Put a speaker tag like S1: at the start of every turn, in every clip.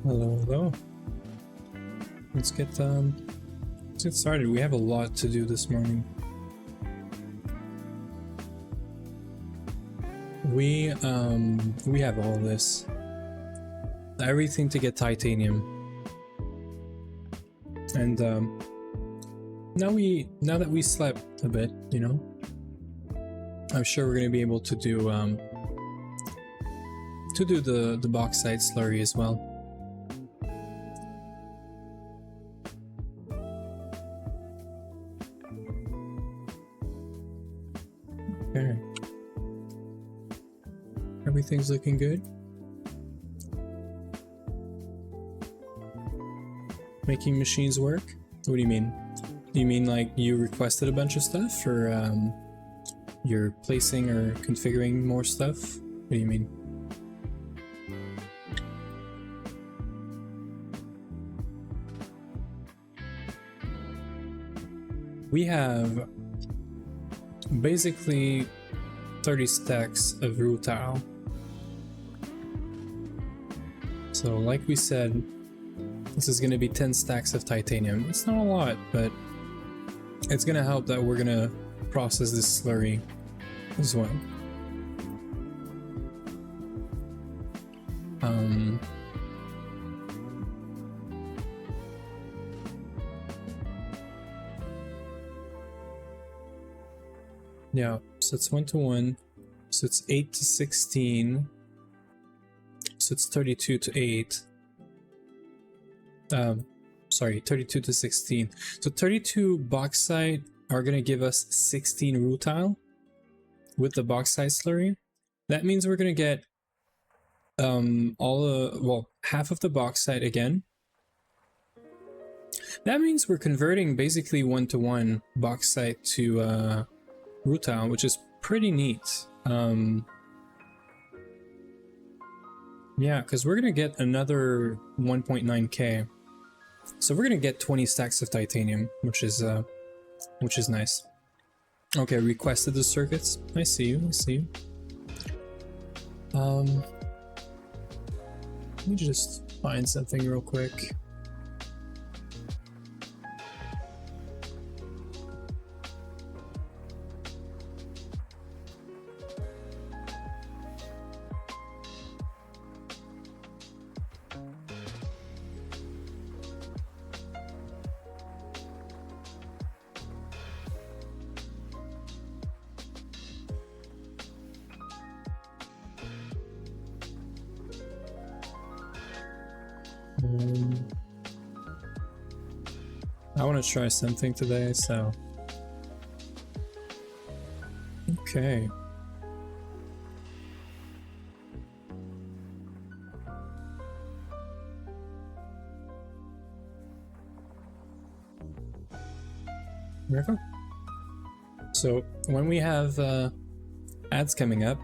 S1: Hello, hello. Let's get started. We have a lot to do this morning. We have all this. Everything to get titanium. And now that we slept a bit, you know, I'm sure we're gonna be able to do the bauxite slurry as well. Okay. Everything's looking good. Making machines work? What do you mean? Do you mean like you requested a bunch of stuff, or you're placing or configuring more stuff? What do you mean? We have basically 30 stacks of rutile. So like we said, this is going to be 10 stacks of titanium. It's not a lot, but it's going to help that we're going to process this slurry as well. Yeah, so it's 1 to 1, so it's 8 to 16, so it's 32 to 8. Sorry, 32 to 16. So 32 bauxite are gonna give us 16 rutile with the bauxite slurry. That means we're gonna get half of the bauxite again. That means we're converting basically 1 to 1 bauxite to rutile, which is pretty neat. Yeah, because we're gonna get another 1.9k, so we're gonna get 20 stacks of titanium, which is nice. Okay, requested the circuits. I see you. I see you. Let me just find something real quick. I want to try something today, so okay. There we go. So when we have ads coming up,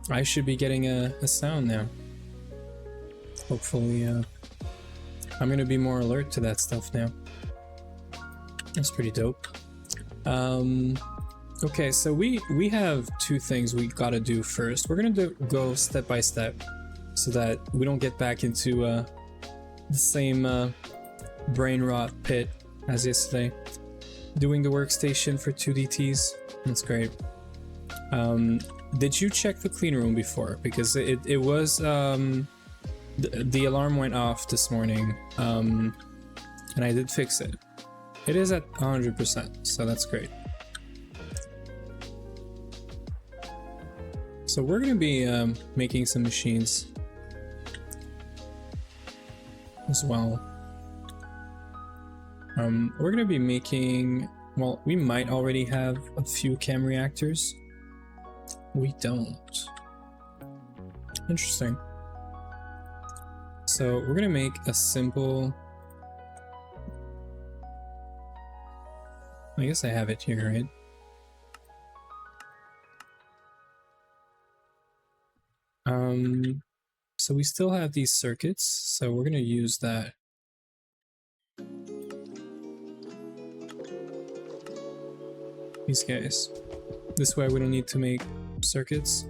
S1: I should be getting a sound now. Hopefully, I'm gonna be more alert to that stuff now. That's pretty dope. Okay, so we have two things we gotta do first. We're gonna go step by step so that we don't get back into the same brain rot pit as yesterday. Doing the workstation for 2DTs, that's great. Did you check the clean room before? Because it was the alarm went off this morning, and I did fix it. It is at 100%, so that's great. So we're gonna be making some machines as well. We're gonna be making, well, we might already have a few chem reactors. We don't. Interesting. So we're gonna make a simple, I guess I have it here, right? So we still have these circuits, so we're gonna use that. These guys. This way we don't need to make circuits.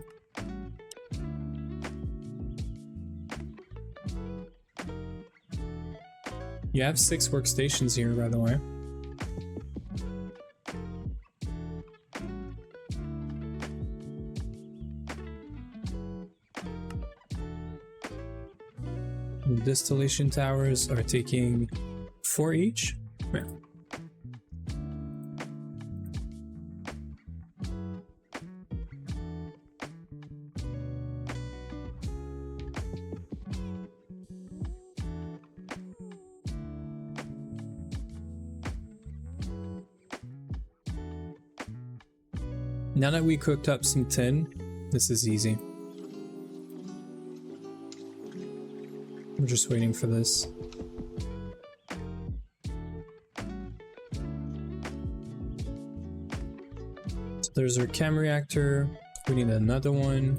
S1: You have 6 workstations here, by the way. The distillation towers are taking 4 each. Yeah. Now that we cooked up some tin, this is easy. We're just waiting for this. So there's our chem reactor. We need another one.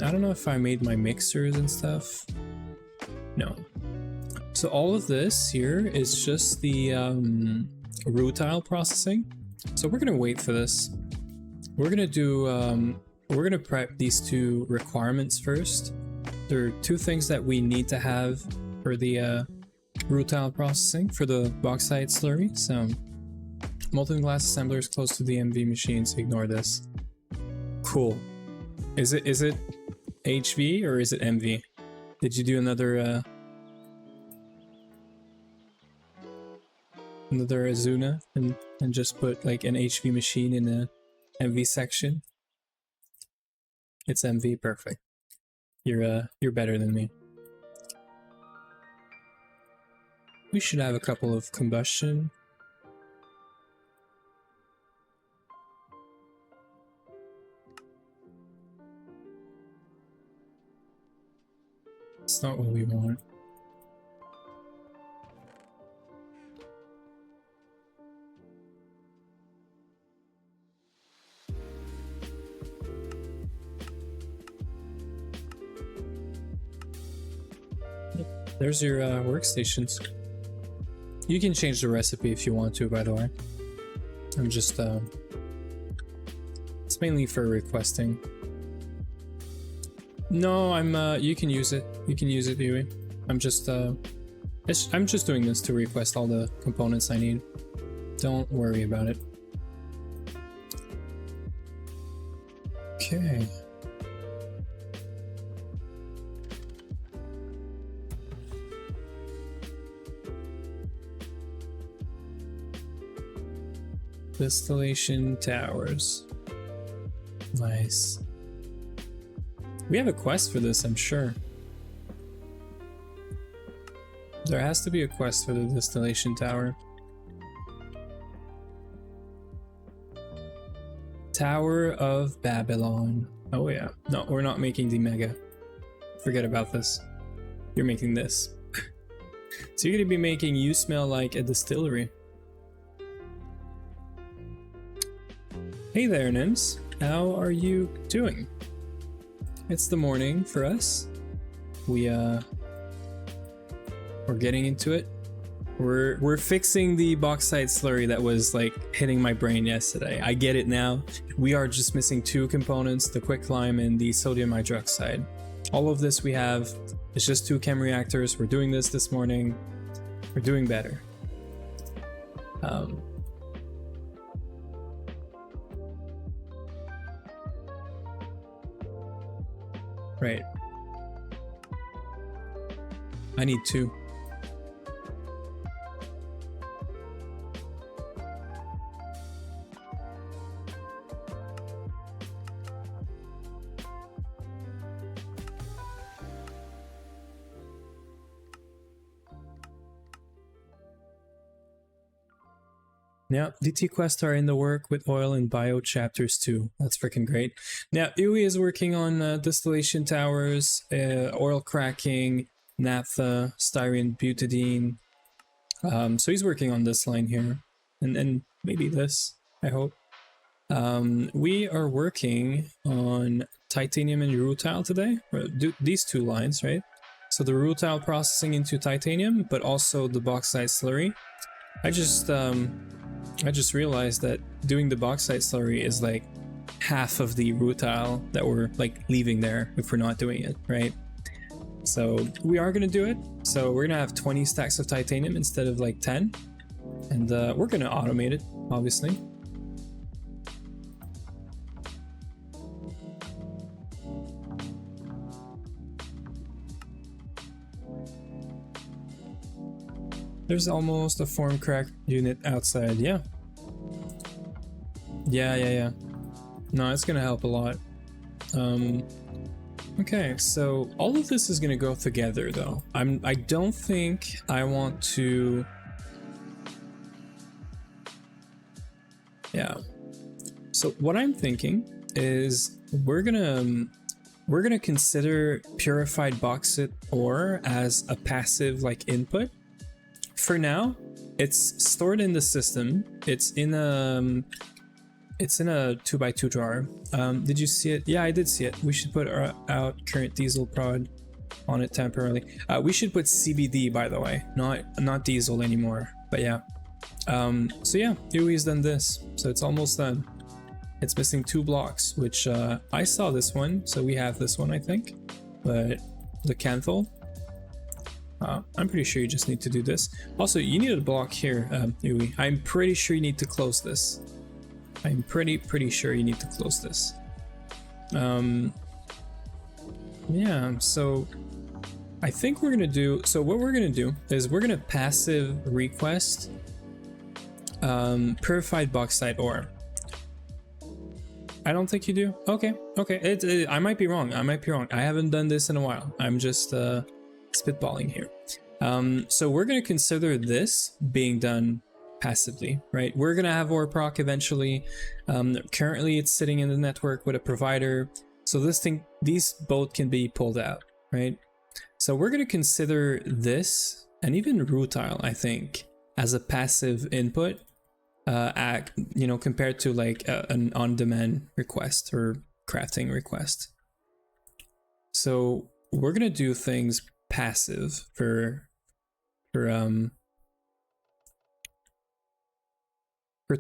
S1: I don't know if I made my mixers and stuff. No. So all of this here is just the rutile processing. So we're gonna wait for this. We're gonna do, we're gonna prep these 2 requirements first. There are 2 things that we need to have for the rutile processing for the bauxite slurry. So molten glass assembler is close to the MV machine, so ignore this. Cool. Is it HV or is it MV? Did you do another Azuna and just put like an HV machine in the MV section? It's MV, perfect. You're better than me. We should have a couple of combustion. It's not what we want. There's your workstations. You can change the recipe if you want to, by the way. I'm just it's mainly for requesting. No, you can use it. You can use it, Huey. I'm just doing this to request all the components I need. Don't worry about it. Okay. Distillation towers. Nice. We have a quest for this, I'm sure. There has to be a quest for the distillation tower. Tower of Babylon. Oh yeah. No, we're not making the mega. Forget about this. You're making this. So you're gonna be making You Smell Like a Distillery. Hey there, Nims. How are you doing? It's the morning for us. We're getting into it. We're fixing the bauxite slurry that was like hitting my brain yesterday. I get it now. We are just missing 2 components, the quicklime and the sodium hydroxide. All of this we have. It's just 2 chem reactors. We're doing this morning. We're doing better. Right. I need 2. Yeah, DT quests are in the work with oil and bio chapters too. That's freaking great. Now, Uwe is working on distillation towers, oil cracking, naphtha, styrene, butadiene. So he's working on this line here, and maybe this, I hope. We are working on titanium and rutile today. These 2 lines, right? So the rutile processing into titanium, but also the bauxite slurry. I just realized that doing the bauxite slurry is like half of the rutile that we're like leaving there if we're not doing it, right? So we are gonna do it. So we're gonna have 20 stacks of titanium instead of like 10, and we're gonna automate it, obviously. There's almost a form crack unit outside. Yeah. Yeah. No, it's gonna help a lot. Okay, so all of this is gonna go together though. I don't think I want to. Yeah. So what I'm thinking is we're gonna consider purified bauxite ore as a passive like input. For now, it's stored in the system. It's in a 2x2 jar. Did you see it? Yeah, I did see it. We should put out current diesel prod on it temporarily. We should put CBD, by the way, not diesel anymore. But yeah. So yeah, Huey's done this. So it's almost done. It's missing 2 blocks, which I saw this one. So we have this one, I think. But the Canthal. I'm pretty sure you just need to do this. Also, you need a block here, Huey. I'm pretty sure you need to close this. I'm pretty sure you need to close this. Yeah, so I think we're gonna do, so what we're gonna do is we're gonna passive request purified bauxite ore. I don't think you do. Okay. I might be wrong. I haven't done this in a while. I'm just spitballing here. So we're gonna consider this being done passively, right? We're gonna have ore proc eventually. Currently it's sitting in the network with a provider, so these both can be pulled out, right? So we're gonna consider this and even rutile, I think, as a passive input, compared to like an on-demand request or crafting request. So we're gonna do things passive for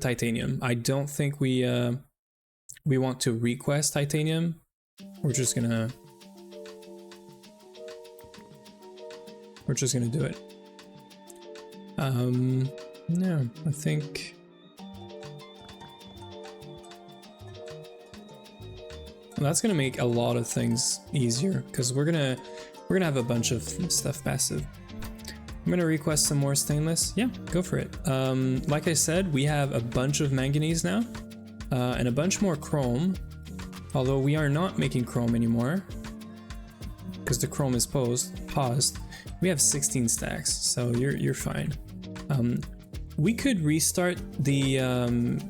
S1: titanium. I don't think we want to request titanium. We're just gonna do it. No, I think that's gonna make a lot of things easier because we're gonna have a bunch of stuff passive. I'm gonna request some more stainless. Yeah, go for it. Like I said, we have a bunch of manganese now, and a bunch more chrome. Although we are not making chrome anymore because the chrome is paused. We have 16 stacks, so you're fine. We could restart the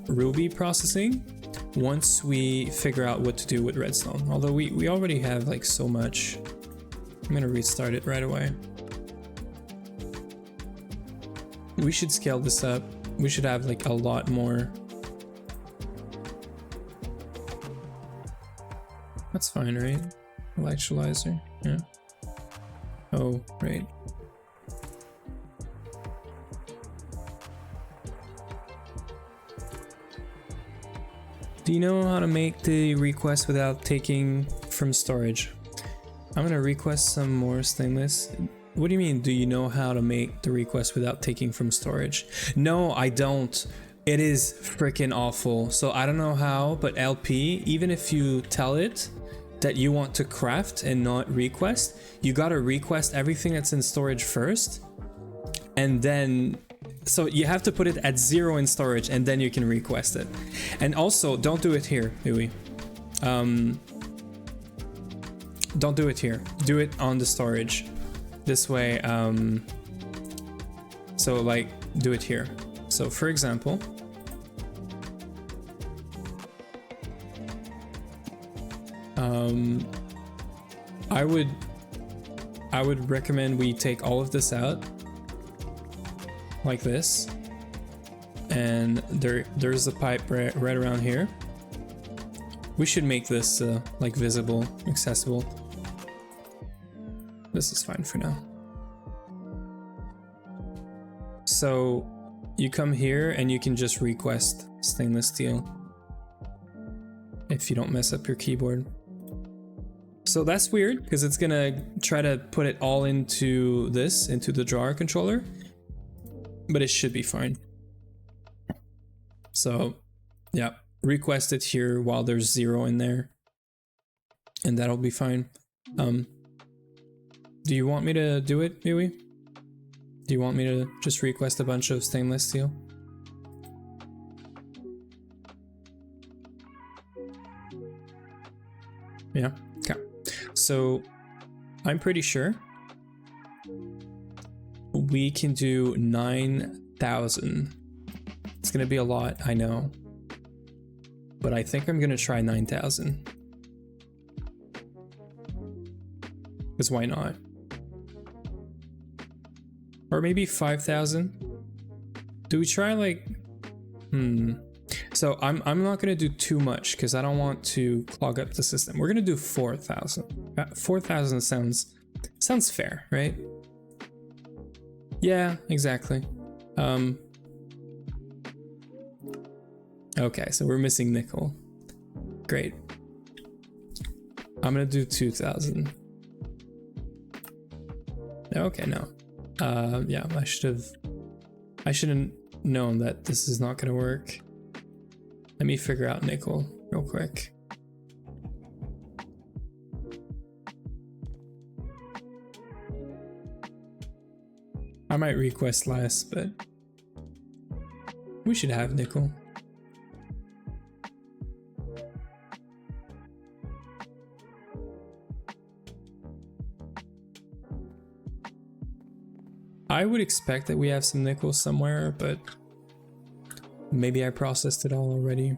S1: ruby processing once we figure out what to do with redstone. Although we already have like so much. I'm gonna restart it right away. We should scale this up. We should have like a lot more. That's fine, right? Electrolyzer, yeah. Oh, right. Do you know how to make the request without taking from storage? I'm gonna request some more stainless. What do you mean, do you know how to make the request without taking from storage? No, I don't. It is freaking awful. So I don't know how, but LP, even if you tell it that you want to craft and not request, you gotta request everything that's in storage first. And then, so you have to put it at 0 in storage and then you can request it. And also, don't do it here, Louis. Don't do it here. Do it on the storage. This way, so like, do it here. So for example, I would recommend we take all of this out like this, and there's a pipe right around here. We should make this like visible, accessible. This is fine for now. So you come here and you can just request stainless steel. if you don't mess up your keyboard. So that's weird because it's gonna try to put it all into the drawer controller, but it should be fine. So yeah, request it here while there's 0 in there, and that'll be fine. Do you want me to do it, Yui? Do you want me to just request a bunch of stainless steel? Yeah, okay. So I'm pretty sure we can do 9,000. It's gonna be a lot, I know. But I think I'm gonna try 9,000. Because why not? Or maybe 5,000? Do we try like... So I'm not gonna do too much because I don't want to clog up the system. We're gonna do 4,000. 4,000 sounds fair, right? Yeah, exactly. Okay, so we're missing nickel. Great. I'm gonna do 2,000. Okay, no. Yeah, I should have known that this is not gonna work. Let me figure out nickel real quick. I might request less, but we should have nickel. I would expect that we have some nickel somewhere, but maybe I processed it all already.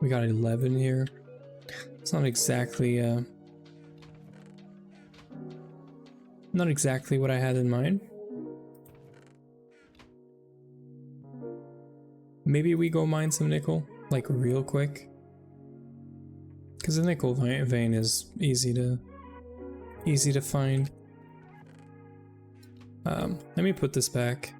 S1: We got 11 here. It's not exactly what I had in mind. Maybe we go mine some nickel, like real quick. Because the nickel vein is easy to find. Let me put this back.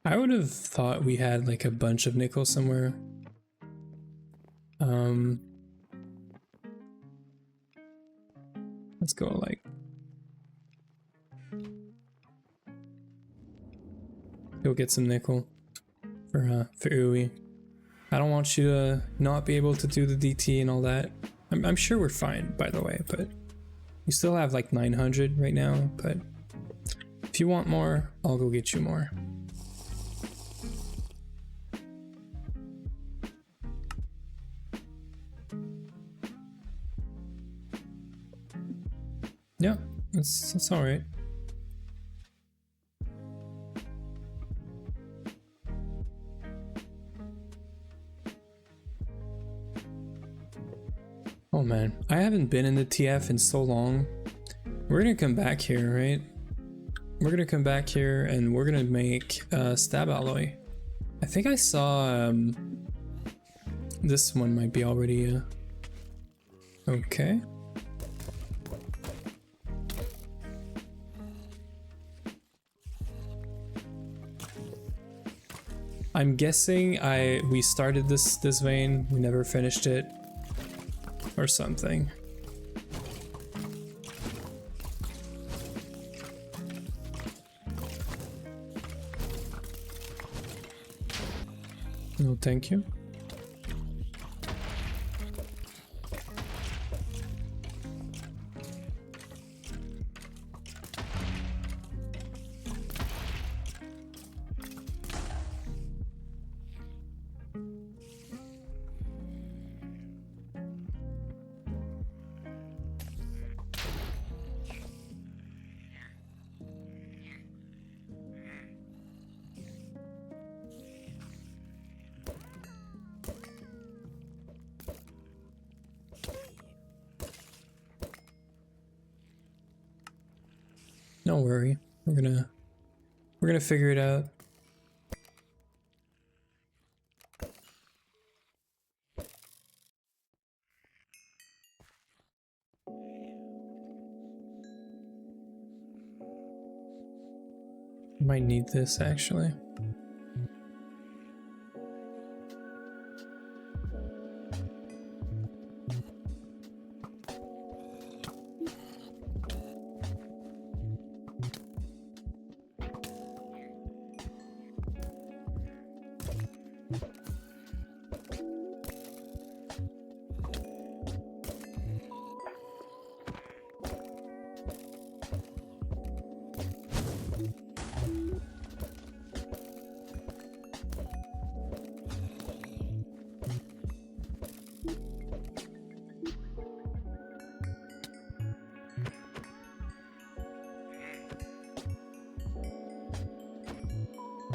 S1: I would have thought we had like a bunch of nickel somewhere. Let's go like... Go get some nickel for Ui. I don't want you to not be able to do the DT and all that. I'm sure we're fine, by the way, but you still have like 900 right now, but if you want more, I'll go get you more. Yeah, that's all right. Oh man, I haven't been in the TF in so long. We're gonna come back here, right? We're gonna come back here and we're gonna make stab alloy. I think I saw this one might be already okay. I'm guessing we started this vein, we never finished it, or something. No, thank you. Don't worry. We're gonna figure it out. Might need this actually.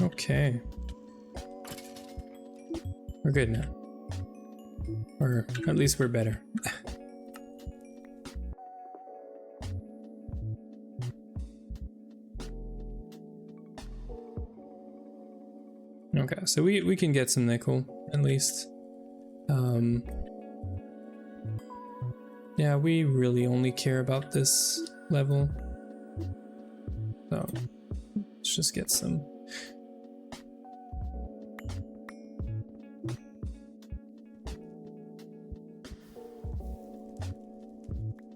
S1: Okay. We're good now. Or at least we're better. Okay, so we can get some nickel, at least. Yeah, we really only care about this level. So, let's just get some.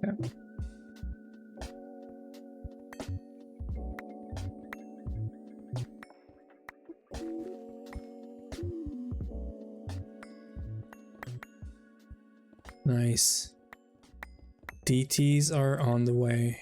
S1: Okay. Nice. DTs are on the way.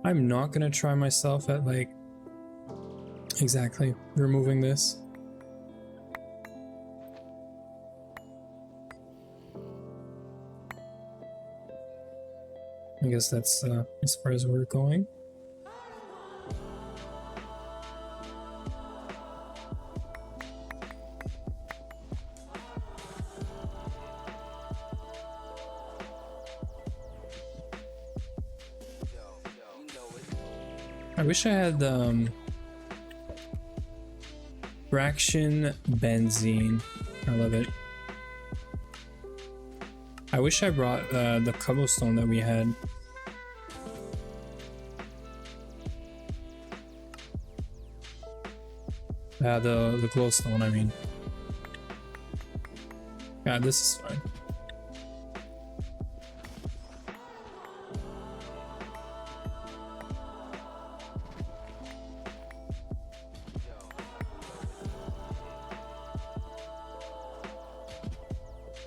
S1: I'm not gonna try myself at like exactly removing this. I guess that's as far as we're going. I wish I had fraction benzene. I love it. I wish I brought the cobblestone that we had. The glowstone, I mean. Yeah, this is fine.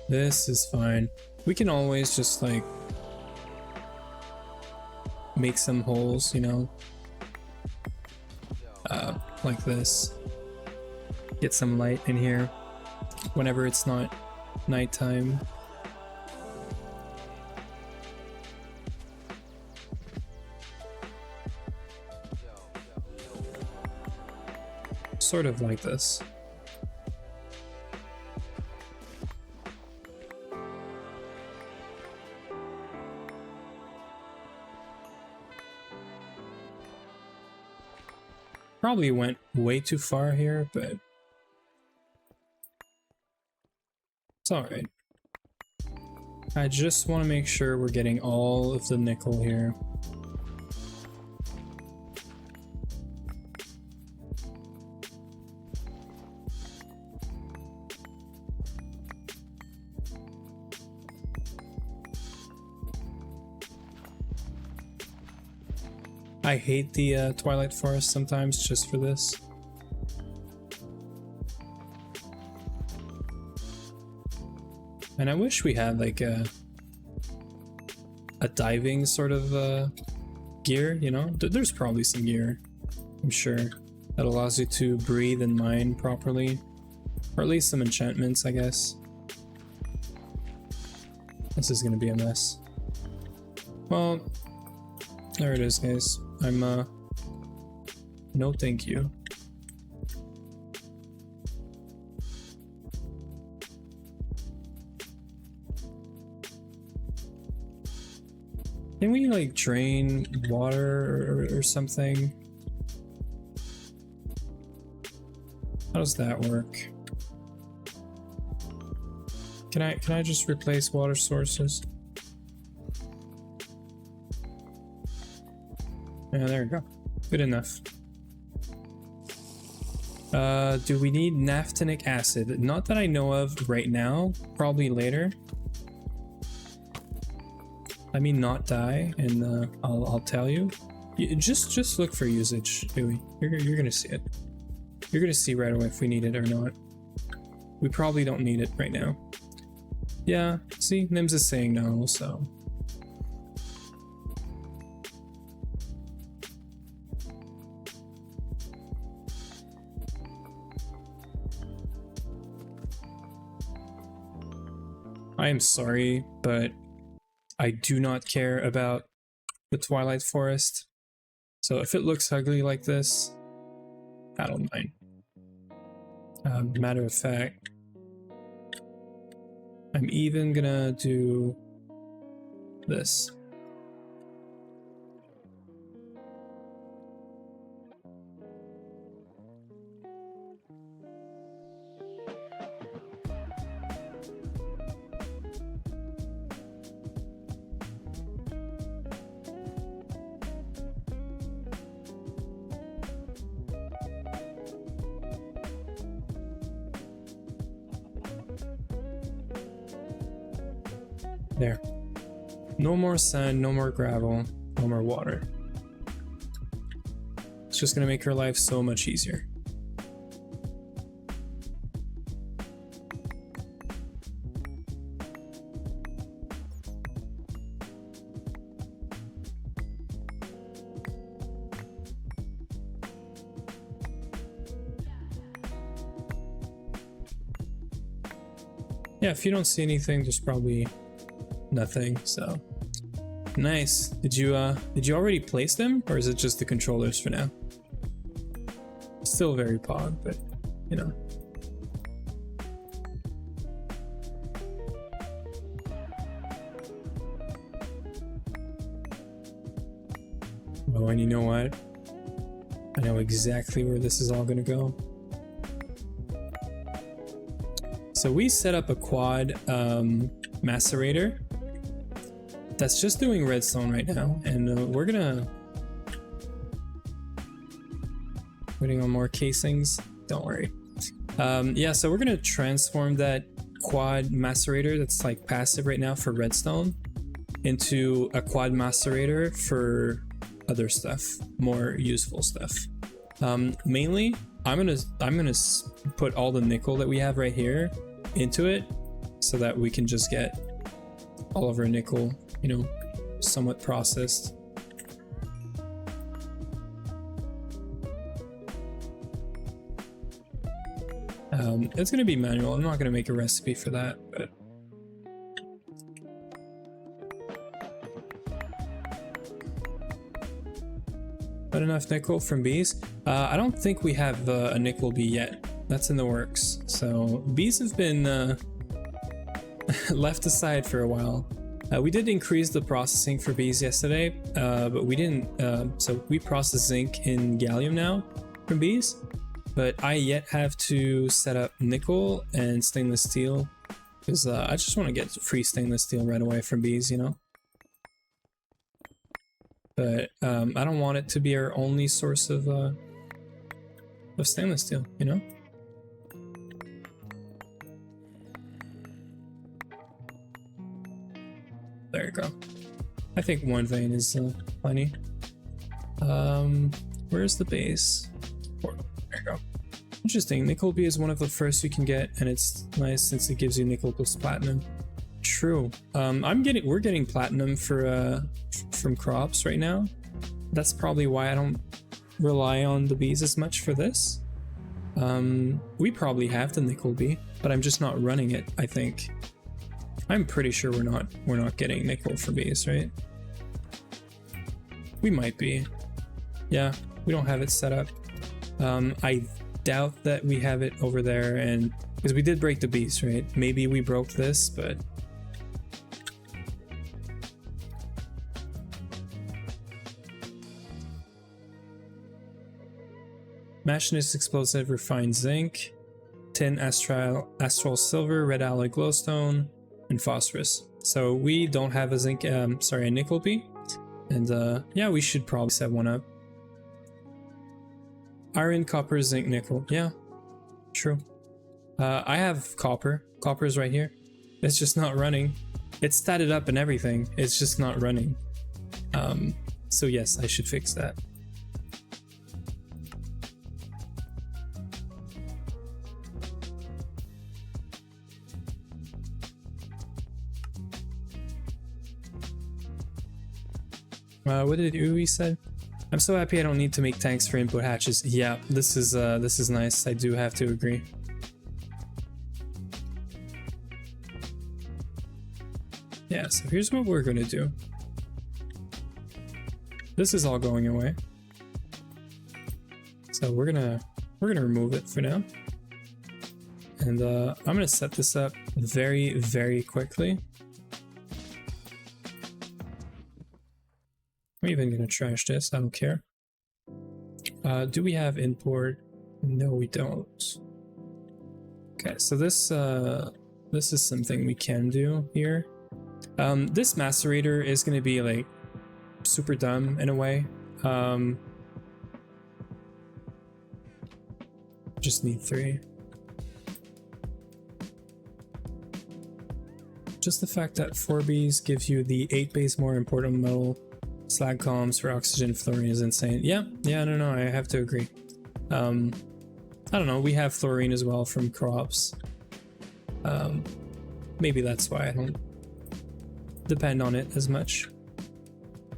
S1: This is fine. We can always just like make some holes, you know, like this. Get some light in here whenever it's not nighttime. Sort of like this. Probably went way too far here, but it's alright. I just want to make sure we're getting all of the nickel here. I hate the Twilight Forest sometimes just for this. And I wish we had like a diving sort of gear, you know? There's probably some gear, I'm sure, that allows you to breathe and mine properly. Or at least some enchantments, I guess. This is gonna be a mess. Well, There it is, guys. I'm no thank you. Can we like drain water or something? How does that work? Can I just replace water sources? Yeah, there we go. Good enough. Do we need naphthenic acid? Not that I know of right now. Probably later. Let me not die, and I'll tell you. Just look for usage, Dewey. You're gonna see it. You're gonna see right away if we need it or not. We probably don't need it right now. Yeah, see, Nims is saying no, so. I am sorry, but I do not care about the Twilight Forest. So if it looks ugly like this, I don't mind. Matter of fact, I'm even gonna do this. There. No more sand, no more gravel, no more water. It's just gonna make her life so much easier. Yeah, if you don't see anything, there's probably nothing, so nice. Did you already place them, or is it just the controllers for now? Still very pog, but you know. Oh, and you know what? I know exactly where this is all gonna go. So we set up a quad macerator that's just doing redstone right now, and we're gonna waiting on more casings. Don't worry. Yeah, so we're gonna transform that quad macerator that's like passive right now for redstone into a quad macerator for other stuff, more useful stuff. Mainly, I'm gonna put all the nickel that we have right here into it, so that we can just get all of our nickel, you know, somewhat processed. It's gonna be manual. I'm not gonna make a recipe for that, but not enough nickel from bees. I don't think we have a nickel bee yet. That's in the works. So bees have been left aside for a while. We did increase the processing for bees yesterday, but we didn't. So we process zinc in gallium now from bees, but I yet have to set up nickel and stainless steel because I just want to get free stainless steel right away from bees, you know. But I don't want it to be our only source of stainless steel, you know. There you go. I think one vein is plenty. Where's the base? Portal. There you go. Interesting. Nickel B is one of the first you can get, and it's nice since it gives you nickel plus platinum. True. We're getting platinum for from crops right now. That's probably why I don't rely on the bees as much for this. We probably have the nickel bee, but I'm just not running it, I think. I'm pretty sure we're not getting nickel for bees, right? We might be. Yeah, we don't have it set up. I doubt that we have it over there, and because we did break the beast, right? Maybe we broke this, but Machinist explosive, refined zinc, tin astral silver, red alloy glowstone, and phosphorus. So we don't have a zinc, sorry, a nickel B, and yeah, we should probably set one up. Iron, copper, zinc, nickel. Yeah, true. I have copper. Copper's right here. It's just not running. It's statted up and everything. It's just not running. So yes, I should fix that. What did Uwe said? I'm so happy I don't need to make tanks for input hatches. Yeah, this is nice. I do have to agree. Yeah, so here's what we're gonna do. This is all going away. So we're gonna remove it for now. And I'm gonna set this up very, very quickly. I'm even gonna trash this, I don't care. Do we have import? No, we don't. Okay, so this is something we can do here. This macerator is gonna be like super dumb in a way. Just need 3. Just the fact that 4Bs gives you the 8 base more important metal slag columns for oxygen fluorine is insane. Yeah, no, I have to agree. I don't know, we have fluorine as well from crops. Maybe that's why I don't depend on it as much.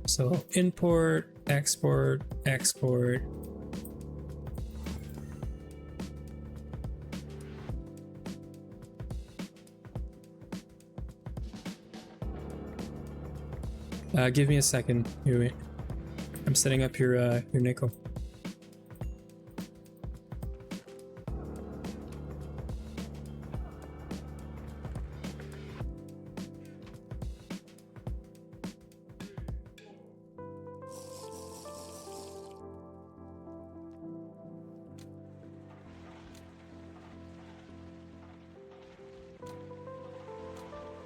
S1: So import, export, export. Give me a second, Yui. I'm setting up your nickel.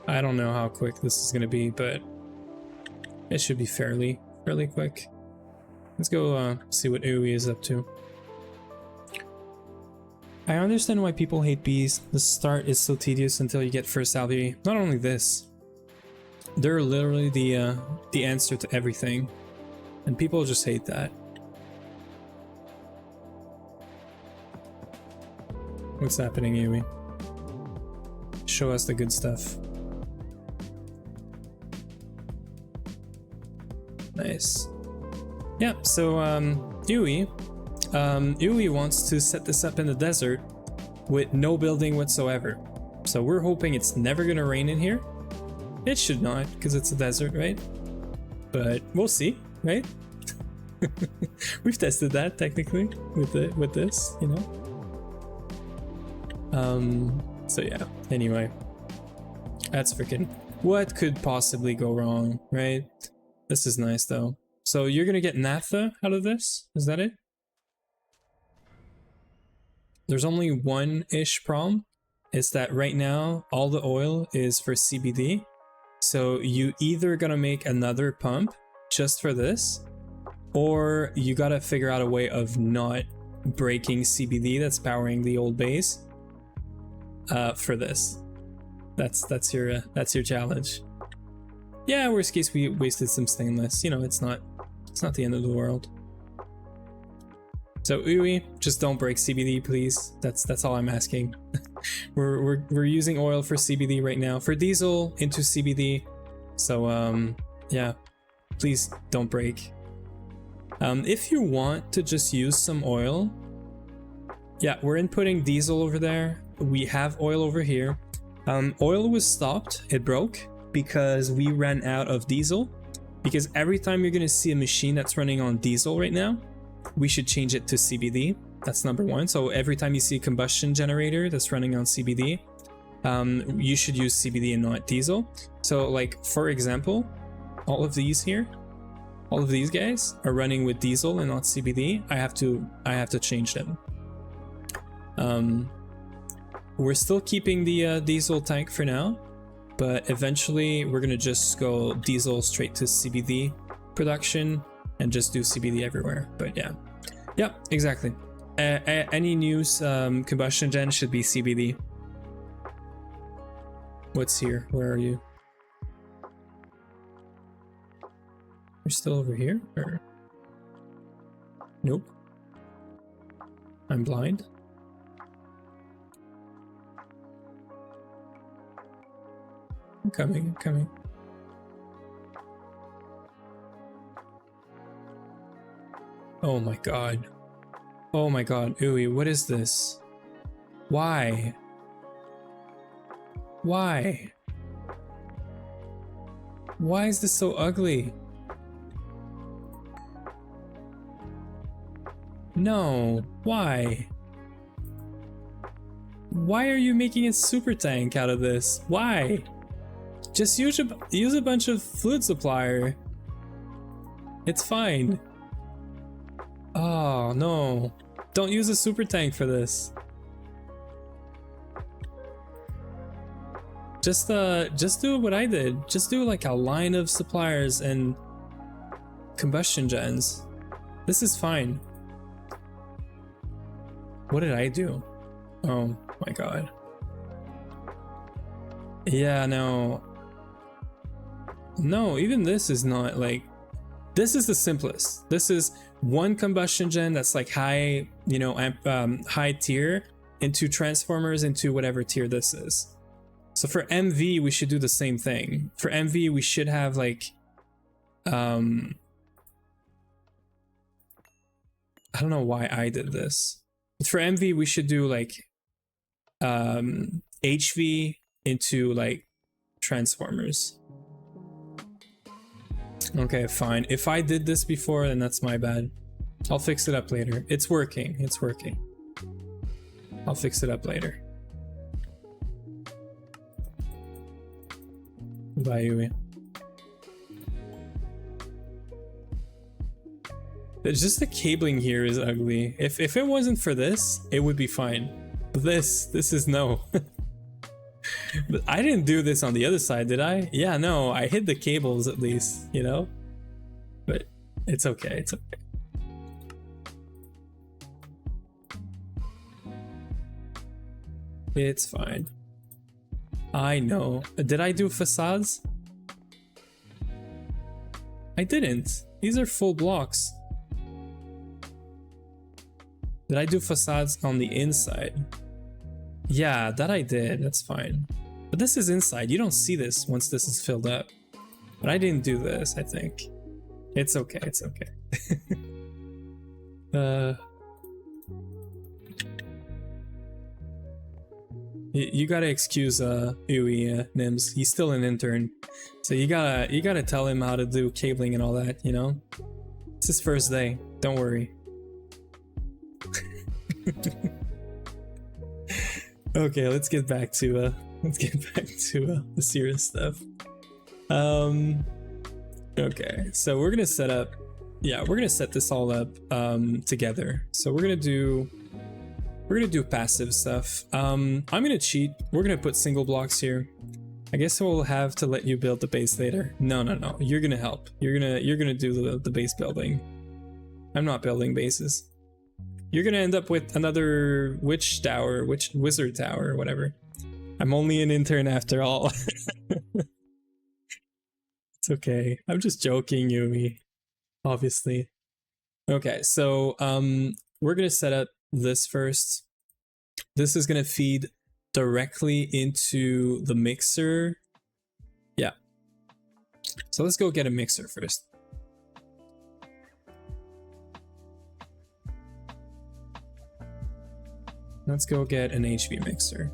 S1: I don't know how quick this is gonna be, but it should be fairly quick. Let's go see what Uwe is up to. I understand why people hate bees. The start is so tedious until you get first salary. Not only this, they're literally the answer to everything, and people just hate that. What's happening, Uwe? Show us the good stuff. Nice. Yeah, so Uwe wants to set this up in the desert with no building whatsoever. So we're hoping it's never gonna rain in here. It should not, because it's a desert, right? But we'll see, right? We've tested that technically with this, you know. So yeah, anyway. That's freaking, what could possibly go wrong, right? This is nice though. So you're gonna get naphtha out of this? Is that it? There's only one-ish problem. It's that right now all the oil is for CBD. So you either gonna make another pump just for this, or you gotta figure out a way of not breaking CBD that's powering the old base for this. That's your challenge. Yeah, worst case we wasted some stainless. You know, it's not the end of the world. So Uwe, just don't break CBD, please. That's all I'm asking. we're using oil for CBD right now, for diesel into CBD. So yeah, please don't break. If you want to just use some oil, yeah, we're inputting diesel over there. We have oil over here. Oil was stopped, it broke because we ran out of diesel. because every time you're gonna see a machine that's running on diesel right now, we should change it to CBD. That's number one. So every time you see a combustion generator that's running on CBD, you should use CBD and not diesel. So like, for example, all of these here, all of these guys are running with diesel and not CBD. I have to change them. We're still keeping the diesel tank for now, but eventually we're gonna just go diesel straight to CBD production and just do CBD everywhere. But yeah, exactly. Any new combustion gen should be CBD. What's here? Where are you? You're still over here? Or... Nope. I'm blind. I'm coming, I'm coming. Oh my god. Oh my god, Ooey, what is this? Why? Why? Why is this so ugly? No, why? Why are you making a super tank out of this? Why? Just use a bunch of fluid supplier. It's fine. Oh no. Don't use a super tank for this. Just do what I did. Just do like a line of suppliers and combustion gens. This is fine. What did I do? Oh my god. Yeah, no. No, even this is not like... This is the simplest. This is one combustion gen that's like high, you know, high tier into transformers into whatever tier this is. So for MV, we should do the same thing. For MV, we should have like... I don't know why I did this. But for MV, we should do like HV into like transformers. Okay, fine. If I did this before, then that's my bad. I'll fix it up later. It's working. It's working. I'll fix it up later. Bye, Yui. It's just the cabling here is ugly. If it wasn't for this, it would be fine. But this is no. But I didn't do this on the other side, did I? Yeah, no, I hid the cables at least, you know? But it's okay, it's okay. It's fine. I know. Did I do facades? I didn't. These are full blocks. Did I do facades on the inside? Yeah, that I did. That's fine. But this is inside. You don't see this once this is filled up. But I didn't do this, I think. It's okay, it's okay. You gotta excuse Uwe, Nims. He's still an intern. So you gotta tell him how to do cabling and all that, you know? It's his first day. Don't worry. Okay, let's get back to the serious stuff. Okay, so we're gonna set up, yeah, we're gonna set this all up together. So we're gonna do passive stuff. I'm gonna cheat. We're gonna put single blocks here. I guess we'll have to let you build the base later. No, you're gonna help. You're gonna do the base building. I'm not building bases. You're gonna end up with another witch tower, wizard tower, or whatever. I'm only an intern after all. It's okay. I'm just joking, Yumi. Obviously. Okay, so we're gonna set up this first. This is gonna feed directly into the mixer. Yeah. So let's go get a mixer first. Let's go get an HV mixer.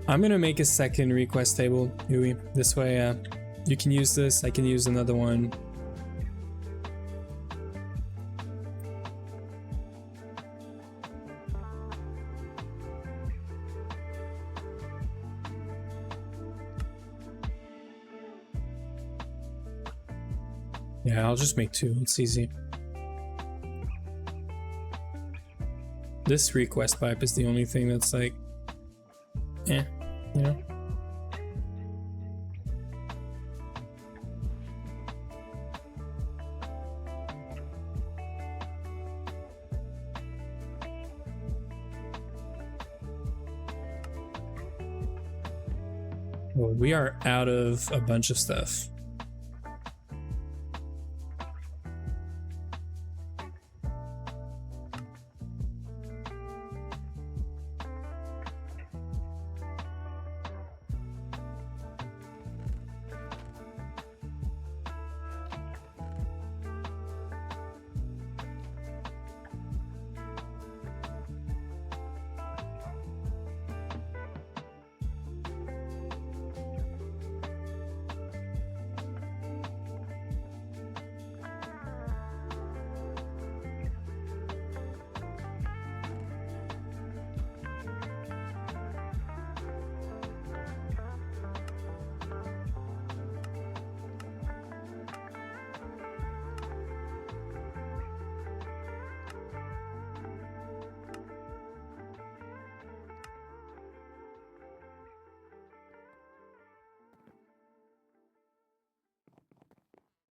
S1: I'm gonna make a second request table, Yui. This way, you can use this, I can use another one. Yeah, I'll just make two, it's easy. This request pipe is the only thing that's like, you know? Well, we are out of a bunch of stuff.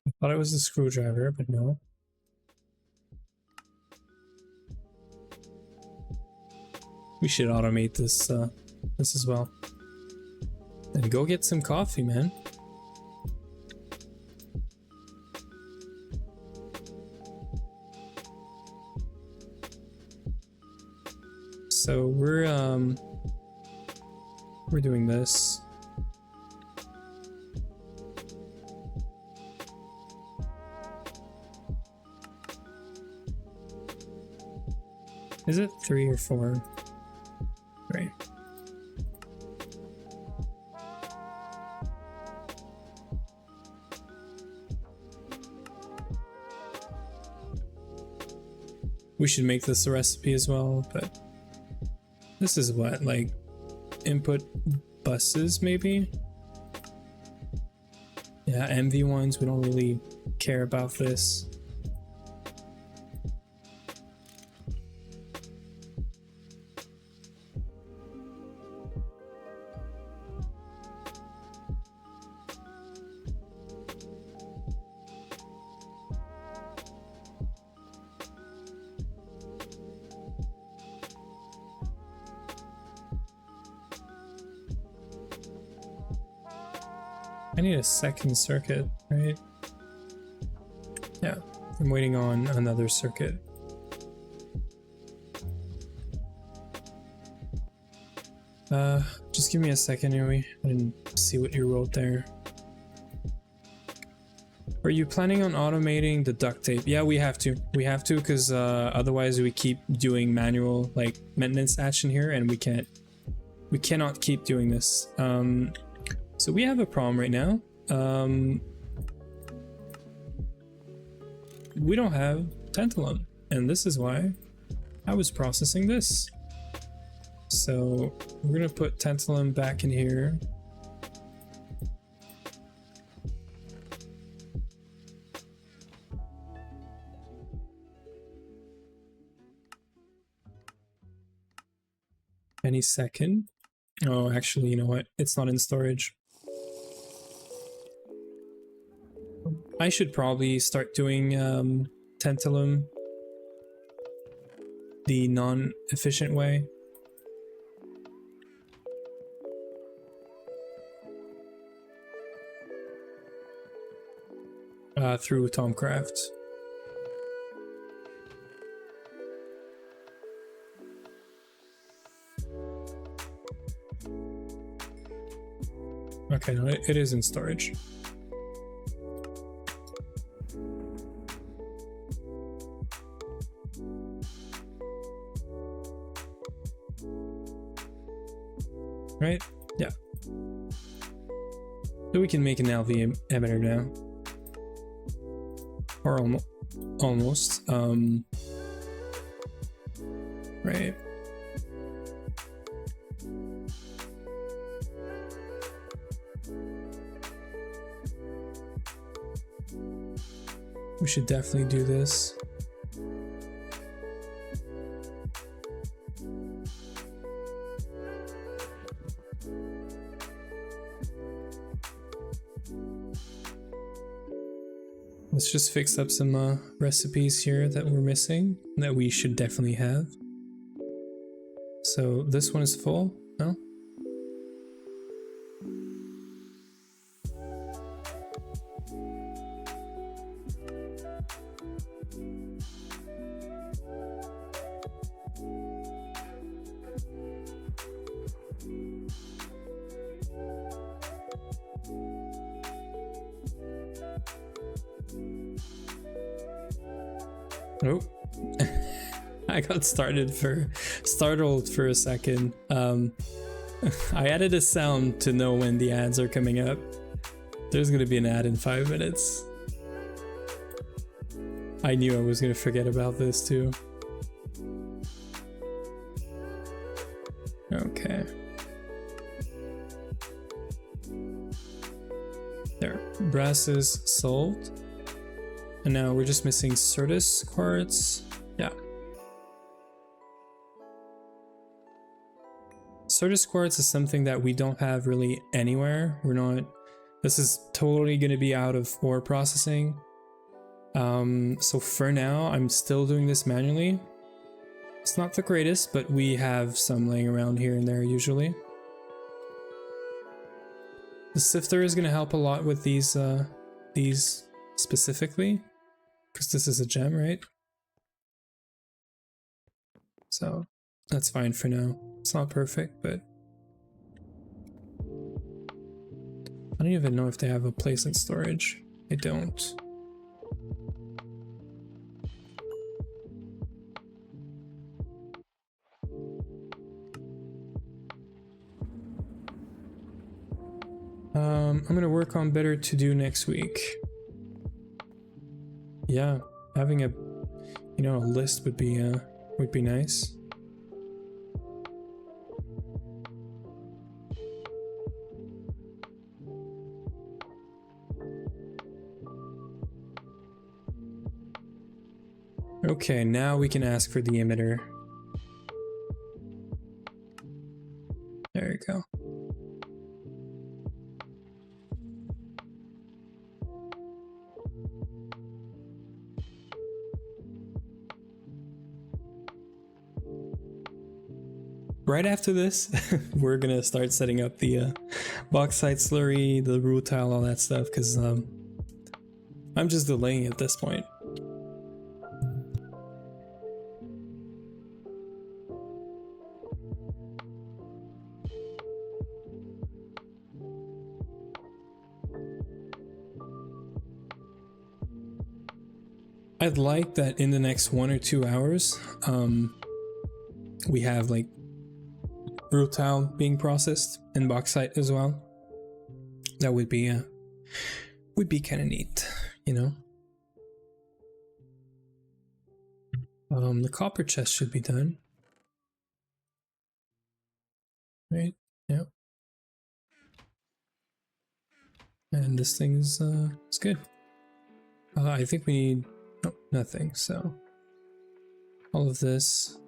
S1: I thought it was a screwdriver, but no. We should automate this this as well. And go get some coffee, man. So we're doing this. Is it 3 or 4? Right. We should make this a recipe as well, but this is what, like, input buses maybe? Yeah, MV ones, we don't really care about this. I need a second circuit, right? Yeah, I'm waiting on another circuit. Just give me a second, Yui. I didn't see what you wrote there. Are you planning on automating the duct tape? Yeah, we have to. We have to, because otherwise we keep doing manual, like, maintenance action here, and we cannot keep doing this. So we have a problem right now. We don't have tantalum, and this is why I was processing this. So we're gonna put tantalum back in here. Any second. Oh, actually, you know what? It's not in storage. I should probably start doing tantalum the non-efficient way. Through Tomcraft. Okay, no, it is in storage. Right? Yeah. So we can make an LV emitter now. Or almost. Right. We should definitely do this. Let's just fix up some recipes here that we're missing, that we should definitely have. So this one is full, no? Oh, I got startled for a second. I added a sound to know when the ads are coming up. There's gonna be an ad in 5 minutes. I knew I was gonna forget about this too. Okay. There, brass is solved. And now we're just missing Certus quartz. Yeah. Certus quartz is something that we don't have really anywhere. This is totally going to be out of ore processing. So for now, I'm still doing this manually. It's not the greatest, but we have some laying around here and there usually. The sifter is going to help a lot with these specifically. Because this is a gem, right? So that's fine for now. It's not perfect, but I don't even know if they have a place in storage. They don't. I'm gonna work on better to do next week. Yeah, having a list would be nice. Okay, now we can ask for the emitter. There you go. Right after this, we're gonna start setting up the bauxite slurry, the rutile, all that stuff, because I'm just delaying at this point. I'd like that in the next 1 or 2 hours, we have like rutile being processed and bauxite as well. That would be kind of neat, you know. The copper chest should be done, right? Yeah. And this thing is good. I think we need nothing. So all of this.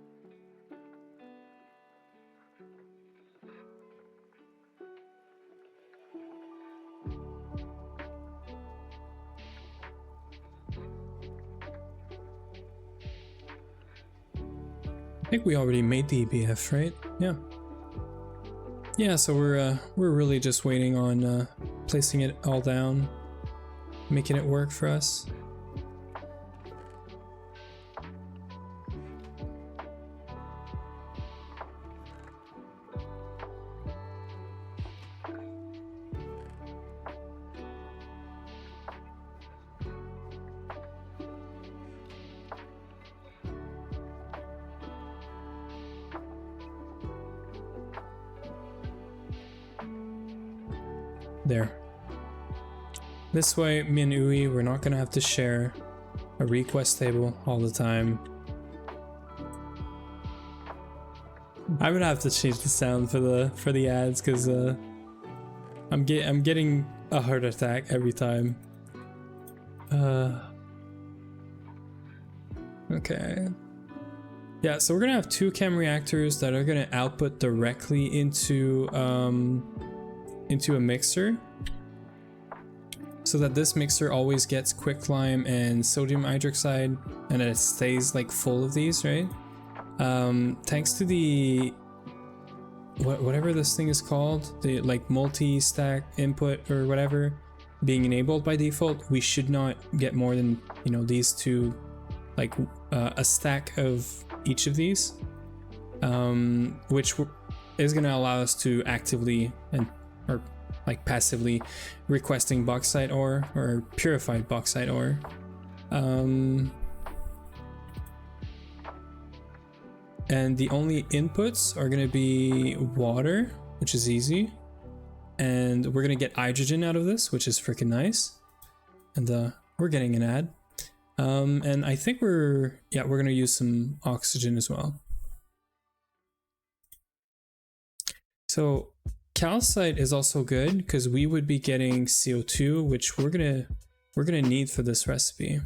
S1: I think we already made the EBF, right? Yeah. Yeah, so we're really just waiting on placing it all down, making it work for us. there. This way, me and Ui, we're not gonna have to share a request table all the time. I would have to change the sound for the ads because I'm getting a heart attack every time. Okay. Yeah, so we're gonna have 2 chem reactors that are gonna output directly into a mixer, so that this mixer always gets quicklime and sodium hydroxide, and it stays like full of these, right? Thanks to the whatever this thing is called, the like multi-stack input or whatever being enabled by default, we should not get more than, you know, these 2, like a stack of each of these, which is going to allow us to actively or like passively requesting bauxite ore or purified bauxite ore. And the only inputs are going to be water, which is easy, and we're going to get hydrogen out of this, which is freaking nice, and we're getting an ad. And I think we're going to use some oxygen as well. So calcite is also good because we would be getting CO2, which we're gonna need for this recipe.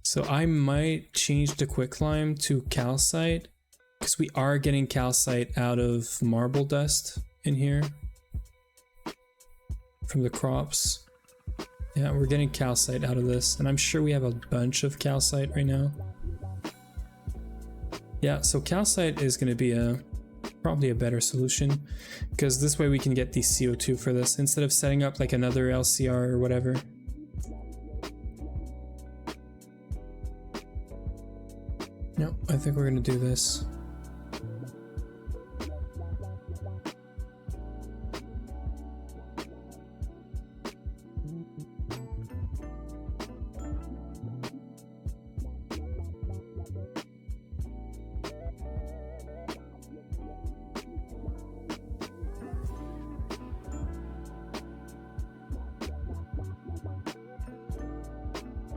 S1: So I might change the quicklime to calcite because we are getting calcite out of marble dust in here from the crops. Yeah, we're getting calcite out of this, and I'm sure we have a bunch of calcite right now. Yeah, so calcite is going to be probably a better solution, because this way we can get the CO2 for this instead of setting up like another LCR or whatever. No, I think we're going to do this.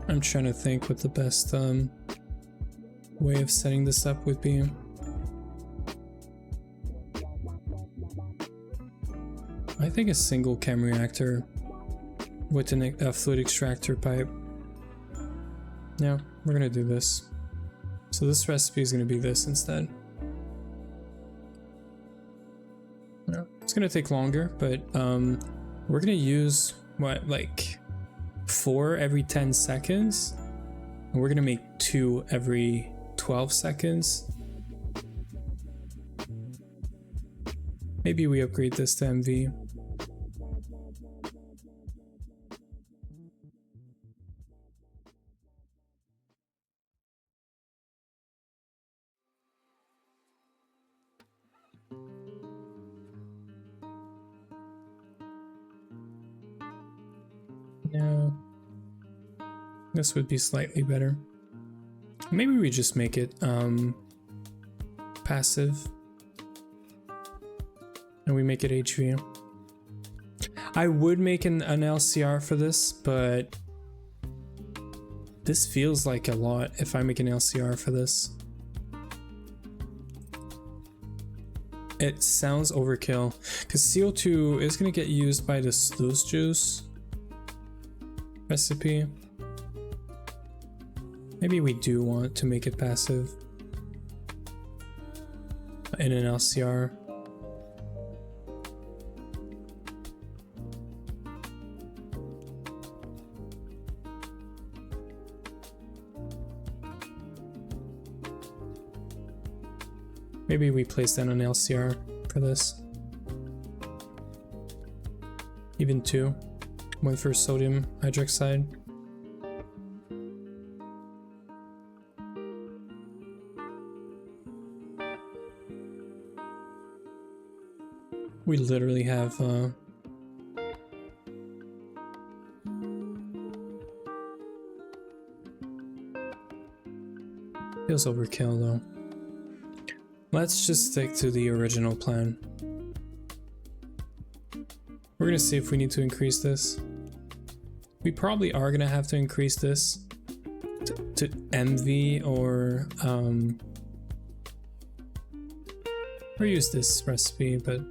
S1: I'm trying to think what the best way of setting this up would be. I think a single chem reactor with a fluid extractor pipe. Yeah, we're gonna do this. So this recipe is gonna be this instead. Yeah, it's gonna take longer, but we're gonna use what, like 4 every 10 seconds, and we're gonna make 2 every 12 seconds. Maybe we upgrade this to MV. No, this would be slightly better. Maybe we just make it passive, and we make it HV. I would make an LCR for this, but this feels like a lot if I make an LCR for this. It sounds overkill because CO2 is going to get used by the sluice juice recipe. Maybe we do want to make it passive in an LCR. Maybe we place down an LCR for this. Even 2. 1 for sodium hydroxide. We literally have feels overkill though. Let's just stick to the original plan. We're gonna see if we need to increase this. We probably are gonna have to increase this to MV or use this recipe, but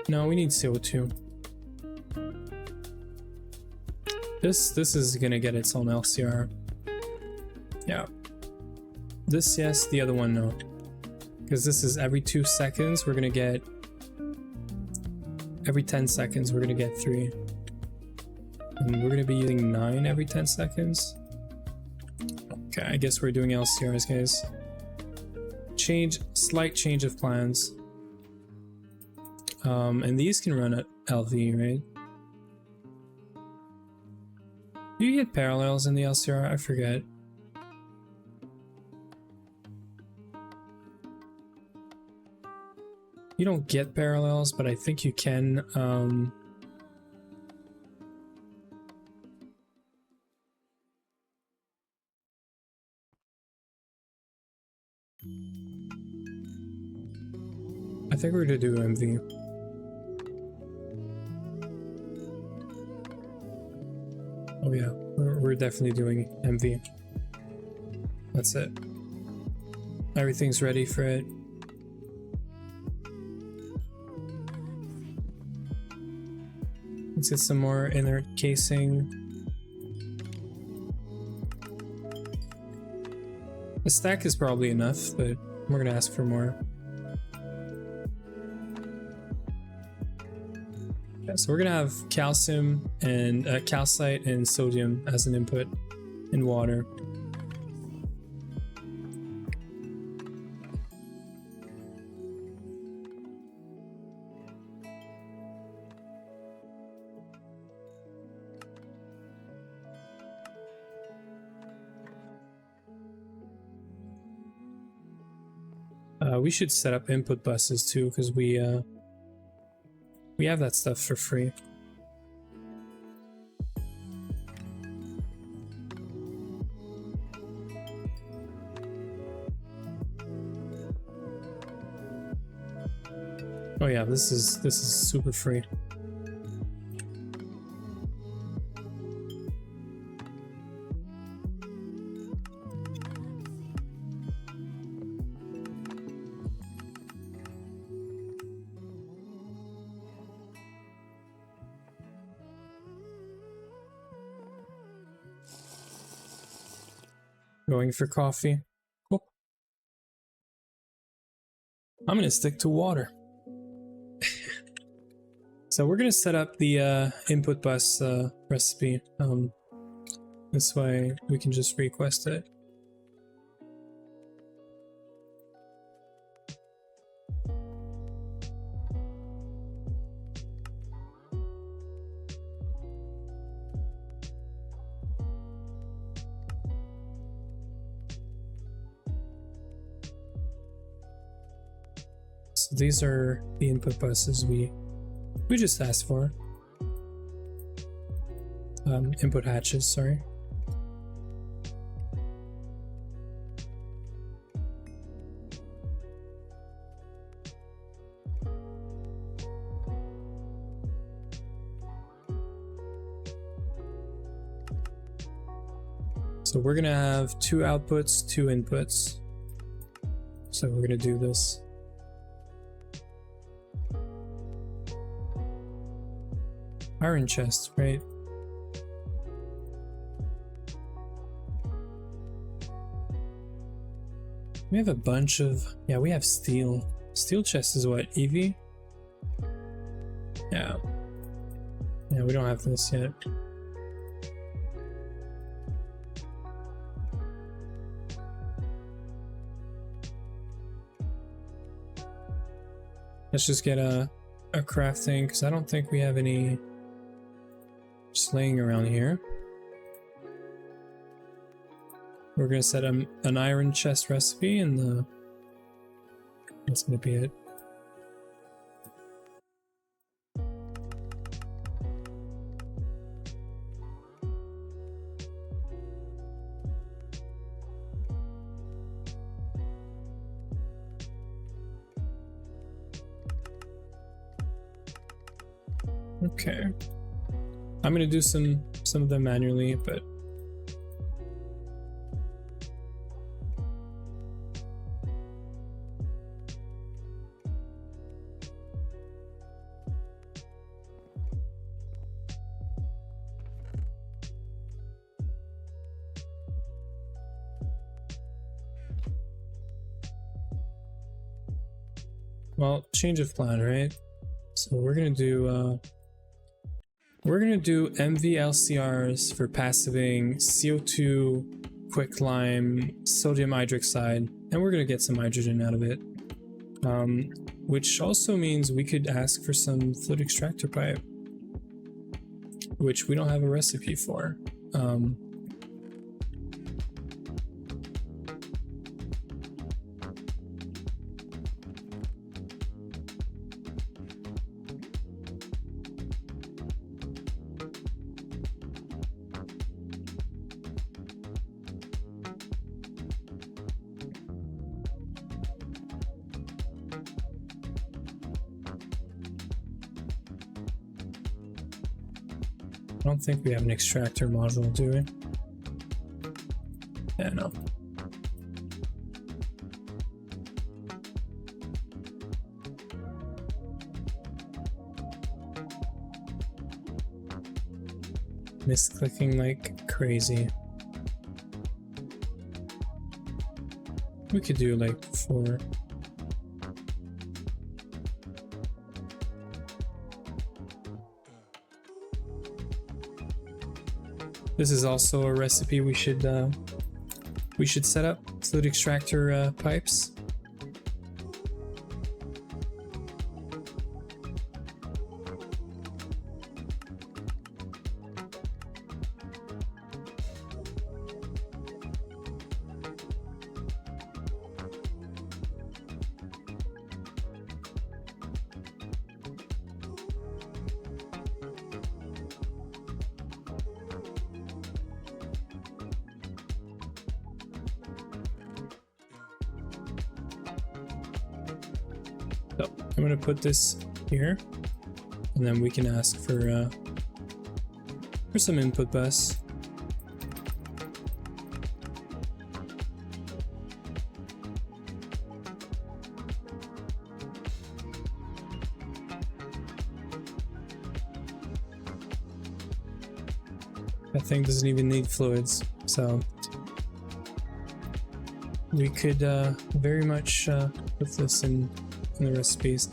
S1: no, we need CO2. This is gonna get its own LCR. Yeah. This yes, the other one no. Because this is every 2 seconds we're gonna get, every 10 seconds we're gonna get 3. And we're gonna be using 9 every 10 seconds. Okay, I guess we're doing LCRs, guys. Slight change of plans. And these can run at LV, right? Do you get parallels in the LCR? I forget. You don't get parallels, but I think you can. I think we're gonna do MV. Oh yeah, we're definitely doing MV. That's it. Everything's ready for it. Let's get some more inner casing. A stack is probably enough, but we're gonna ask for more. Yeah, so we're gonna have calcium and calcite and sodium as an input in water. We should set up input buses too, because we have that stuff for free. Oh yeah, this is super free. Going for coffee. Cool. I'm gonna stick to water. So we're gonna set up the input bus recipe. This way we can just request it. So these are the input buses we just asked for. Input hatches, sorry. So we're gonna have 2 outputs, 2 inputs. So we're gonna do this. Iron chest, right? We have a bunch of... yeah, we have steel. Steel chest is what, EV? Yeah. Yeah, we don't have this yet. Let's just get a crafting, because I don't think we have any just laying around here. We're gonna set an iron chest recipe, and that's gonna be it. Okay. I'm gonna do some of them manually, but well, change of plan, right? So we're gonna do MV-LCRs for passiving CO2, quicklime, sodium hydroxide, and we're gonna get some hydrogen out of it. Which also means we could ask for some fluid extractor pipe, which we don't have a recipe for. I don't think we have an extractor module, do we? Yeah, no. Misclicking like crazy. We could do like 4. This is also a recipe we should set up, fluid extractor pipes. So I'm gonna put this here, and then we can ask for some input bus. That thing doesn't even need fluids, so we could very much put this in the recipes.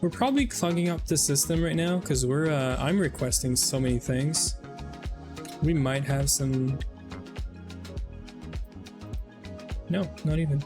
S1: We're probably clogging up the system right now because I'm requesting so many things. We might have some. No, not even.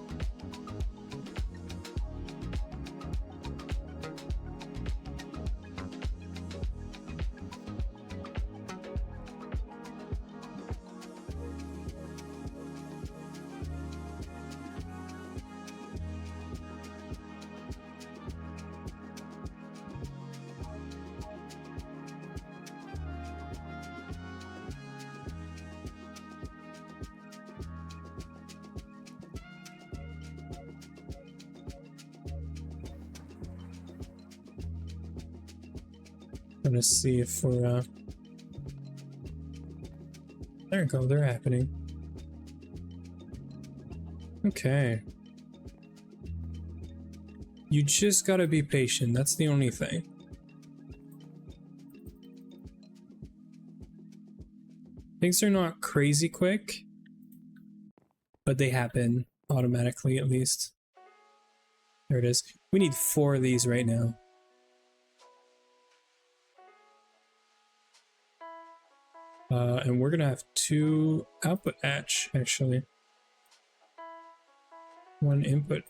S1: I'm gonna see if we're there we go, they're happening. Okay. You just gotta be patient, that's the only thing. Things are not crazy quick, but they happen automatically at least. There it is. We need 4 of these right now. And we're gonna have 2 output hatch, actually. 1 input.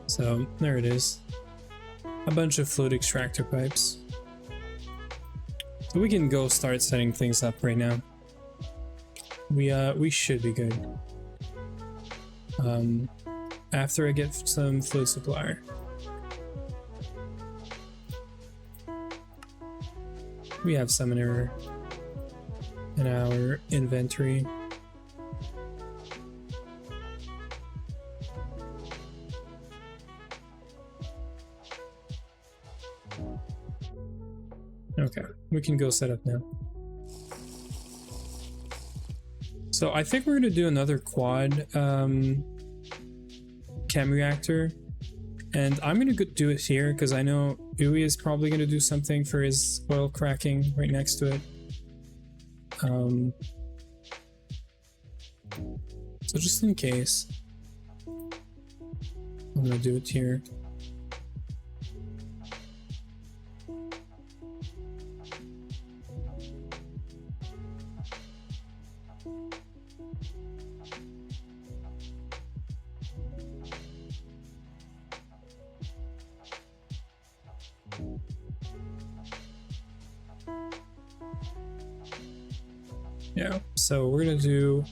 S1: So there it is. A bunch of fluid extractor pipes. So we can go start setting things up right now. We should be good. After I get some fluid supplier. We have some in our inventory. Okay, we can go set up now. So I think we're gonna do another quad chem reactor, and I'm gonna do it here because I know Uwe is probably gonna do something for his oil cracking right next to it. So just in case, I'm gonna do it here. Yeah, so we're gonna do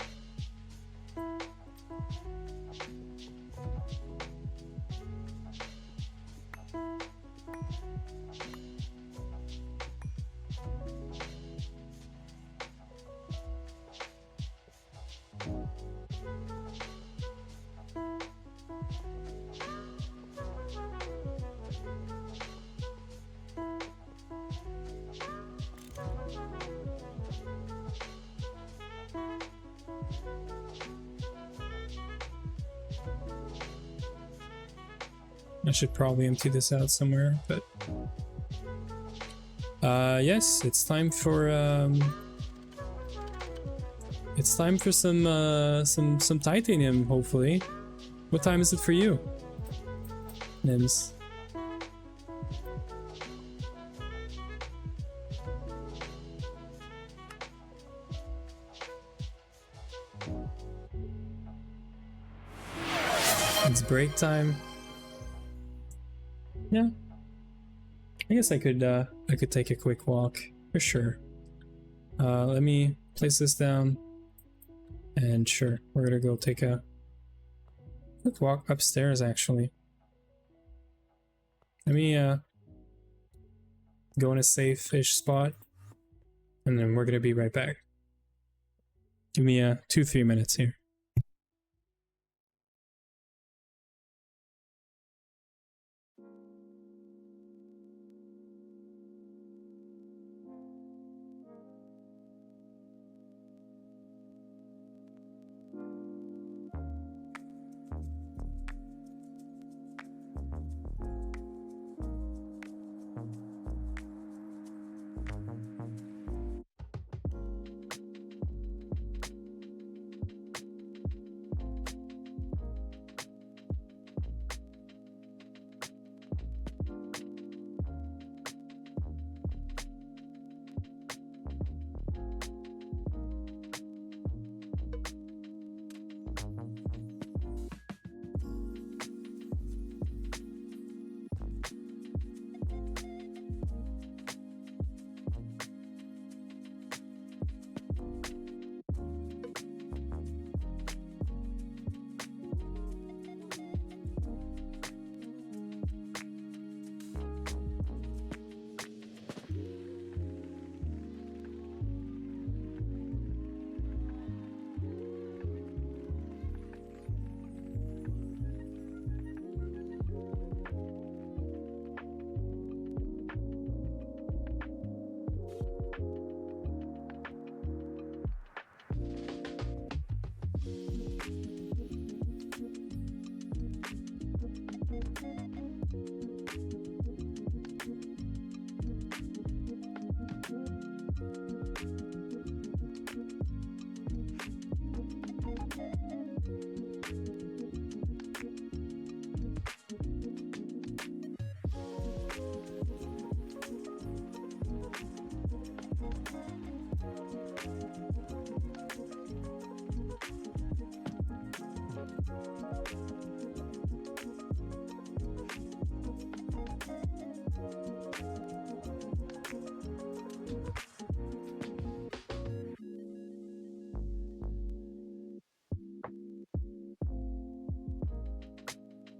S1: I should probably empty this out somewhere, but yes, it's time for some titanium, hopefully. What time is it for you, Nims? It's break time. Yeah, I guess I could take a quick walk for sure. Let me place this down, and sure, we're gonna go take a quick walk upstairs. Actually, let me go in a safe-ish spot, and then we're gonna be right back. Give me 2-3 minutes here.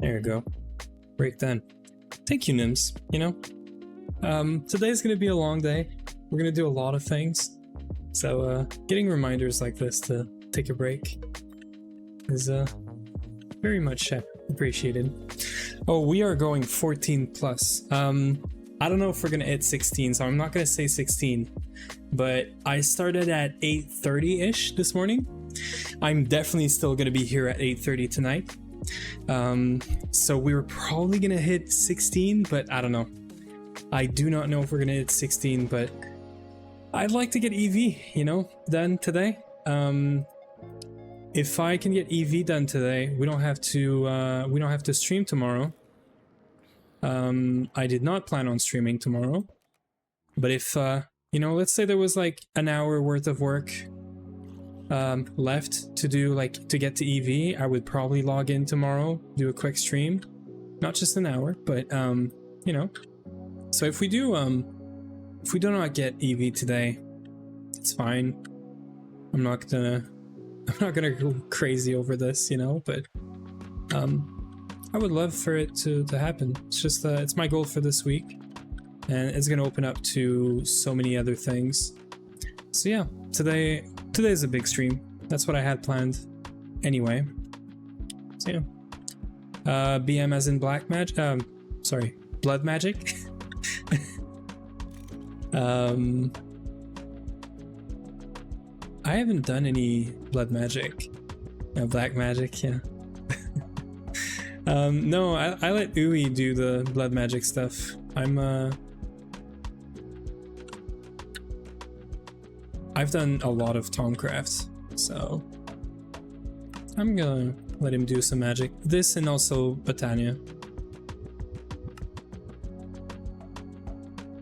S1: There you go. Break done. Thank you, Nims. You know, today's gonna be a long day. We're gonna do a lot of things. So getting reminders like this to take a break is very much appreciated. Oh, we are going 14 plus. I don't know if we're gonna hit 16, so I'm not gonna say 16, but I started at 8:30-ish this morning. I'm definitely still gonna be here at 8:30 tonight. So we were probably gonna hit 16, but I don't know. I do not know if we're gonna hit 16, but I'd like to get EV, you know, done today. If I can get EV done today, we don't have to stream tomorrow. I did not plan on streaming tomorrow, but if you know, let's say there was like an hour worth of work left to do, like to get to EV, I would probably log in tomorrow, do a quick stream, not just an hour, but you know. So if we do not get EV today, it's fine. I'm not gonna go crazy over this, you know, but I would love for it to happen. It's just it's my goal for this week, and it's gonna open up to so many other things. So yeah, today's a big stream. That's what I had planned anyway. So yeah, BM as in black magic. Sorry, blood magic. I haven't done any blood magic. Black magic, yeah. No, I let Uwe do the blood magic stuff. I've done a lot of Tomcraft, so I'm gonna let him do some magic. This and also Botania.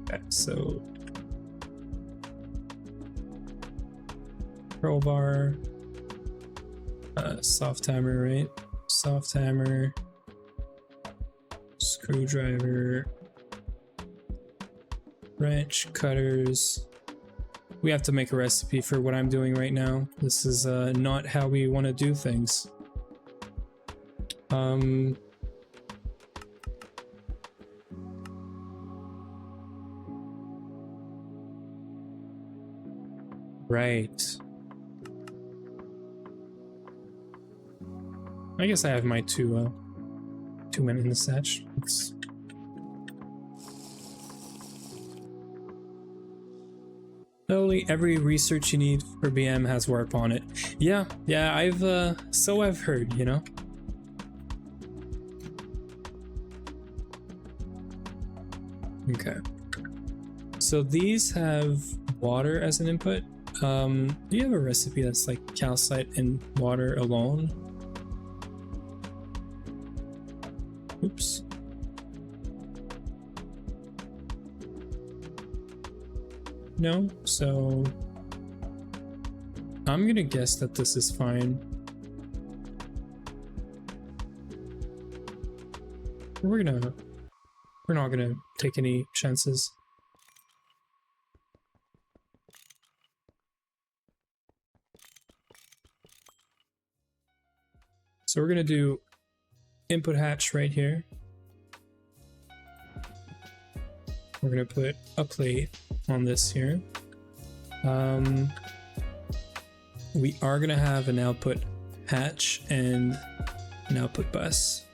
S1: Okay, so crowbar, soft hammer, right? Soft hammer, screwdriver, wrench, cutters. We have to make a recipe for what I'm doing right now. This is not how we want to do things. Right. I guess I have my two men in the satch. Literally every research you need for BM has warp on it. Yeah, so I've heard, you know. Okay. So these have water as an input. Do you have a recipe that's like calcite and water alone? Oops. No, so I'm gonna guess that this is fine. We're not gonna take any chances. So we're gonna do input hatch right here. We're gonna put a plate on this here. We are gonna have an output hatch and an output bus.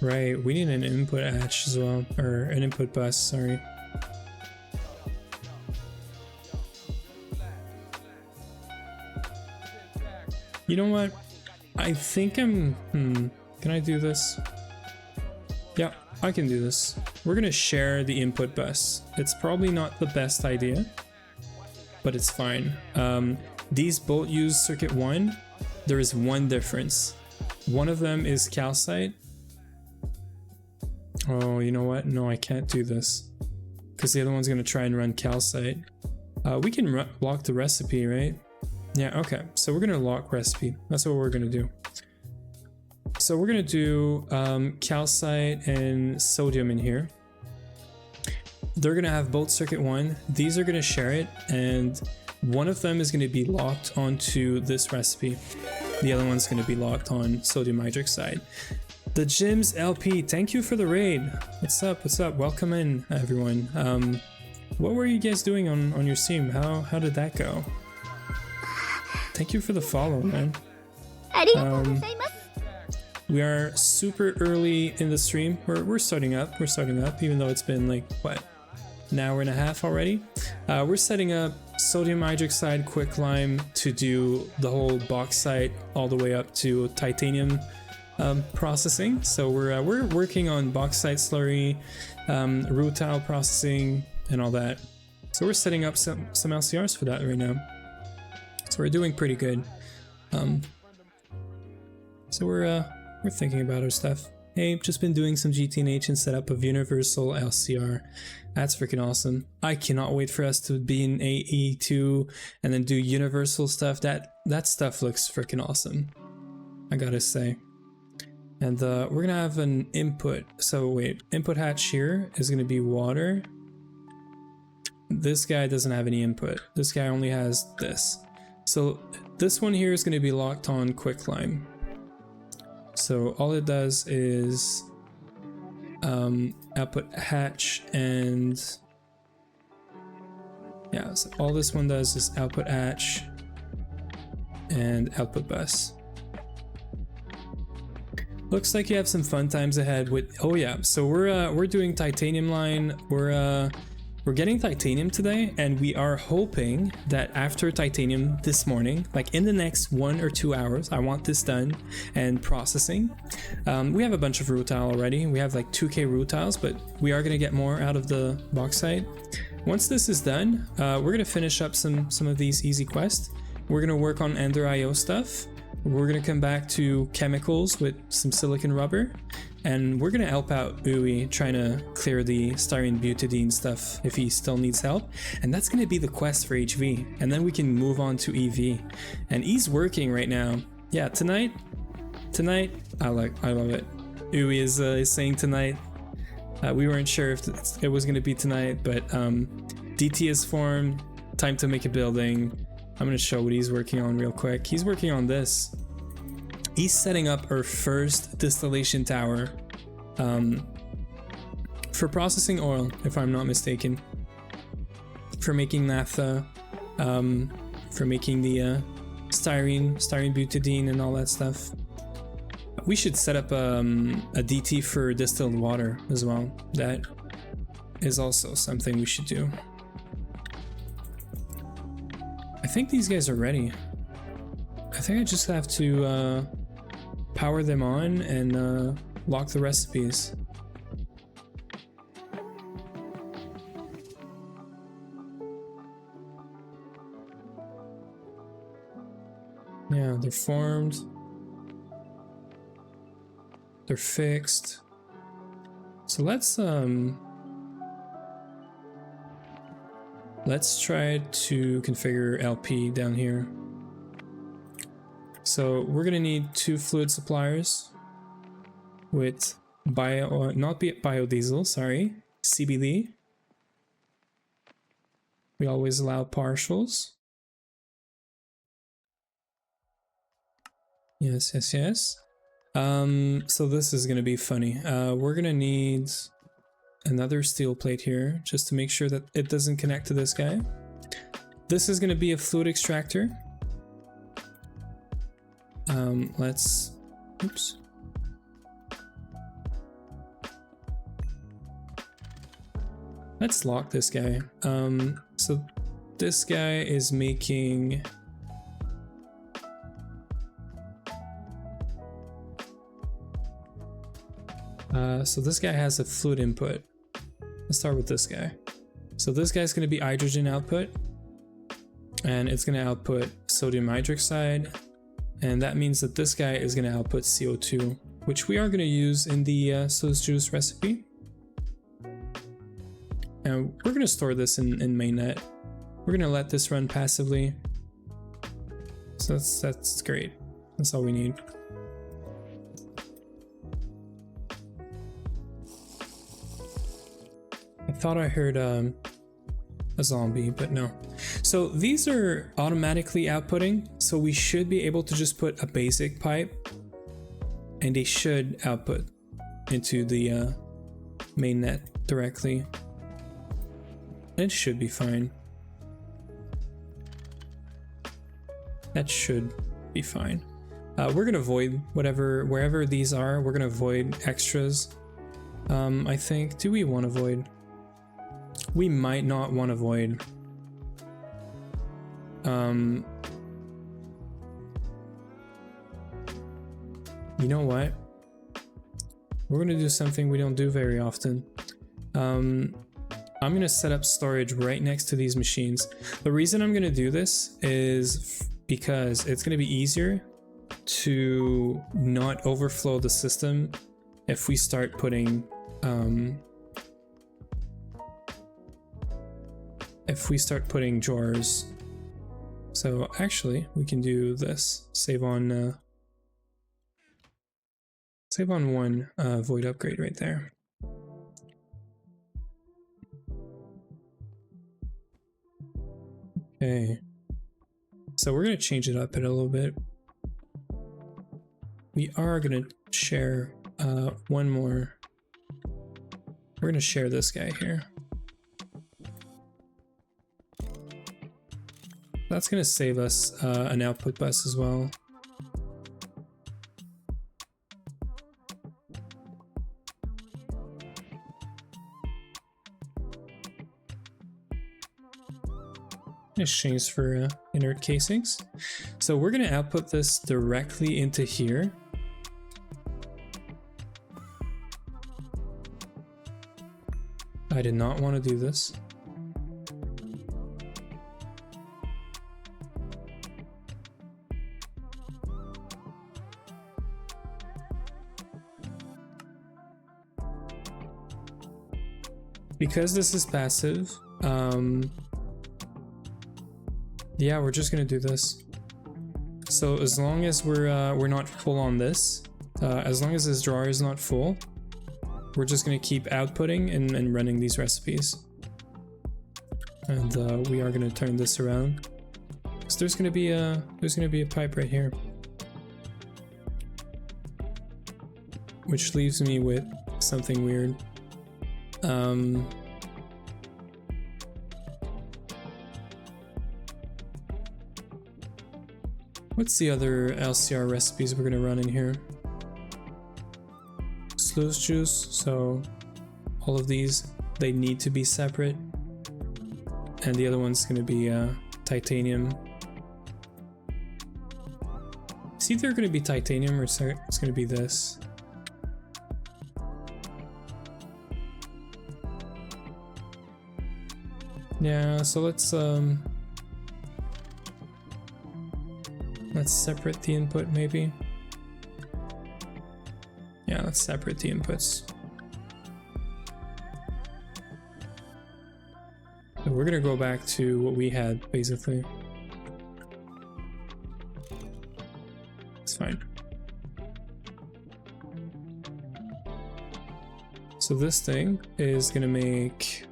S1: Right, we need an input hatch as well, or an input bus, sorry. You know what? I think can I do this? Yeah, I can do this. We're gonna share the input bus. It's probably not the best idea, but it's fine. These both use circuit 1. There is one difference. One of them is calcite. Oh, you know what? No, I can't do this because the other one's gonna try and run calcite. We can lock the recipe, right? Yeah, okay. So we're gonna lock recipe. That's what we're gonna do. So we're gonna do calcite and sodium in here. they're gonna have both circuit 1. These are gonna share it, and one of them is gonna be locked onto this recipe. The other one's gonna be locked on sodium hydroxide. The Gyms LP, thank you for the raid. What's up? What's up? Welcome in, everyone. What were you guys doing on your stream? How did that go? Thank you for the follow, man. We are super early in the stream. We're starting up. We're starting up, even though it's been like what, an hour and a half already. We're setting up sodium hydroxide quicklime to do the whole bauxite all the way up to titanium processing. So we're working on bauxite slurry, rutile processing, and all that. So we're setting up some LCRs for that right now. So we're doing pretty good. So we're thinking about our stuff. Hey, just been doing some GTNH and setup of universal LCR. That's freaking awesome. I cannot wait for us to be in AE2 and then do universal stuff. That stuff looks freaking awesome, I gotta say. And we're gonna have an input. So wait, input hatch here is gonna be water. This guy doesn't have any input. This guy only has this. So this one here is gonna be locked on quicklime. So all it does is output hatch, and yeah, so all this one does is output hatch and output bus. Looks like you have some fun times ahead with, oh yeah, so we're doing titanium line. We're getting titanium today, and we are hoping that after titanium this morning, like in the next 1 or 2 hours, I want this done and processing. We have a bunch of rutile already. We have like 2k rutiles, but we are gonna get more out of the bauxite. Once this is done, we're gonna finish up some of these easy quests. We're gonna work on Ender IO stuff. We're gonna come back to chemicals with some silicon rubber, and we're gonna help out Uwe trying to clear the styrene butadiene stuff if he still needs help. And that's gonna be the quest for HV, and then we can move on to EV. And he's working right now. Yeah, tonight, I love it. Uwe is saying tonight. We weren't sure if it was gonna be tonight, but DT is formed. Time to make a building. I'm gonna show what he's working on real quick. He's working on this. He's setting up our first distillation tower for processing oil, if I'm not mistaken. For making naphtha, for making the styrene butadiene and all that stuff. We should set up a DT for distilled water as well. That is also something we should do. I think these guys are ready. I think I just have to power them on and lock the recipes. Yeah, they're formed. They're fixed. So let's try to configure LP down here. So we're gonna need 2 fluid suppliers with biodiesel, sorry, CBD. We always allow partials. Yes. So this is gonna be funny. We're gonna need another steel plate here just to make sure that it doesn't connect to this guy. This is going to be a fluid extractor. Let's lock this guy. So this guy is making so this guy has a fluid input. Let's start with this guy. So this guy's going to be hydrogen output, and it's going to output sodium hydroxide, and that means that this guy is going to output CO2, which we are going to use in the soda juice recipe. And we're going to store this in mainnet. We're going to let this run passively. So that's great. That's all we need. I thought I heard a zombie, but no. So these are automatically outputting, so we should be able to just put a basic pipe and they should output into the main net directly. It should be fine. That should be fine. We're gonna void wherever these are, we're gonna void extras. I think, do we want to void? We might not want to void. You know what? We're gonna do something we don't do very often. I'm gonna set up storage right next to these machines. The reason I'm gonna do this is because it's gonna be easier to not overflow the system if we start putting drawers. So actually we can do this. Save on one void upgrade right there. Okay, so we're gonna change it up a little bit. We are gonna share one more. We're gonna share this guy here. That's gonna save us an output bus as well. Exchange for inert casings. So we're gonna output this directly into here. I did not want to do this. Because this is passive, yeah, we're just gonna do this. So as long as we're not full on this, as long as this drawer is not full, we're just gonna keep outputting and running these recipes. And we are gonna turn this around. So there's gonna be a pipe right here, which leaves me with something weird. What's the other LCR recipes we're gonna run in here? Sluice juice, so all of these, they need to be separate. And the other one's gonna be titanium. It's either gonna be titanium or it's gonna be this. Yeah, so let's separate the input maybe. Yeah, let's separate the inputs. So we're gonna go back to what we had basically. It's fine. So this thing is gonna make,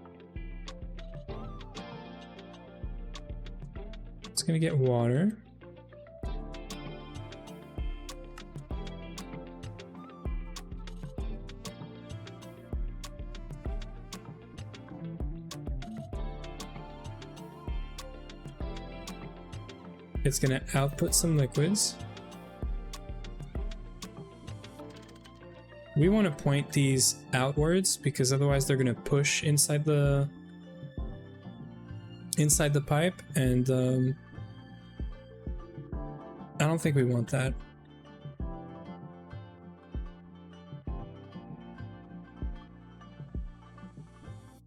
S1: it's gonna get water. It's gonna output some liquids. We want to point these outwards because otherwise they're gonna push inside the pipe, and I don't think we want that.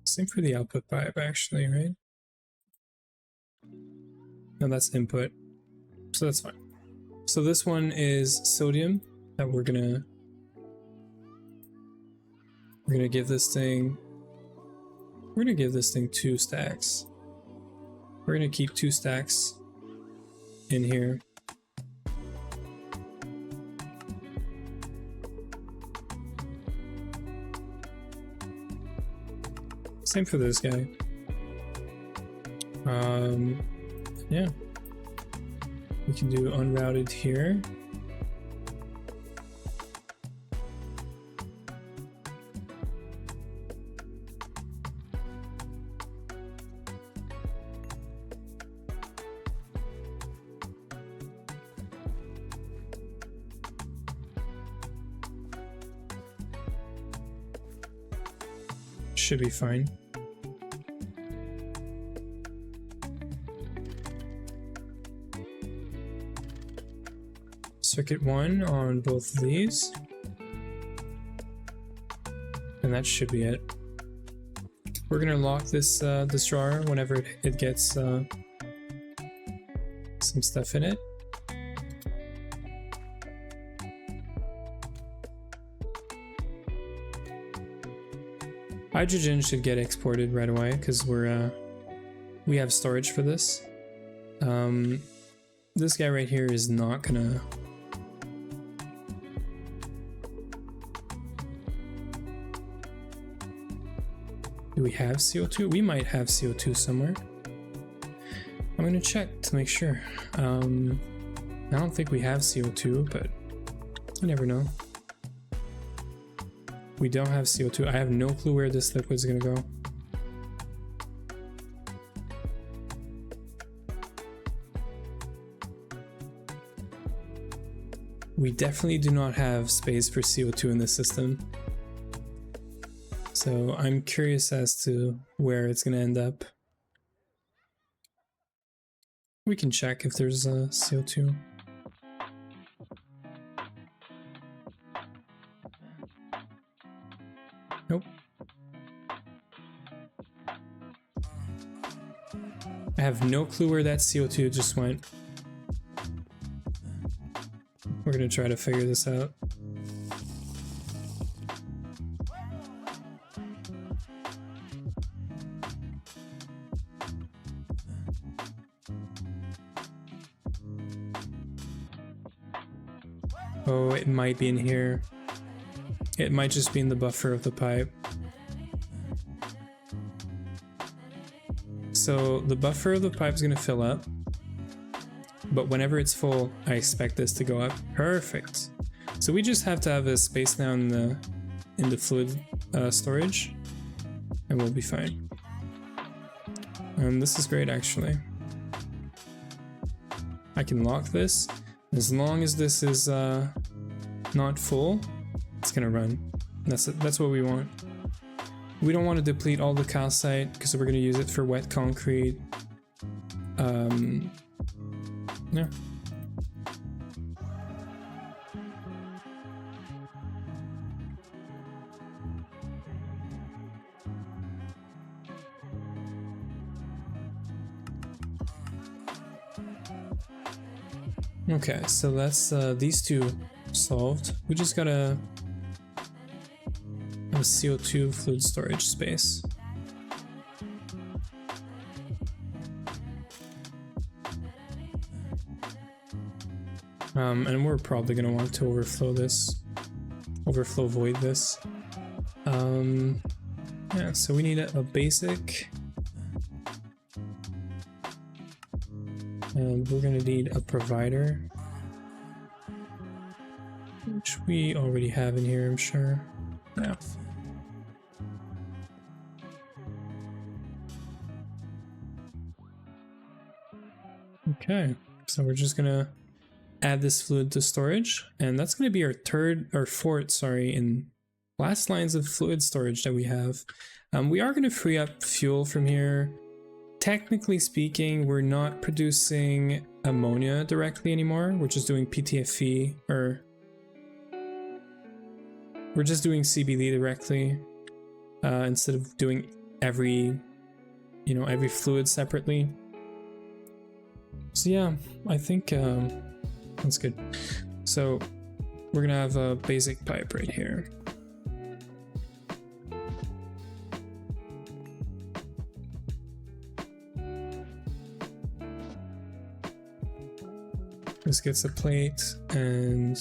S1: Same for the output pipe actually, right? No, that's input. So that's fine. So this one is sodium that we're gonna give this thing. We're gonna give this thing 2 stacks. We're gonna keep 2 stacks in here. Same for this guy. Yeah. We can do unrouted here. Should be fine. Circuit 1 on both of these. And that should be it. We're gonna lock this this drawer whenever it gets some stuff in it. Hydrogen should get exported right away because we have storage for this. This guy right here is not gonna. Do we have CO2? We might have CO2 somewhere. I'm gonna check to make sure. I don't think we have CO2, but I never know. We don't have CO2. I have no clue where this liquid's gonna go. We definitely do not have space for CO2 in this system. So I'm curious as to where it's gonna end up. We can check if there's CO2. Nope. I have no clue where that CO2 just went. We're gonna try to figure this out. Oh, it might be in here. It might just be in the buffer of the pipe. So the buffer of the pipe is gonna fill up, but whenever it's full, I expect this to go up. Perfect. So we just have to have a space now in the fluid storage, and we'll be fine. This is great, actually. I can lock this. As long as this is not full, it's gonna run. That's what we want. We don't want to deplete all the calcite because we're gonna use it for wet concrete. Yeah. Okay, so that's these two solved. We just gotta have a CO2 fluid storage space. And we're probably gonna want to overflow void this. Yeah, so we need a basic. And we're gonna need a provider, which we already have in here, I'm sure. Yeah. Okay, so we're just gonna add this fluid to storage, and that's gonna be our fourth, in last lines of fluid storage that we have. We are gonna free up fuel from here. Technically speaking, we're not producing ammonia directly anymore. We're just doing PTFE, or we're just doing CBD directly instead of doing every fluid separately. So yeah, I think that's good. So we're gonna have a basic pipe right here. This gets a plate and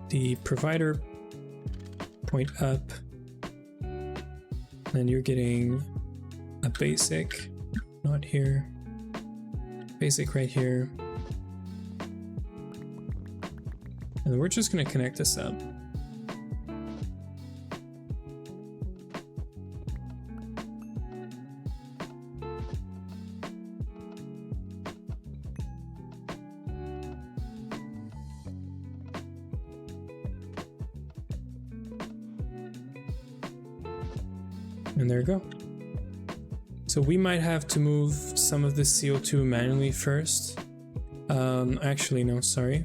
S1: the provider point up. then you're getting a basic, not here, basic right here. And we're just gonna connect this up. And there you go. So we might have to move some of the CO2 manually first. Actually, no, sorry.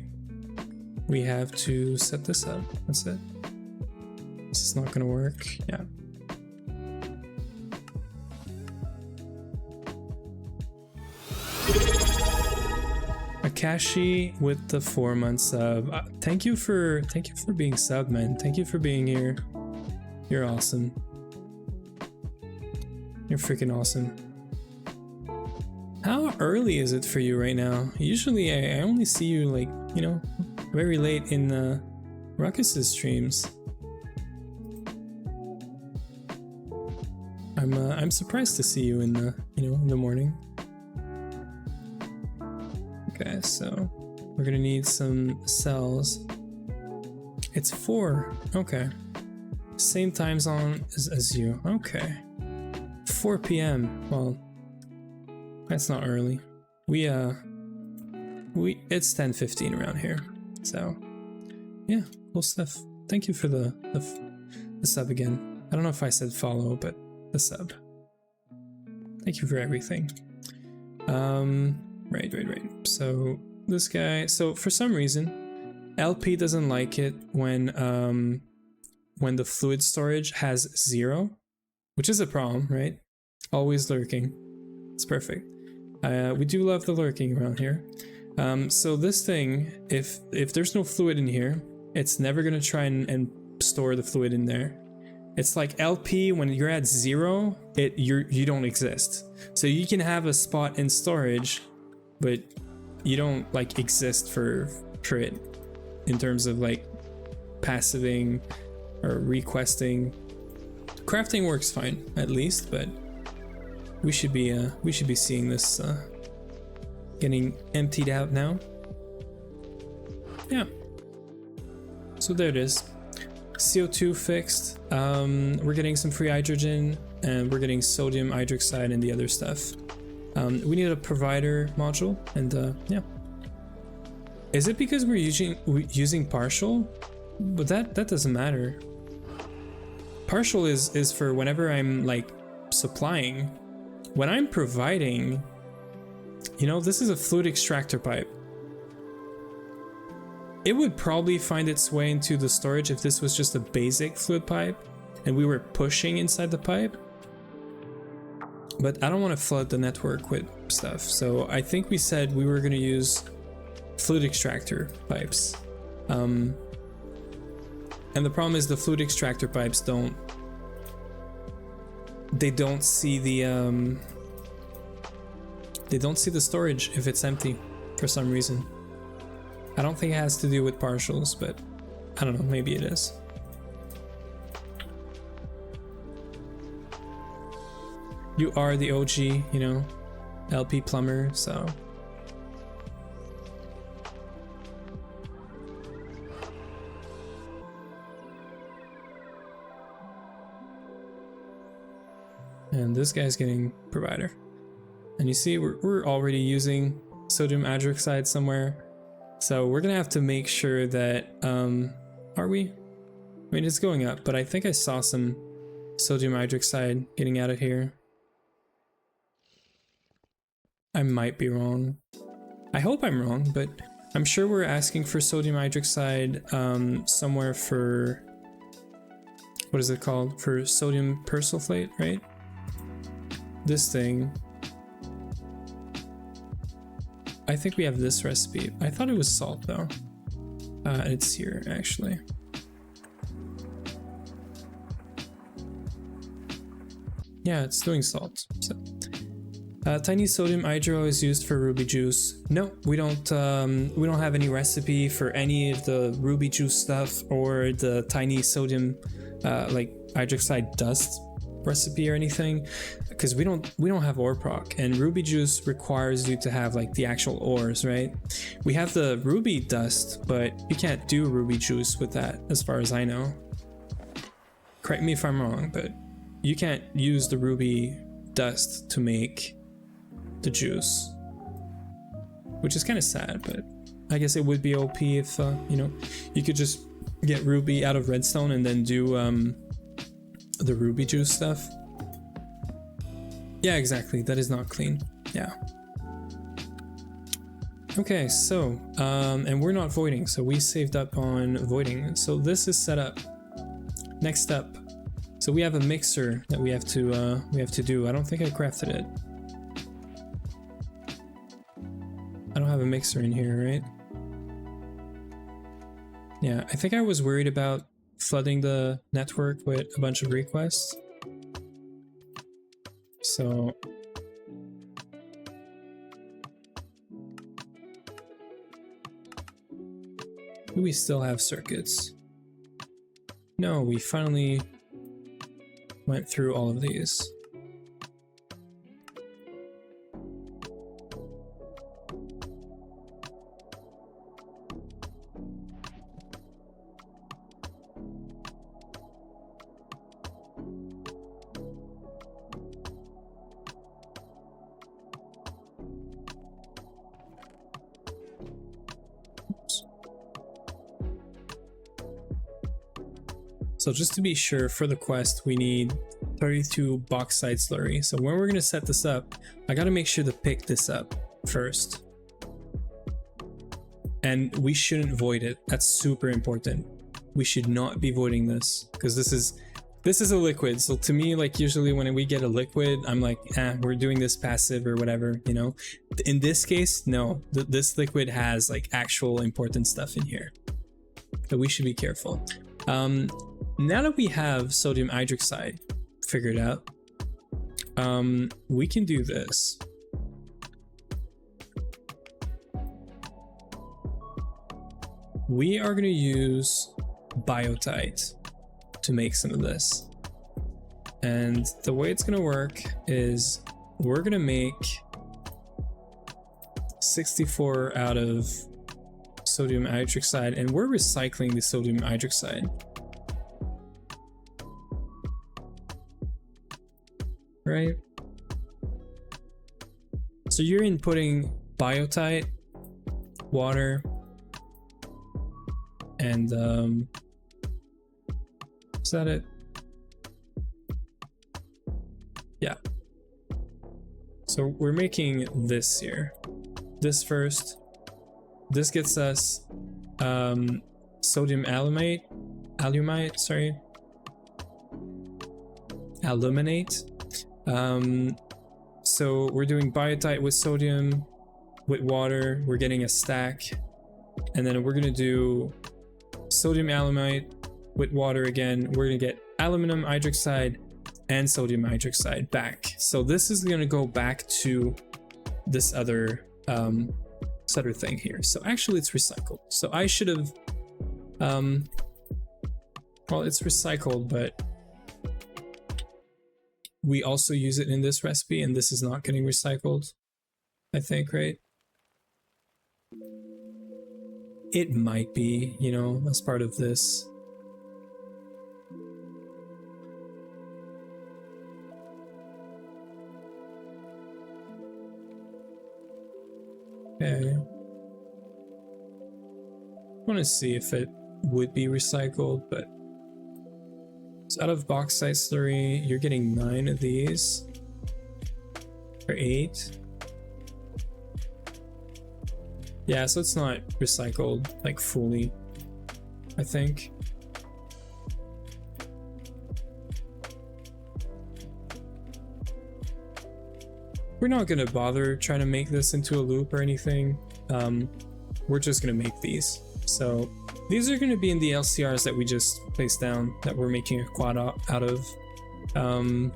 S1: We have to set this up. That's it. This is not gonna work. Yeah. Akashi with the 4-month sub. Thank you for being subbed, man. Thank you for being here. You're awesome. You're freaking awesome. How early is it for you right now? Usually I only see you like, you know, very late in Ruckus's streams. I'm surprised to see you in the, you know, in the morning. Okay, so we're gonna need some cells. It's 4. Okay. Same time zone as you. Okay. 4 p.m. Well, that's not early. It's 10:15 around here. So, yeah, cool stuff. Thank you for the sub again. I don't know if I said follow, but the sub. Thank you for everything. Right. So this guy. So for some reason, LP doesn't like it when the fluid storage has 0, which is a problem, right? Always lurking. It's perfect. We do love the lurking around here. So this thing, if there's no fluid in here, it's never gonna try and store the fluid in there. It's like LP, when you're at 0, you don't exist. So you can have a spot in storage, but you don't like exist for it in terms of like passiving or requesting. Crafting works fine, at least, but we should be seeing this getting emptied out now. Yeah. So there it is. CO2 fixed. We're getting some free hydrogen, and we're getting sodium hydroxide and the other stuff. We need a provider module, and yeah. Is it because we're using partial? But that doesn't matter. Partial is for whenever I'm like supplying. When I'm providing, you know, this is a fluid extractor pipe. It would probably find its way into the storage if this was just a basic fluid pipe and we were pushing inside the pipe. But I don't want to flood the network with stuff. So I think we said we were going to use fluid extractor pipes. And the problem is the fluid extractor pipes don't see the storage if it's empty for some reason. I don't think it has to do with partials, but I don't know, maybe it is. You are the OG, you know, LP plumber, so. And this guy's getting provider. And you see, we're already using sodium hydroxide somewhere. So we're gonna have to make sure that, are we? I mean, it's going up, but I think I saw some sodium hydroxide getting out of here. I might be wrong. I hope I'm wrong, but I'm sure we're asking for sodium hydroxide somewhere for, what is it called? For sodium persulfate, right? This thing. I think we have this recipe. I thought it was salt though. It's here actually. Yeah, it's doing salt. So, tiny sodium hydro is used for ruby juice. No, we don't have any recipe for any of the ruby juice stuff or the tiny sodium like hydroxide dust. recipe or anything, because we don't have ore proc, and ruby juice requires you to have like the actual ores, right? We have the ruby dust, but you can't do ruby juice with that as far as I know. Correct me if I'm wrong, but you can't use the ruby dust to make the juice, which is kind of sad, but I guess it would be OP if you know, you could just get ruby out of redstone and then do the ruby juice stuff. Yeah, exactly, that is not clean. Yeah. Okay, so and we're not voiding, so we saved up on voiding, so this is set up. Next up, so we have a mixer that we have to do. I don't think I crafted it. I don't have a mixer in here, right? Yeah, I think I was worried about flooding the network with a bunch of requests. So do we still have circuits? No, we finally went through all of these. So just to be sure, for the quest, we need 32 bauxite slurry. So when we're gonna set this up, I gotta make sure to pick this up first. And we shouldn't void it. That's super important. We should not be voiding this, because this is a liquid. So to me, like usually when we get a liquid, I'm like, we're doing this passive or whatever, you know? In this case, no, this liquid has like actual important stuff in here. So we should be careful. Now that we have sodium hydroxide figured out, we can do this. We are going to use biotite to make some of this. And the way it's going to work is we're going to make 64 out of sodium hydroxide, and we're recycling the sodium hydroxide. Right? So you're inputting biotite, water, and is that it? Yeah. So we're making this here. This first. This gets us sodium alumite, sorry. Aluminate. So we're doing biotite with sodium, with water, we're getting a stack, and then we're gonna do sodium alumite with water again, we're gonna get aluminum hydroxide and sodium hydroxide back. So this is gonna go back to this other thing here. So actually it's recycled. So I should have, well, it's recycled, but we also use it in this recipe, and this is not getting recycled, I think, right? It might be, you know, as part of this. Okay. I want to see if it would be recycled, but so out of bauxite slurry, you're getting 9 of these, or 8. Yeah, so it's not recycled like fully, I think. We're not gonna bother trying to make this into a loop or anything. We're just gonna make these. So these are gonna be in the LCRs that we just placed down, that we're making a quad out of. And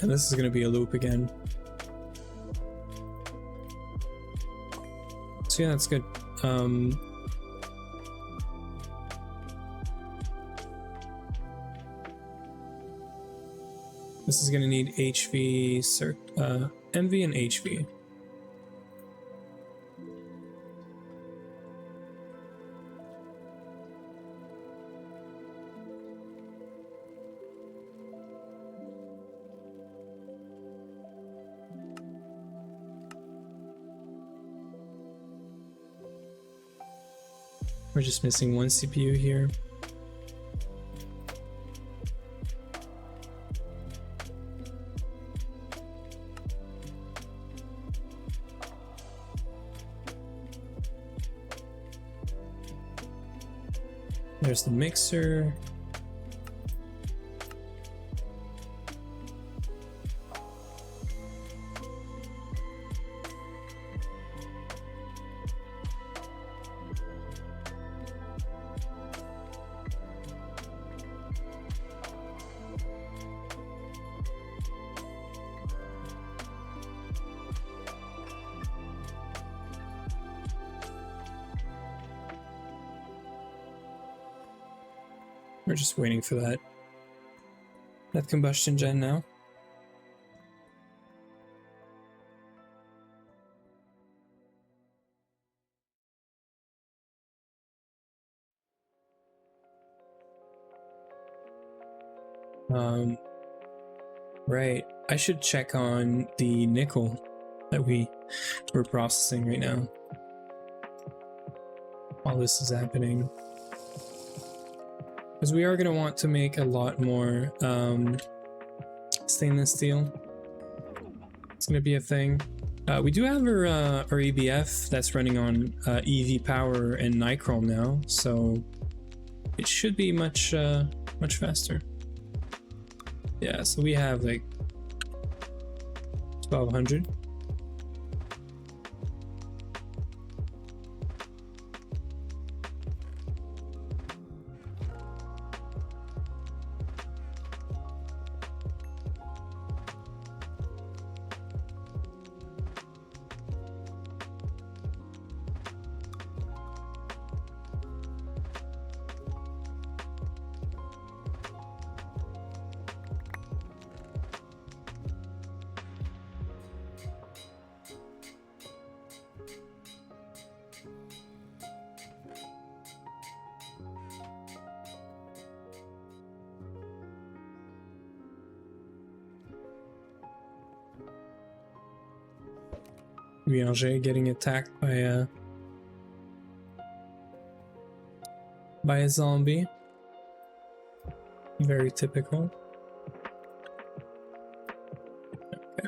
S1: this is gonna be a loop again. So yeah, that's good. This is gonna need HV, MV and HV. We're just missing one CPU here. There's the mixer. We're just waiting for that combustion gen now. Right. I should check on the nickel that we're processing right now. While this is happening. Because we are going to want to make a lot more stainless steel. It's going to be a thing. We do have our EBF that's running on EV power and nichrome now, so it should be much faster. Yeah, so we have like 1200. Rianger getting attacked by a zombie. Very typical. Okay.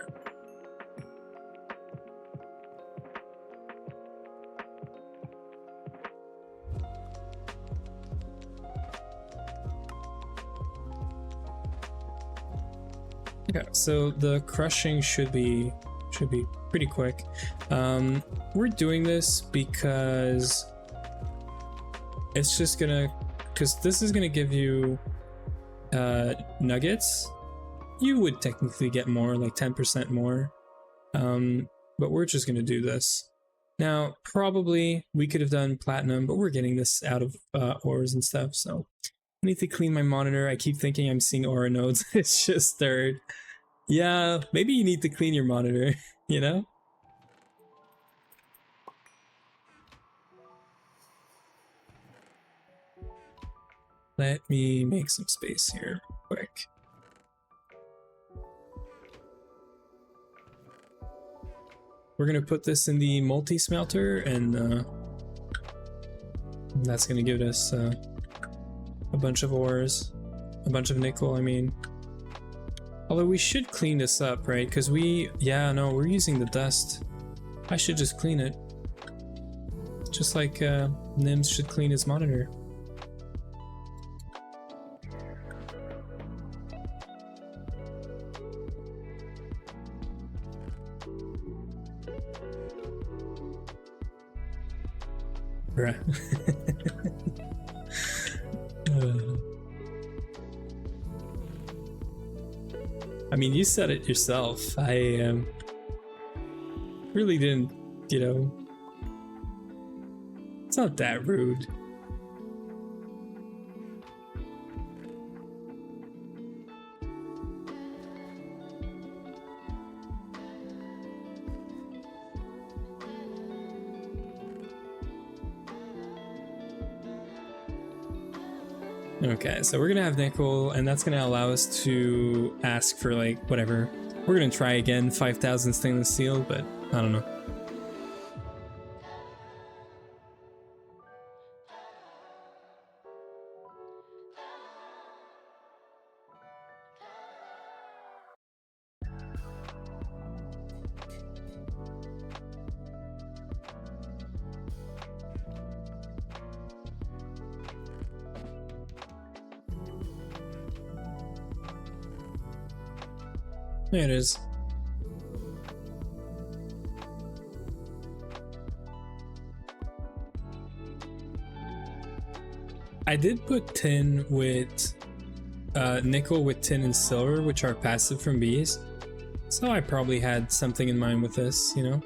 S1: Okay, so the crushing should be pretty quick. We're doing this because it's just gonna, because this is gonna give you nuggets. You would technically get more, like 10% more, but we're just gonna do this. Now, probably we could have done platinum, but we're getting this out of ores and stuff, so I need to clean my monitor. I keep thinking I'm seeing aura nodes. It's just third. Yeah, maybe you need to clean your monitor, you know? Let me make some space here, quick. We're gonna put this in the multi-smelter, and that's gonna give us a bunch of ores, a bunch of nickel, I mean. Although we should clean this up, right? Because yeah, no, we're using the dust. I should just clean it. Just like Nims should clean his monitor. Bruh. I mean, you said it yourself. I really didn't, you know. It's not that rude. Okay, so we're gonna have nickel, and that's gonna allow us to ask for like whatever. We're gonna try again 5,000 stainless steel, but I don't know. There it is. I did put tin with nickel with tin and silver, which are passive from bees. So I probably had something in mind with this, you know?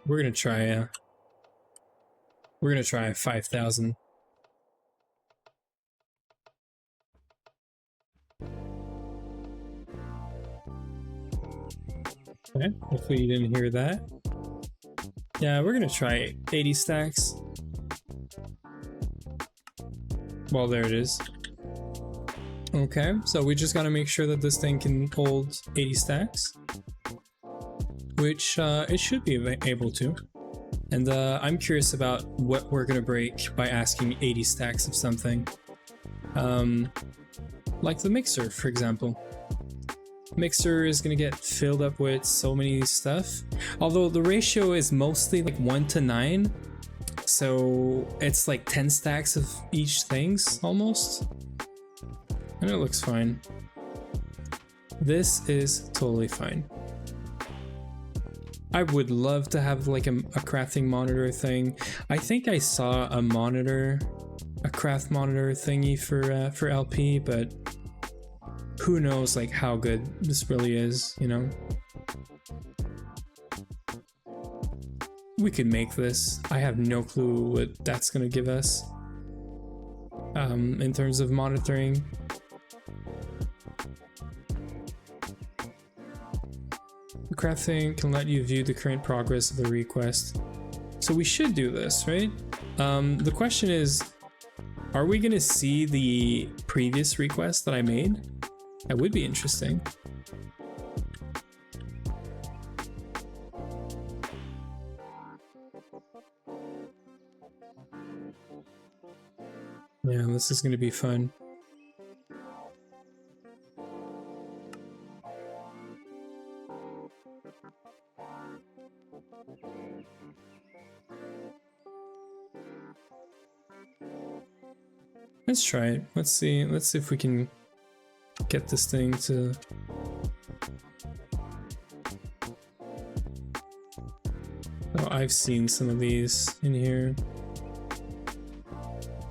S1: We're gonna try 5,000. Okay, hopefully you didn't hear that. Yeah, we're gonna try 80 stacks. Well, there it is. Okay, so we just gotta make sure that this thing can hold 80 stacks, which it should be able to. And I'm curious about what we're gonna break by asking 80 stacks of something. Like the mixer, for example. Mixer is gonna get filled up with so many stuff, although the ratio is mostly like 1 to 9, so it's like 10 stacks of each things almost, and it looks fine. This is totally fine. I would love to have like a crafting monitor thing. I think I saw a monitor, a craft monitor thingy for LP, but who knows like how good this really is, you know? We could make this. I have no clue what that's gonna give us in terms of monitoring. The crafting can let you view the current progress of the request. So we should do this, right? The question is, are we gonna see the previous request that I made? That would be interesting. Yeah, this is gonna be fun. Let's try it. Let's see if we can get this thing to... Oh, I've seen some of these in here.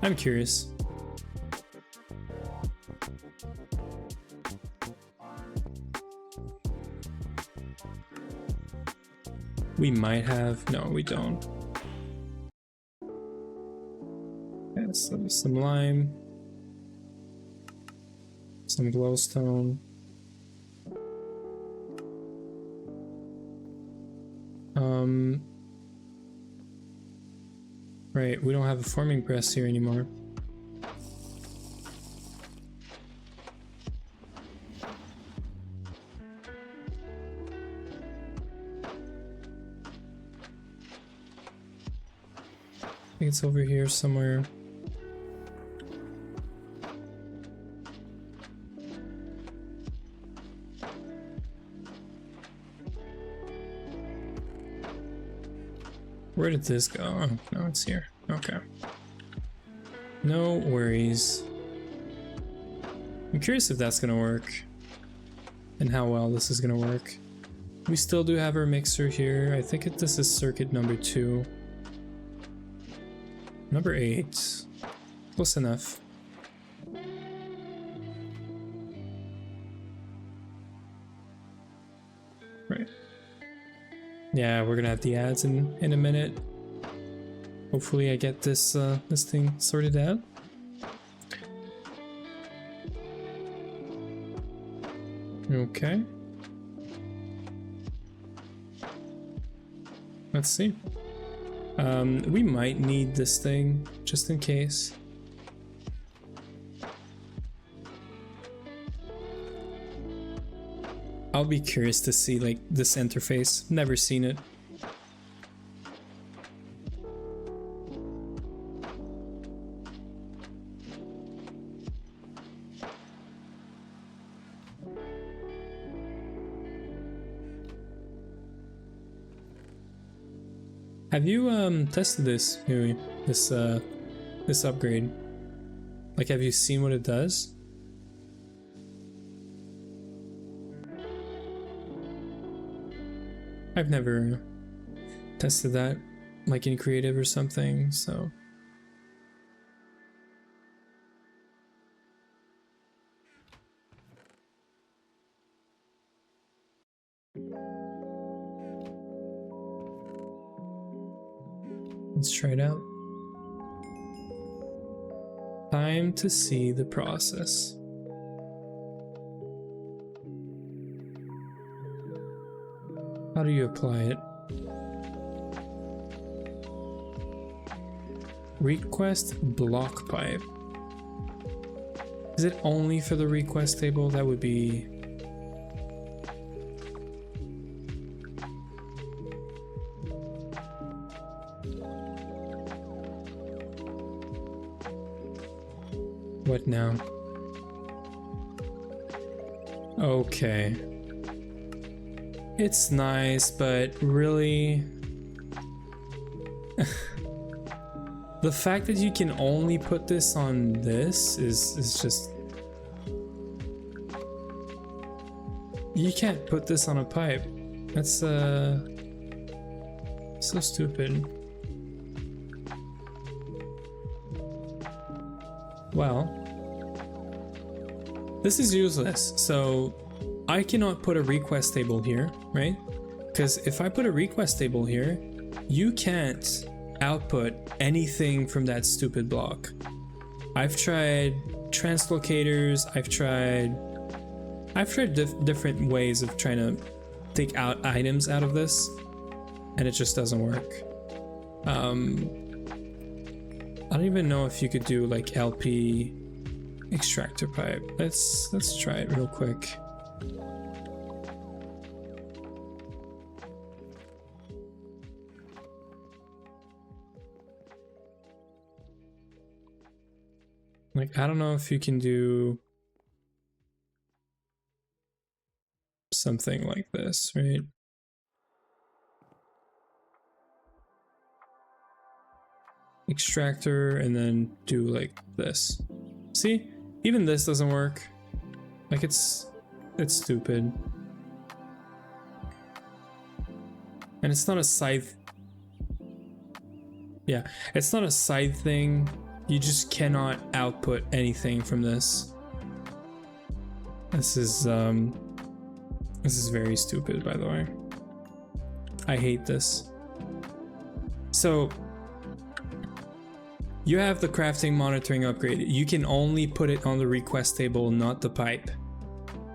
S1: I'm curious. We might have... No, we don't. Okay, so some lime. Some glowstone. Right, we don't have a forming press here anymore. I think it's over here somewhere. Where did this go? Oh, no, it's here. Okay. No worries. I'm curious if that's gonna work and how well this is gonna work. We still do have our mixer here. I think this is circuit number 2. Number 8. Close enough. Right. Yeah, we're gonna have the ads in a minute. Hopefully I get this this thing sorted out. Okay. Let's see. We might need this thing just in case. I'll be curious to see like this interface. Never seen it. Have you tested this, Huey? This upgrade? Like, have you seen what it does? I've never tested that, like in creative or something, so. Let's try it out. Time to see the process. How do you apply it? Request block pipe. Is it only for the request table? That would be... What now? Okay. It's nice, but really... The fact that you can only put this on this is just... You can't put this on a pipe. That's so stupid. Well, this is useless. So I cannot put a request table here, right? Because if I put a request table here, you can't output anything from that stupid block. I've tried translocators, I've tried different ways of trying to take out items out of this, and it just doesn't work. I don't even know if you could do like LP extractor pipe. Let's try it real quick. Like, I don't know if you can do something like this, right? Extractor and then do like this. See? Even this doesn't work. Like, it's stupid. And it's not a scythe. Yeah, it's not a scythe thing. You just cannot output anything from this. This is very stupid, by the way. I hate this. So you have the crafting monitoring upgrade. You can only put it on the request table, not the pipe.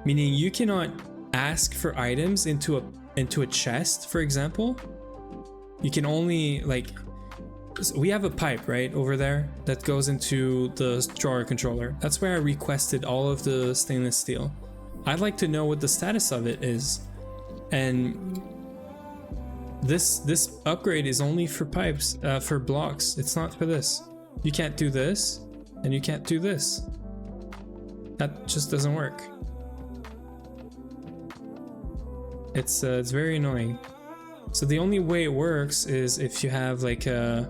S1: Meaning you cannot ask for items into a chest, for example. You can only, like, we have a pipe right over there that goes into the drawer controller. That's where I requested all of the stainless steel. I'd like to know what the status of it is. And this upgrade is only for pipes, for blocks. It's not for this. You can't do this, and you can't do this. That just doesn't work. It's very annoying. So the only way it works is if you have like a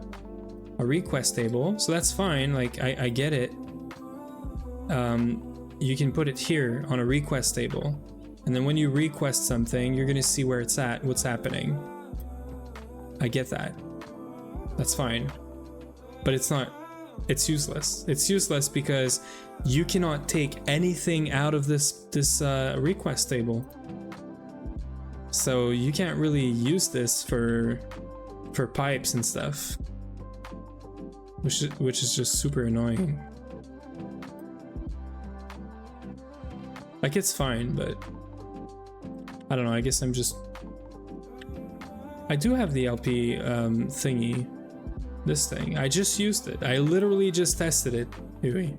S1: request table. So that's fine. Like, I get it. You can put it here on a request table, and then when you request something, you're gonna see where it's at, what's happening. I get that. That's fine. But it's not, it's useless. It's useless because you cannot take anything out of this request table. So you can't really use this for pipes and stuff. which is just super annoying. Like, it's fine, but I don't know, I guess I do have the LP thingy, this thing. I just used it. I literally just tested it. Anyway.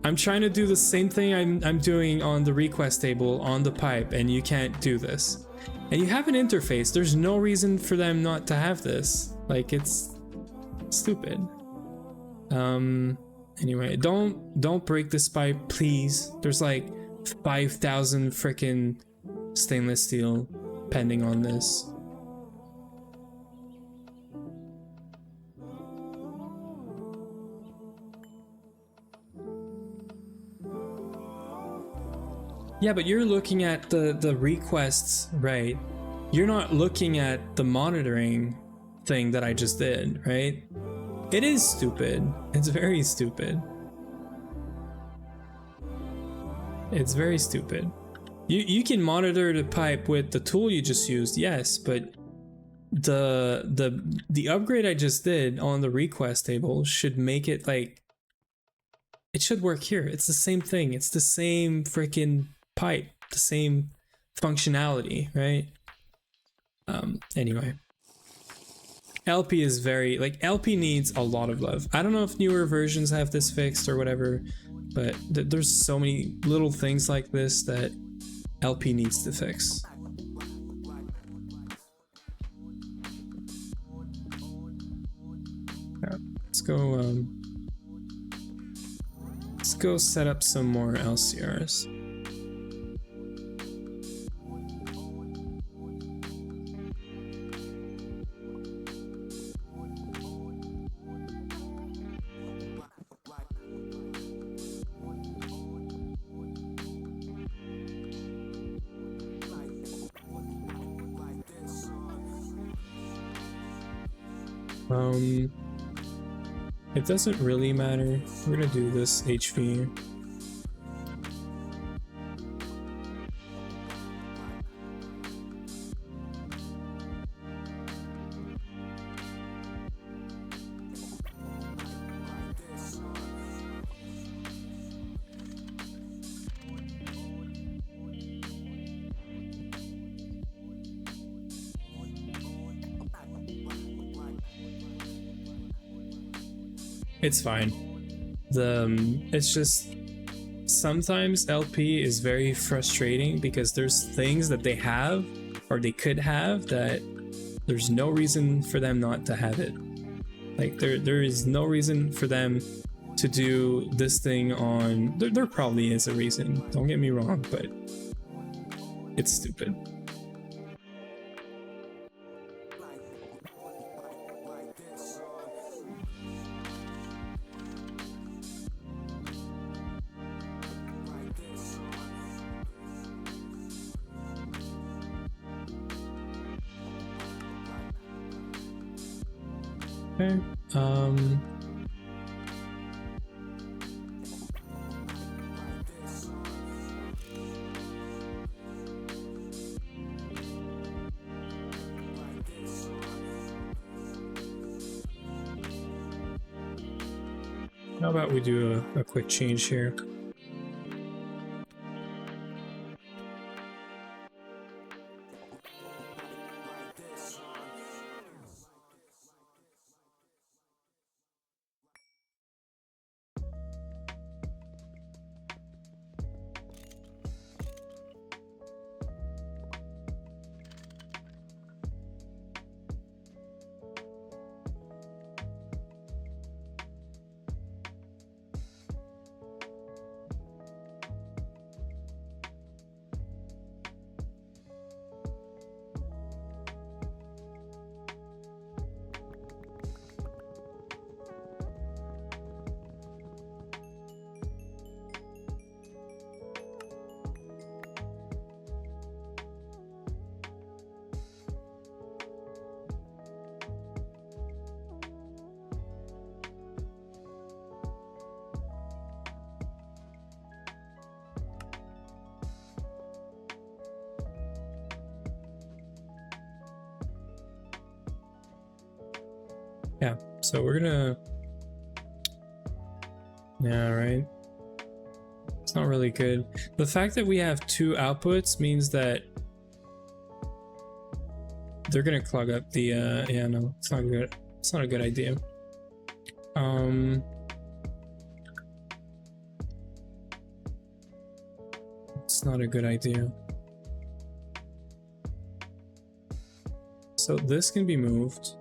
S1: I'm trying to do the same thing I'm doing on the request table on the pipe, and you can't do this. And you have an interface. There's no reason for them not to have this. Like, it's stupid. Anyway, don't break this pipe, please. There's like 5,000 freaking stainless steel pending on this. Yeah, but you're looking at the requests, right? You're not looking at the monitoring thing that I just did, right? It is stupid. It's very stupid. It's very stupid. You can monitor the pipe with the tool you just used, yes, but the upgrade I just did on the request table should make it like it should work here. It's the same thing. It's the same freaking pipe, the same functionality, right? Anyway, LP is very, like, LP needs a lot of love. I don't know if newer versions have this fixed or whatever, but there's so many little things like this that LP needs to fix. Let's go set up some more LCRs. It doesn't really matter. We're gonna do this HV. It's fine. It's just sometimes LP is very frustrating because there's things that they have or they could have that there's no reason for them not to have it. Like there is no reason for them to do this thing on. There probably is a reason. Don't get me wrong, but it's stupid. Okay, how about we do a quick change here? Yeah, So we're gonna, yeah, right. It's not really good. The fact that we have 2 outputs means that they're gonna clog up the, yeah, no, it's not good. It's not a good idea. It's not a good idea. So this can be moved.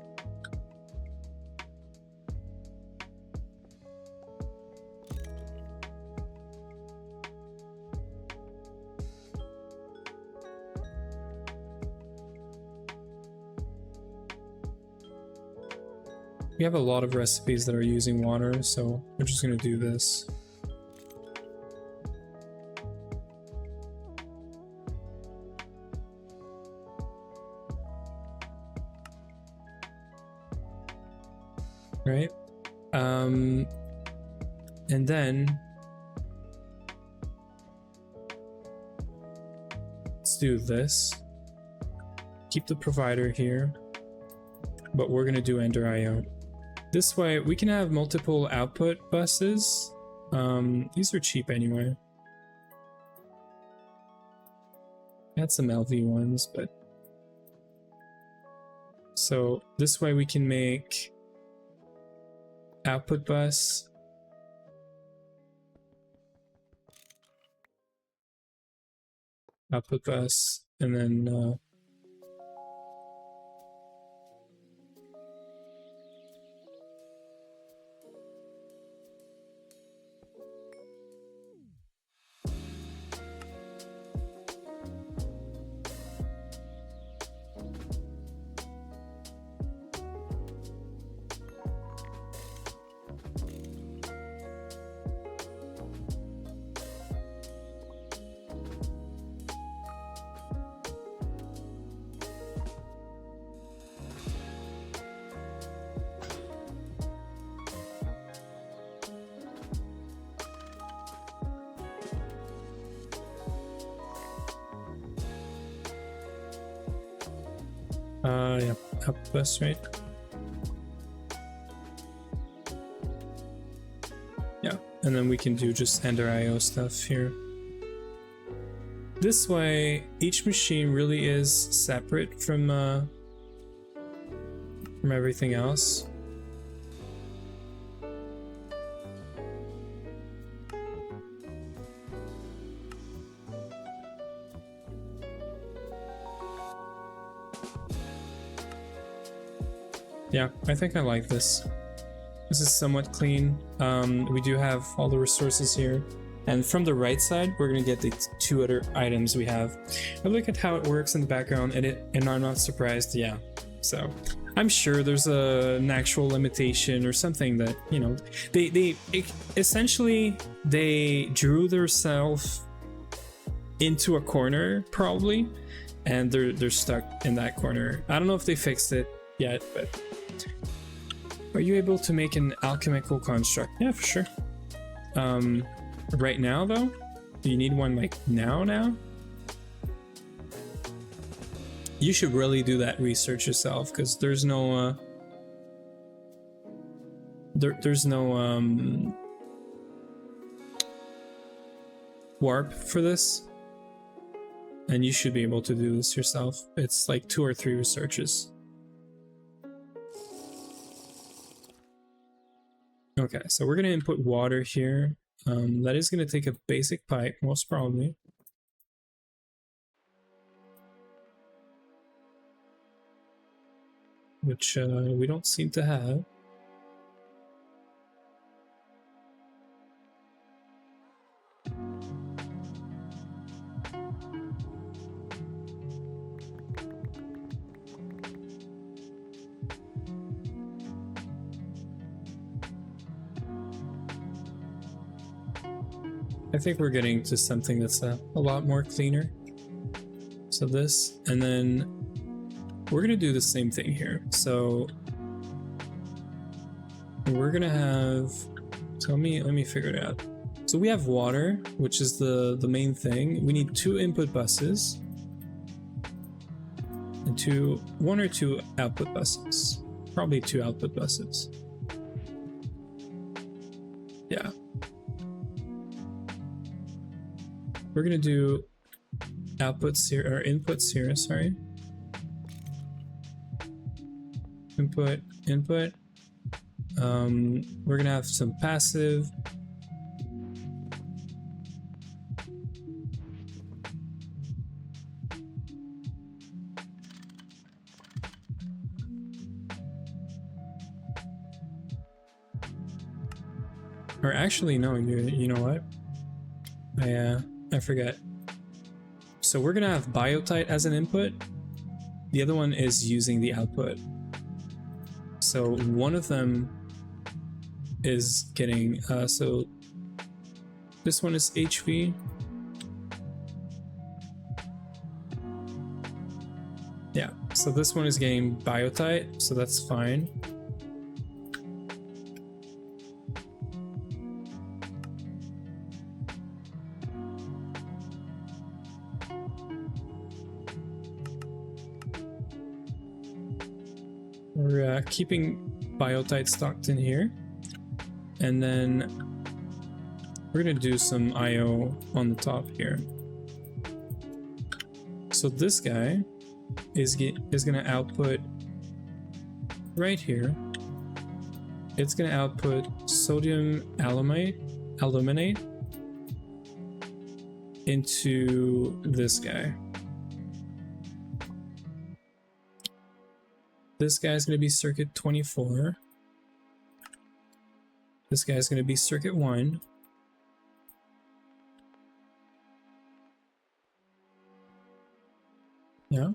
S1: We have a lot of recipes that are using water, so we're just gonna do this. Right? And then let's do this. Keep the provider here, but we're gonna do Ender IO. This way we can have multiple output buses. These are cheap anyway. Had some LV ones, but so this way we can make output bus, and then yeah, output bus, right? Yeah, and then we can do just Ender IO stuff here. This way, each machine really is separate from everything else. Yeah, I think I like this. This is somewhat clean. We do have all the resources here. And from the right side, we're gonna get the 2 other items we have. I look at how it works in the background and I'm not surprised, yeah. So I'm sure there's an actual limitation or something that, you know, they essentially drew themselves into a corner probably, and they're stuck in that corner. I don't know if they fixed it yet, but are you able to make an alchemical construct? Yeah, for sure. Right now though? Do you need one like now? You should really do that research yourself, because there's no there's no warp for this, and you should be able to do this yourself. It's like 2 or 3 researches. Okay, so we're gonna input water here. That is gonna take a basic pipe, most probably. Which we don't seem to have. I think we're getting to something that's a lot more cleaner. So this, and then we're gonna do the same thing here. So we're gonna have, so let me figure it out. So we have water, which is the main thing. We need 2 input buses and 1 or 2 output buses. Probably 2 output buses. Yeah. We're gonna do outputs here, or inputs here, sorry. Input, input. We're gonna have some passive. Or actually, no, you know what? I forget. So we're gonna have biotype as an input. The other one is using the output. So one of them is getting, so this one is HV. Yeah, so this one is getting biotype, so that's fine. We're keeping biotype stocked in here, and then we're gonna do some IO on the top here. So this guy is gonna output right here. It's gonna output sodium aluminate into this guy. This guy's going to be circuit 24. This guy's going to be circuit 1. Yeah.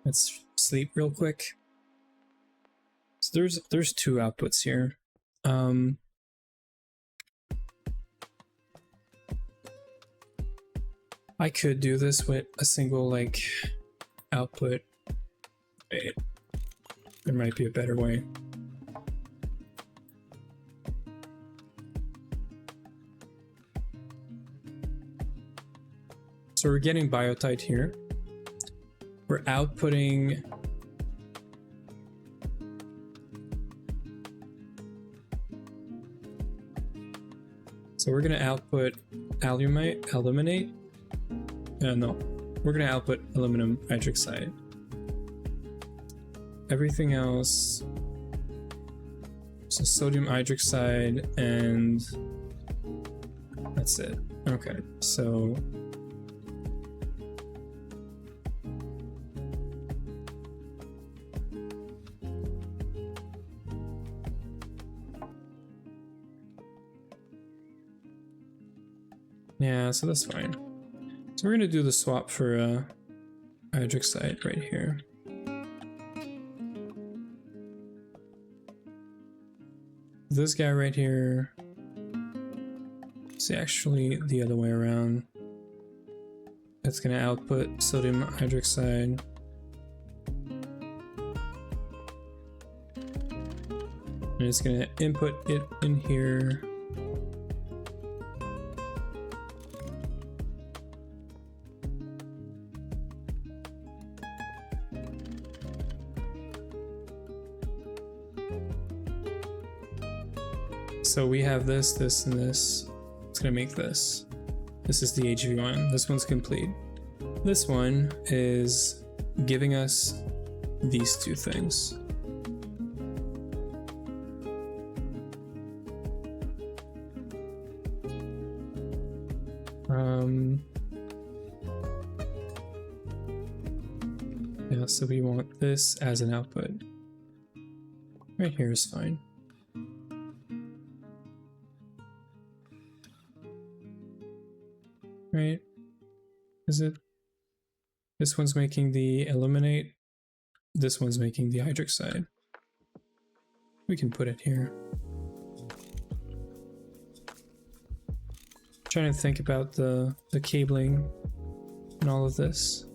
S1: Let's sleep real quick. So there's two outputs here. I could do this with a single like output. Wait, there might be a better way. So we're getting biotype here. We're outputting so we're gonna output aluminate. No, we're gonna output aluminum hydroxide. Everything else, so sodium hydroxide, and that's it. Okay, so yeah, so that's fine. So we're gonna do the swap for hydroxide right here. This guy right here. It's actually the other way around. It's gonna output sodium hydroxide. And it's gonna input it in here. So we have this, this, and this. It's gonna make this. This is the HV one. This one's complete. This one is giving us these two things. Yeah, so we want this as an output. Right here is fine. Right? Is it? This one's making the aluminate. This one's making the hydroxide. We can put it here. Trying to think about the cabling and all of this.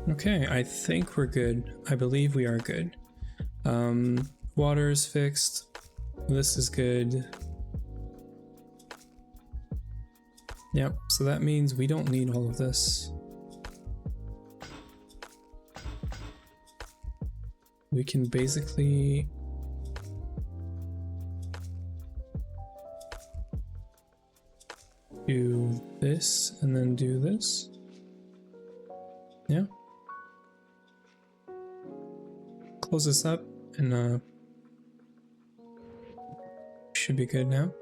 S1: Okay, I think we're good. I believe we are good. Water is fixed. This is good. Yep, so that means we don't need all of this. We can basically do this and then do this. Yeah. Close this up and should be good now.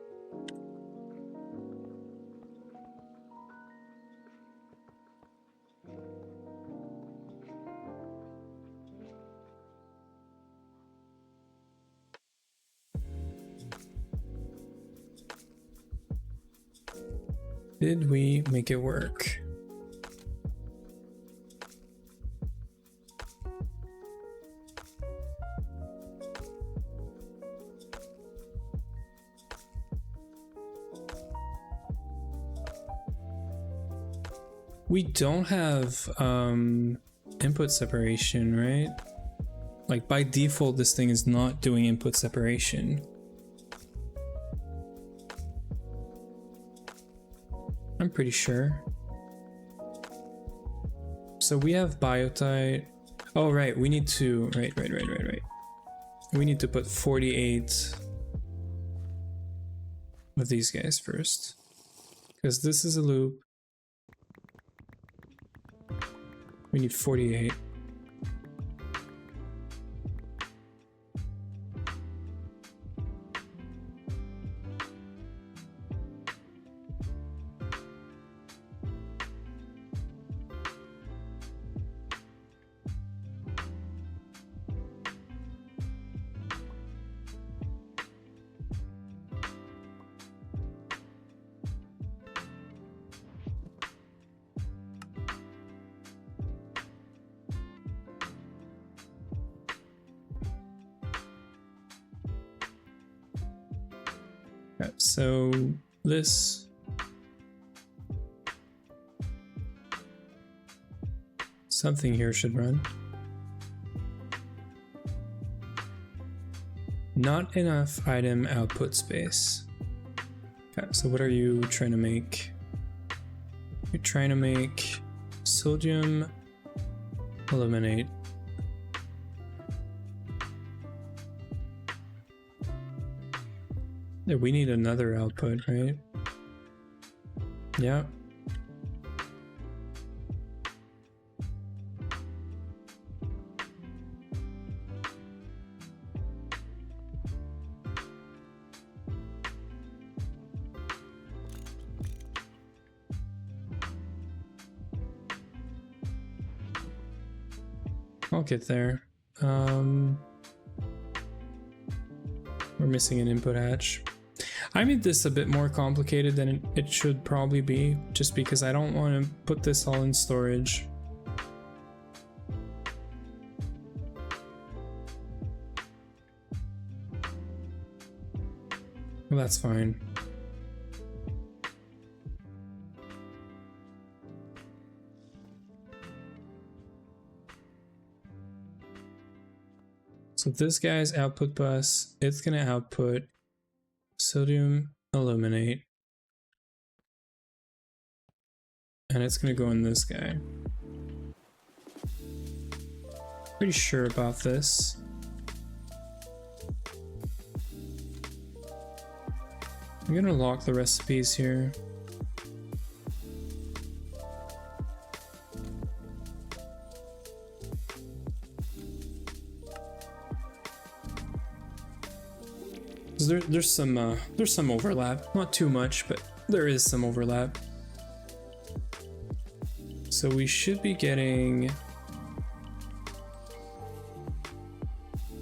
S1: Did we make it work? We don't have input separation, right? Like by default, this thing is not doing input separation. I'm pretty sure. So we have biotite. Oh, right. We need to, right. We need to put 48 of these guys first. Because this is a loop. We need 48. So this something here should run. Not enough item output space. Okay, so what are you trying to make? You're trying to make sodium aluminate. Yeah, we need another output, right? Yeah. I'll get there. We're missing an input hatch. I made this a bit more complicated than it should probably be, just because I don't want to put this all in storage. Well, that's fine. So this guy's output bus, it's gonna output sodium aluminate, and it's gonna go in this guy. Pretty sure about this. I'm gonna lock the recipes here. There's some overlap, not too much, but there is some overlap. So we should be getting,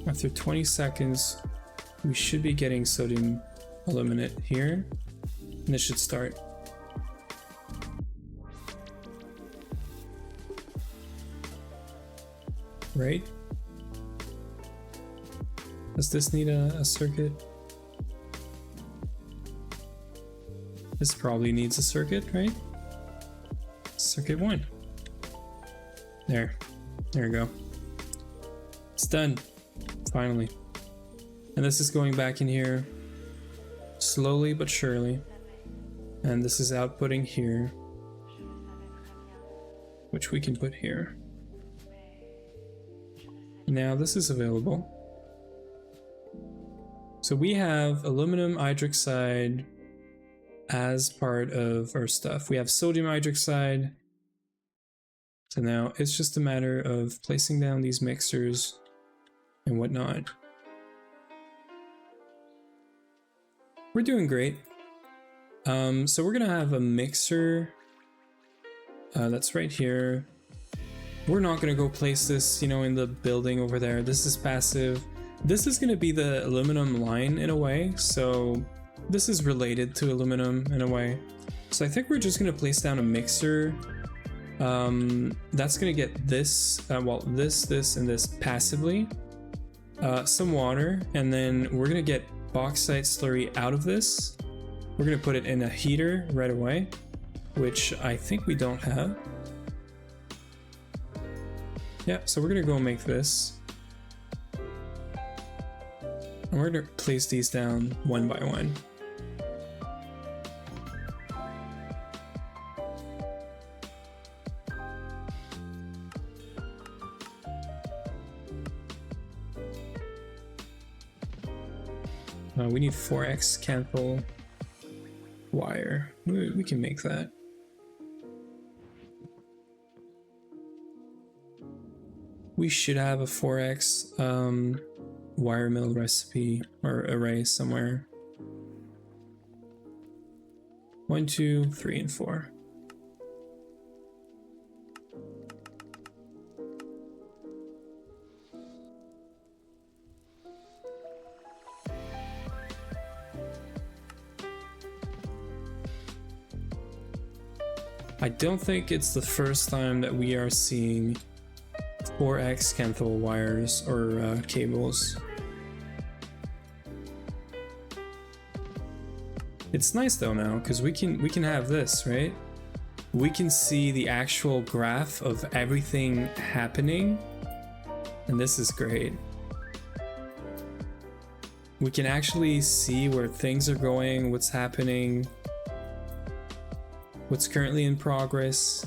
S1: after 20 seconds, we should be getting sodium aluminate here, and this should start. Right? Does this need a circuit? This probably needs a circuit, right? Circuit 1. There. There we go. It's done, finally. And this is going back in here slowly but surely. And this is outputting here, which we can put here. Now this is available. So we have aluminum hydroxide as part of our stuff. We have sodium hydroxide. So now it's just a matter of placing down these mixers and whatnot. We're doing great. So we're gonna have a mixer that's right here. We're not gonna go place this, you know, in the building over there. This is passive. This is gonna be the aluminum line in a way, so this is related to aluminum in a way. So I think we're just gonna place down a mixer. That's gonna get this, this, and this passively. Some water, and then we're gonna get bauxite slurry out of this. We're gonna put it in a heater right away, which I think we don't have. Yeah, so we're gonna go make this. And we're gonna place these down one by one. We need 4x cancel wire. We can make that. We should have a 4x wire mill recipe or array somewhere. 1, 2, 3, and 4. I don't think it's the first time that we are seeing 4x Kenthal wires or cables. It's nice though now because we can have this, right? We can see the actual graph of everything happening, and this is great. We can actually see where things are going, what's happening, what's currently in progress.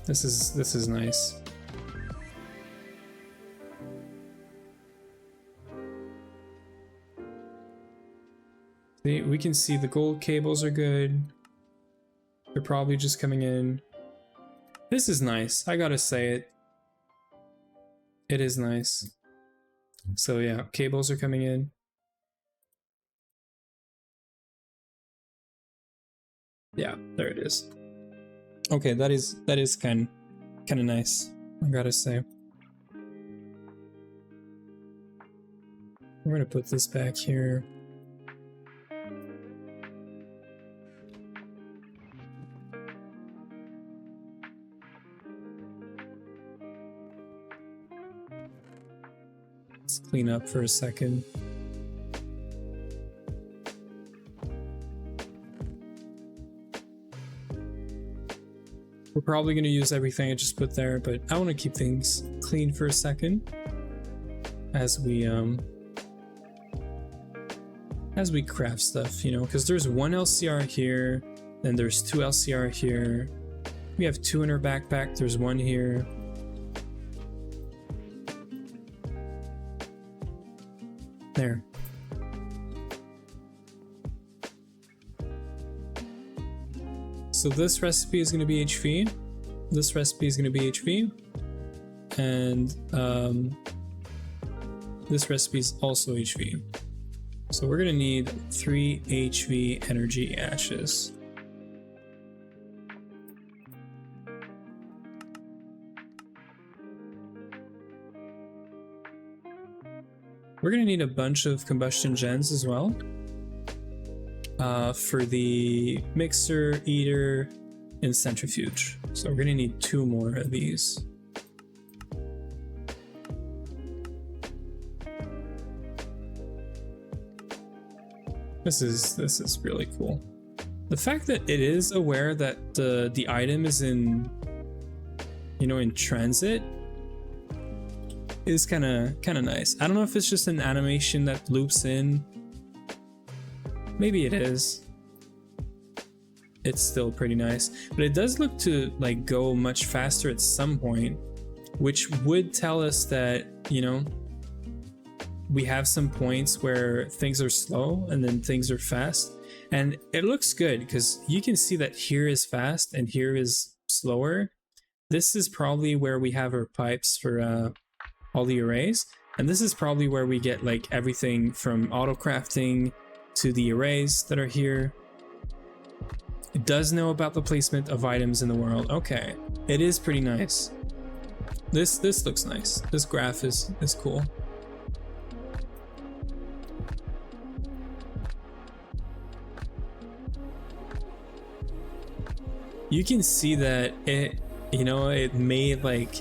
S1: This is nice. See, we can see the gold cables are good. They're probably just coming in. This is nice, I gotta say it. It is nice. So yeah, cables are coming in. Yeah, there it is. Okay, that is kind of nice, I gotta say. We're gonna put this back here. Let's clean up for a second. We're probably going to use everything I just put there, but I want to keep things clean for a second as we craft stuff, you know, because there's one LCR here, then there's 2 LCR here. We have 2 in our backpack, there's 1 here. There. So this recipe is going to be HV, this recipe is going to be HV, and this recipe is also HV. So we're going to need 3 HV energy ashes. We're going to need a bunch of combustion gens as well. For the mixer, eater, and centrifuge. So we're gonna need 2 more of these. This is really cool. The fact that it is aware that the item is in, you know, in transit is kind of nice. I don't know if it's just an animation that loops in. Maybe it is. It's still pretty nice, but it does look to like go much faster at some point, which would tell us that, you know, we have some points where things are slow and then things are fast. And it looks good because you can see that here is fast and here is slower. This is probably where we have our pipes for all the arrays. And this is probably where we get like everything from auto crafting to the arrays that are here. It does know about the placement of items in the world. Okay, it is pretty nice. This looks nice. This graph is cool. You can see that it, you know, it made like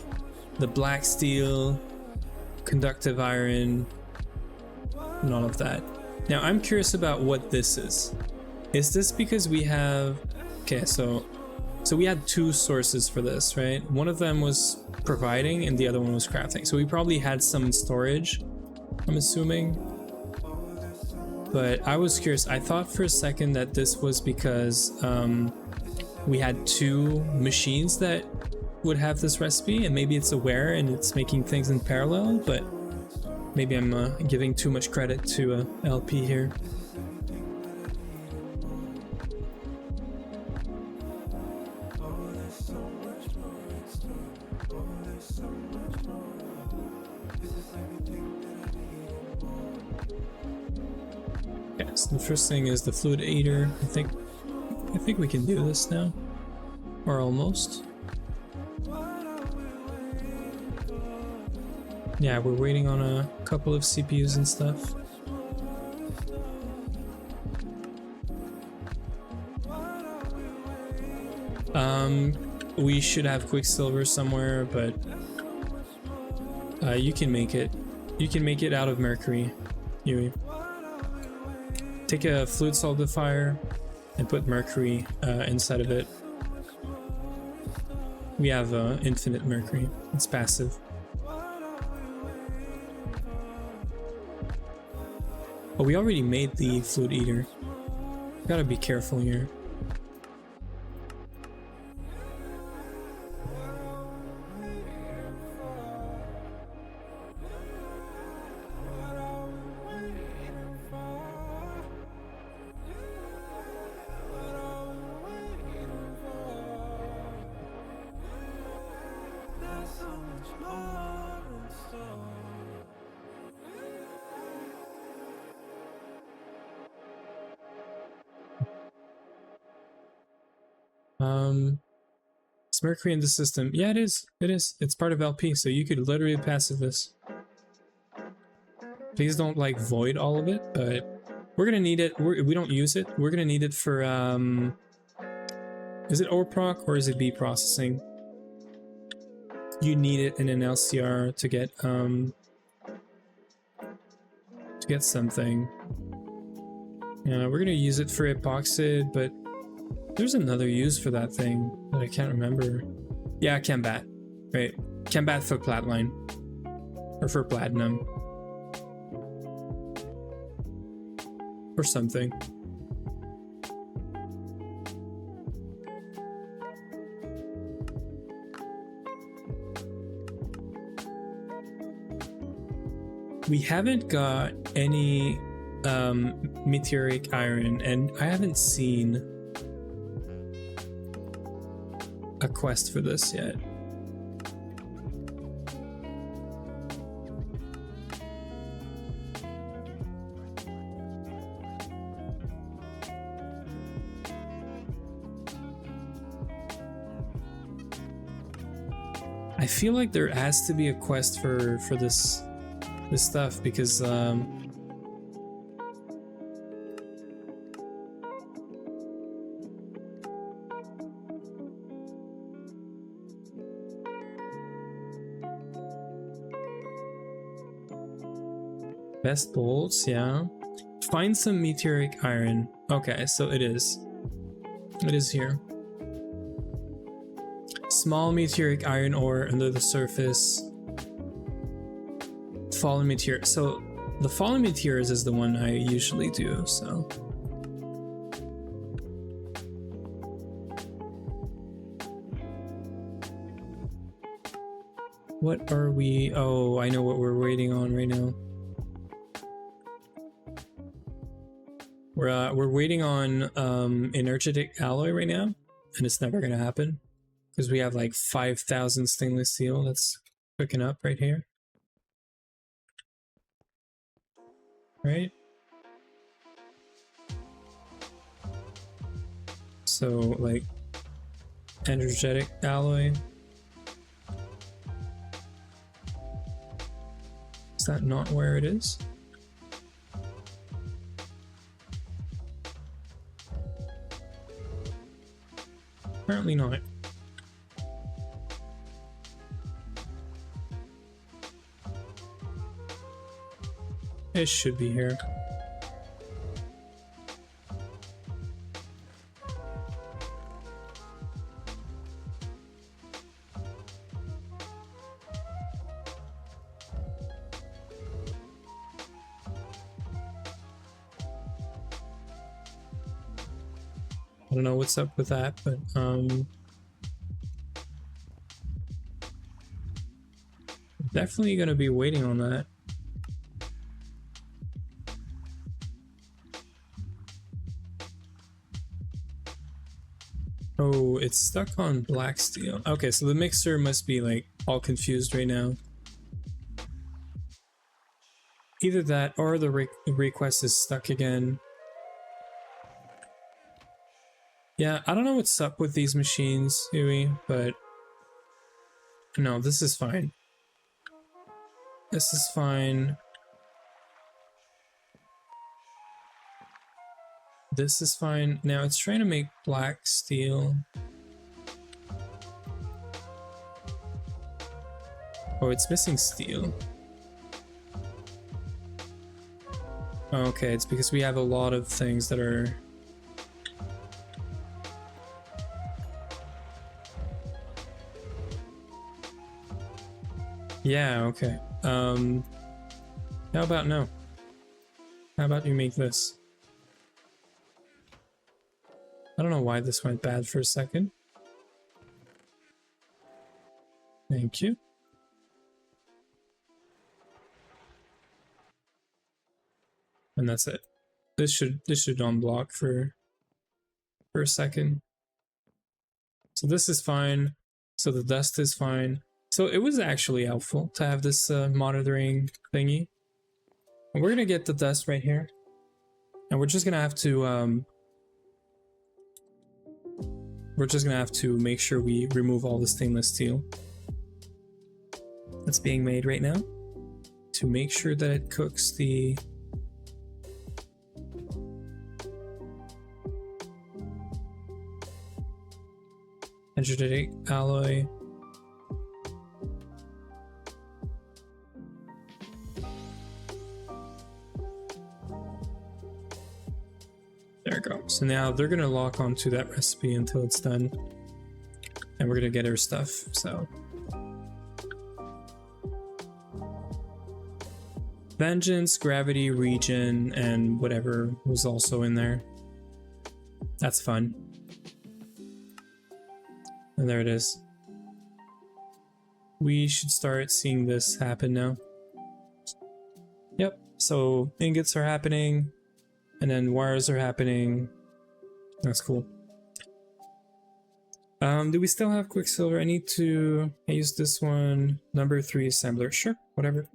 S1: the black steel, conductive iron, and all of that. Now I'm curious about what this is. Is this because we have, okay, so we had two sources for this, right? One of them was providing and the other one was crafting. So we probably had some storage, I'm assuming. But I was curious. I thought for a second that this was because we had two machines that would have this recipe, and maybe it's aware and it's making things in parallel, but maybe I'm giving too much credit to LP here. Okay, so the first thing is the fluid eater. I think we can do this now, or almost. Yeah, we're waiting on a couple of CPUs and stuff. We should have Quicksilver somewhere, but you can make it. You can make it out of mercury, Yui. Take a fluid solidifier and put mercury inside of it. We have infinite mercury. It's passive. Oh, we already made the fluid eater. Gotta be careful here. Is mercury in the system? Yeah, it is. It is. It's part of LP, so you could literally passive this. Please don't like void all of it, but we're gonna need it. We don't use it. We're gonna need it for is it ORPROC or is it B processing? You need it in an LCR to get something. Yeah, we're gonna use it for epoxid, but there's another use for that thing that I can't remember. Yeah, Cambat. Right. Cambat for Platline. Or for Platinum. Or something. We haven't got any meteoric iron, and I haven't seen a quest for this yet. I feel like there has to be a quest for this stuff because best bolts, yeah. Find some meteoric iron. Okay, so it is. It is here. Small meteoric iron ore under the surface. fallen meteor. So the fallen meteors is the one I usually do, so. What are we? Oh, I know what we're waiting on right now. We're waiting on energetic alloy right now, and it's never gonna happen because we have like 5,000 stainless steel that's cooking up right here. Right? So like energetic alloy. Is that not where it is? Apparently not. It should be here. I don't know what's up with that, but definitely gonna be waiting on that. Oh, it's stuck on black steel. Okay, so the mixer must be like all confused right now. Either that or the request is stuck again. Yeah, I don't know what's up with these machines, Huey, but no, this is fine. This is fine. This is fine. Now it's trying to make black steel. Oh, it's missing steel. Okay, it's because we have a lot of things that are... Yeah, okay. How about no? How about you make this? I don't know why this went bad for a second. Thank you. And that's it. This should unblock for a second. So this is fine. So the dust is fine. So it was actually helpful to have this monitoring thingy. And we're gonna get the dust right here, and we're just gonna have to make sure we remove all the stainless steel that's being made right now to make sure that it cooks the energetic alloy. There we go. So now they're gonna lock onto that recipe until it's done, and we're gonna get our stuff. So vengeance, gravity, region, and whatever was also in there. That's fun. And there it is. We should start seeing this happen now. Yep. So ingots are happening. And then wires are happening. That's cool. Do we still have Quicksilver? I need to use this one. Number 3 assembler. Sure, whatever.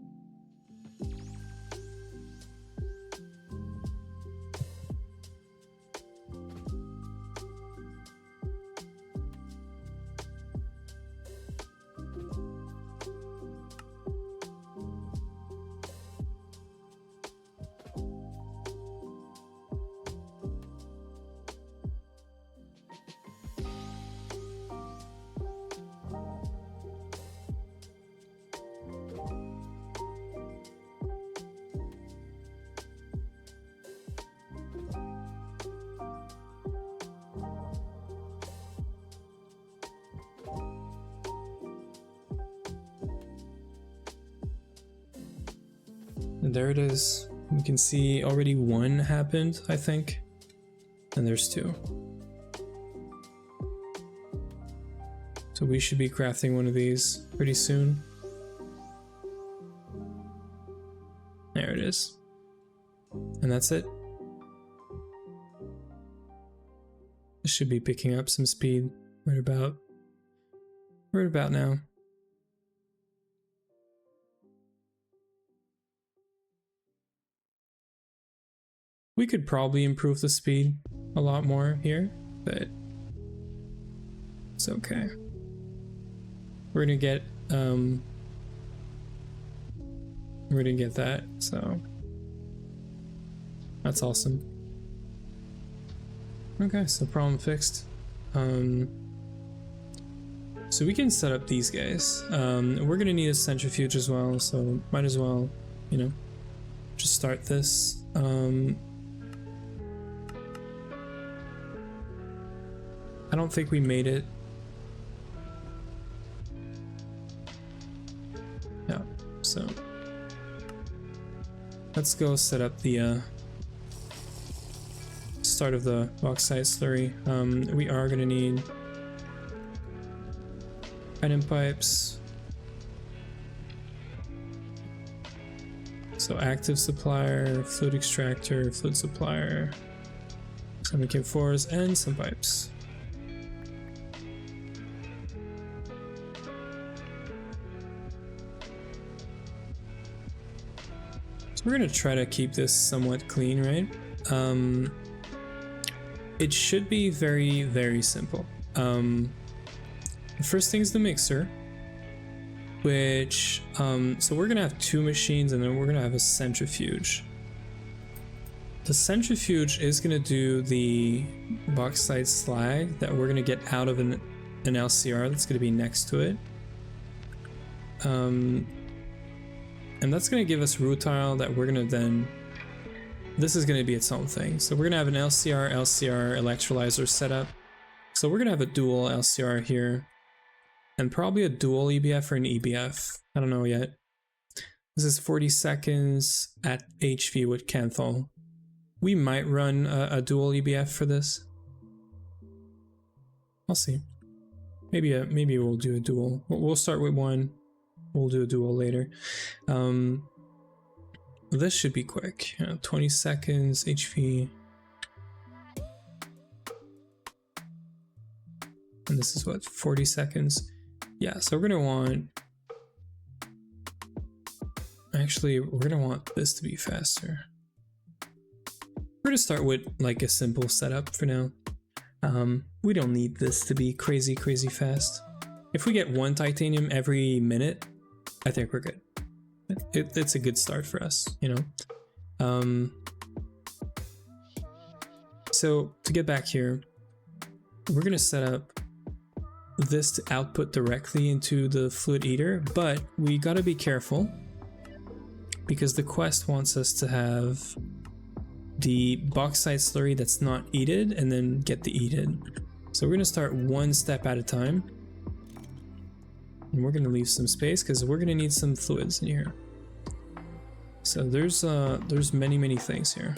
S1: there it is. You can see already one happened, I think. And there's two. So we should be crafting one of these pretty soon. There it is. And that's it. This should be picking up some speed right about now. We could probably improve the speed a lot more here, but it's okay. We're gonna get that, so that's awesome. Okay, so problem fixed. So we can set up these guys. We're gonna need a centrifuge as well, so might as well, you know, just start this. I don't think we made it. Yeah, so let's go set up the start of the bauxite slurry. We are gonna need iron pipes. So active supplier, fluid extractor, fluid supplier, some K4s, and some pipes. We're gonna try to keep this somewhat clean, right? It should be very, very simple. The first thing is the mixer, which, so we're gonna have two machines and then we're gonna have a centrifuge. The centrifuge is gonna do the bauxite slag that we're gonna get out of an LCR that's gonna be next to it. And that's going to give us rutile that we're going to then, this is going to be its own thing. So we're going to have an LCR electrolyzer setup. So we're going to have a dual LCR here and probably a dual EBF or an EBF. I don't know yet. This is 40 seconds at HV with Canthal. We might run a dual EBF for this. I'll see. Maybe we'll do a dual. We'll start with one. We'll do a dual later. This should be quick. 20 seconds, HV. And this is what, 40 seconds? Yeah, so we're gonna want... Actually, we're gonna want this to be faster. We're gonna start with like a simple setup for now. We don't need this to be crazy fast. If we get one titanium every minute, I think we're good. It's a good start for us, you know? So to get back here, we're gonna set up this to output directly into the fluid eater, but we gotta be careful because the quest wants us to have the bauxite slurry that's not eated and then get the eated. So we're gonna start one step at a time. And we're gonna leave some space because we're gonna need some fluids in here. So there's many things here.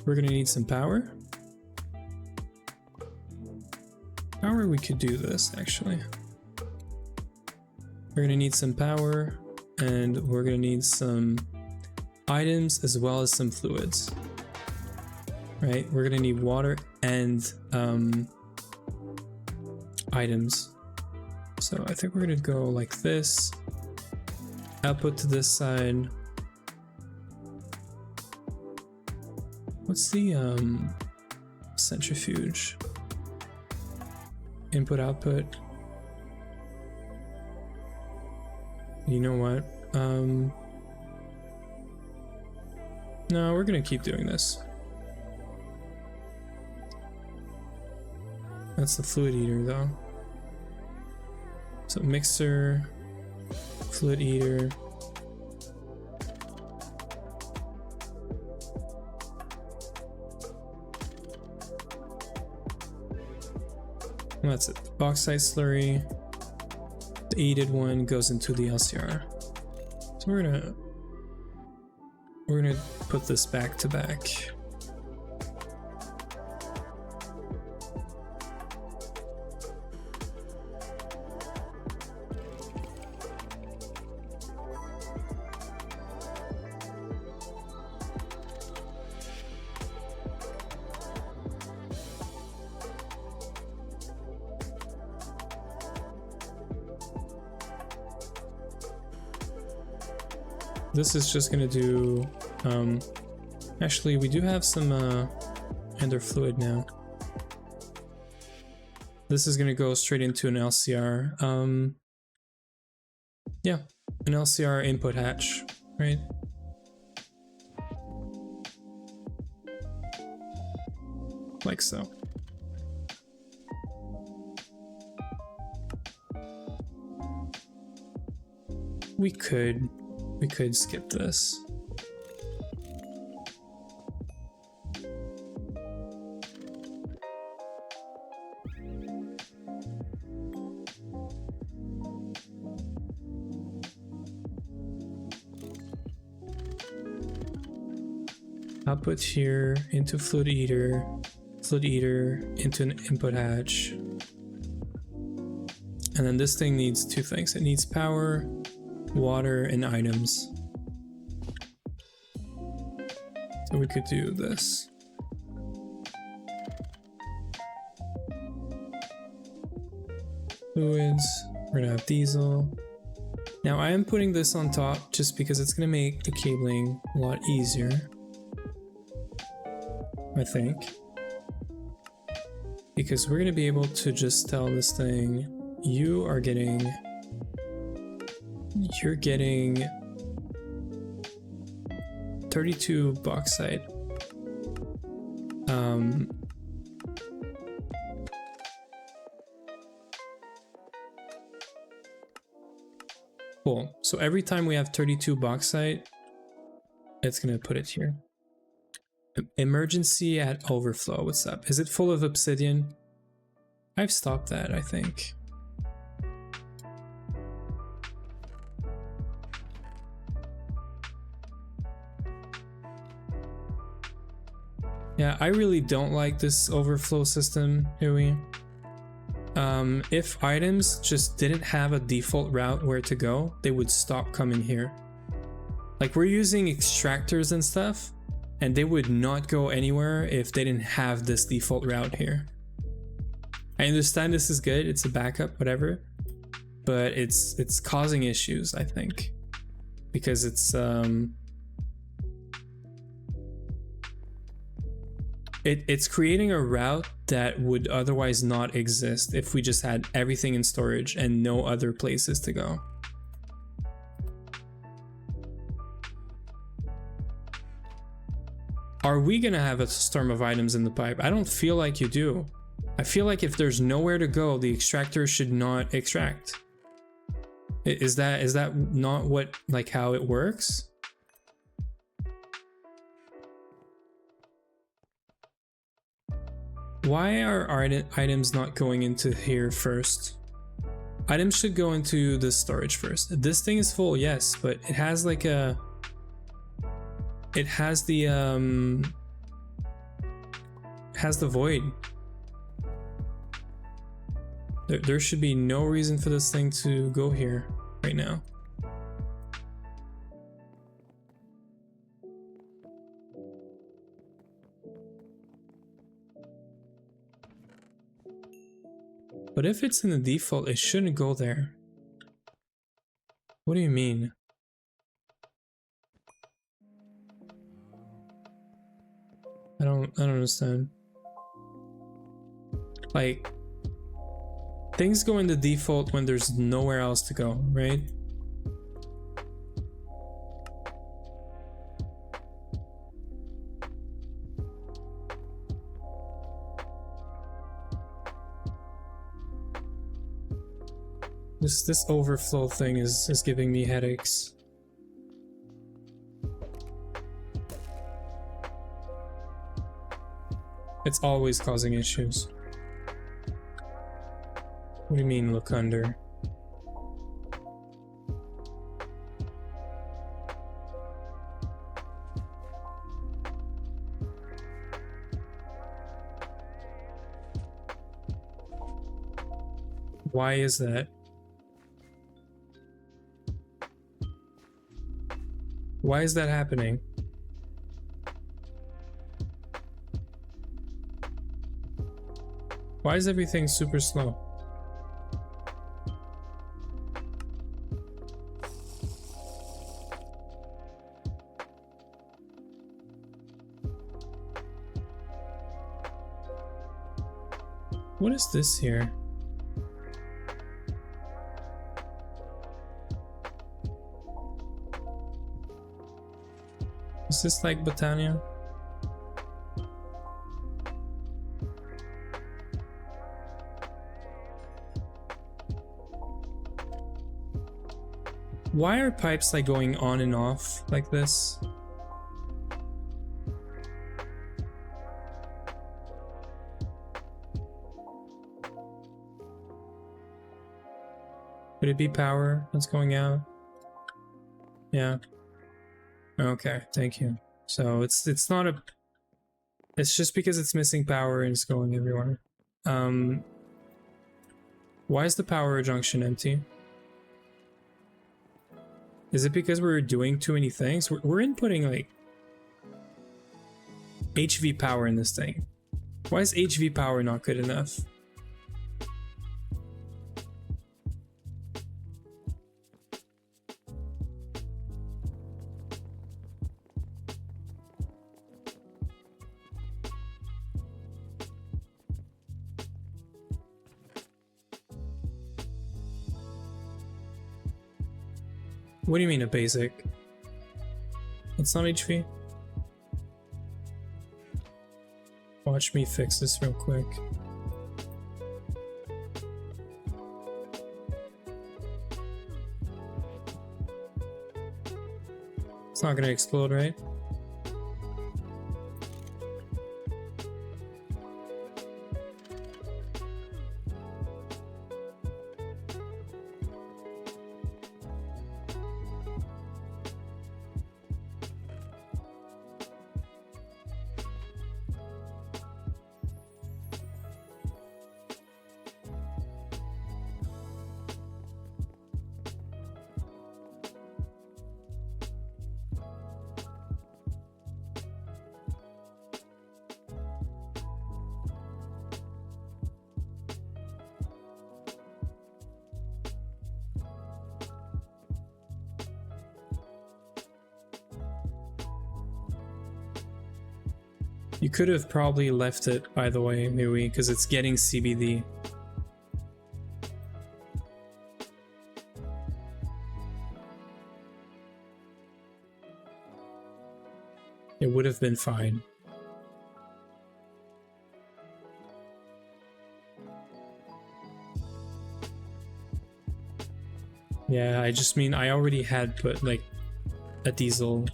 S1: We're gonna need some power. Power, we could do this actually. We're gonna need some power and we're gonna need some items as well as some fluids. Right? We're gonna need water and items. So I think we're gonna go like this. Output to this side. What's the centrifuge? Input output. You know what? No, we're gonna keep doing this. That's the fluid eater though. So mixer, fluid eater. And that's it. Bauxite slurry, The aided one goes into the LCR. So we're gonna put this back to back. This is just gonna do, actually we do have some ender fluid now. This is gonna go straight into an LCR. Yeah, an LCR input hatch, right? Like so. We could skip this. Output here into fluid eater into an input hatch. And then this thing needs two things. It needs power, water, and items. So we could do this. Fluids, we're gonna have diesel. Now I am putting this on top just because it's gonna make the cabling a lot easier, I think. Because we're gonna be able to just tell this thing, you're getting 32 bauxite. Cool. So every time we have 32 bauxite, it's gonna put it here. Emergency at overflow. What's up? Is it full of obsidian? I've stopped that, I think. Yeah, I really don't like this overflow system, Huey. If items just didn't have a default route where to go, they would stop coming here. Like, we're using extractors and stuff, and they would not go anywhere if they didn't have this default route here. I understand this is good, it's a backup, whatever, but it's causing issues, I think, because it's creating a route that would otherwise not exist if we just had everything in storage and no other places to go. Are we gonna have a storm of items in the pipe? I don't feel like you do. I feel like if there's nowhere to go, the extractor should not extract. Is that not what, like, how it works? Why are items not going into here first? Items should go into the storage first. This thing is full, yes, but it has like a... It has the void. There should be no reason for this thing to go here right now. But if it's in the default, it shouldn't go there. What do you mean? I don't understand. Like, things go in the default when there's nowhere else to go, right? This overflow thing is giving me headaches. It's always causing issues. What do you mean, look under? Why is that? Why is that happening? Why is everything super slow? What is this here? Is this like Botania? Why are pipes like going on and off like this? Could it be power that's going out? Yeah. Okay, thank you. So it's not a, it's just because it's missing power and it's going everywhere. Why is the power junction empty? Is it because we're doing too many things? We're inputting like HV power in this thing. Why is HV power not good enough? What do you mean a basic? It's not HV? Watch me fix this real quick. It's not gonna explode, right? You could have probably left it, by the way, maybe, because it's getting CBD. It would have been fine. Yeah, I just mean I already had put like a diesel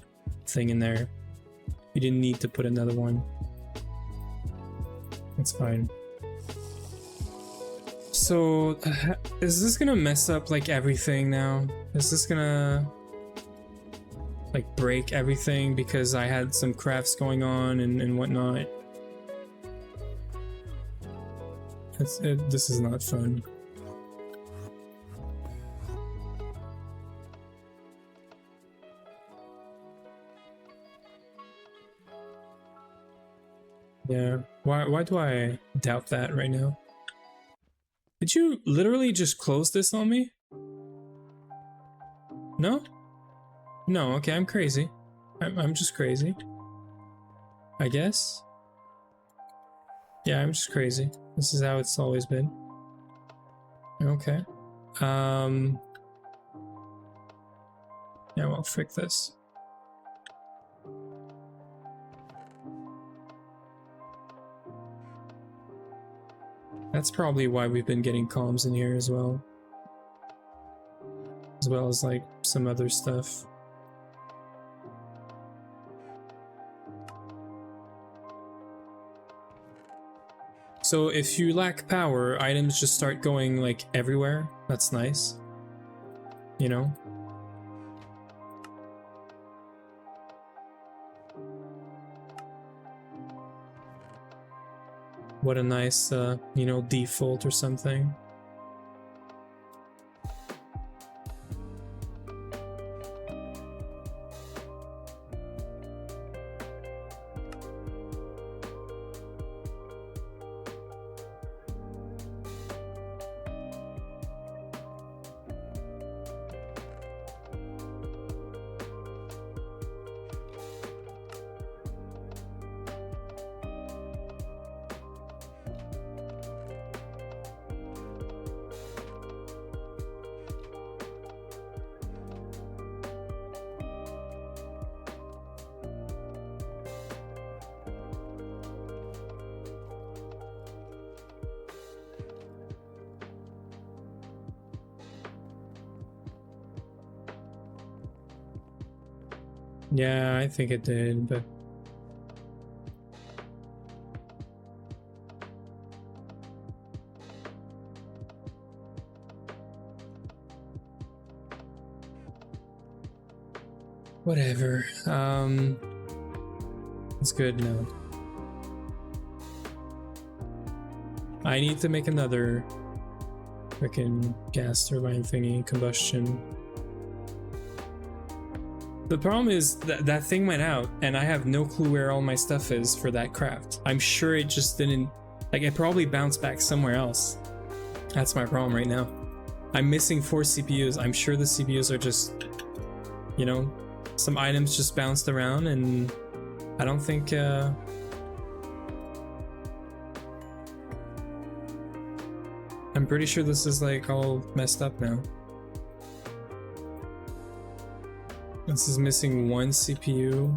S1: thing in there. You didn't need to put another one. That's fine. So, is this gonna mess up like everything now? Is this gonna like break everything because I had some crafts going on and whatnot? This is not fun. Yeah, why do I doubt that right now? Did you literally just close this on me? No? No, okay, I'm crazy. I'm just crazy. I guess? Yeah, I'm just crazy. This is how it's always been. Okay. Yeah, well, frick this. That's probably why we've been getting comms in here as well. As well as like some other stuff. So if you lack power, items just start going like everywhere. That's nice. You know? What a nice, you know, default or something. Yeah, I think it did, but whatever. It's good now. I need to make another freaking gas turbine thingy, combustion. The problem is that that thing went out and I have no clue where all my stuff is for that craft. I'm sure it just didn't, like, it probably bounced back somewhere else. That's my problem right now. I'm missing 4 CPUs. I'm sure the CPUs are just, you know, some items just bounced around, and I don't think I'm pretty sure this is like all messed up now. This is missing 1 CPU.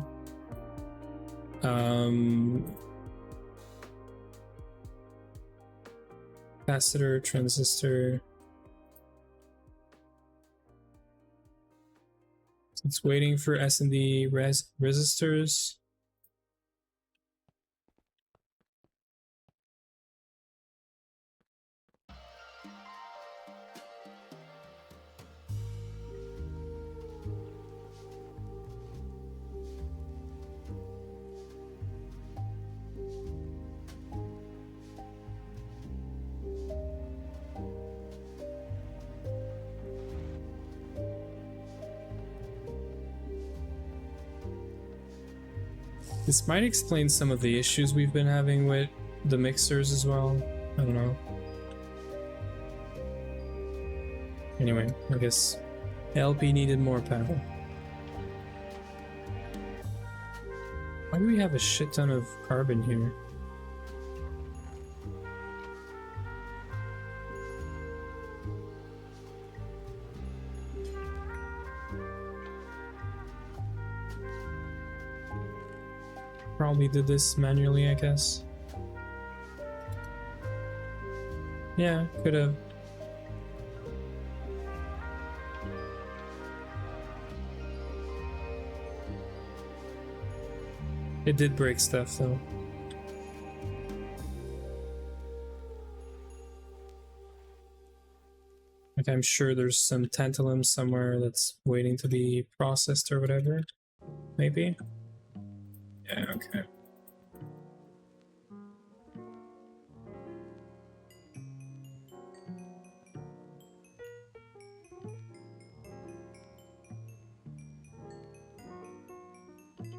S1: Capacitor, transistor. It's waiting for S&D resistors. This might explain some of the issues we've been having with the mixers as well. I don't know. Anyway, I guess LP needed more power. Why do we have a shit ton of carbon here? Probably did this manually, I guess. Yeah, could have. It did break stuff though. Like, I'm sure there's some tantalum somewhere that's waiting to be processed or whatever. Maybe? Yeah, okay.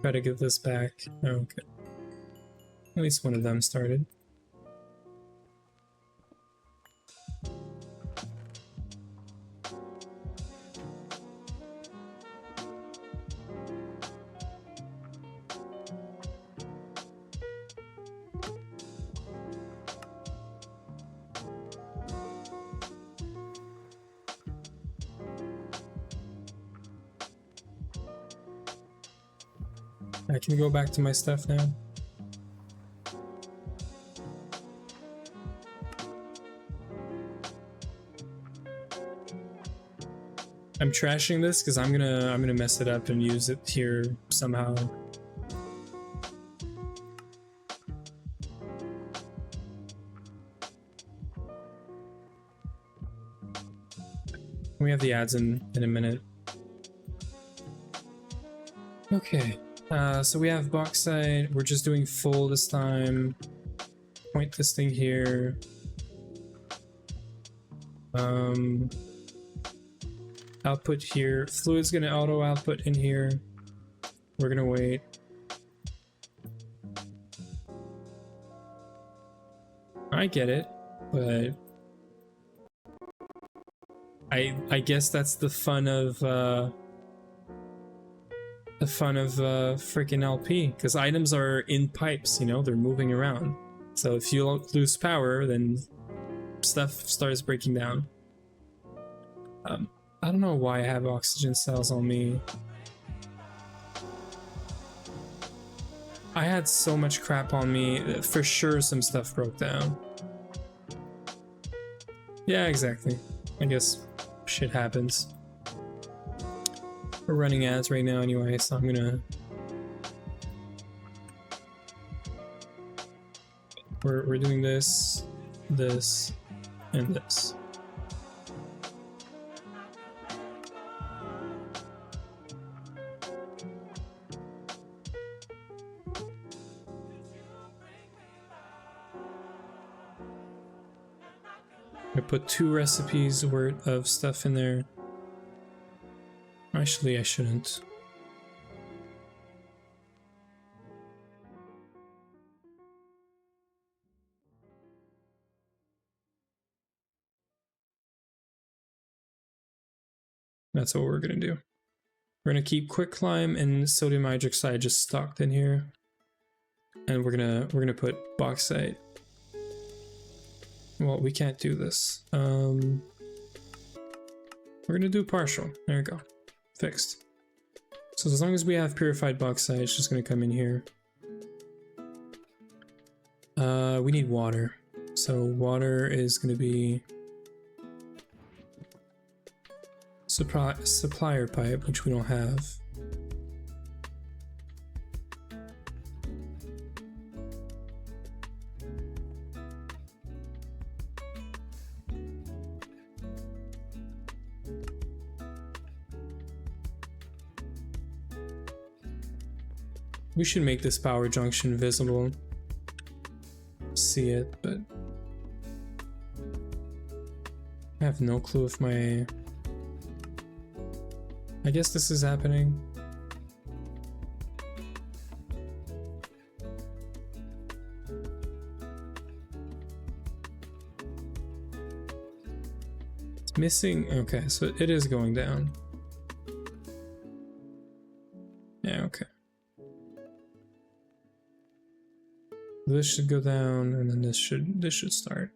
S1: Try to give this back. Okay. At least one of them started. I can go back to my stuff now. I'm trashing this because I'm gonna mess it up and use it here somehow. We have the ads in a minute. Okay. So we have bauxite. We're just doing full this time. Point this thing here. Output here. Fluid's gonna auto output in here. We're gonna wait. I get it, but I guess that's the fun of freaking LP, because items are in pipes, you know, they're moving around. So if you lose power, then stuff starts breaking down. I don't know why I have oxygen cells on me. I had so much crap on me, for sure some stuff broke down. Yeah, exactly. I guess shit happens. We're running ads right now anyway, so I'm gonna... We're doing this, this, and this. I put 2 recipes worth of stuff in there. Actually, I shouldn't. That's what we're gonna do. We're gonna keep quick climb and sodium hydroxide just stocked in here, and we're gonna put bauxite. Well, we can't do this. We're gonna do partial. There we go. Fixed. So as long as we have purified bauxite, it's just gonna come in here. We need water. So water is gonna be supplier pipe, which we don't have. We should make this power junction visible. See it, but I have no clue if my... I guess this is happening. It's missing. Okay, so it is going down. Yeah, okay. This should go down, and then this should start.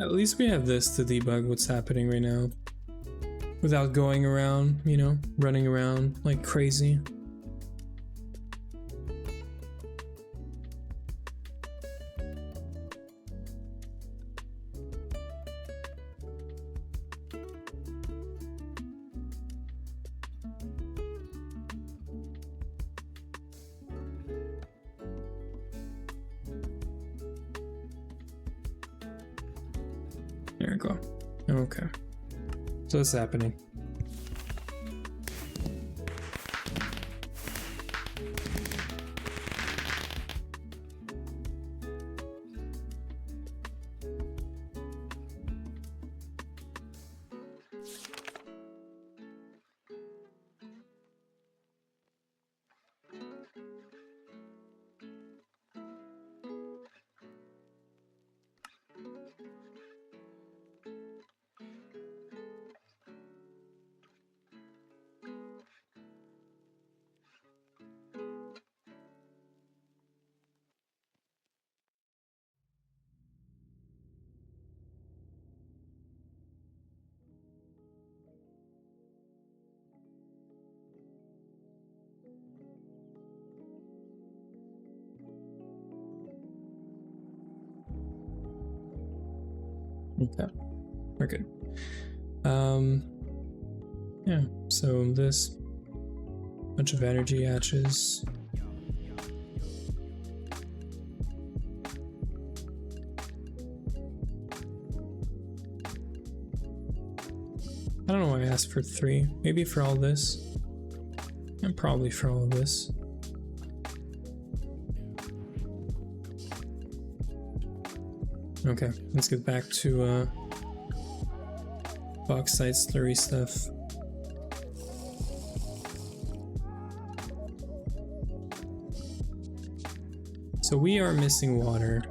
S1: At least we have this to debug what's happening right now, without going around, you know, running around like crazy. There we go. Okay. So it's happening. Okay, we're good. Yeah, so this bunch of energy hatches. I don't know why I asked for 3. Maybe for all this. And probably for all of this. Okay, let's get back to bauxite slurry stuff. So we are missing water.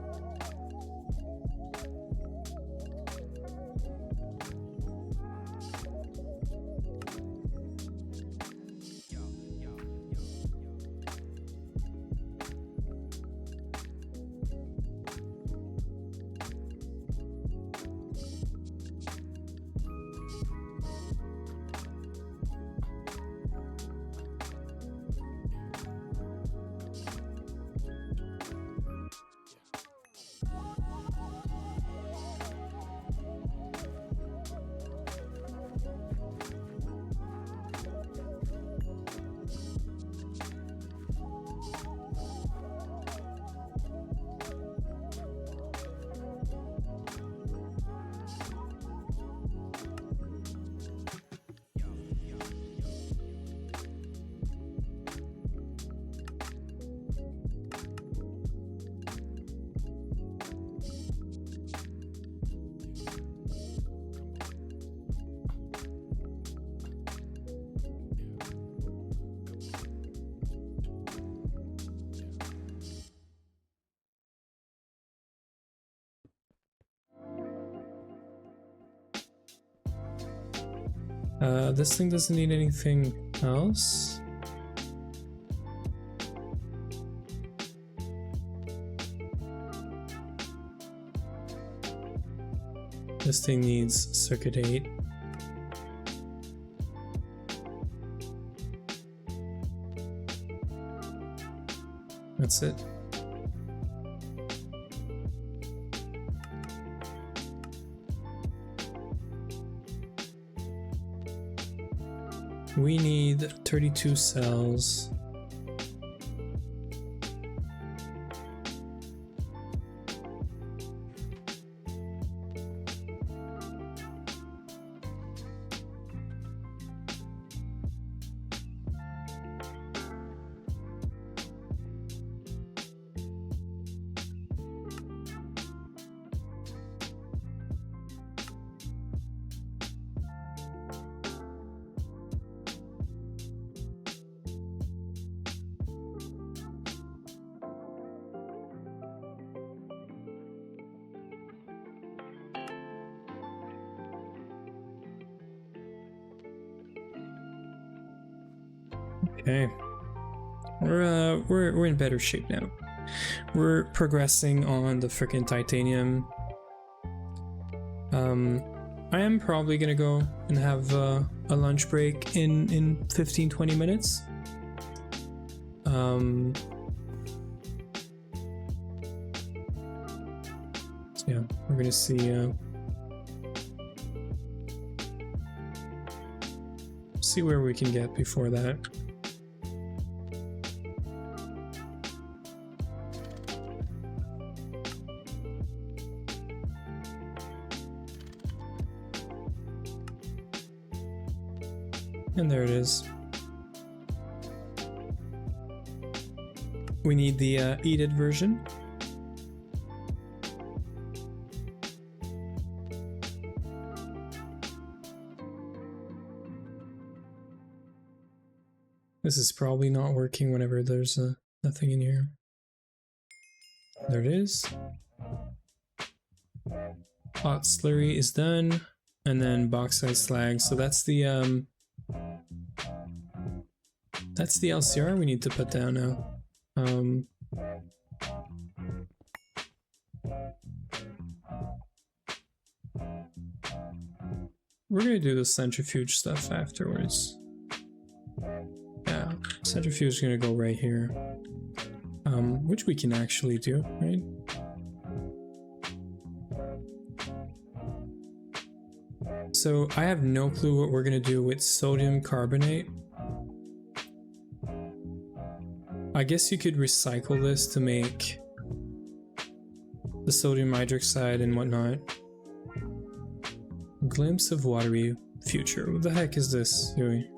S1: This thing doesn't need anything else. This thing needs circuit 8. That's it. We need 32 cells. Okay, we're in better shape now. We're progressing on the frickin' titanium. I am probably gonna go and have a lunch break in 15-20 minutes. So yeah, we're gonna see where we can get before that. And there it is. We need the eat it version. This is probably not working whenever there's nothing in here. There it is. Hot slurry is done, and then bauxite slag. So that's the LCR we need to put down now. We're gonna do the centrifuge stuff afterwards. Yeah, centrifuge is gonna go right here, which we can actually do, right? So I have no clue what we're gonna do with sodium carbonate. I guess you could recycle this to make the sodium hydroxide and whatnot. Glimpse of watery future. What the heck is this, Huey?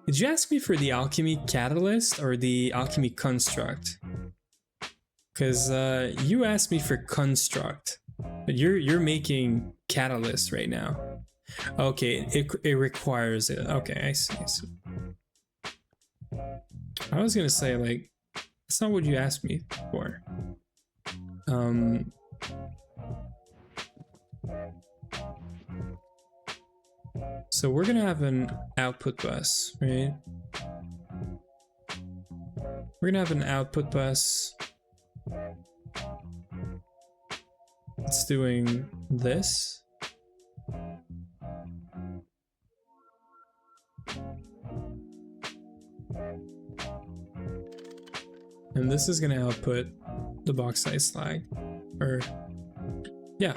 S1: Did you ask me for the alchemy catalyst or the alchemy construct? Because you asked me for construct, but you're making catalyst right now. Okay, it requires it. Okay, I see. I was gonna say, like, that's not what you asked me for. So we're gonna have an output bus, right? We're gonna have an output bus. It's doing this. And this is gonna output the bauxite slag. Or, yeah,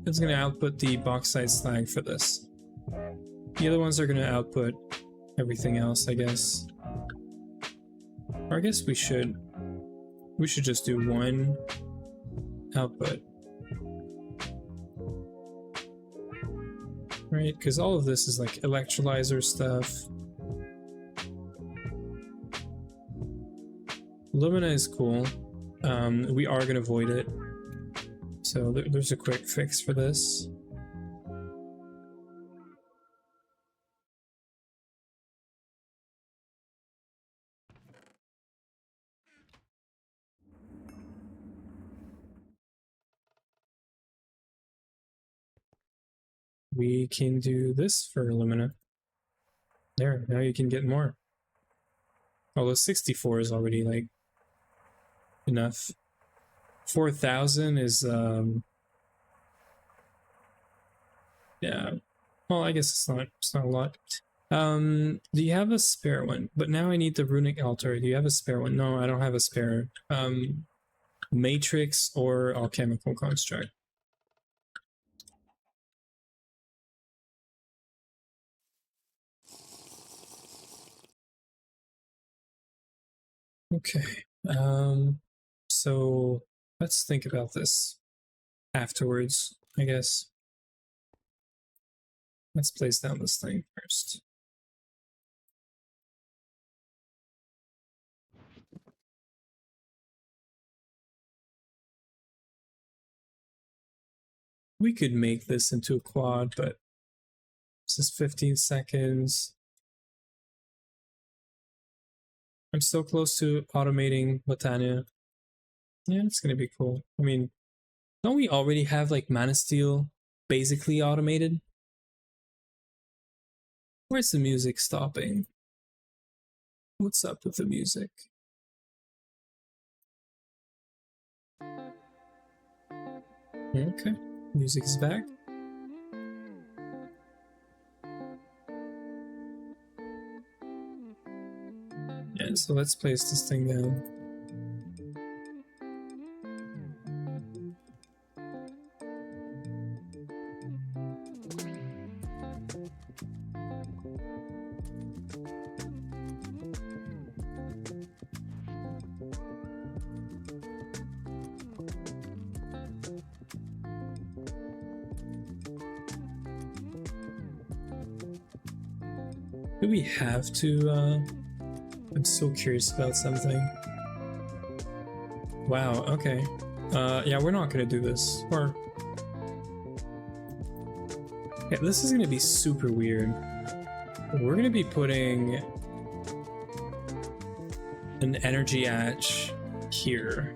S1: it's gonna output the bauxite slag for this. The other ones are gonna output everything else, I guess. Or I guess we should just do one output. Right, because all of this is like electrolyzer stuff. Lumina is cool. We are gonna void it. So there's a quick fix for this. we can do this for Illumina. There, now you can get more. Although 64 is already like enough. 4,000 is yeah. Well, I guess it's not a lot. Do you have a spare one? But now I need the runic altar. Do you have a spare one? No, I don't have a spare. Matrix or alchemical construct. Okay. So let's think about this afterwards, I guess. Let's place down this thing first. We could make this into a quad, but this is 15 seconds. I'm so close to automating Botania. Yeah, it's gonna be cool. I mean, don't we already have like Mana Steel basically automated? Where's the music stopping? What's up with the music? Okay, music is back. Yeah, so let's place this thing down. Do we have to, I'm so curious about something. Wow, okay. Yeah, we're not gonna do this. Or... yeah, this is gonna be super weird. We're gonna be putting an energy hatch here.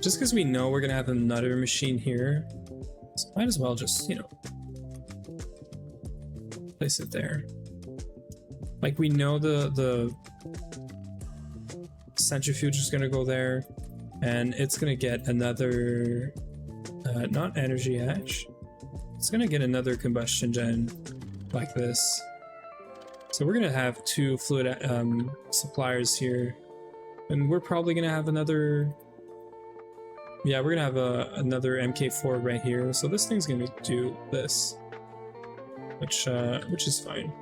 S1: Just because we know we're gonna have another machine here, so might as well just, you know, place it there. Like, we know the centrifuge is gonna go there, and it's gonna get another not energy hatch, it's gonna get another combustion gen like this. So we're gonna have two fluid suppliers here, and we're probably gonna have another, yeah, we're gonna have another MK4 right here. So this thing's gonna do this, which is fine.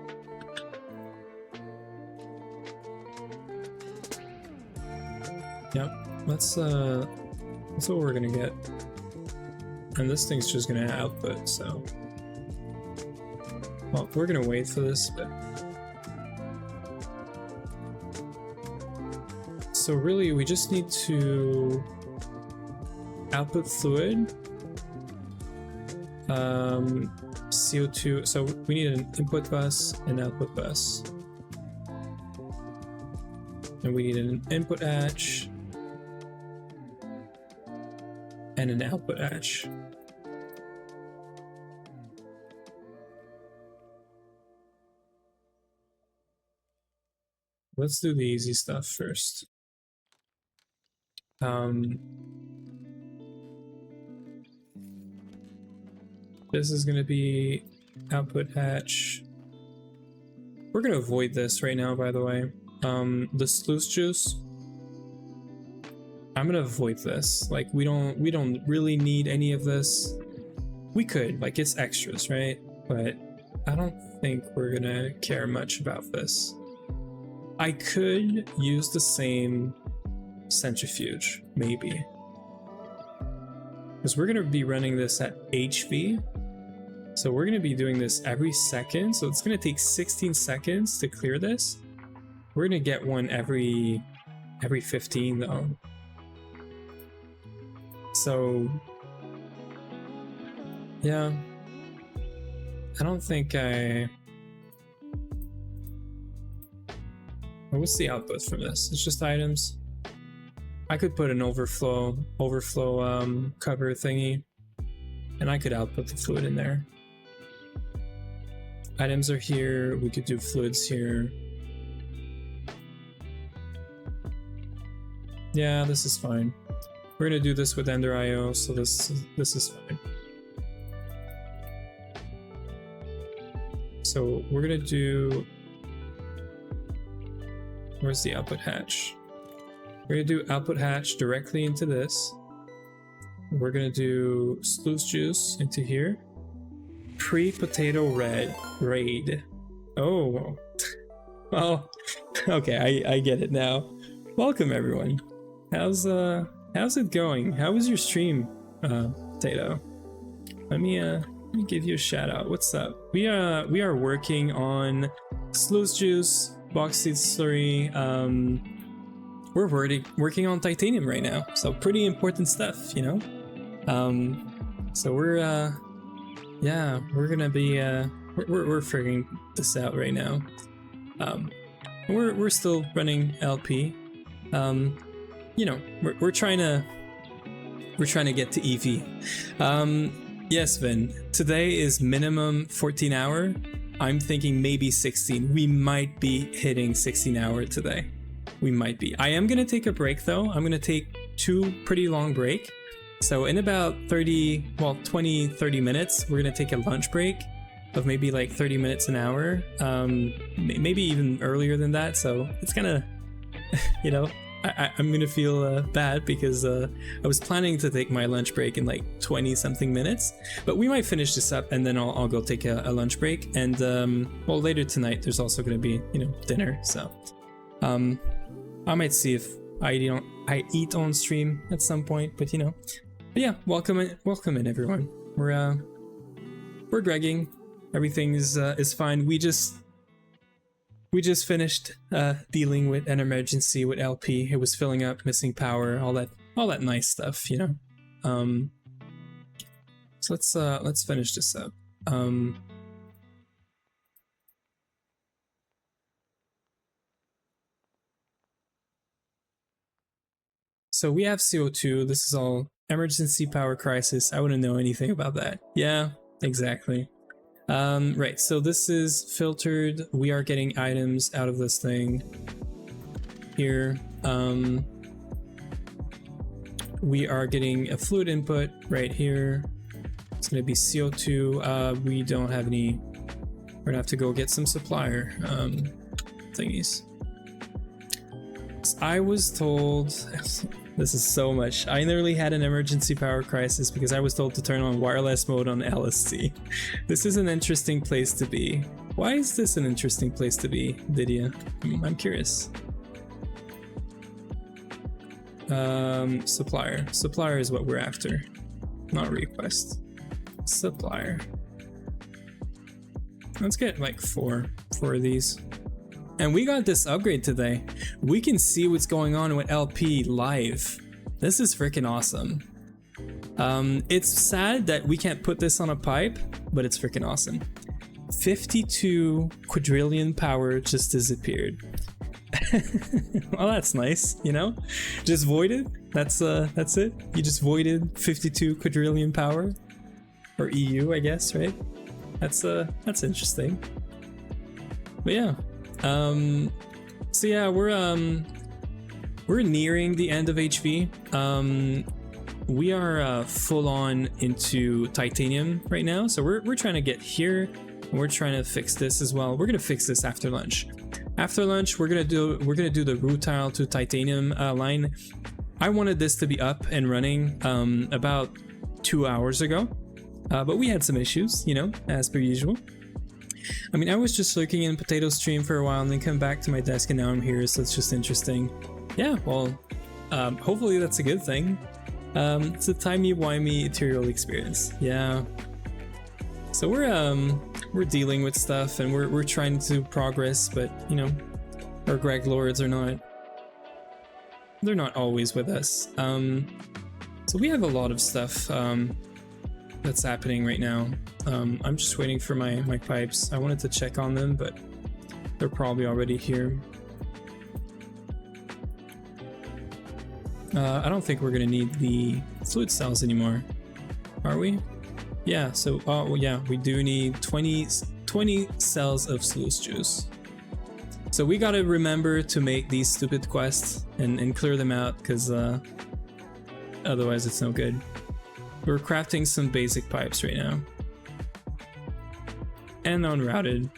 S1: Yep, that's what we're gonna get. And this thing's just gonna output, so... well, we're gonna wait for this, but... so really, we just need to... output fluid. CO2, so we need an input bus and output bus. And we need an input hatch. And an output hatch. Let's do the easy stuff first. This is going to be output hatch. We're going to avoid this right now, by the way. The sluice juice, I'm going to avoid this. Like, we don't really need any of this. We could, like, it's extras, right? But I don't think we're going to care much about this. I could use the same centrifuge, maybe. Because we're going to be running this at HV. So we're going to be doing this every second. So it's going to take 16 seconds to clear this. We're going to get one every 15 though. So yeah, I don't think what's the output from this? It's just items. I could put an overflow cover thingy. and I could output the fluid in there. Items are here, we could do fluids here. Yeah, this is fine. We're gonna do this with Ender IO, so this is fine. So we're gonna do, where's the output hatch? We're gonna do output hatch directly into this. We're gonna do sluice juice into here. Pre-potato raid. Oh, well, okay, I get it now. Welcome everyone. How's it going? How was your stream, Potato? Let me give you a shout out. What's up? We are working on sluice juice, box seed slurry. We're working on titanium right now, so pretty important stuff, you know. So we're yeah, we're gonna be we're figuring this out right now. We're still running LP. You know, we're trying to get to EV. Yes, Vin. Today is minimum 14 hour. I'm thinking maybe 16. We might be hitting 16 hour today. We might be. I am gonna take a break though. I'm gonna take 2 pretty long break. So in about 20-30 minutes, we're gonna take a lunch break of maybe like 30 minutes an hour. Maybe even earlier than that. So it's gonna, you know, I'm gonna feel bad because I was planning to take my lunch break in like 20 something minutes, but we might finish this up and then I'll go take a lunch break. And well, later tonight there's also gonna be, you know, dinner. So I might see if I eat on stream at some point, but you know, but yeah, welcome in everyone. We're gregging. Everything is fine. We just finished dealing with an emergency with LP. It was filling up, missing power, all that nice stuff, you know. So let's finish this up. So we have CO2. This is all emergency power crisis. I wouldn't know anything about that. Yeah, exactly. Right, so this is filtered. We are getting items out of this thing here. We are getting a fluid input right here. It's gonna be CO2. We don't have any. We're gonna have to go get some supplier thingies. I was told, this is so much. I nearly had an emergency power crisis because I was told to turn on wireless mode on LST. This is an interesting place to be. Why is this an interesting place to be, Lydia? I'm curious. Supplier. Supplier is what we're after, not request. Supplier. Let's get like four of these. And we got this upgrade today. We can see what's going on with LP live. This is freaking awesome. It's sad that we can't put this on a pipe, but it's freaking awesome. 52 quadrillion power just disappeared. Well, that's nice, you know? Just voided. That's it. You just voided 52 quadrillion power, or EU, I guess, right? That's interesting. But yeah. So yeah, we're nearing the end of HV. We are full on into titanium right now, so we're trying to get here, and we're trying to fix this as well. We're gonna fix this after lunch. After lunch, we're gonna do the rutile to titanium line. I wanted this to be up and running about 2 hours ago, but we had some issues, you know, as per usual. I mean, I was just lurking in Potato stream for a while and then come back to my desk and now I'm here, so it's just interesting. Yeah, well, hopefully that's a good thing. It's a timey-wimey ethereal experience. Yeah. So we're dealing with stuff and we're trying to progress, but you know, our Greg Lords are not, they're not always with us. So we have a lot of stuff that's happening right now. I'm just waiting for my pipes. I wanted to check on them, but they're probably already here. I don't think we're gonna need the fluid cells anymore, are we? Yeah, so, oh, well, yeah, we do need 20 cells of sluice juice. So we gotta remember to make these stupid quests and clear them out, because otherwise it's no good. We're crafting some basic pipes right now. And unrouted.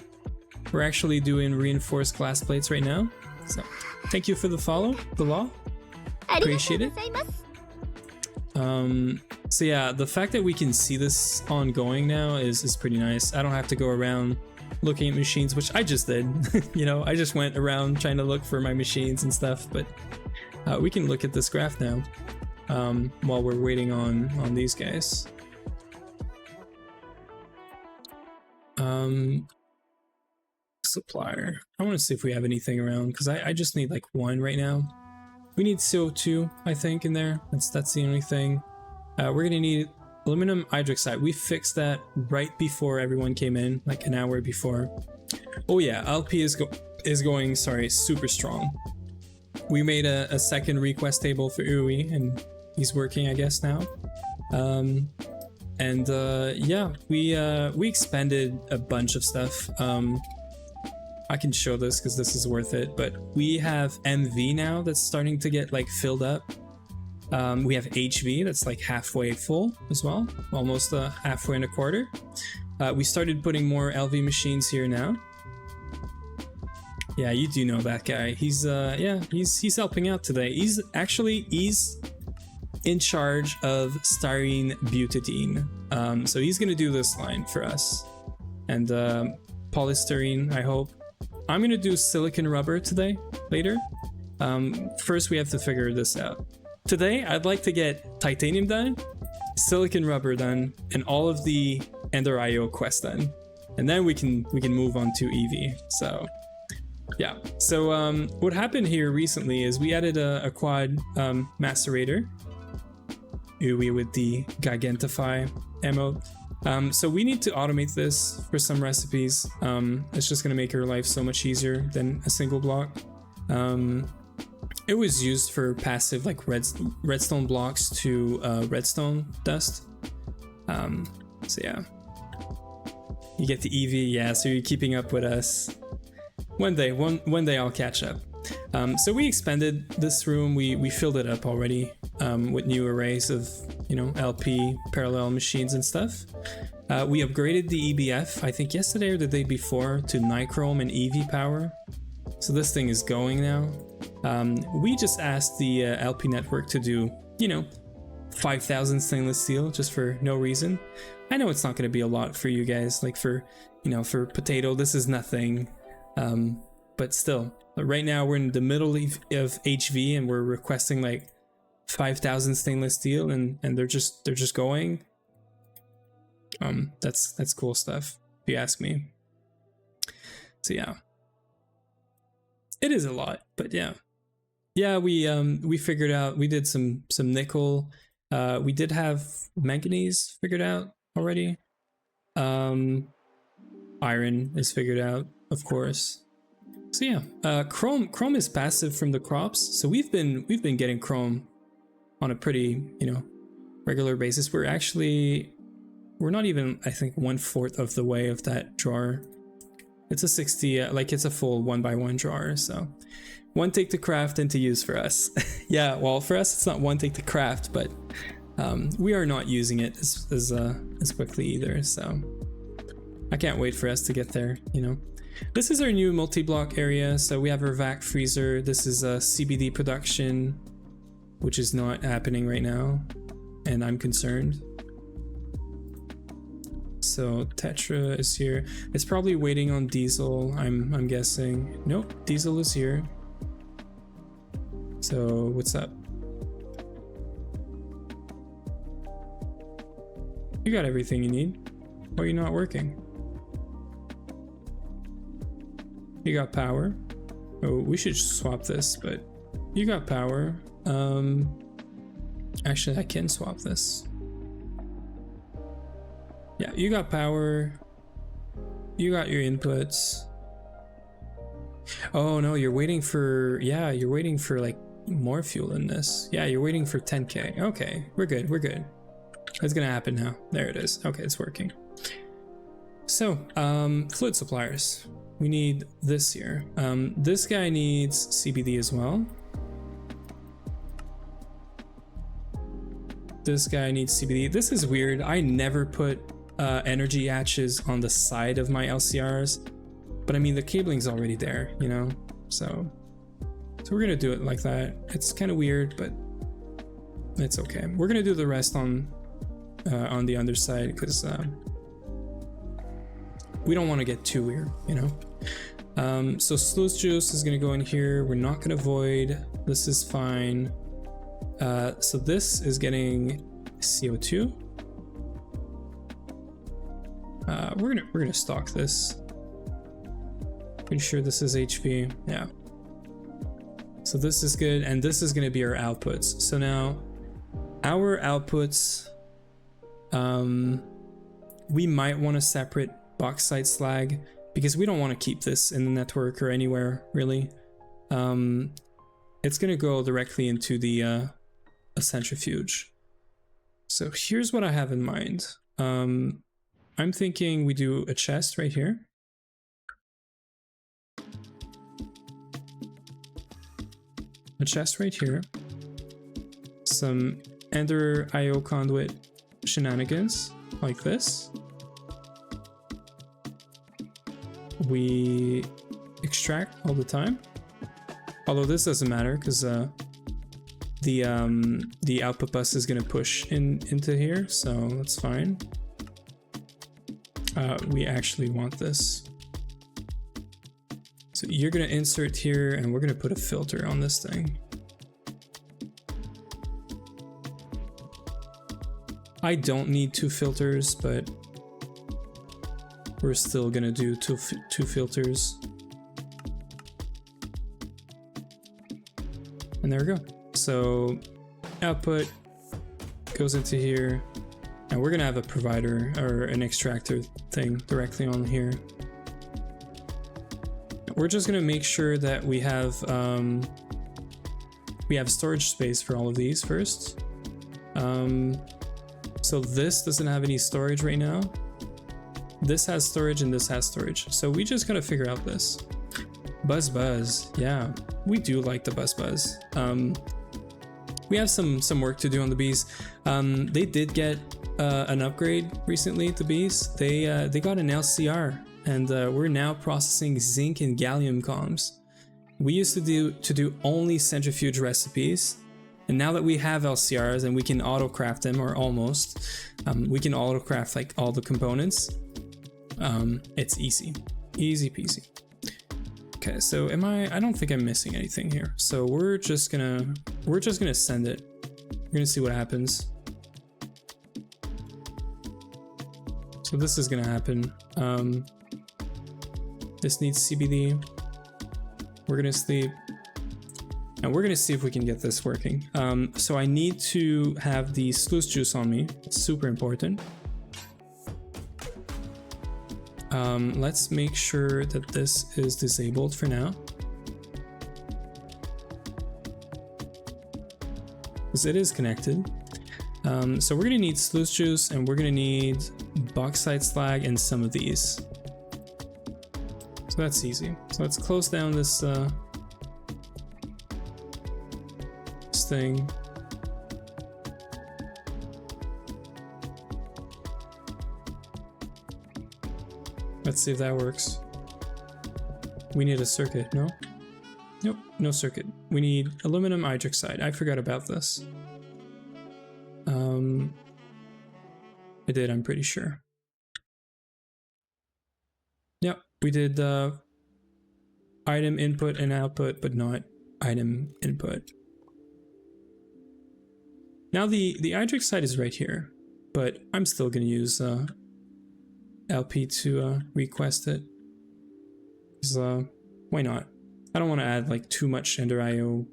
S1: We're actually doing reinforced glass plates right now. So thank you for the follow, the law. Appreciate it. So yeah, the fact that we can see this ongoing now is pretty nice. I don't have to go around looking at machines, which I just did. You know, I just went around trying to look for my machines and stuff, but we can look at this graph now while we're waiting on these guys. Supplier. I want to see if we have anything around, because I just need like one right now. We need CO2, I think, in there. That's the only thing. We're gonna need aluminum hydroxide. We fixed that right before everyone came in, like an hour before. Oh yeah, LP is going, sorry, super strong. We made a second request table for Uri, and he's working, I guess, now. Yeah, we expanded a bunch of stuff. I can show this because this is worth it, but we have MV now that's starting to get like filled up. We have HV that's like halfway full as well, almost halfway and a quarter. We started putting more LV machines here now. Yeah, you do know that guy. He's yeah, he's helping out today. He's in charge of styrene butadiene. So he's gonna do this line for us, and polystyrene, I hope. I'm gonna do silicon rubber today, later. First we have to figure this out. Today, I'd like to get titanium done, silicon rubber done, and all of the Ender IO quests done. And then we can move on to EV. So yeah. So what happened here recently is we added a quad macerator. Ui with the Gigantify ammo. So we need to automate this for some recipes. It's just gonna make our life so much easier than a single block. It was used for passive like redstone blocks to redstone dust. So yeah, you get the EV. Yeah, so you're keeping up with us. One day I'll catch up. So we expanded this room. We filled it up already with new arrays of, you know, LP parallel machines and stuff. We upgraded the EBF, I think yesterday or the day before, to nichrome and EV power. So this thing is going now. We just asked the LP network to do, you know, 5,000 stainless steel just for no reason. I know it's not going to be a lot for you guys, like for, you know, for potato, this is nothing. But still, right now we're in the middle of HV and we're requesting like 5,000 stainless steel, and they're just going. That's cool stuff, if you ask me. So yeah, it is a lot, but yeah. We figured out, we did some nickel. We did have manganese figured out already. Iron is figured out, of course. So yeah, chrome is passive from the crops. So we've been getting chrome on a pretty, you know, regular basis. We're not even, I think, 1/4 of the way of that drawer. It's a 60, like it's a full 1x1 drawer. So one take to craft and to use for us. Yeah, well, for us it's not one take to craft, but we are not using it as quickly either. So I can't wait for us to get there, you know. This is our new multi-block area. So we have our vac freezer. This is a CBD production, which is not happening right now, and I'm concerned. So Tetra is here. It's probably waiting on Diesel, I'm guessing. Nope, Diesel is here. So what's up? You got everything you need. Why are you not working? You got power. Oh, we should swap this, but you got power. Actually, I can swap this. Yeah, you got power. You got your inputs. Oh no, you're waiting for, yeah, you're waiting for like more fuel in this. Yeah, you're waiting for 10K. Okay, we're good, we're good. It's gonna happen now. There it is. Okay, it's working. So, fluid suppliers. We need this here. This guy needs CBD as well. This guy needs CBD. This is weird. I never put energy hatches on the side of my LCRs, but I mean the cabling's already there, you know. So we're gonna do it like that. It's kind of weird, but it's okay. We're gonna do the rest on the underside because we don't want to get too weird, you know. So sluice juice is gonna go in here. We're not gonna void. This is fine. So this is getting CO2. We're gonna stock this. Pretty sure this is HP. Yeah. So this is good, and this is gonna be our outputs. So now our outputs, we might want to separate bauxite slag because we don't want to keep this in the network or anywhere really. It's gonna go directly into the a centrifuge. So here's what I have in mind. I'm thinking we do a chest right here. A chest right here. Some Ender IO conduit shenanigans like this. We extract all the time. Although this doesn't matter because the output bus is going to push into here, so that's fine. We actually want this. So you're going to insert here, and we're going to put a filter on this thing. I don't need 2 filters, but we're still going to do two filters. And there we go. So output goes into here, and we're gonna have a provider or an extractor thing directly on here. We're just gonna make sure that we have storage space for all of these first. So this doesn't have any storage right now. This has storage and this has storage. So we just gotta figure out this. Buzz, yeah, we do like the buzz. We have some work to do on the bees. They did get an upgrade recently. The bees they got an LCR, and we're now processing zinc and gallium comms. We used to do only centrifuge recipes, and now that we have LCRs and we can auto craft them, or almost, we can auto craft like all the components. It's easy peasy. Okay, so I don't think I'm missing anything here. So we're just gonna send it. We're gonna see what happens. So this is gonna happen. This needs CBD. We're gonna sleep. And we're gonna see if we can get this working. So I need to have the sluice juice on me. It's super important. Let's make sure that this is disabled for now. Because it is connected. So we're gonna need sluice juice, and we're gonna need bauxite slag and some of these. So that's easy. So let's close down this thing. Let's see if that works. We need a circuit, no? Nope, no circuit. We need aluminum hydroxide. I forgot about this. I did, I'm pretty sure. Yep, we did item input and output, but not item input. Now the hydroxide is right here, but I'm still gonna use LP to request it. Because why not? I don't want to add like too much Ender IO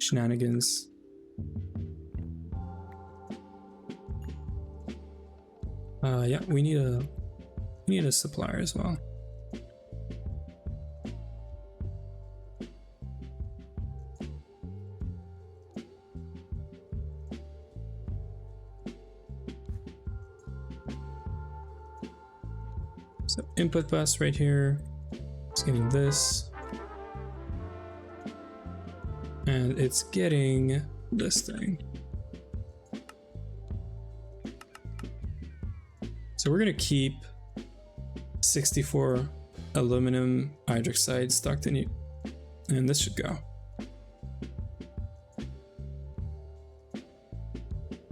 S1: shenanigans. Yeah, we need a supplier as well. input bus right here. It's getting this. And it's getting this thing. So we're gonna keep 64 aluminum hydroxide stuck in it, and this should go.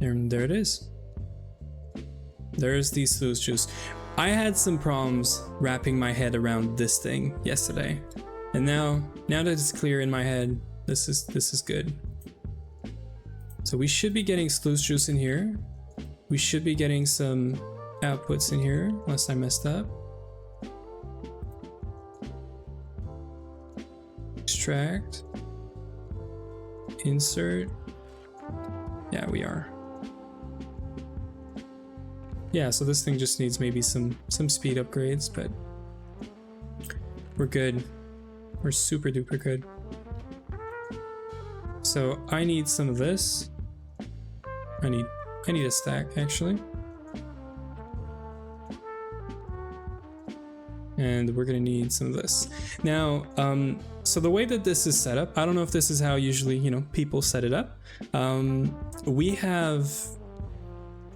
S1: And there it is. There's the sluice juice. I had some problems wrapping my head around this thing yesterday, and now that it's clear in my head, this is good. So we should be getting sluice juice in here. We should be getting some outputs in here, unless I messed up. Extract. Insert. Yeah, we are. Yeah, so this thing just needs maybe some speed upgrades, but we're good. We're super duper good. So I need some of this. I need a stack actually. And we're gonna need some of this. Now, so the way that this is set up, I don't know if this is how usually, you know, people set it up. We have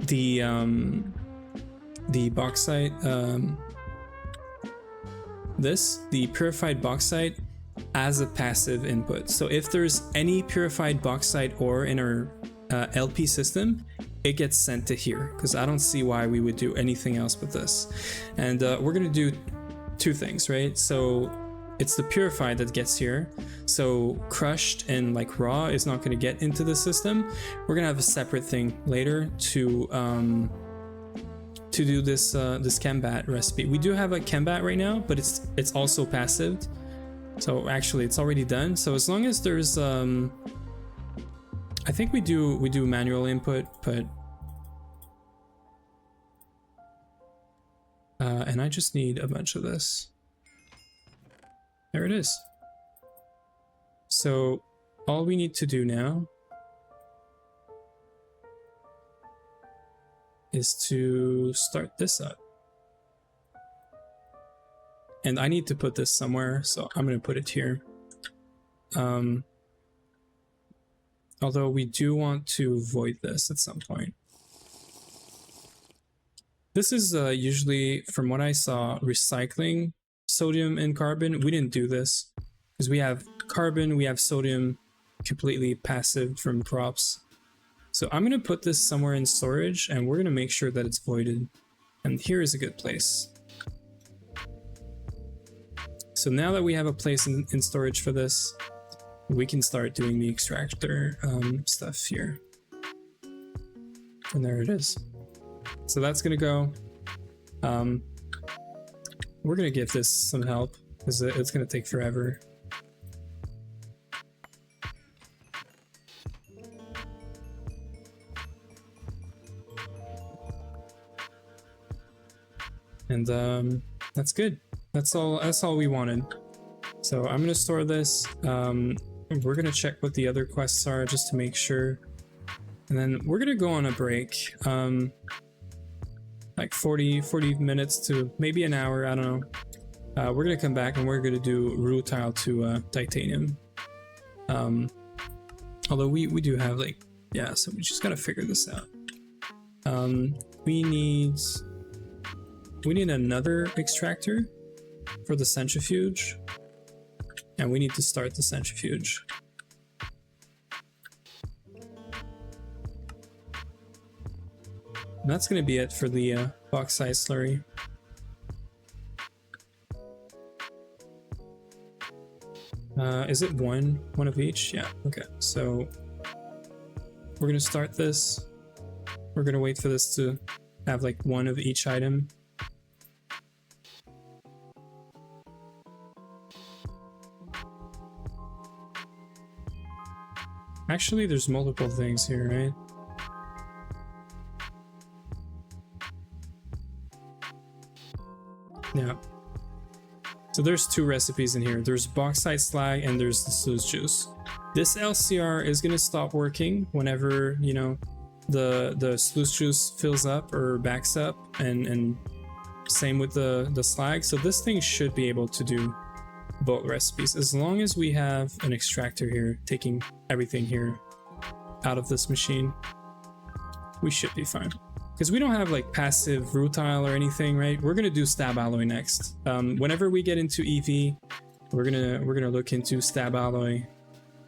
S1: the bauxite, the purified bauxite as a passive input. So if there's any purified bauxite ore in our LP system, it gets sent to here, because I don't see why we would do anything else with this. And we're gonna do two things, right? So it's the purified that gets here. So crushed and like raw is not gonna get into the system. We're gonna have a separate thing later to do this this chembat recipe. We do have a chembat right now, but it's also passive. So actually it's already done. So as long as there's I think we do manual input, but and I just need a bunch of this. There it is. So all we need to do now is to start this up. And I need to put this somewhere, so I'm going to put it here. Although we do want to void this at some point. This is usually, from what I saw, recycling sodium and carbon. We didn't do this because we have carbon, we have sodium completely passive from props. So I'm going to put this somewhere in storage, and we're going to make sure that it's voided. And here is a good place. So now that we have a place in storage for this, we can start doing the extractor stuff here. And there it is. So that's going to go. We're going to give this some help because it's going to take forever. And that's good. That's all we wanted. So I'm gonna store this. We're gonna check what the other quests are just to make sure, and then we're gonna go on a break, like 40 minutes to maybe an hour, I don't know. We're gonna come back and we're gonna do rutile to titanium. Although we do have like, yeah, so we just gotta figure this out. We need another extractor for the centrifuge, and we need to start the centrifuge. And that's going to be it for the bauxite slurry. Is it one of each? Yeah, okay. So we're going to start this. We're going to wait for this to have like one of each item. Actually, there's multiple things here, right? Yeah. So there's two recipes in here. There's bauxite slag and there's the sluice juice. This LCR is gonna stop working whenever, you know, the sluice juice fills up or backs up, and Same with the slag. So this thing should be able to do both recipes as long as we have an extractor here taking everything here out of this machine. We should be fine because we don't have like passive rutile or anything, right? We're gonna do stab alloy next. Whenever we get into EV, we're gonna look into stab alloy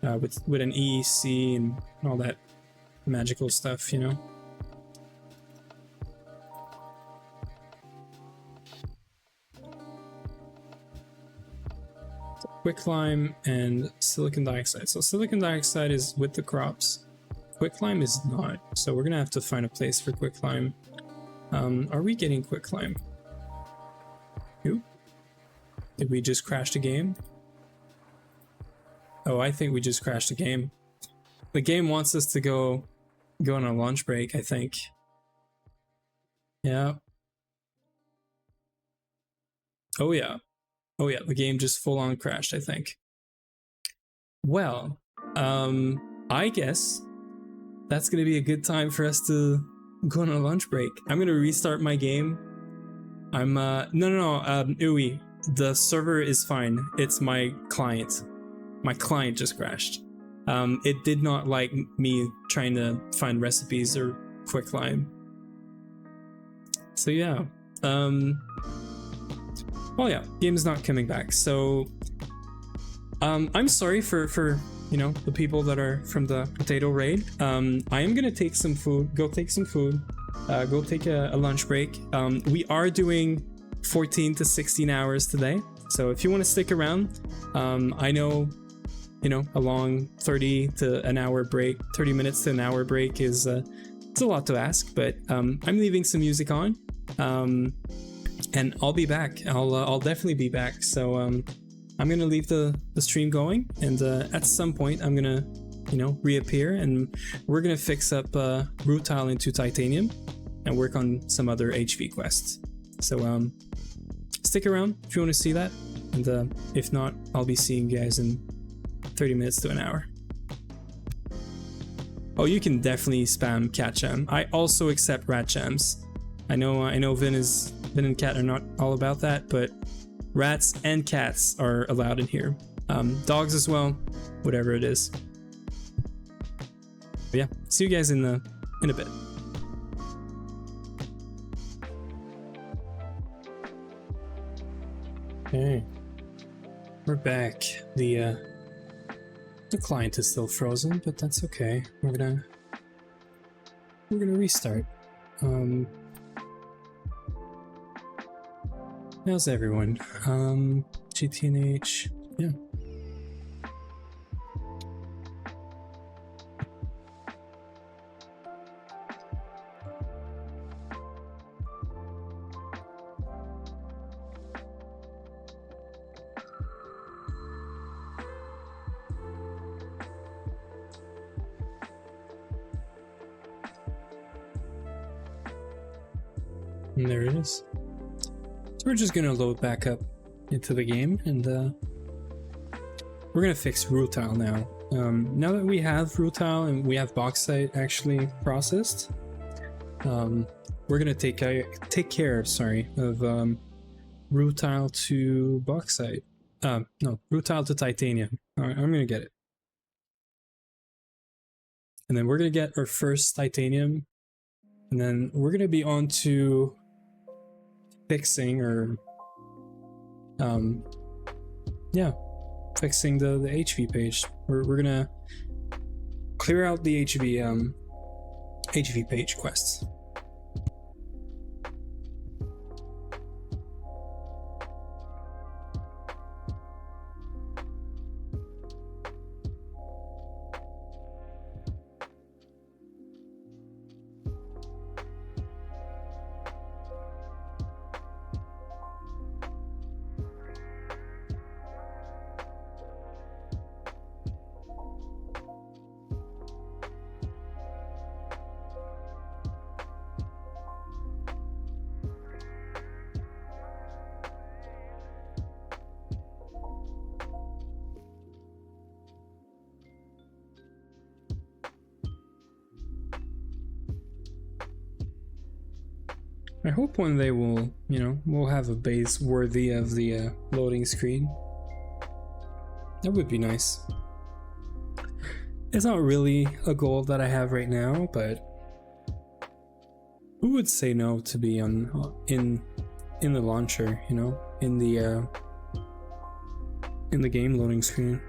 S1: with an EEC and all that magical stuff, you know. Quicklime and silicon dioxide. So silicon dioxide is with the crops. Quicklime is not. So we're gonna have to find a place for quicklime. Are we getting quicklime? Who? Did we just crash the game? Oh, I think we just crashed the game. The game wants us to go on a lunch break, I think. Yeah. Oh yeah. Oh yeah, the game just full on crashed, I think. Well, I guess that's gonna be a good time for us to go on a lunch break. I'm gonna restart my game. I'm no, Uwe, the server is fine. It's my client. My client just crashed. It did not like me trying to find recipes or quicklime. So yeah. Well, yeah, game is not coming back. So I'm sorry for you know, the people that are from the potato raid. I am gonna take some food, go take some food, go take a lunch break. We are doing 14 to 16 hours today. So if you want to stick around, I know, you know, a long 30 to an hour break, 30 minutes to an hour break is it's a lot to ask, but I'm leaving some music on. And I'll be back. I'll definitely be back. So I'm gonna leave the stream going, and at some point I'm gonna, you know, reappear, and we're gonna fix up rutile into titanium and work on some other HV quests. So stick around if you want to see that, and if not, I'll be seeing you guys in 30 minutes to an hour. Oh, you can definitely spam cat jam. I also accept rat jams. I know Vin and Cat are not all about that, but rats and cats are allowed in here. Dogs as well, whatever it is. But yeah, see you guys in a bit. Okay, we're back. The client is still frozen, but that's okay. We're gonna restart. How's everyone? GTNH, yeah. And there it is. So we're just gonna load back up into the game, and we're gonna fix rutile now. Now that we have rutile and we have bauxite actually processed, we're gonna take care, sorry, of rutile to bauxite. No, rutile to titanium. All right, I'm gonna get it, and then we're gonna get our first titanium, and then we're gonna be on to fixing, or yeah, fixing the HV page. We're gonna clear out the HV page quests. I hope one day we'll, you know, we'll have a base worthy of the loading screen. That would be nice. It's not really a goal that I have right now, but who would say no to be on in the launcher, you know, in the game loading screen?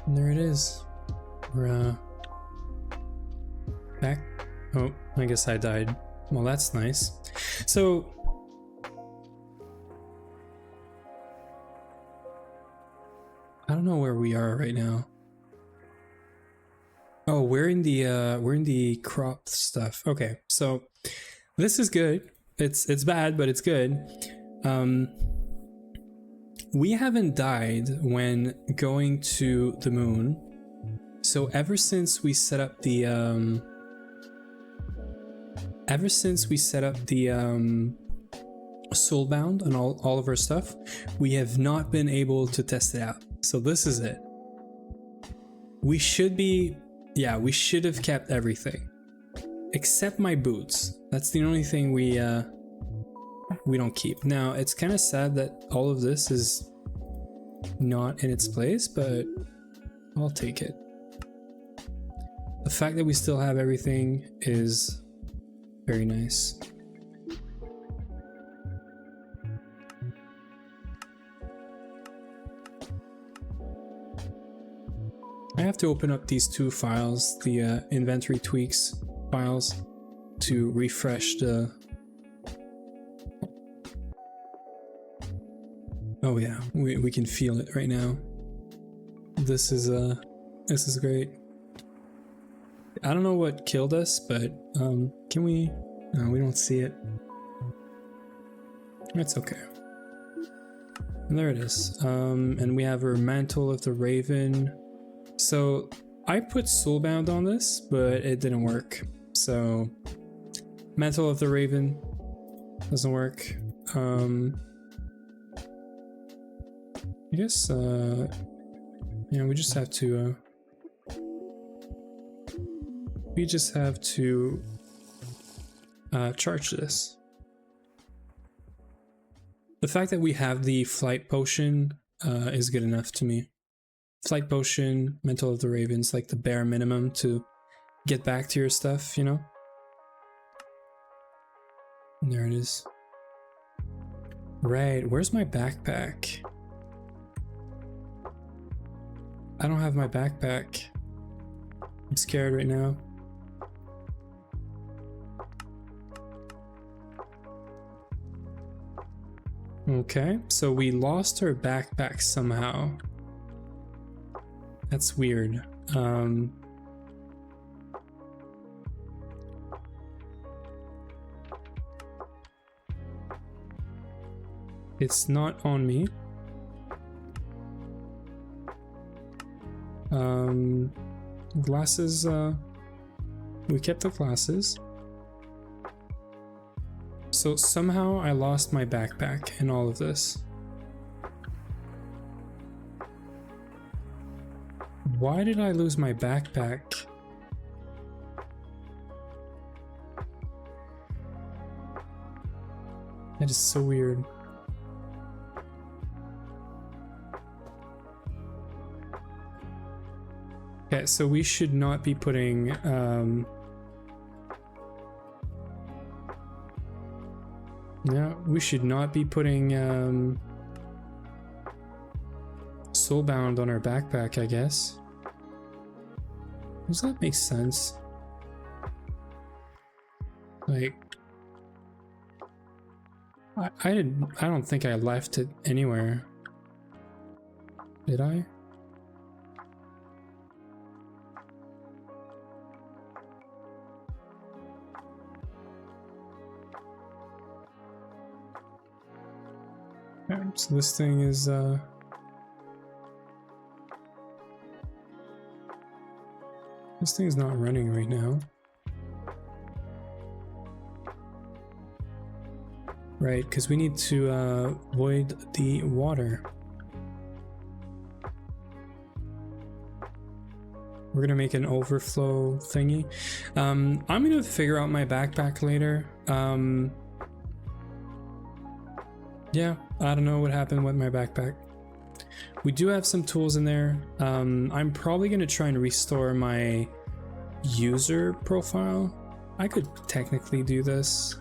S1: And there it is. We're back. Oh, I guess I died. Well, that's nice. So I don't know where we are right now. Oh, we're in the crop stuff. Okay, so this is good. It's bad, but it's good. We haven't died when going to the moon. So ever since we set up the soulbound on all of our stuff, we have not been able to test it out. So this is it. We should be, yeah, we should have kept everything except my boots. That's the only thing we don't keep. Now it's kind of sad that all of this is not in its place, but I'll take it. The fact that we still have everything is very nice. I have to open up these two files, the inventory tweaks files, to refresh the... Oh yeah, we can feel it right now. This is great. I don't know what killed us, but can we... No, we don't see it. It's okay. And there it is. And we have our Mantle of the Raven. So I put Soulbound on this, but it didn't work. So Mantle of the Raven doesn't work. I guess yeah, we just have to charge this. The fact that we have the flight potion is good enough to me. Flight potion, Mantle of the Ravens, like the bare minimum to get back to your stuff, you know? And there it is. Right, where's my backpack? I don't have my backpack. I'm scared right now. Okay, so we lost our backpack somehow. That's weird. It's not on me. Glasses, we kept the glasses. So somehow I lost my backpack in all of this. Why did I lose my backpack? That is so weird. Okay, so we should not be putting yeah, we should not be putting Soulbound on our backpack, I guess. Does that make sense? Like, I don't think I left it anywhere. Did I? So this thing is this thing's not running right now. Right, because we need to void the water. We're gonna make an overflow thingy. I'm gonna figure out my backpack later. Yeah, I don't know what happened with my backpack. We do have some tools in there. I'm probably gonna try and restore my user profile. I could technically do this.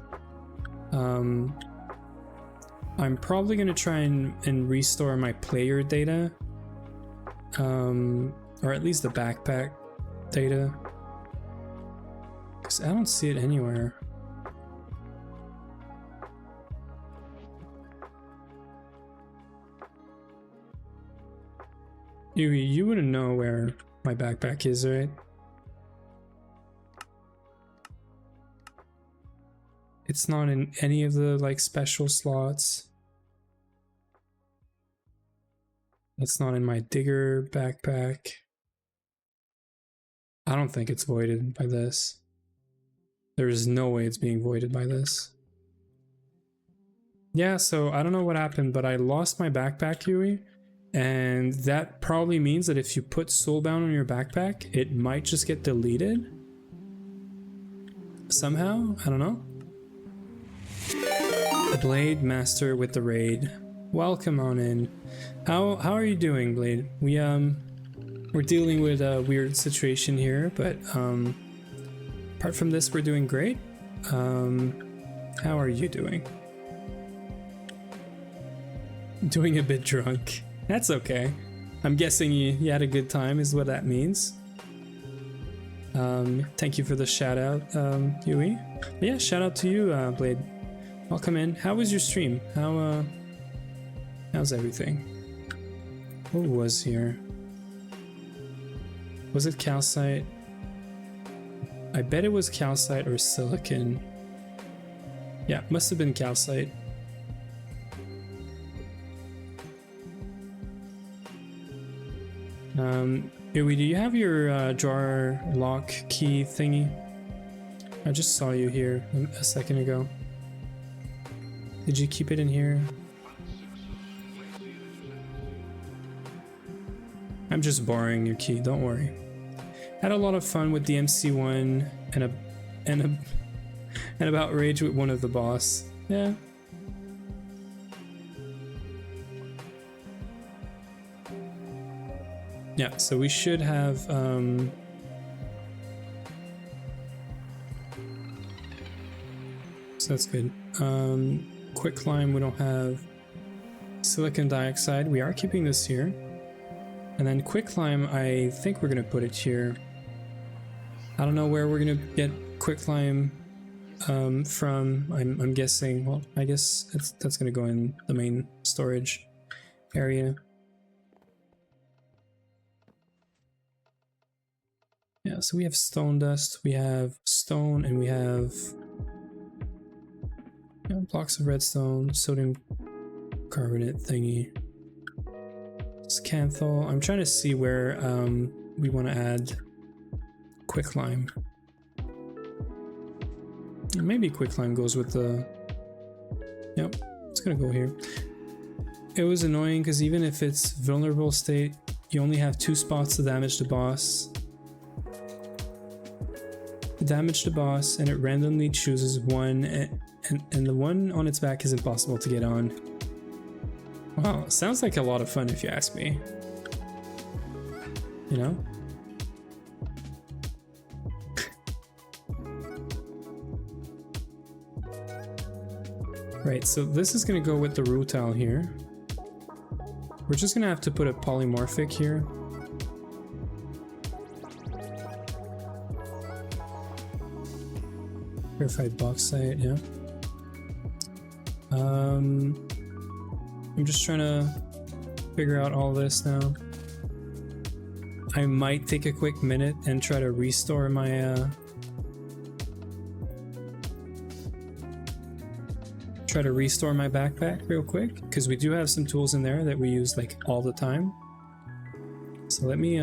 S1: I'm probably gonna try and restore my player data. Or at least the backpack data. Because I don't see it anywhere. You wouldn't know where my backpack is, right? It's not in any of the like special slots. It's not in my digger backpack. I don't think it's voided by this. There is no way it's being voided by this. Yeah, so I don't know what happened, but I lost my backpack, Yui. And that probably means that if you put Soulbound on your backpack, it might just get deleted. Somehow, I don't know. Blade Master with the raid. Welcome on in. How are you doing, Blade? We're dealing with a weird situation here, but apart from this, we're doing great. How are you doing? Doing a bit drunk. That's okay. I'm guessing you had a good time is what that means. Thank you for the shout out, Yui. Yeah, shout out to you, Blade. Welcome in. How was your stream? How's everything? What was here? Was it calcite? I bet it was calcite or silicon. Yeah, must have been calcite. Yui, do you have your drawer lock key thingy? I just saw you here a second ago. Did you keep it in here? I'm just borrowing your key, don't worry. Had a lot of fun with the MC1 and about rage with one of the boss. Yeah. Yeah, so we should have so that's good. Quick climb, we don't have silicon dioxide. We are keeping this here. And then quick climb, I think we're gonna put it here. I don't know where we're gonna get quick climb from. I'm guessing. Well, I guess that's gonna go in the main storage area. Yeah, so we have stone dust, we have stone, and we have blocks of redstone, sodium carbonate thingy. Scanthol. I'm trying to see where we want to add quicklime. Maybe quicklime goes with the... Yep, it's gonna go here. It was annoying because even if it's vulnerable state, you only have 2 spots to damage the boss. Damage the boss, and it randomly chooses one, and the one on its back is impossible to get on. Wow, sounds like a lot of fun if you ask me. You know? Right, so this is gonna go with the rutile here. We're just gonna have to put a polymorphic here. Purified bauxite, yeah. I'm just trying to figure out all this now. I might take a quick minute and try to restore my backpack real quick, because we do have some tools in there that we use like all the time. So let me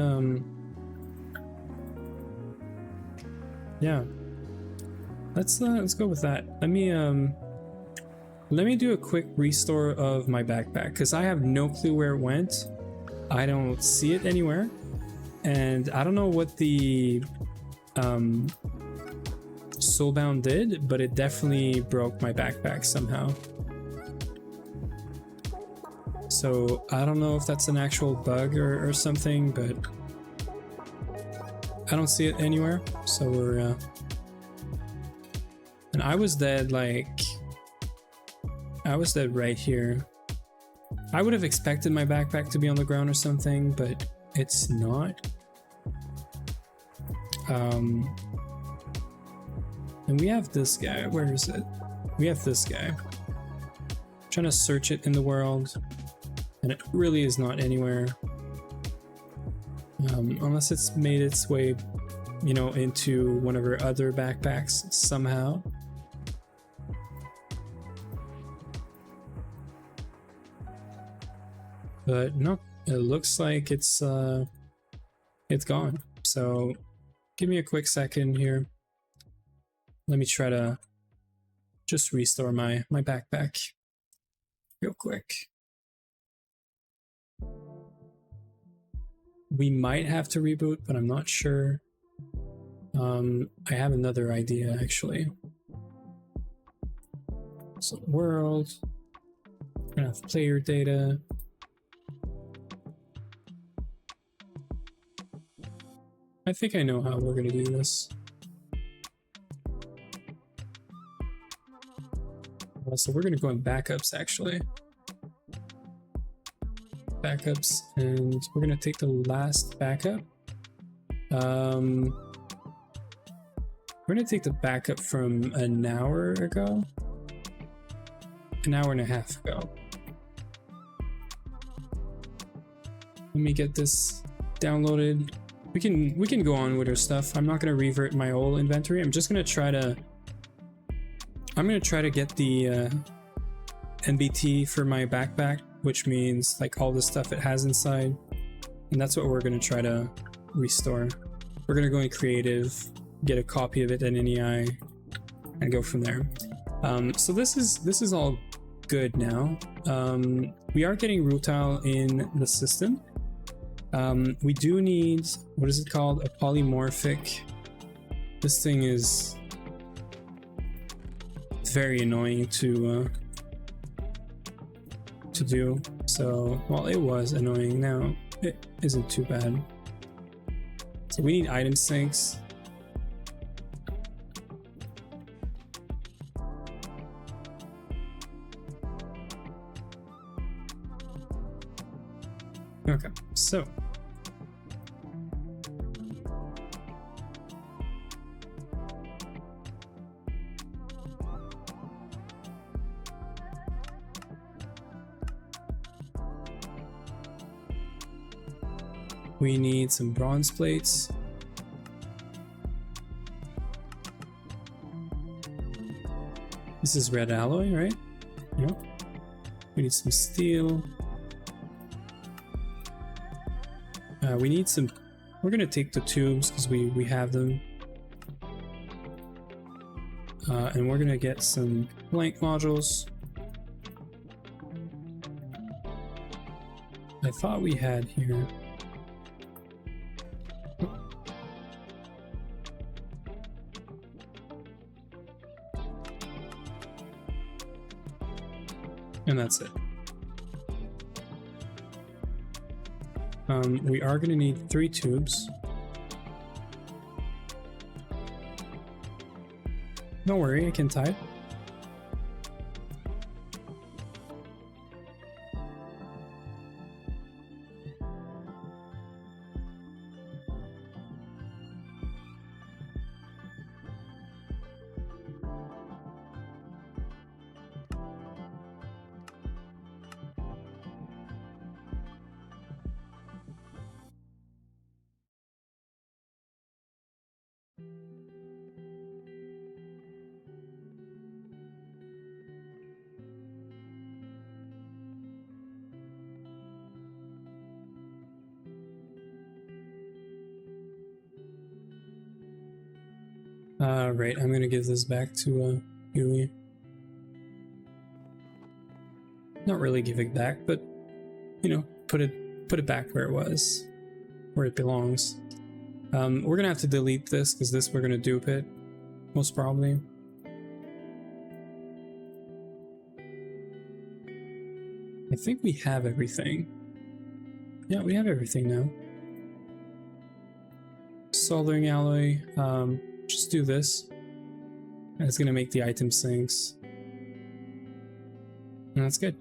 S1: yeah. Let's go with that. Let let me do a quick restore of my backpack because I have no clue where it went. I don't see it anywhere, and I don't know what the Soulbound did, but it definitely broke my backpack somehow. So I don't know if that's an actual bug or something, but I don't see it anywhere. So we're and I was dead, like I was dead right here. I would have expected my backpack to be on the ground or something, but it's not. And we have this guy. Where is it? We have this guy. I'm trying to search it in the world, and it really is not anywhere. Unless it's made its way, you know, into one of our other backpacks somehow. But no, it looks like it's gone. So give me a quick second here. Let me try to just restore my backpack real quick. We might have to reboot, but I'm not sure. I have another idea actually. So world, we're gonna have player data. I think I know how we're gonna do this. So we're gonna go in backups actually. Backups, and we're gonna take the last backup. We're gonna take the backup from an hour ago. An hour and a half ago. Let me get this downloaded. We can go on with our stuff. I'm not gonna revert my whole inventory. I'm just gonna try to get the NBT for my backpack, which means like all the stuff it has inside, and that's what we're gonna try to restore. We're gonna go in creative, get a copy of it in NEI, and go from there. So this is all good now. We are getting rutile in the system. We do need, what is it called? A polymorphic. This thing is very annoying to do. So, well, it was annoying. Now it isn't too bad. So we need item sinks. Okay, so we need some bronze plates. This is red alloy, right? Yep. We need some steel. We need some. We're gonna take the tubes because we have them, and we're gonna get some blank modules. I thought we had here. And that's it. We are going to need 3 tubes. Don't worry, I can tie it. Right, I'm gonna give this back to Yui. Not really give it back, but you know, put it back where it was, where it belongs. We're gonna have to delete this because this we're gonna dupe it, most probably. I think we have everything. Yeah, we have everything now. Soldering alloy, just do this. And it's gonna make the item sinks. And that's good.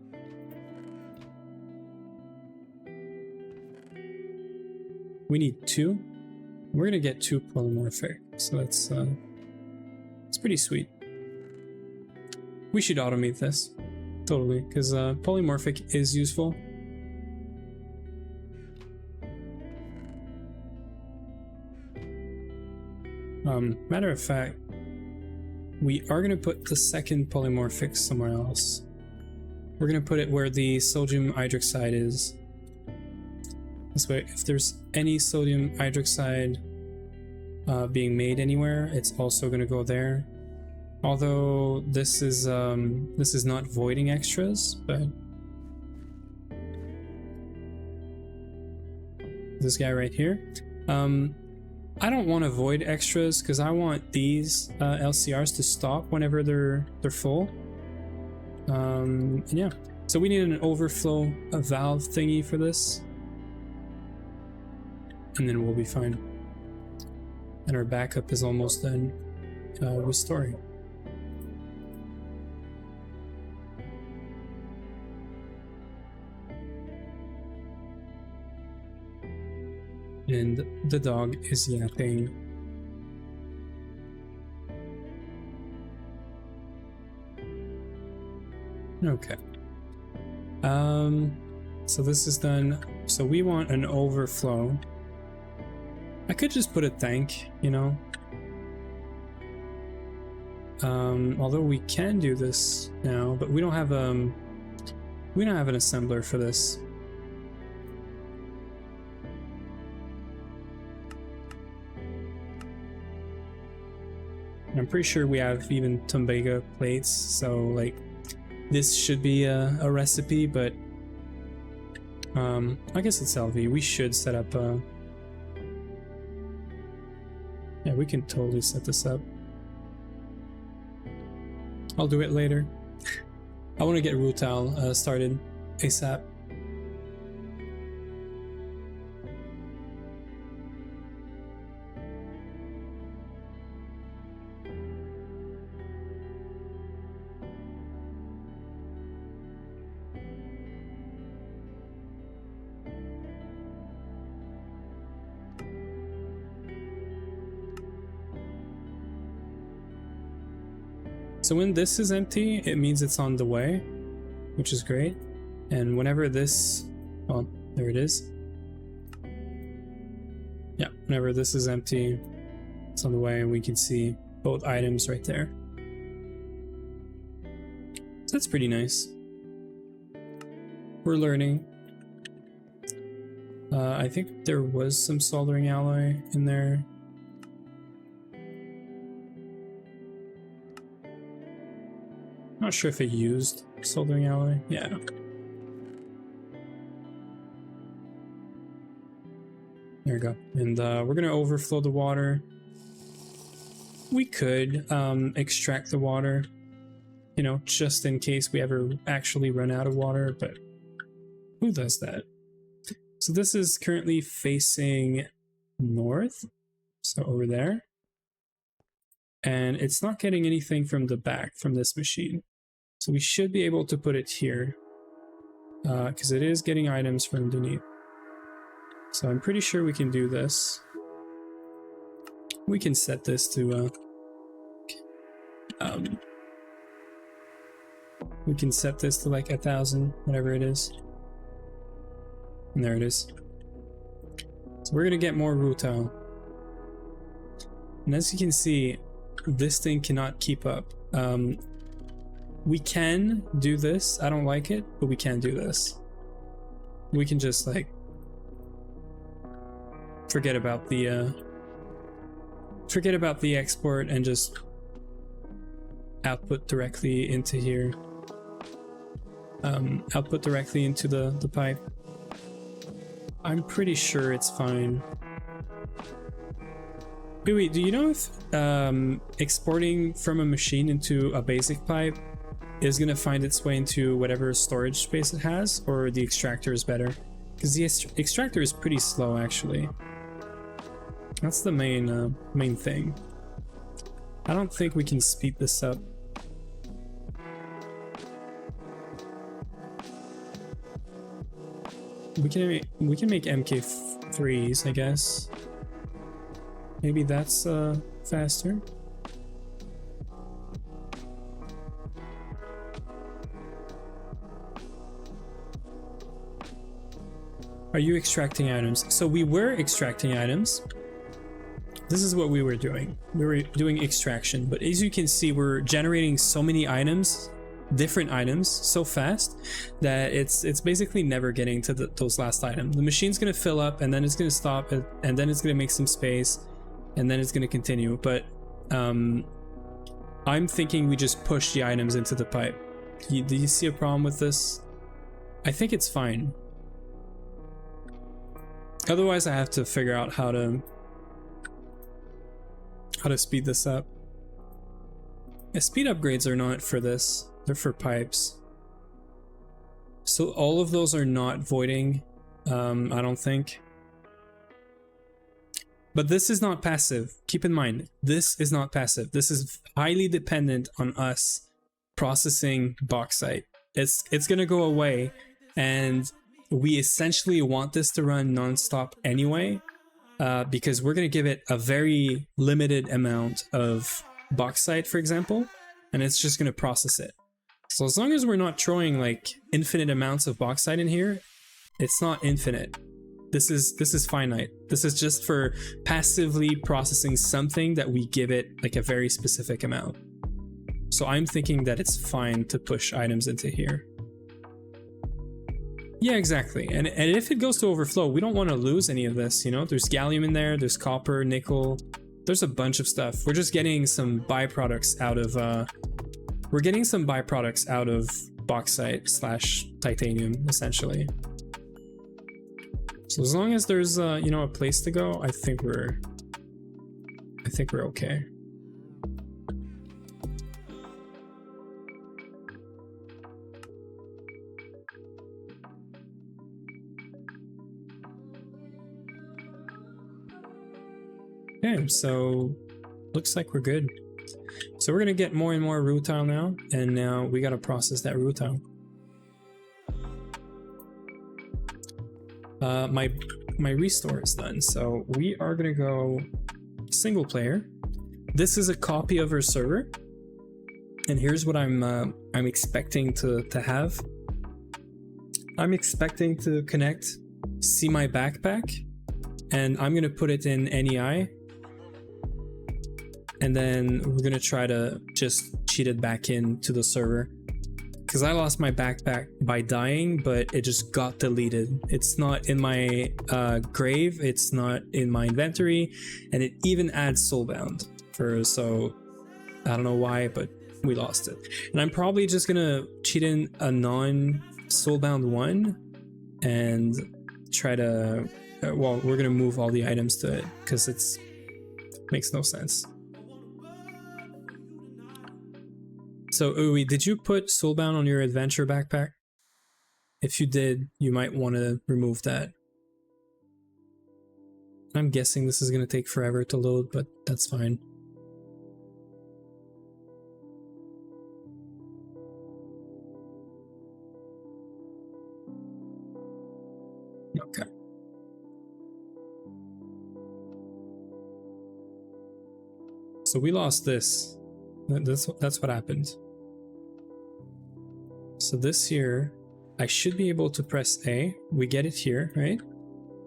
S1: We need 2. We're gonna get 2 polymorphic, so that's it's pretty sweet. We should automate this, totally, because polymorphic is useful. Matter of fact, we are gonna put the second polymorphic somewhere else. We're gonna put it where the sodium hydroxide is. This way, if there's any sodium hydroxide being made anywhere, it's also gonna go there. Although this is not voiding extras, but this guy right here. I don't want to void extras because I want these LCRs to stop whenever they're full. And yeah, so we need an overflow valve thingy for this. And then we'll be fine. And our backup is almost done restoring. And the dog is yapping. Okay. So this is done. So we want an overflow. I could just put a tank, you know. Although we can do this now, but we don't have an assembler for this. I'm pretty sure we have even Tumbaga plates, so like this should be a recipe, but I guess it's LV. We should set up yeah, we can totally set this up. I'll do it later. I want to get Rutal started ASAP. So when this is empty, it means it's on the way, which is great. And whenever this, well, there it is. Yeah, whenever this is empty, it's on the way, and we can see both items right there. So that's pretty nice. We're learning. I think there was some soldering alloy in there. Not sure if it used soldering alloy. Yeah. There we go. And we're gonna overflow the water. We could extract the water, you know, just in case we ever actually run out of water, but who does that? So this is currently facing north, so over there. And it's not getting anything from the back from this machine. So we should be able to put it here, because it is getting items from underneath. So I'm pretty sure we can do this. We can set this to, we can set this to like 1,000, whatever it is. And there it is. So we're gonna get more Rutal. And as you can see, this thing cannot keep up. We can do this. I don't like it, but we can do this. We can just like forget about the export and just output directly into here. output directly into the pipe. I'm pretty sure it's fine. Wait, do you know if exporting from a machine into a basic pipe is going to find its way into whatever storage space it has, or the extractor is better? Because the extractor is pretty slow, actually. That's the main thing. I don't think we can speed this up. We can make MK3s, I guess. Maybe that's faster. Are you extracting items? So we were extracting items. This is what we were doing. We were doing extraction, but as you can see, we're generating so many items, different items, so fast that it's basically never getting to those last items. The machine's gonna fill up, and then it's gonna stop it, and then it's gonna make some space, and then it's gonna continue. But I'm thinking we just push the items into the pipe. Do you see a problem with this? I think it's fine. Otherwise, I have to figure out how to speed this up. Speed upgrades are not for this, they're for pipes. So all of those are not voiding, I don't think. But this is not passive. Keep in mind, this is not passive. This is highly dependent on us processing bauxite. It's gonna go away, and we essentially want this to run non-stop anyway. Because we're going to give it a very limited amount of bauxite, for example, and it's just going to process it. So as long as we're not throwing like infinite amounts of bauxite in here, it's not infinite. This is finite. This is just for passively processing something that we give it like a very specific amount. So I'm thinking that it's fine to push items into here. Yeah, exactly. And if it goes to overflow, we don't want to lose any of this, you know? There's gallium in there, there's copper, nickel, there's a bunch of stuff. We're just getting some byproducts out of bauxite slash titanium, essentially. So as long as there's you know, a place to go, I think we're okay. Okay, so looks like we're good. So we're gonna get more and more rutile now, and now we gotta process that rutile. My restore is done, so we are gonna go single player. This is a copy of our server, and here's what I'm expecting to have. I'm expecting to connect, see my backpack, and I'm gonna put it in NEI. And then we're gonna try to just cheat it back into the server. Because I lost my backpack by dying, but it just got deleted. It's not in my grave, it's not in my inventory, and it even adds soulbound. So I don't know why, but we lost it. And I'm probably just gonna cheat in a non-soulbound one and try to, well, we're gonna move all the items to it because it's makes no sense. So, Uwe, did you put soulbound on your adventure backpack? If you did, you might want to remove that. I'm guessing this is going to take forever to load, but that's fine. Okay. So we lost this. That's what happened. So this here, I should be able to press A. We get it here, right?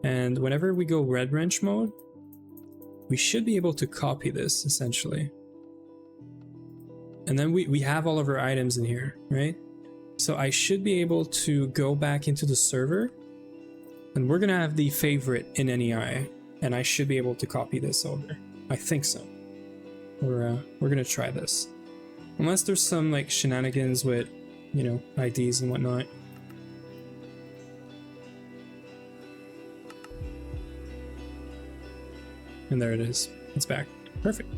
S1: And whenever we go red wrench mode, we should be able to copy this essentially. And then we have all of our items in here, right? So I should be able to go back into the server, and we're gonna have the favorite in NEI, and I should be able to copy this over. I think so. We're gonna try this. Unless there's some like shenanigans with you know, IDs and whatnot. And there it is. It's back. Perfect.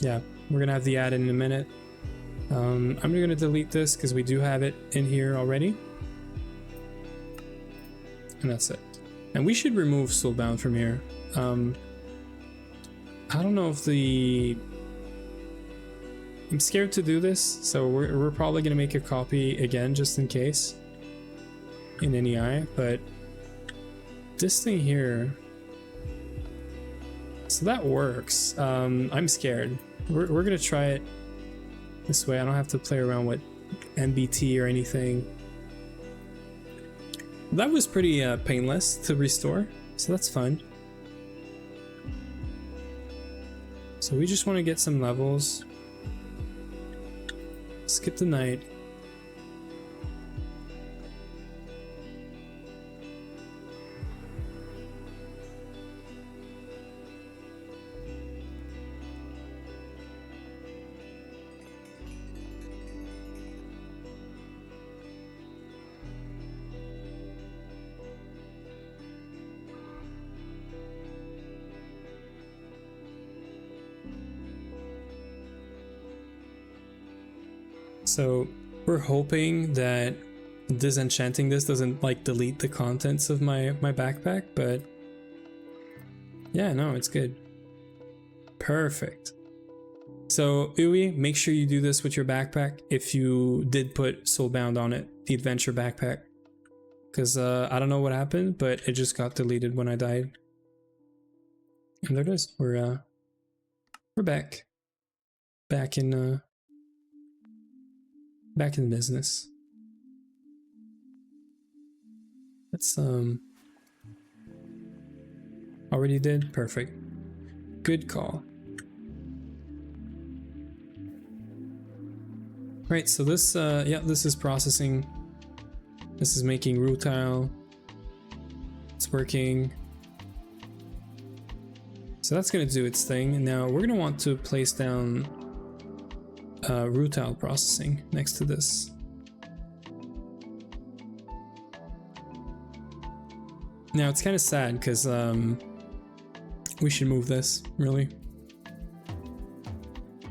S1: Yeah, we're gonna have the ad in a minute. I'm gonna delete this because we do have it in here already. And that's it. And we should remove Soulbound from here. I don't know if I'm scared to do this, so we're probably gonna make a copy again just in case. In NEI, but this thing here. So that works. I'm scared. We're gonna try it this way. I don't have to play around with MBT or anything. That was pretty painless to restore, so that's fun. So we just want to get some levels. Skip the night. So we're hoping that disenchanting this doesn't like delete the contents of my backpack, but yeah, no, it's good. Perfect. So Uwe, make sure you do this with your backpack if you did put Soulbound on it, the adventure backpack. Because I don't know what happened, but it just got deleted when I died. And there it is. We're back. Back in business. Let's already did? Perfect. Good call. Right, so this yeah, this is processing. This is making rutile. It's working. So that's gonna do its thing. And now we're gonna want to place down rutile processing next to this. Now it's kind of sad because we should move this, really.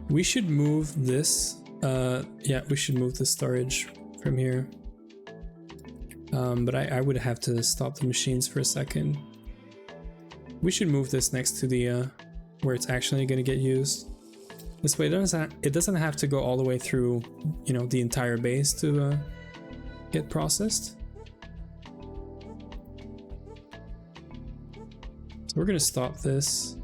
S1: We should move this. Yeah, we should move the storage from here. But I would have to stop the machines for a second. We should move this next to the where it's actually going to get used. This way it doesn't have to go all the way through, you know, the entire base to get processed. So we're going to stop this.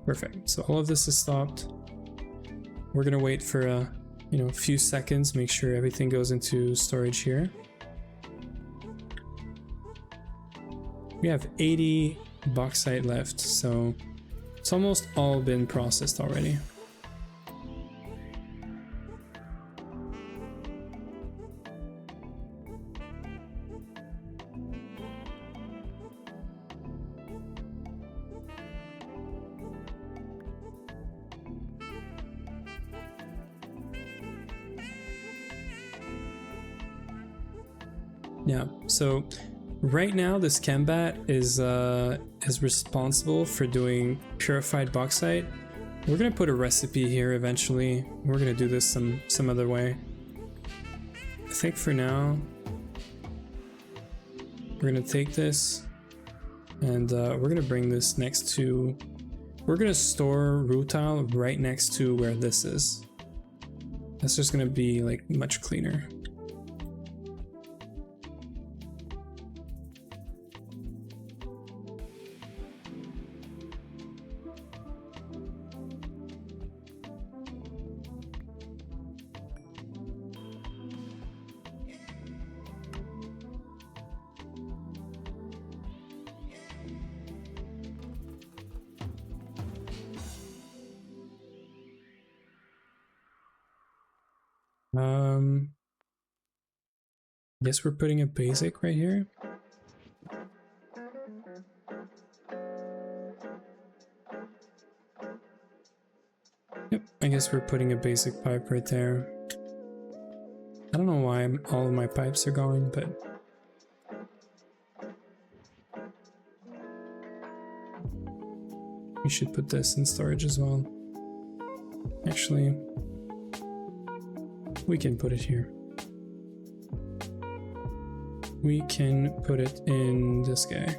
S1: Perfect. So all of this is stopped. We're gonna wait for you know, a few seconds, make sure everything goes into storage here. We have 80 bauxite left, so it's almost all been processed already. Yeah, so right now this Chembat is responsible for doing purified bauxite. We're gonna put a recipe here eventually. We're gonna do this some other way. I think for now we're gonna take this and we're gonna bring this next to. We're gonna store rutile right next to where this is. That's just gonna be like much cleaner. Guess we're putting a basic right here. Yep, I guess we're putting a basic pipe right there. I don't know why all of my pipes are going, but we should put this in storage as well. Actually, we can put it here. We can put it in this guy.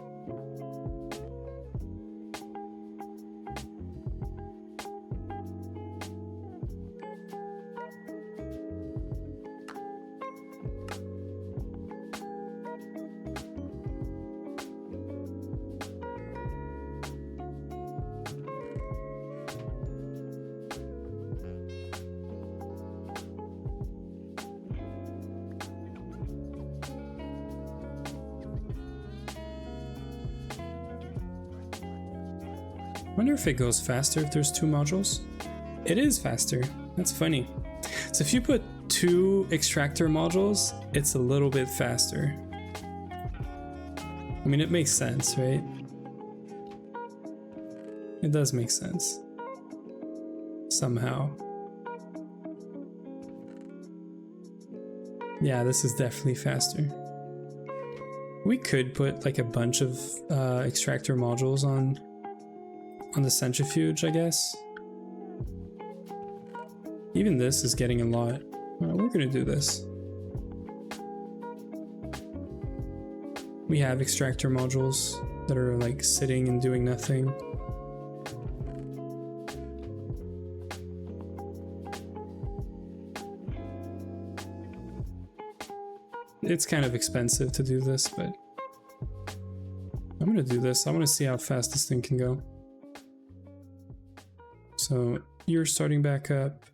S1: I wonder if it goes faster if there's two modules. It is faster. That's funny. So if you put two extractor modules, it's a little bit faster. I mean, it makes sense, right? It does make sense. Somehow. Yeah, this is definitely faster. We could put like a bunch of extractor modules on the centrifuge, I guess. Even this is getting a lot. We're gonna do this. We have extractor modules that are like sitting and doing nothing. It's kind of expensive to do this, but I'm gonna do this. I want to see how fast this thing can go. So you're starting back up.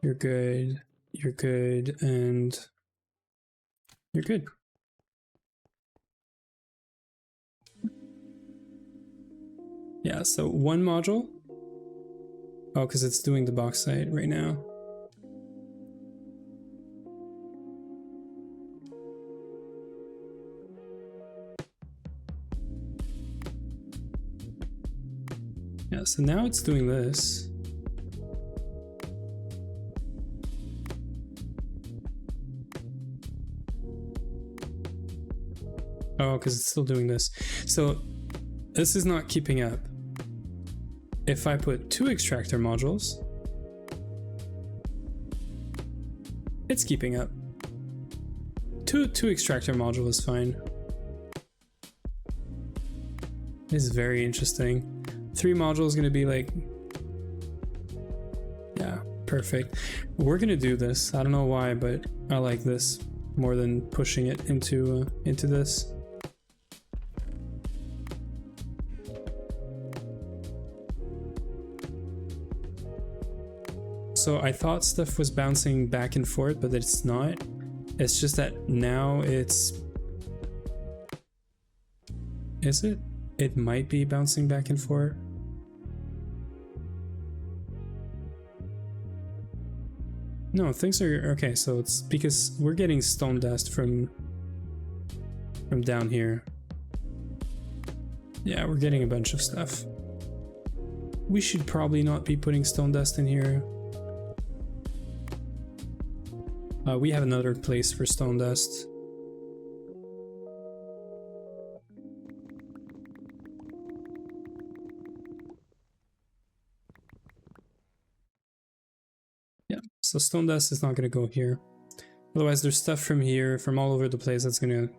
S1: You're good. You're good, and you're good. Yeah, so one module. Oh, because it's doing the bauxite right now. Yeah, so now it's doing this. Oh, because it's still doing this. So this is not keeping up. If I put two extractor modules, it's keeping up. Two extractor module is fine. This is very interesting. 3 modules going to be like, yeah, perfect. We're going to do this. I don't know why, but I like this more than pushing it into this. So I thought stuff was bouncing back and forth, but it's not. It's just that now it's... Is it? It might be bouncing back and forth. No, things are okay. So it's because we're getting stone dust from down here. Yeah, we're getting a bunch of stuff. We should probably not be putting stone dust in here. We have another place for stone dust. Yeah, so stone dust is not going to go here. Otherwise, there's stuff from here, from all over the place that's going to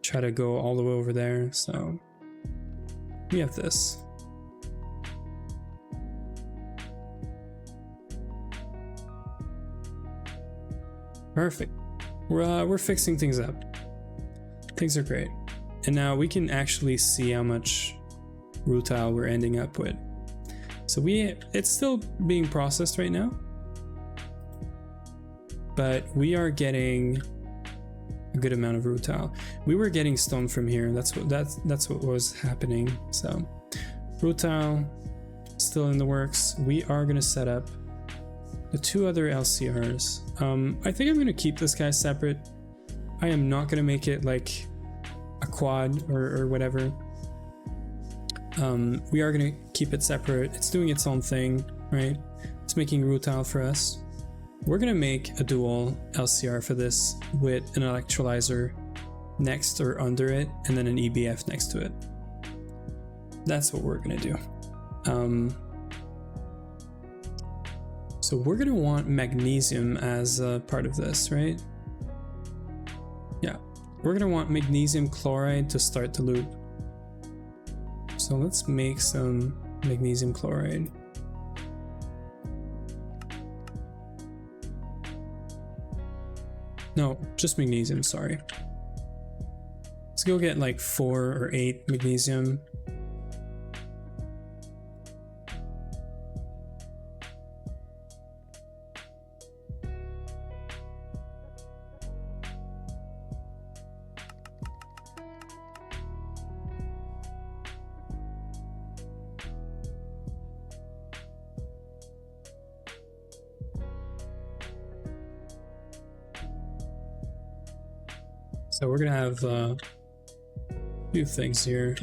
S1: try to go all the way over there. So we have this. Perfect. We're fixing things up. Things are great. And now we can actually see how much rutile we're ending up with. So it's still being processed right now, but we are getting a good amount of rutile. We were getting stone from here. That's what was happening. So rutile still in the works. We are going to set up the 2 other LCRs. I think I'm going to keep this guy separate I am not gonna make it like a quad or whatever. We are gonna keep it separate. It's doing its own thing, right? It's making rutile for us. We're gonna make a dual LCR for this with an electrolyzer next or under it, and then an EBF next to it. That's what we're gonna do. So we're gonna want magnesium as a part of this, right? Yeah, we're gonna want magnesium chloride to start the loop. So let's make some magnesium chloride. No, just magnesium, sorry. Let's go get like 4 or 8 magnesium. So we're gonna have a few things here.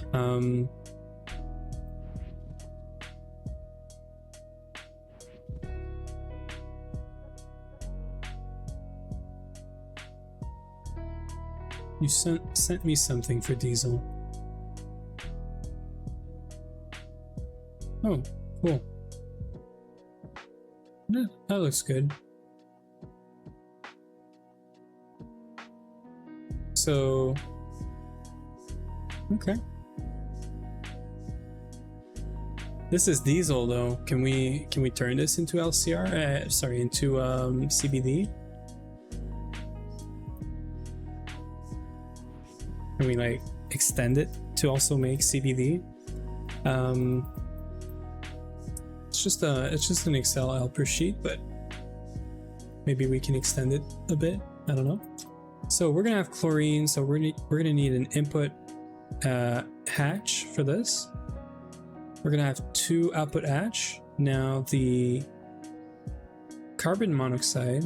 S1: You sent me something for diesel. Oh, cool. Yeah, that looks good. So, okay. This is diesel though. Can we turn this into LCR? Sorry, into CBD? Can we like extend it to also make CBD? It's just an Excel helper sheet, but maybe we can extend it a bit. I don't know. So we're gonna have chlorine, so we're gonna need an input hatch for this. We're gonna have 2 output hatch. Now the carbon monoxide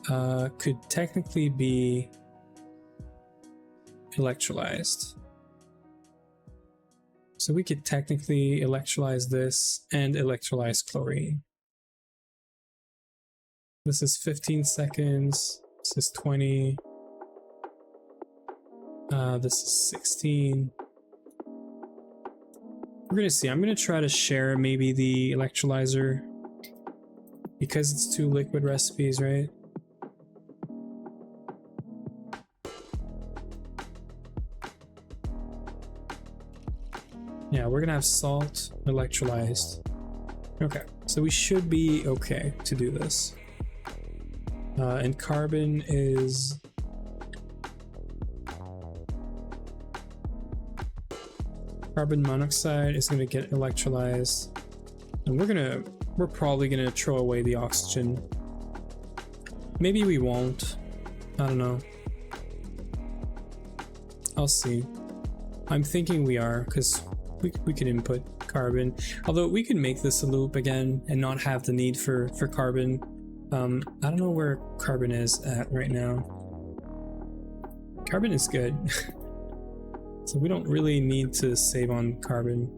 S1: could technically be electrolyzed. So we could technically electrolyze this and electrolyze chlorine. This is 15 seconds. This is 20. This is 16. We're gonna see. I'm gonna try to share maybe the electrolyzer because it's 2 liquid recipes, right? Yeah, we're gonna have salt electrolyzed. Okay, so we should be okay to do this. And carbon is carbon monoxide is going to get electrolyzed, and we're probably going to throw away the oxygen. Maybe we won't. I don't know. I'll see. I'm thinking we are, because we could input carbon. Although we could make this a loop again and not have the need for carbon. I don't know where carbon is at right now. Carbon is good. So we don't really need to save on carbon.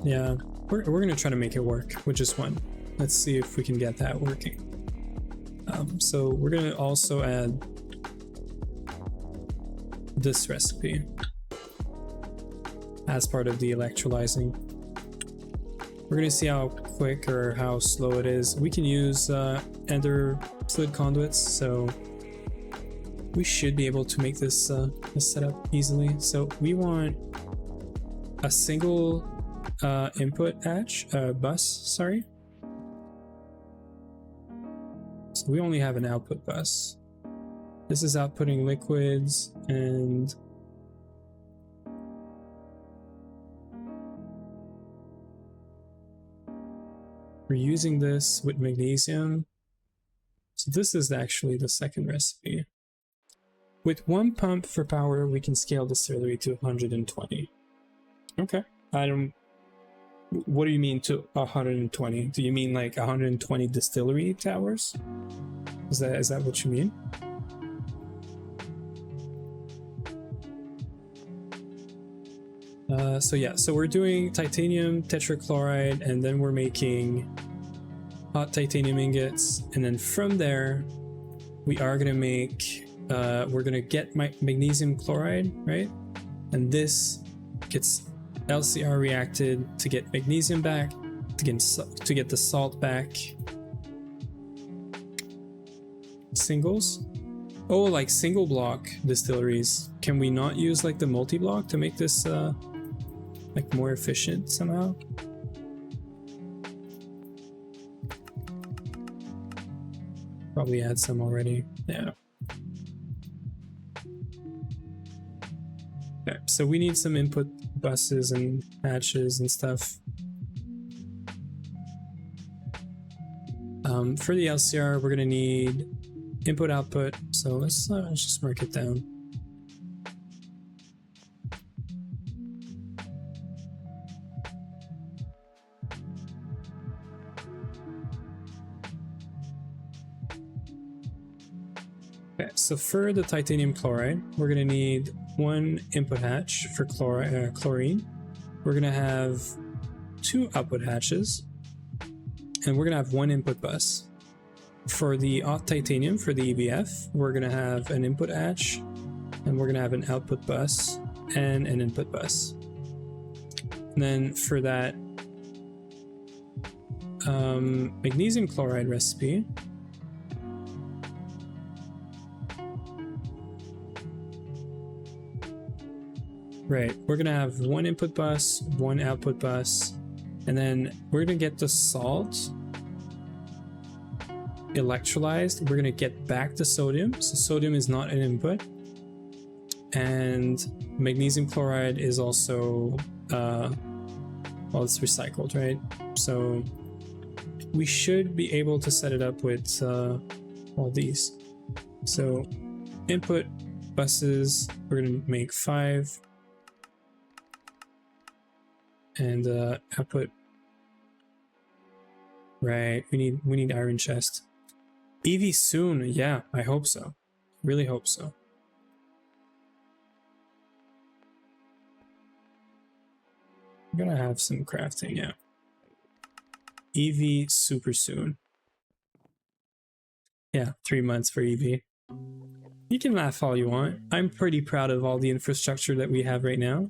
S1: Yeah, we're gonna try to make it work with just one. Let's see if we can get that working. So we're gonna also add this recipe as part of the electrolyzing. We're gonna see how quick or how slow it is. We can use ender fluid conduits, so we should be able to make this setup easily. So we want a single input bus, sorry. So we only have an output bus. This is outputting liquids, and we're using this with magnesium. So this is actually the second recipe. With one pump for power, we can scale distillery to 120. Okay. I don't... What do you mean to 120? Do you mean like 120 distillery towers? Is that what you mean? So yeah, so we're doing titanium tetrachloride, and then we're making hot titanium ingots, and then from there we are gonna make we're gonna get magnesium chloride, right? And this gets LCR reacted to get magnesium back, to get the salt back. Singles? Oh, like single block distilleries. Can we not use like the multi-block to make this like more efficient somehow? Probably had some already. Yeah. Okay, so we need some input buses and hatches and stuff. For the LCR, we're gonna need input output. So let's just mark it down. Okay, so for the titanium chloride, we're going to need one input hatch for chlorine. We're going to have 2 output hatches, and we're going to have 1 input bus. For the aught titanium, for the EBF, we're going to have an input hatch, and we're going to have an output bus and an input bus. And then for that magnesium chloride recipe, right, we're gonna have 1 input bus, 1 output bus, and then we're gonna get the salt electrolyzed. We're gonna get back the sodium, so sodium is not an input, and magnesium chloride is also well, it's recycled, right? So we should be able to set it up with all these. So input buses, we're gonna make 5. And output, right? We need iron chest. EV soon, yeah. I hope so. Really hope so. I'm gonna have some crafting, yeah. EV super soon. Yeah, 3 months for EV. You can laugh all you want. I'm pretty proud of all the infrastructure that we have right now,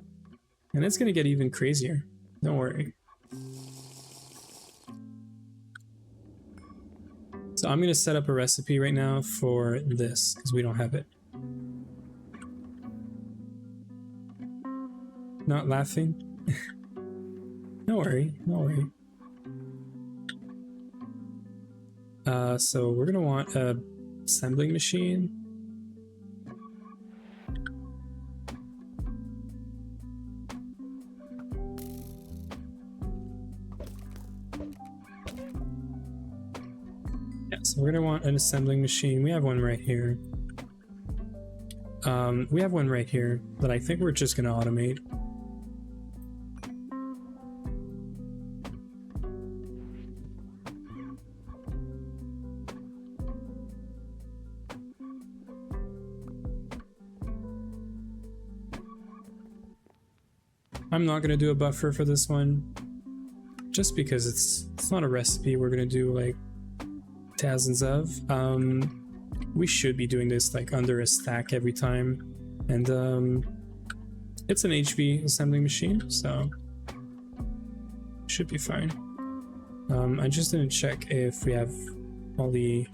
S1: and it's gonna get even crazier. Don't worry. So I'm going to set up a recipe right now for this, because we don't have it. Not laughing? No worry, no worry. So we're going to want a assembling machine. So we're gonna want an assembling machine. We have one right here. We have one right here that I think we're just gonna automate. I'm not gonna do a buffer for this one, just because it's not a recipe we're gonna do like thousands of. We should be doing this like under a stack every time, and it's an HV assembling machine, so should be fine. I just didn't check if we have all the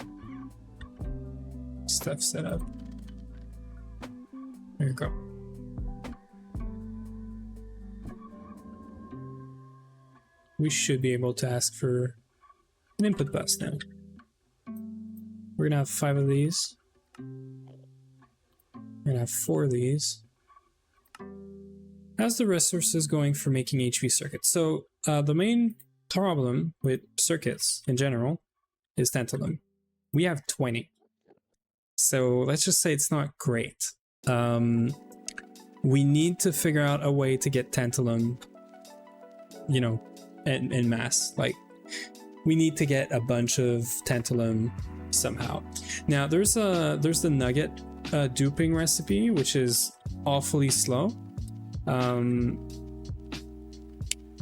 S1: stuff set up. There you go. We should be able to ask for an input bus now. We're gonna have 5 of these. We're gonna have 4 of these. How's the resources going for making HV circuits? So the main problem with circuits in general is tantalum. We have 20. So let's just say it's not great. We need to figure out a way to get tantalum, you know, in mass. Like, we need to get a bunch of tantalum somehow. Now there's the nugget duping recipe, which is awfully slow.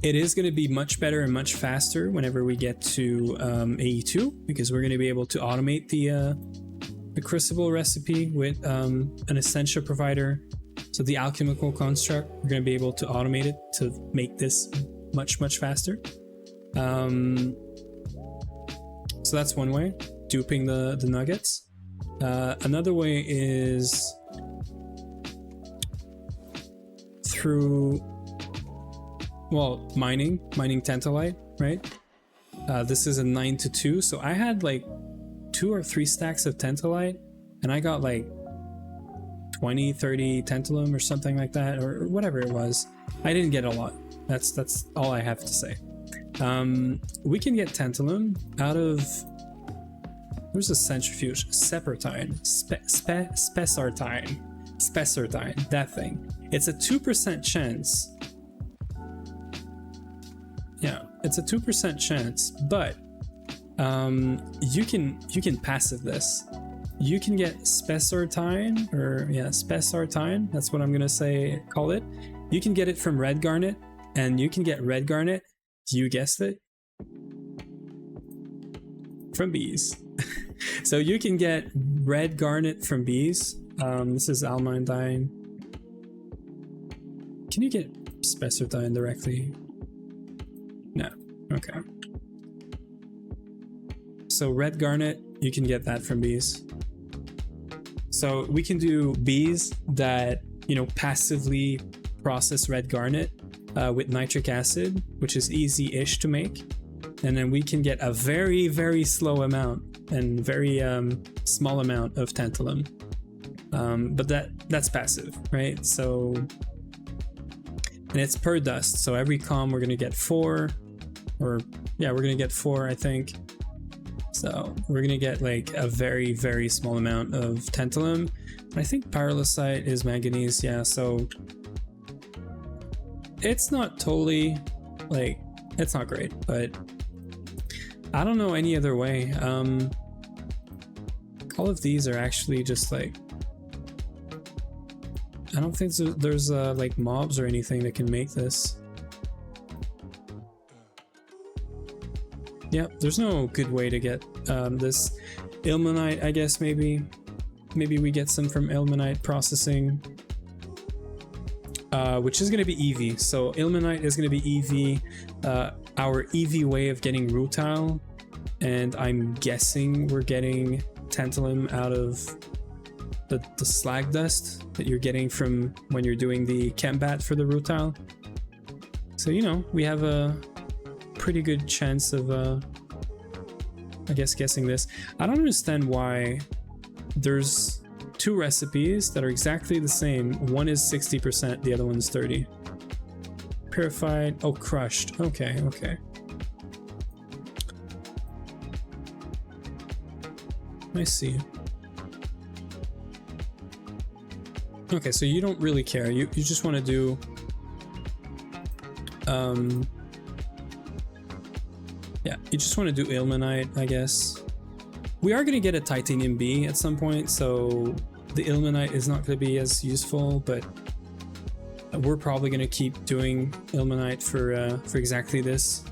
S1: It is going to be much better and much faster whenever we get to AE2, because we're going to be able to automate the crucible recipe with an Essentia provider. So the alchemical construct, we're going to be able to automate it to make this much faster. So that's one way, duping the nuggets. Another way is through, well, mining tantalite, right? This is a 9-2, so I had like 2 or 3 stacks of tantalite, and I got like 20-30 tantalum or something like that, or whatever it was. I didn't get a lot. That's all I have to say. We can get tantalum out of, there's a centrifuge, Spessartine, that thing. It's a 2% chance. Yeah, it's a 2% chance, but you can passive this. You can get Spessartine, or yeah, Spessartine, that's what I'm gonna call it. You can get it from red garnet, and you can get red garnet, you guessed it, from bees. So you can get red garnet from bees. This is almandine. Can you get Spessartine directly? No. Okay. So red garnet, you can get that from bees. So we can do bees that, you know, passively process red garnet with nitric acid, which is easy-ish to make. And then we can get a very slow amount and very small amount of tantalum. But that's passive, right? So, and it's per dust. So every comm we're gonna get 4, or yeah, we're gonna get 4, I think. So we're gonna get like a very small amount of tantalum. I think pyrrolysite is manganese, yeah. So it's not totally, like, it's not great, but I don't know any other way. All of these are actually just like, I don't think there's like mobs or anything that can make this. Yeah, there's no good way to get this ilmenite. I guess maybe we get some from ilmenite processing, which is going to be EV. So ilmenite is going to be EV. Our EV way of getting rutile, and I'm guessing we're getting tantalum out of the slag dust that you're getting from when you're doing the chembat for the rutile. So, you know, we have a pretty good chance of I guess guessing this. I don't understand why there's 2 recipes that are exactly the same. One is 60%, the other one's 30. Purified, oh, crushed. Okay. I see. Okay, so you don't really care. You just want to do yeah, you just want to do ilmenite, I guess. We are going to get a titanium B at some point, so the ilmenite is not going to be as useful, but we're probably going to keep doing ilmenite for exactly this.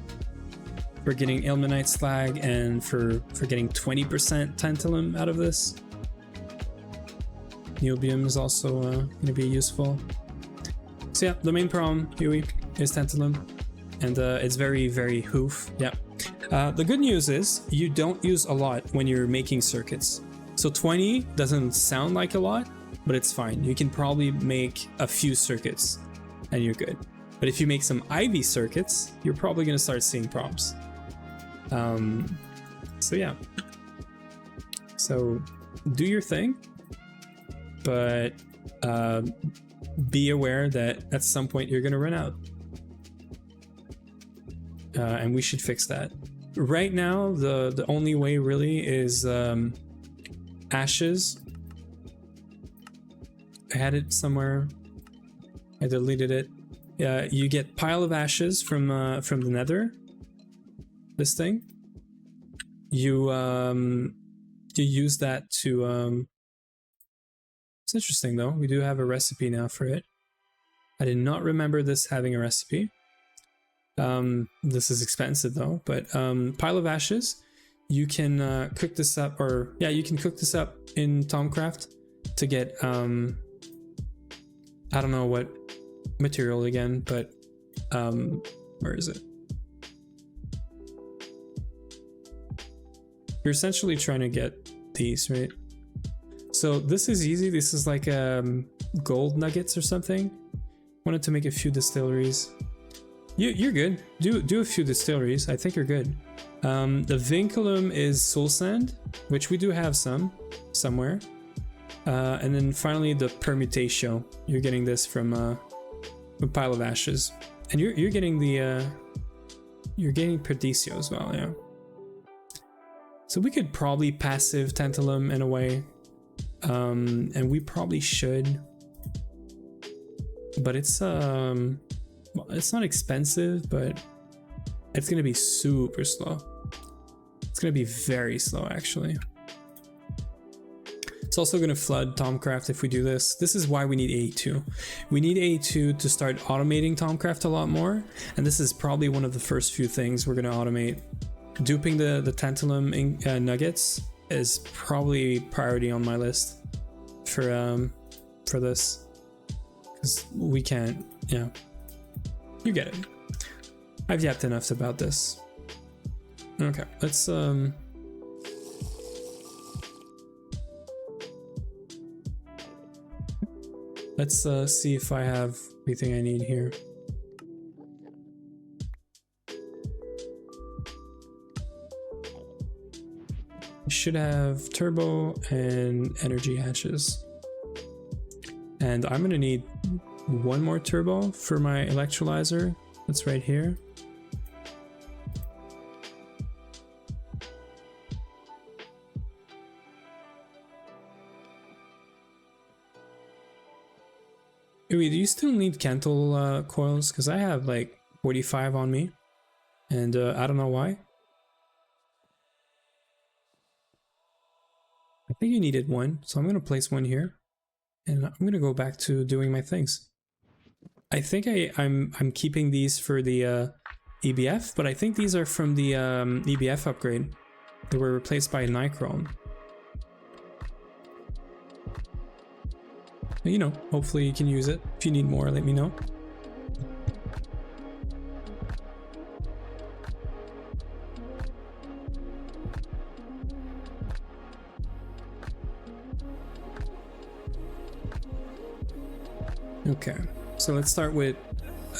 S1: For getting ilmenite slag and for getting 20% tantalum out of this. Niobium is also going to be useful. So yeah, the main problem, Huey, is tantalum, and it's very hoof. Yeah. The good news is you don't use a lot when you're making circuits. So 20 doesn't sound like a lot, but it's fine. You can probably make a few circuits and you're good. But if you make some IV circuits, you're probably going to start seeing problems. So yeah. So do your thing, but be aware that at some point you're going to run out. And we should fix that. Right now, the only way really is ashes had it somewhere. I deleted it. You get pile of ashes from the nether. This thing. You use that to it's interesting though. We do have a recipe now for it. I did not remember this having a recipe. This is expensive though, but pile of ashes. You can cook this up, or yeah, you can cook this up in Thaumcraft to get I don't know what material again, but where is it? You're essentially trying to get these, right? So this is easy. This is like gold nuggets or something. Wanted to make a few distilleries. You're good. Do a few distilleries. I think you're good. The vinculum is soul sand, which we do have somewhere. And then finally the permutatio. You're getting this from a pile of ashes, and you're getting the you're getting perdicio as well, yeah. So we could probably passive tantalum in a way, and we probably should, but it's not expensive, but it's gonna be super slow. It's gonna be very slow actually. It's also going to flood Thaumcraft if we do this. This is why we need A2. We need A2 to start automating Thaumcraft a lot more, and this is probably one of the first few things we're going to automate. Duping the tantalum nuggets is probably priority on my list for this, because we can't. Yeah, you get it. I've yapped enough about this. Okay, let's see if I have everything I need here. I should have turbo and energy hatches. And I'm gonna need one more turbo for my electrolyzer. That's right here. Wait, do you still need Cantle coils? Because I have like 45 on me, and I don't know why. I think you needed one, so I'm gonna place one here, and I'm gonna go back to doing my things. I think I'm keeping these for the EBF, but I think these are from the EBF upgrade. They were replaced by Nichrome. You know, hopefully you can use it. If you need more, let me know. Okay, so let's start with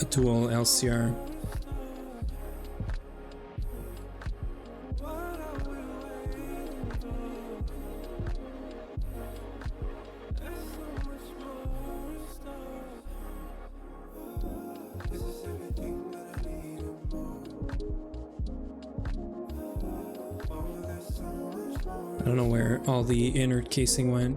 S1: a dual LCR. I don't know where all the inner casing went.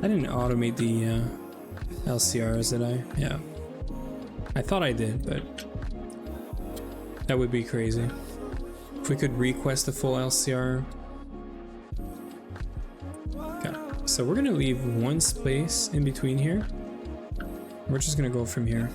S1: I didn't automate the LCRs, did I? Yeah. I thought I did, but that would be crazy. If we could request a full LCR. Okay, so we're gonna leave one space in between here. We're just gonna go from here.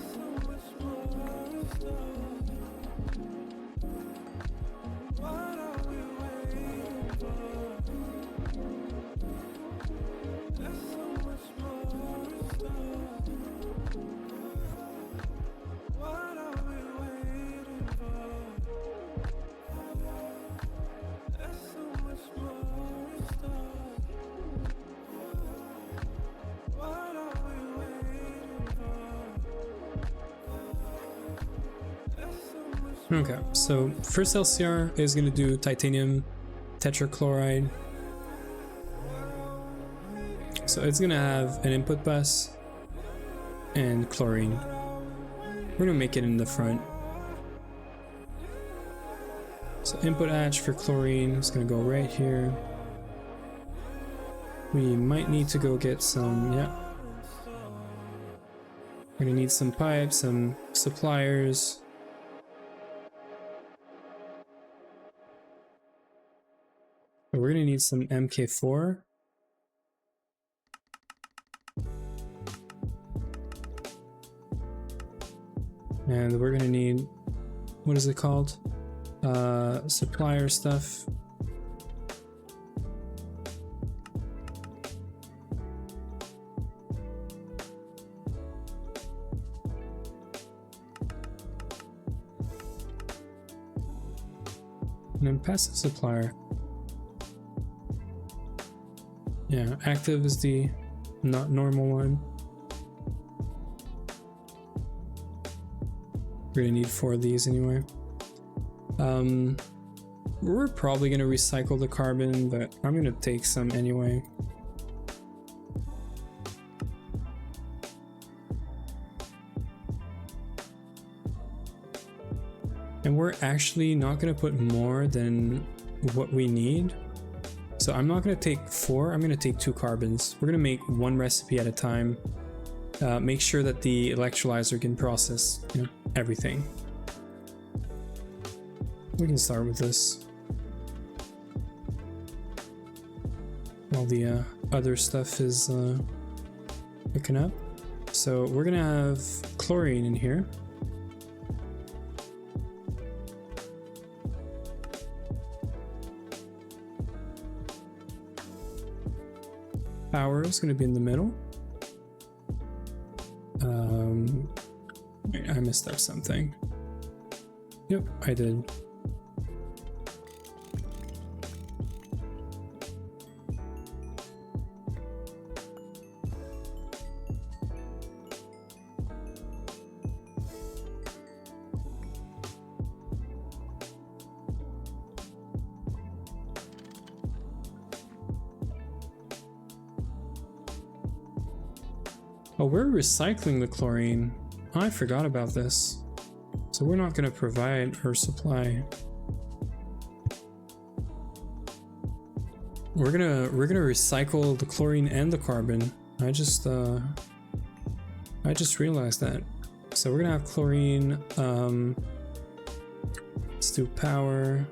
S1: Okay, so first LCR is going to do titanium tetrachloride. So it's gonna have an input bus and chlorine. We're gonna make it in the front. So input hatch for chlorine is gonna go right here. We might need to go get some, yeah. We're gonna need some pipes, some suppliers. We're gonna need some MK4. And we're gonna need, what is it called? Supplier stuff. And then passive supplier. Yeah, active is the not normal one. We're gonna need 4 of these anyway. We're probably gonna recycle the carbon, but I'm gonna take some anyway. And we're actually not gonna put more than what we need. So I'm not gonna take 4, I'm gonna take 2 carbons. We're gonna make 1 recipe at a time. Make sure that the electrolyzer can process, you know, everything. We can start with this while the other stuff is hooking up. So we're gonna have chlorine in here. Power is gonna be in the middle. I messed up something. Yep, I did. Oh, we're recycling the chlorine. I forgot about this. So we're not going to provide our supply. We're gonna recycle the chlorine and the carbon. I just realized that. So we're gonna have chlorine. Let's do power.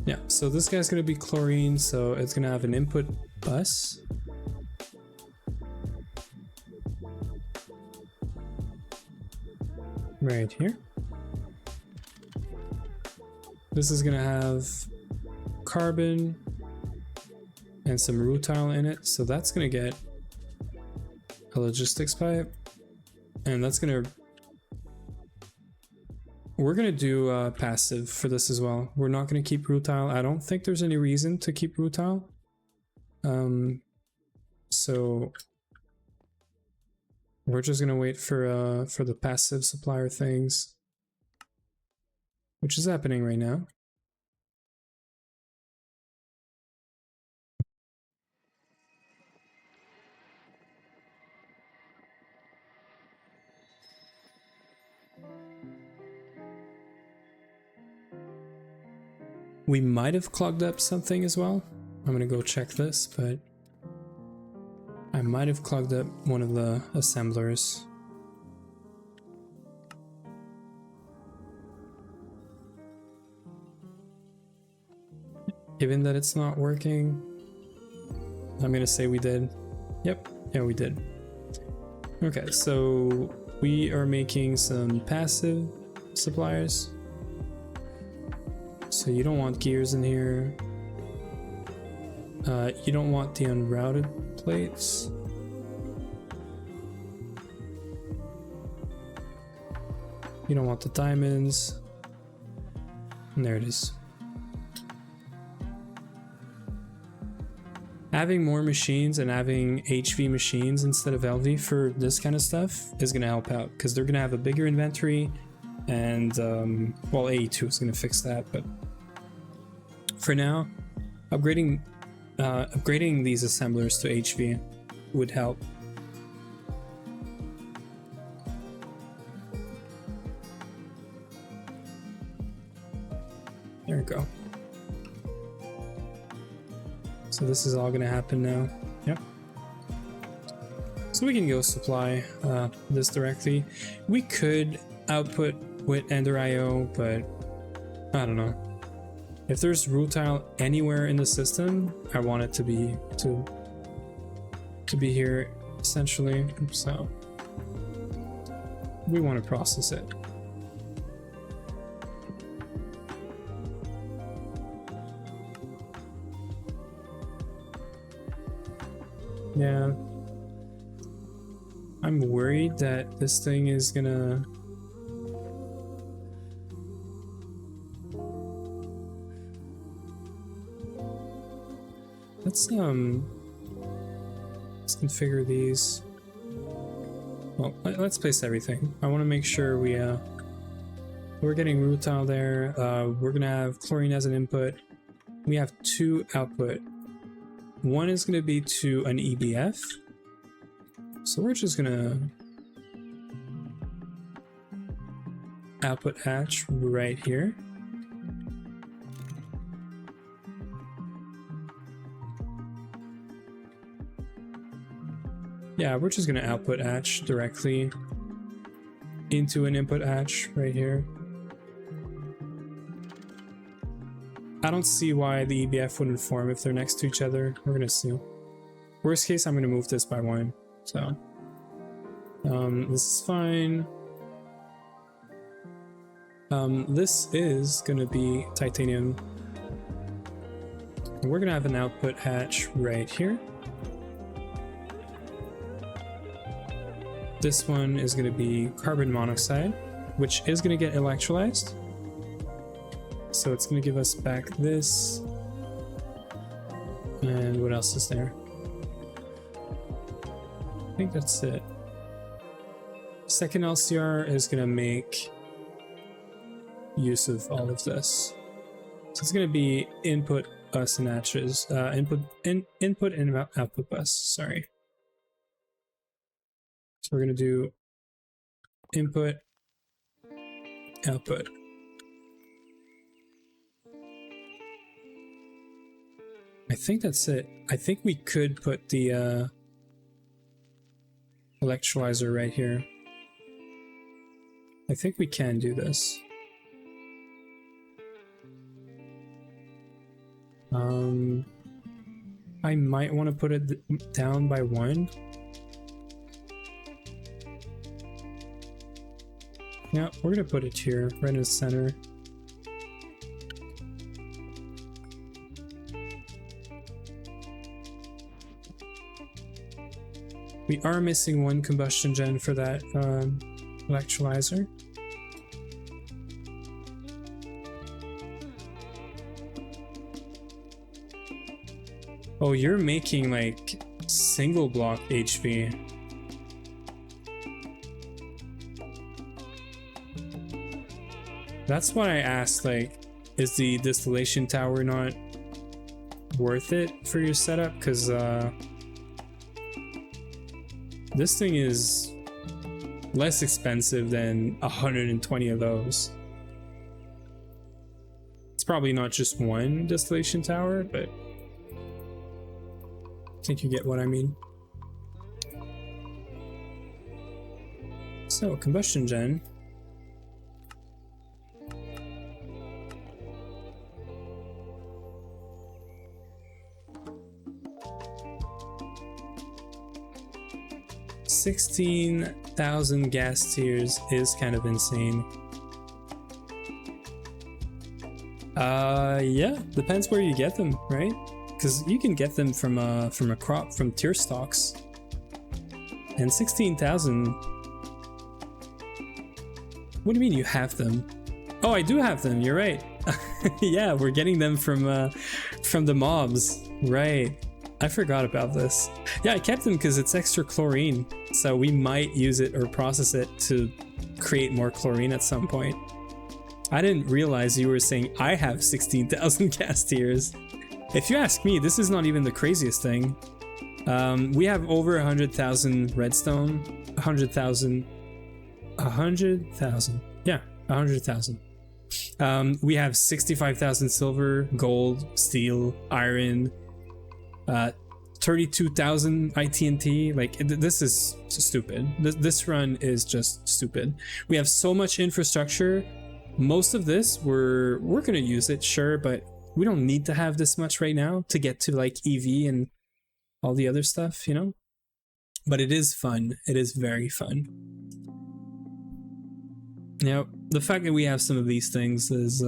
S1: Yeah, so this guy's gonna be chlorine, so it's gonna have an input bus. Right here. This is gonna have carbon and some rutile in it, so that's gonna get a logistics pipe, and that's gonna... We're gonna do passive for this as well. We're not gonna keep rutile. I don't think there's any reason to keep rutile. So we're just gonna wait for the passive supplier things, which is happening right now. We might have clogged up something as well. I'm gonna go check this, but I might have clogged up one of the assemblers. Given that it's not working, I'm gonna say we did. Yep, yeah, we did. Okay, so we are making some passive suppliers. So you don't want gears in here. You don't want the unrouted plates. You don't want the diamonds. And there it is. Having more machines and having HV machines instead of LV for this kind of stuff is going to help out, because they're going to have a bigger inventory, and well, AE2 is going to fix that, but for now, upgrading these assemblers to HV would help. There we go. So this is all gonna happen now. Yep. So we can go supply this directly. We could output with Ender IO, but I don't know. If there's rutile anywhere in the system, I want it to be here essentially. So we want to process it. Yeah, I'm worried that this thing is gonna... Let's configure these. Well, let's place everything. I want to make sure we're getting rutile there. We're gonna have chlorine as an input. We have 2 output. One is going to be to an EBF, so we're just going to output hatch right here. Yeah, we're just going to output hatch directly into an input hatch right here. I don't see why the EBF wouldn't form if they're next to each other. We're gonna see. Worst case, I'm gonna move this by 1. So this is fine. This is gonna be titanium. We're gonna have an output hatch right here. This one is gonna be carbon monoxide, which is gonna get electrolyzed. So it's going to give us back this. And what else is there? I think that's it. Second LCR is going to make use of all of this. So it's going to be input bus and hatches. Input and output bus, sorry. So we're going to do input, output. I think that's it. I think we could put the electrolyzer right here. I think we can do this. I might want to put it down by 1. Yeah, we're gonna put it here, right in the center. We are missing 1 combustion gen for that electrolyzer. Oh, you're making like single block HV. That's why I asked, like, is the distillation tower not worth it for your setup? Because this thing is less expensive than 120 of those. It's probably not just 1 distillation tower, but I think you get what I mean. So, combustion gen. $16,000 gas tiers is kind of insane. Yeah, depends where you get them, right? because you can get them from a crop from tier stocks. And 16,000. What do you mean you have them? Oh, I do have them. You're right. Yeah, we're getting them from the mobs. Right. I forgot about this. Yeah, I kept them because it's extra chlorine, so we might use it or process it to create more chlorine at some point. I didn't realize you were saying I have 16,000 gas tiers. If you ask me, this is not even the craziest thing. We have over 100,000 redstone, 100,000, yeah, 100,000. We have 65,000 silver, gold, steel, iron, 32,000 ITNT. Like, this is stupid. This run is just stupid. We have so much infrastructure. Most of this, we're gonna use it, sure, but we don't need to have this much right now to get to like EV and all the other stuff, you know? But it is fun. It is very fun. Now, the fact that we have some of these things is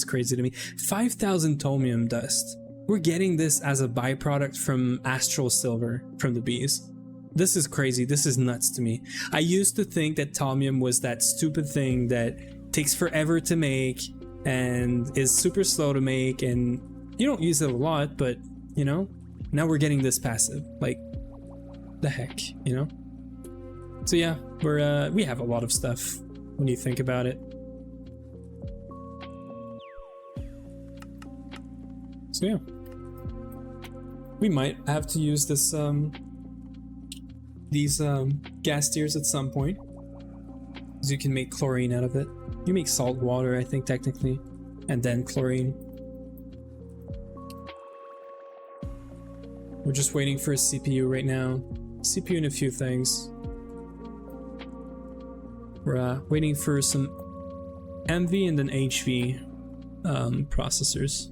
S1: crazy to me. 5,000 tomium dust. We're getting this as a byproduct from astral silver from the bees. This is crazy. This is nuts to me. I used to think that tomium was that stupid thing that takes forever to make and is super slow to make, and you don't use it a lot, but you know, now we're getting this passive. Like, the heck, you know? So yeah, we have a lot of stuff when you think about it. So yeah, we might have to use this these gas tiers at some point, because you can make chlorine out of it. You make salt water, I think, technically, and then chlorine. We're just waiting for a CPU right now. CPU and a few things. We're waiting for some MV and then HV processors.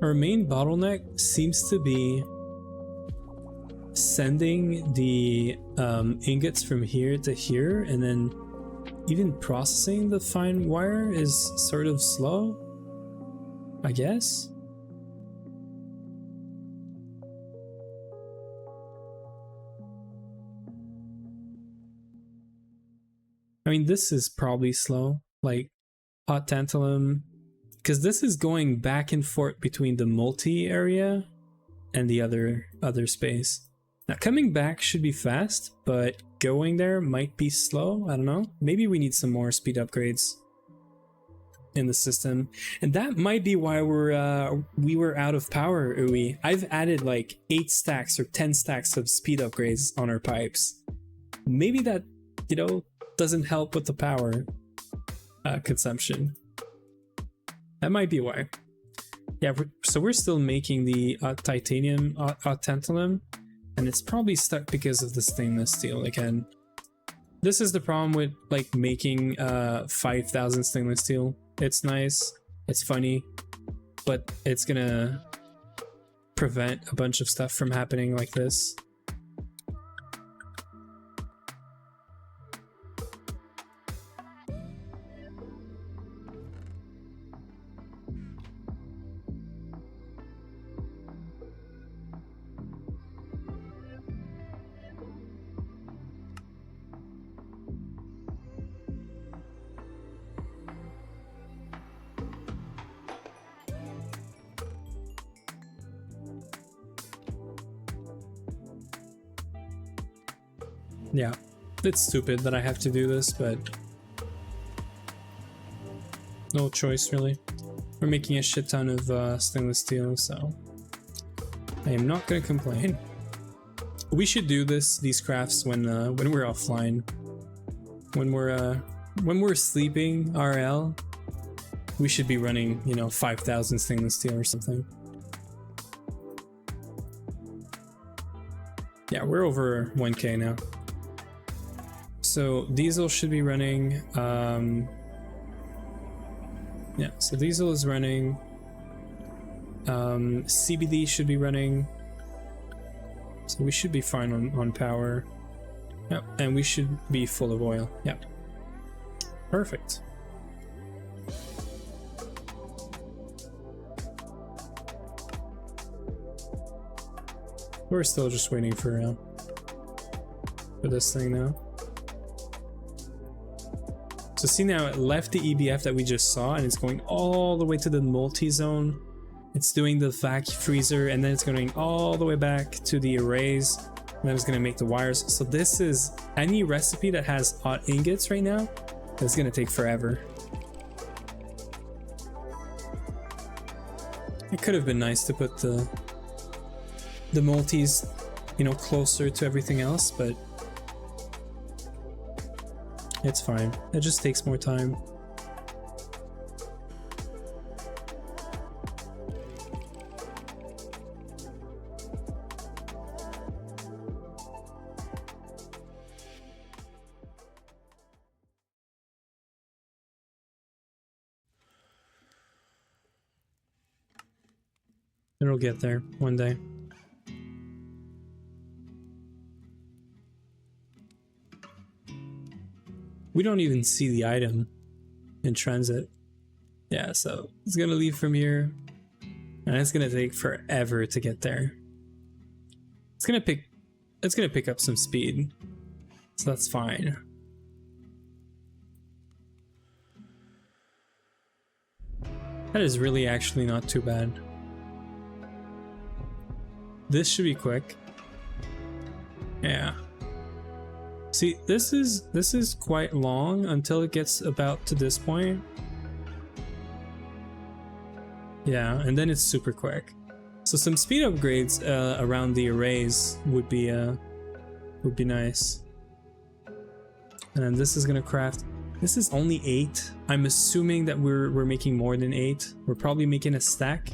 S1: Our main bottleneck seems to be sending the ingots from here to here, and then even processing the fine wire is sort of slow, I guess. I mean, this is probably slow, like hot tantalum, because this is going back and forth between the multi area and the other space. Now coming back should be fast, but going there might be slow. I don't know. Maybe we need some more speed upgrades in the system, and that might be why we were out of power. Uwe, I've added like 8 stacks or 10 stacks of speed upgrades on our pipes. Maybe that, you know, doesn't help with the power consumption. That might be why. Yeah, so we're still making the titanium tantalum, and it's probably stuck because of the stainless steel again. This is the problem with like making 5,000 stainless steel. It's nice, it's funny, but it's gonna prevent a bunch of stuff from happening like this. Yeah, it's stupid that I have to do this, but no choice really. We're making a shit ton of stainless steel, so I am not gonna complain. We should do these crafts when we're offline, when we're sleeping RL. We should be running, you know, 5,000 stainless steel or something. Yeah, we're over 1K now. So diesel should be running, yeah, so diesel is running, CBD should be running, So we should be fine on power. Yep, and we should be full of oil. Yep. Perfect. We're still just waiting for this thing now. So see now, it left the EBF that we just saw and it's going all the way to the multi-zone. It's doing the vac freezer and then it's going all the way back to the arrays. And then it's going to make the wires. So this is any recipe that has hot ingots right now. It's going to take forever. It could have been nice to put the multis, you know, closer to everything else, but it's fine. It just takes more time. It'll get there one day. We don't even see the item in transit. Yeah, so it's gonna leave from here and it's gonna take forever to get there. It's gonna pick up some speed, so that's fine. That is really actually not too bad. This should be quick. Yeah. See, this is quite long until it gets about to this point. Yeah, and then it's super quick. So some speed upgrades around the arrays would be nice. And then this is gonna craft. This is only 8. I'm assuming that we're making more than 8. We're probably making a stack.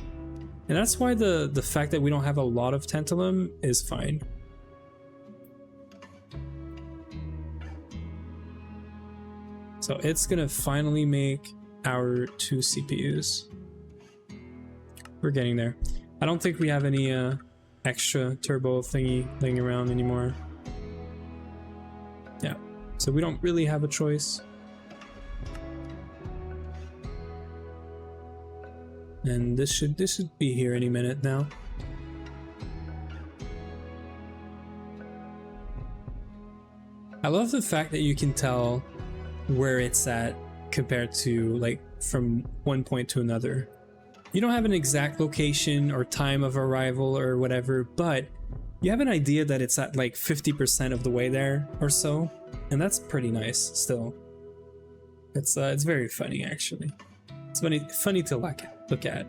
S1: And that's why the fact that we don't have a lot of tantalum is fine. So it's gonna finally make our 2 CPUs. We're getting there. I don't think we have any extra turbo thingy laying around anymore. Yeah, so we don't really have a choice. And this should be here any minute now. I love the fact that you can tell where it's at compared to like from one point to another. You don't have an exact location or time of arrival or whatever, but you have an idea that it's at like 50% of the way there or so, and that's pretty nice still. It's very funny actually. It's funny to look at.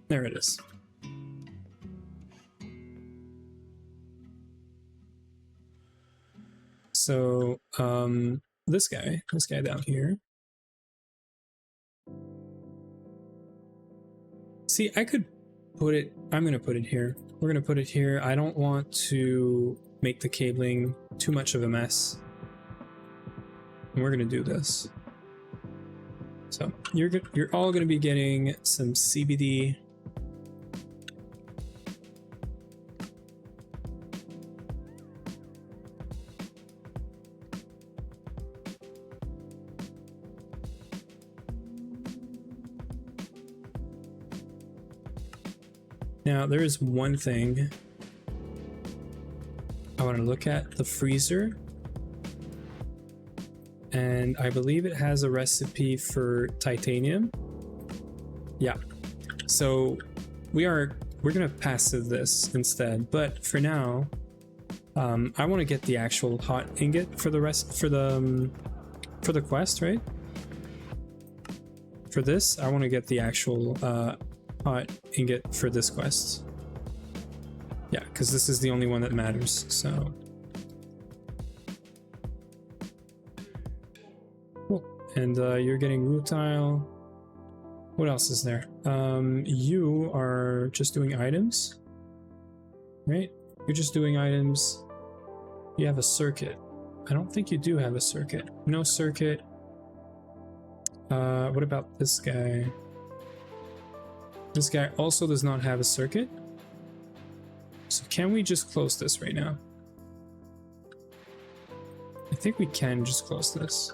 S1: There it is. So this guy down here. See, I could put it, I'm gonna put it here. We're gonna put it here. I don't want to make the cabling too much of a mess. And we're gonna do this. So you're all gonna be getting some CBD. Now there is one thing I want to look at, the freezer. And I believe it has a recipe for titanium. Yeah, so we're gonna passive this instead, but for now I want to get the actual hot ingot for the quest, right? For this I want to get the actual hot ingot for this quest. Yeah, because this is the only one that matters. So cool. And you're getting rutile. What else is there? You are just doing items, right? You're just doing items. You have a circuit. I don't think you do have a circuit. No circuit. What about this guy? This guy also does not have a circuit. So can we just close this right now? I think we can just close this.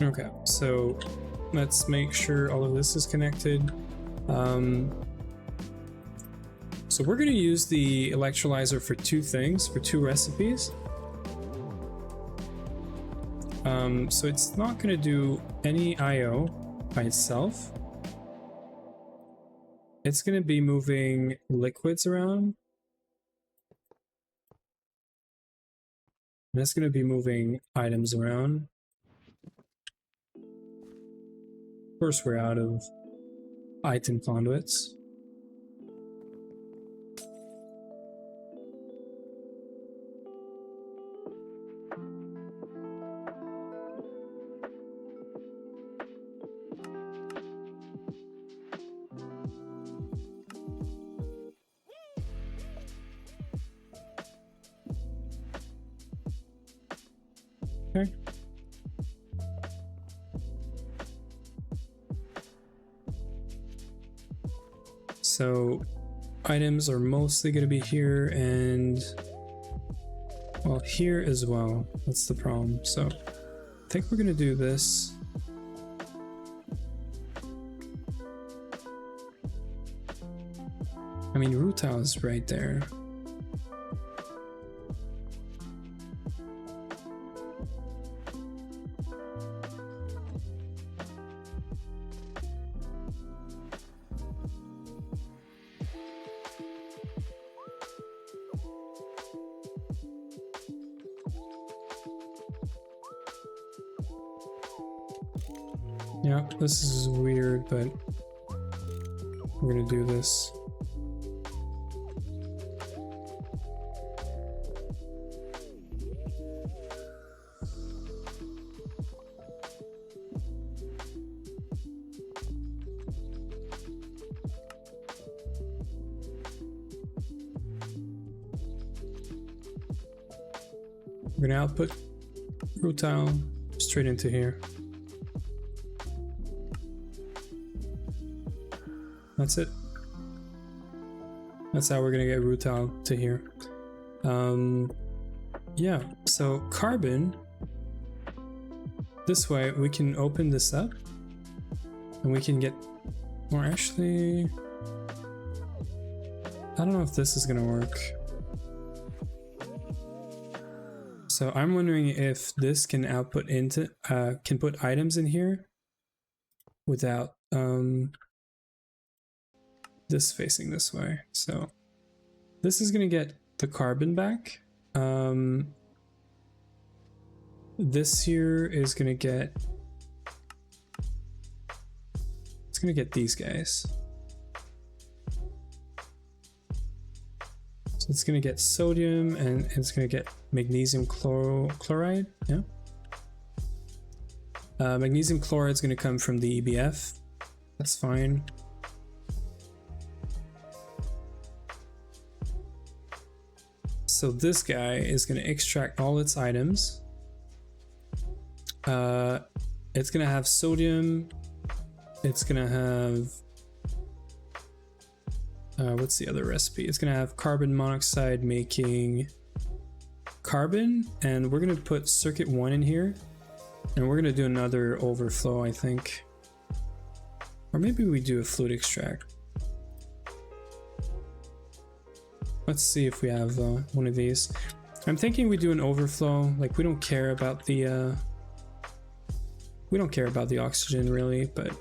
S1: Okay, so let's make sure all of this is connected. So we're going to use the electrolyzer for two things, for two recipes. So it's not going to do any IO by itself. It's going to be moving liquids around. And it's going to be moving items around. Of course, we're out of item conduits. Okay. So items are mostly going to be here and, well, here as well. That's the problem. So I think we're going to do this. I mean, rutile is right there. Yeah, this is weird, but we're gonna do this. We're gonna output rutile straight into here. That's it. That's how we're gonna get rutile to here. Yeah, so carbon, this way we can open this up and we can get, or actually, I don't know if this is gonna work. So I'm wondering if this can output into, can put items in here without, this facing this way. So this is gonna get the carbon back. This here is gonna get, it's gonna get these guys. So it's gonna get sodium and it's gonna get magnesium chloride. Yeah. Magnesium chloride is gonna come from the EBF. That's fine. So this guy is going to extract all its items. It's going to have sodium. It's going to have, what's the other recipe? It's going to have carbon monoxide making carbon. And we're going to put circuit 1 in here. And we're going to do another overflow, I think. Or maybe we do a fluid extract. Let's see if we have one of these. I'm thinking we do an overflow. Like we don't care about the oxygen really, but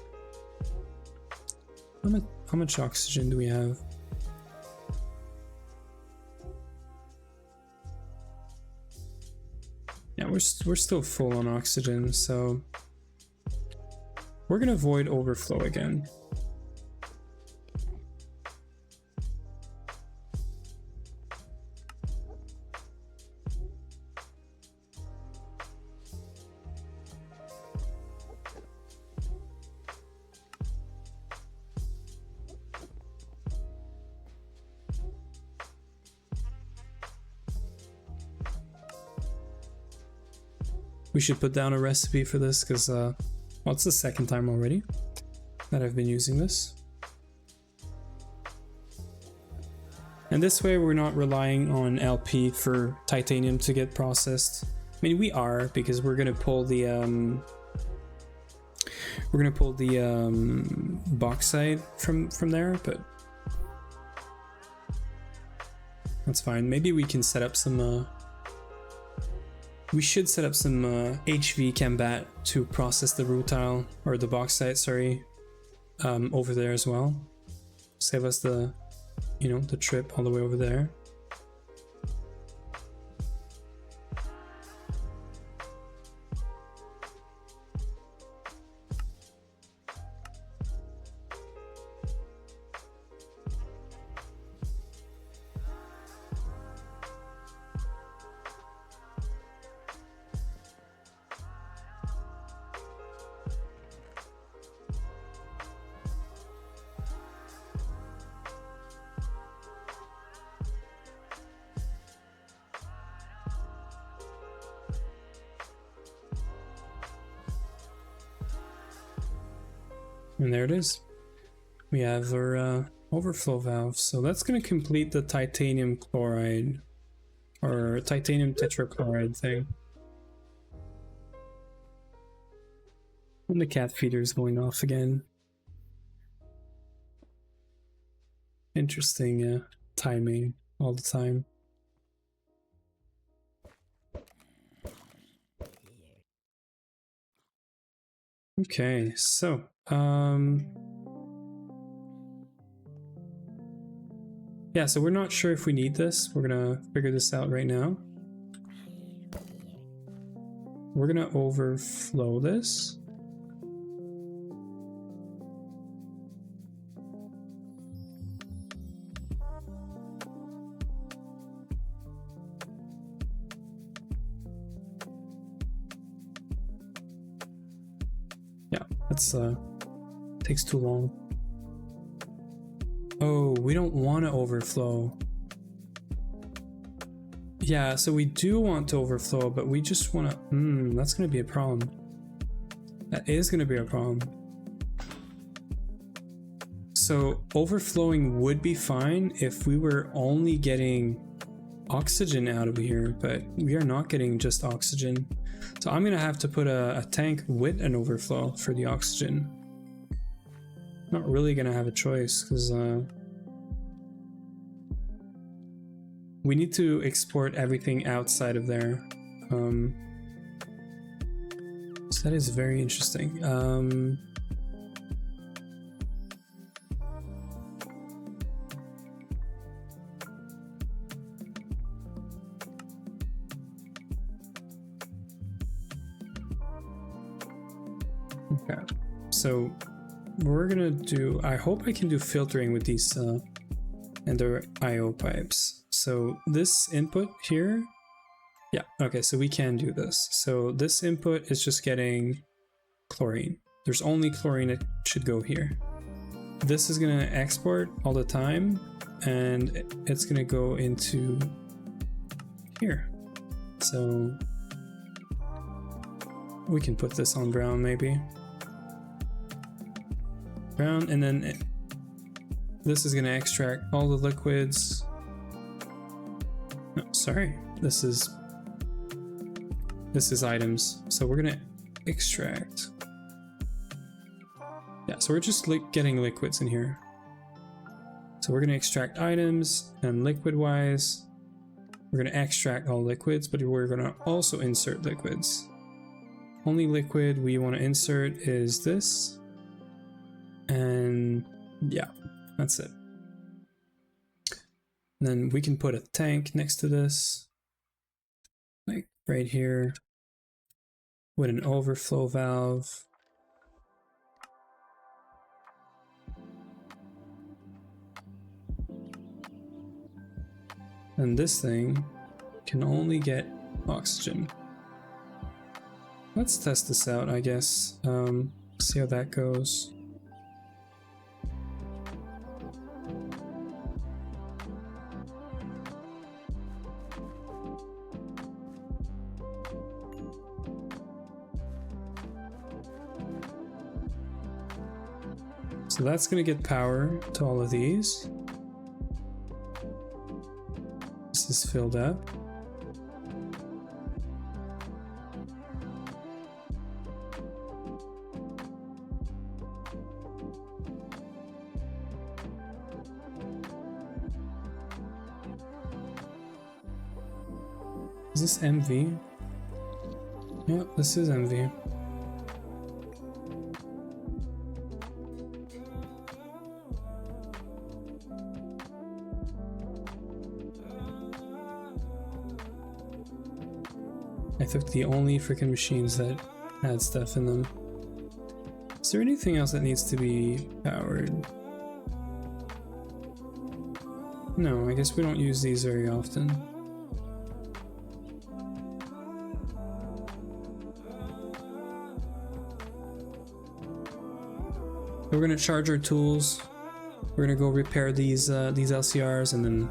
S1: how much oxygen do we have? Yeah, we're still full on oxygen, so we're gonna avoid overflow again. We should put down a recipe for this because, well, it's the second time already that I've been using this. And this way we're not relying on LP for titanium to get processed. I mean, we are, because we're gonna pull the bauxite from there, but that's fine. Maybe we can set up some we should set up some HV Cambat to process the rutile, or the bauxite, sorry, over there as well. Save us the, you know, the trip all the way over there. And there it is. We have our overflow valve. So that's going to complete the titanium chloride, or titanium tetrachloride thing. And the cat feeder is going off again. Interesting timing all the time. Okay, so yeah, so we're not sure if we need this. We're gonna figure this out right now. We're gonna overflow this. Yeah, that's takes too long. Oh, we don't want to overflow. Yeah, so we do want to overflow, but we just want to... that's going to be a problem. That is going to be a problem. So overflowing would be fine if we were only getting oxygen out of here, but we are not getting just oxygen. So I'm going to have to put a tank with an overflow for the oxygen. Not really going to have a choice, because we need to export everything outside of there. So that is very interesting. Okay, so we're gonna do, I hope I can do filtering with these ender IO pipes. So this input here, yeah, okay, so we can do this. So this input is just getting chlorine. There's only chlorine that should go here. This is gonna export all the time, and it's gonna go into here. So we can put this on brown maybe. Brown, and then this is going to extract all the liquids. No, sorry, this is items. So we're going to extract. Yeah, so we're just getting liquids in here. So we're going to extract items, and liquid wise, we're going to extract all liquids, but we're going to also insert liquids. Only liquid we want to insert is this. And yeah, that's it. And then we can put a tank next to this, like right here, with an overflow valve. And this thing can only get oxygen. Let's test this out, I guess. See how that goes. So that's gonna get power to all of these. This is filled up. Is this MV? Yep, this is MV. I took the only freaking machines that had stuff in them. Is there anything else that needs to be powered? No, I guess we don't use these very often. We're gonna charge our tools. We're gonna go repair these LCRs, and then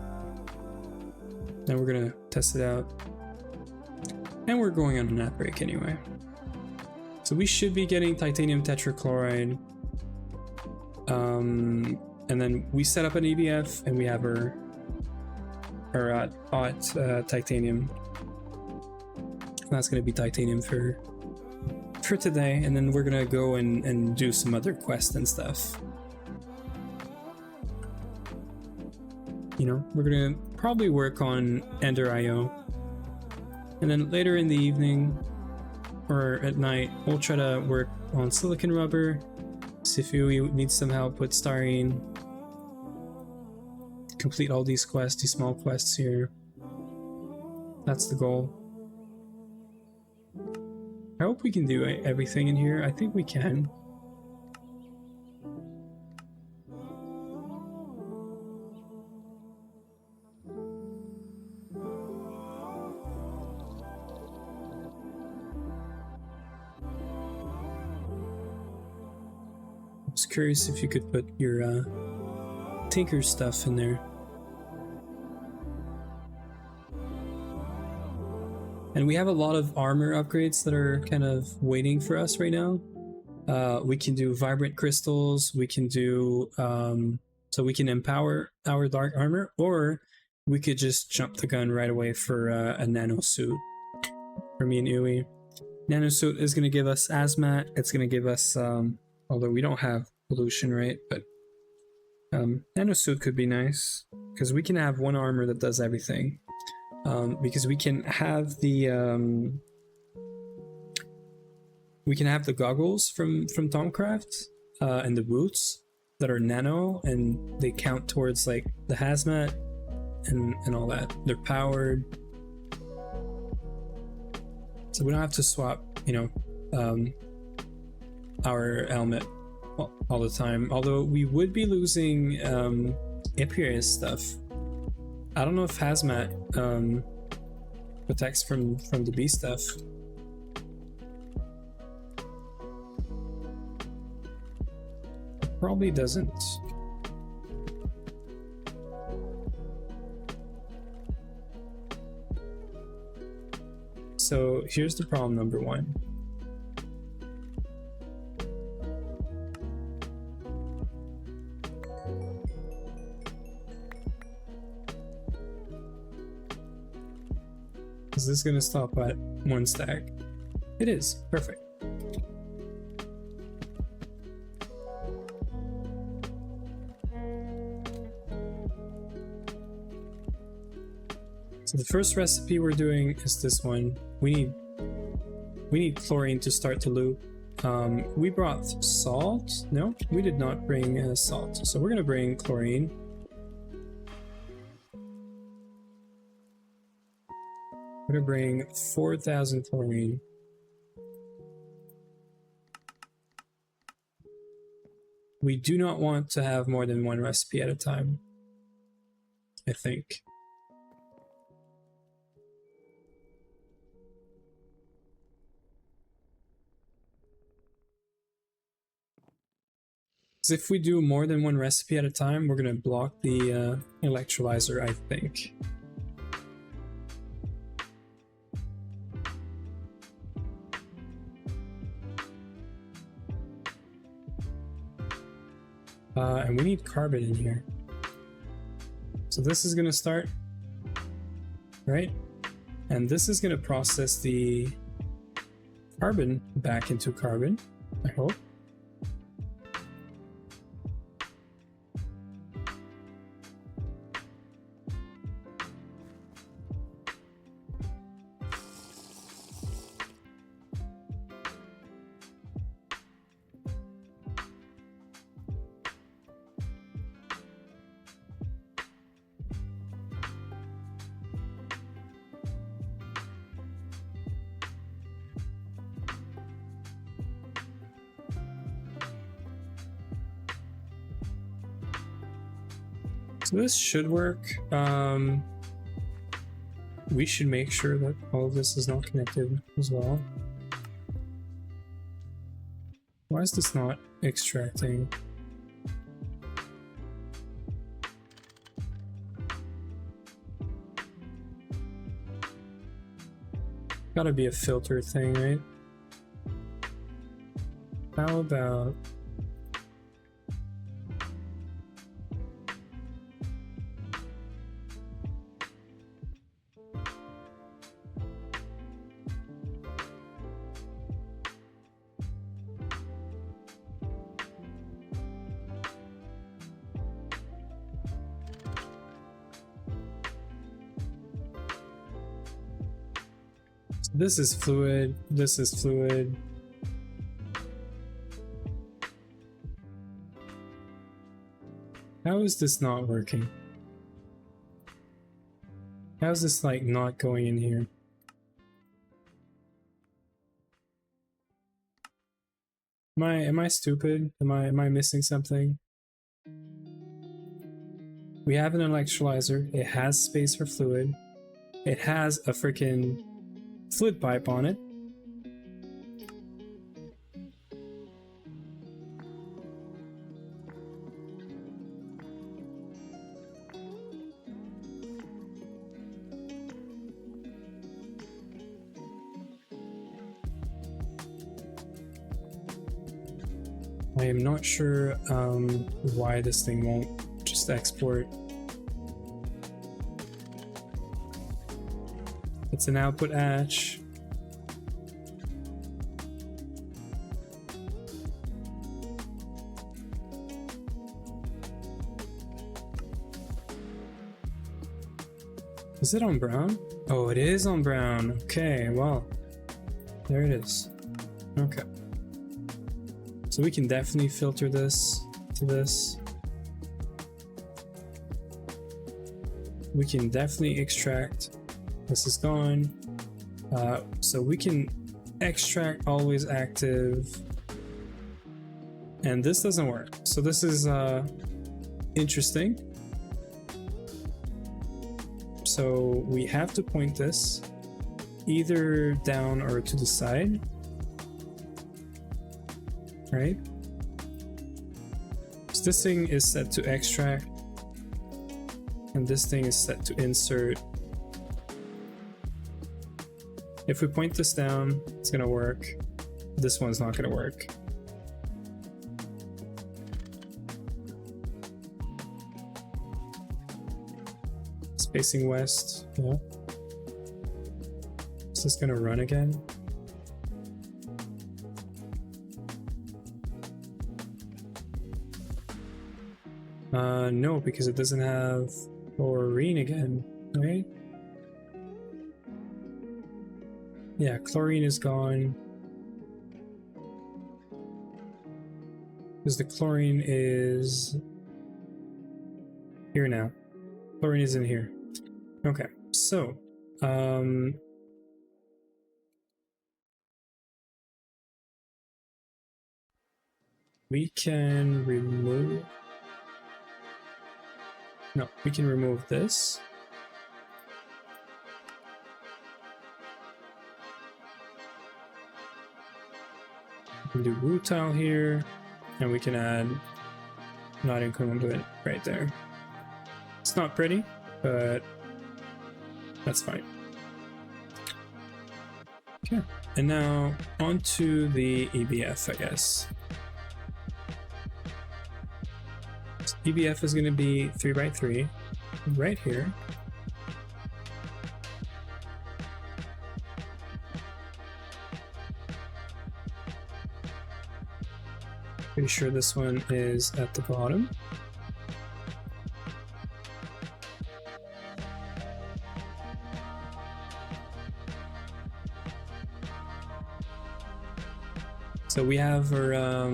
S1: we're gonna test it out. And we're going on a nap break anyway. So we should be getting titanium tetrachloride. And then we set up an EBF, and we have our titanium. And that's gonna be titanium for today, and then we're gonna go and do some other quests and stuff. You know, we're gonna probably work on Ender IO, and then later in the evening or at night we'll try to work on silicon rubber, see if we need some help with styrene, complete all these quests, these small quests here. That's the goal. I hope we can do everything in here. I think we can. I was curious if you could put your Tinker stuff in there. And we have a lot of armor upgrades that are kind of waiting for us right now. We can do vibrant crystals, we can do, so we can empower our dark armor, or we could just jump the gun right away for a nano suit for me and Uwe. Nano suit is going to give us hazmat, it's going to give us, although we don't have pollution, right? But nano suit could be nice, because we can have one armor that does everything. Because we can have the goggles from Tomcraft and the boots that are nano, and they count towards like the hazmat and all that. They're powered, so we don't have to swap, you know, our helmet all the time. Although we would be losing Imperius stuff. I don't know if hazmat protects from the B stuff. It probably doesn't. So here's the problem number one. Is this going to stop at one stack? It is. Perfect. So the first recipe we're doing is this one. We need chlorine to start the loop. We brought salt. No, we did not bring salt. So we're going to bring chlorine. We're gonna bring 4,000 chlorine. We do not want to have more than one recipe at a time, I think. So if we do more than one recipe at a time, we're gonna block the electrolyzer, I think. And we need carbon in here. So this is gonna start, right? And this is gonna process the carbon back into carbon, I hope. So this should work. We should make sure that all of this is not connected as well. Why is this not extracting? Gotta be a filter thing, right? How about... This is fluid, this is fluid. How is this not working? How is this like not going in here? Am I stupid? Am I missing something? We have an electrolyzer, it has space for fluid. It has a freaking fluid pipe on it. I am not sure why this thing won't just export. It's an output hatch. Is it on brown? Oh, it is on brown. Okay, well, there it is. Okay. So we can definitely filter this to this. We can definitely extract. This is gone. So we can extract always active. And this doesn't work. So this is interesting. So we have to point this either down or to the side. Right? So this thing is set to extract. And this thing is set to insert. If we point this down, it's gonna work. This one's not gonna work. Spacing west, yeah. Is this gonna run again? No, because it doesn't have chlorine again, right? Yeah, chlorine is gone. Because the chlorine is here now. Chlorine is in here. Okay, so we can remove. No, we can remove this. We can do rutile here, and we can add not conduit right there. It's not pretty, but that's fine. Okay, and now onto the EBF, I guess. EBF is going to be 3x3 right here. Pretty sure this one is at the bottom. So we have our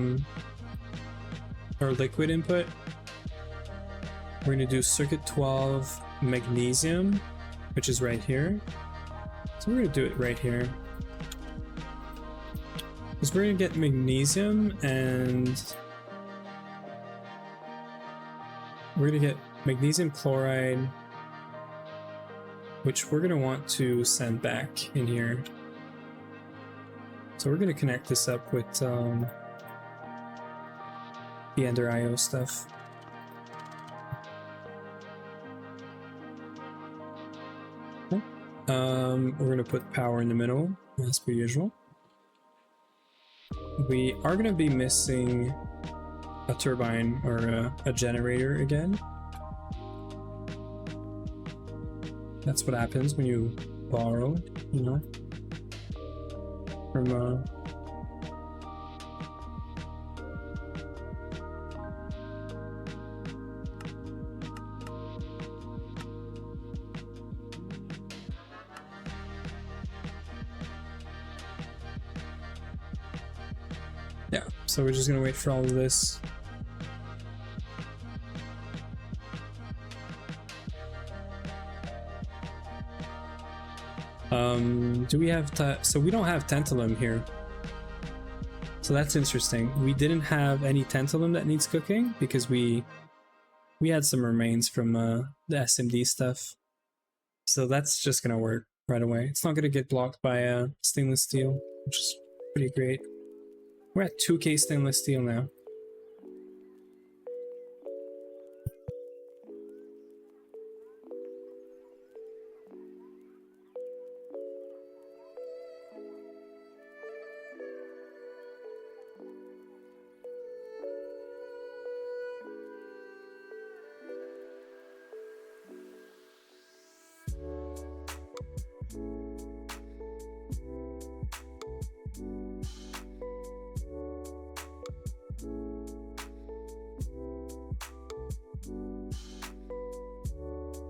S1: liquid input. We're going to do circuit 12 magnesium, which is right here. So we're going to do it right here. Because we're going to get magnesium and we're going to get magnesium chloride, which we're going to want to send back in here. So we're going to connect this up with the Ender IO stuff. We're going to put power in the middle, as per usual. We are going to be missing a turbine or a generator again. That's what happens when you borrow, you know, from yeah, so we're just gonna wait for all of this. Do we have so we don't have tantalum here. So that's interesting. We didn't have any tantalum that needs cooking because we had some remains from the SMD stuff. So that's just gonna work right away. It's not gonna get blocked by stainless steel, which is pretty great. We're at 2K stainless steel now.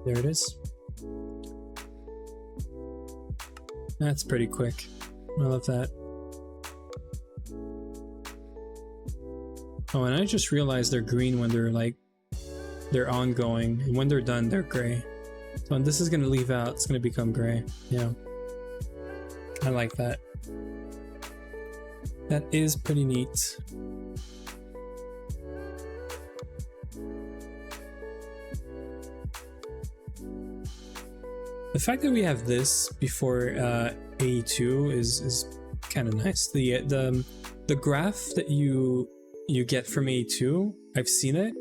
S1: There it is. That's pretty quick. I love that. Oh, and I just realized they're green when they're ongoing, and when they're done, they're gray. So when this is gonna leave out, it's gonna become gray. Yeah. I like that. That is pretty neat. The fact that we have this before AE2 is kind of nice. The graph that you get from AE2, I've seen it.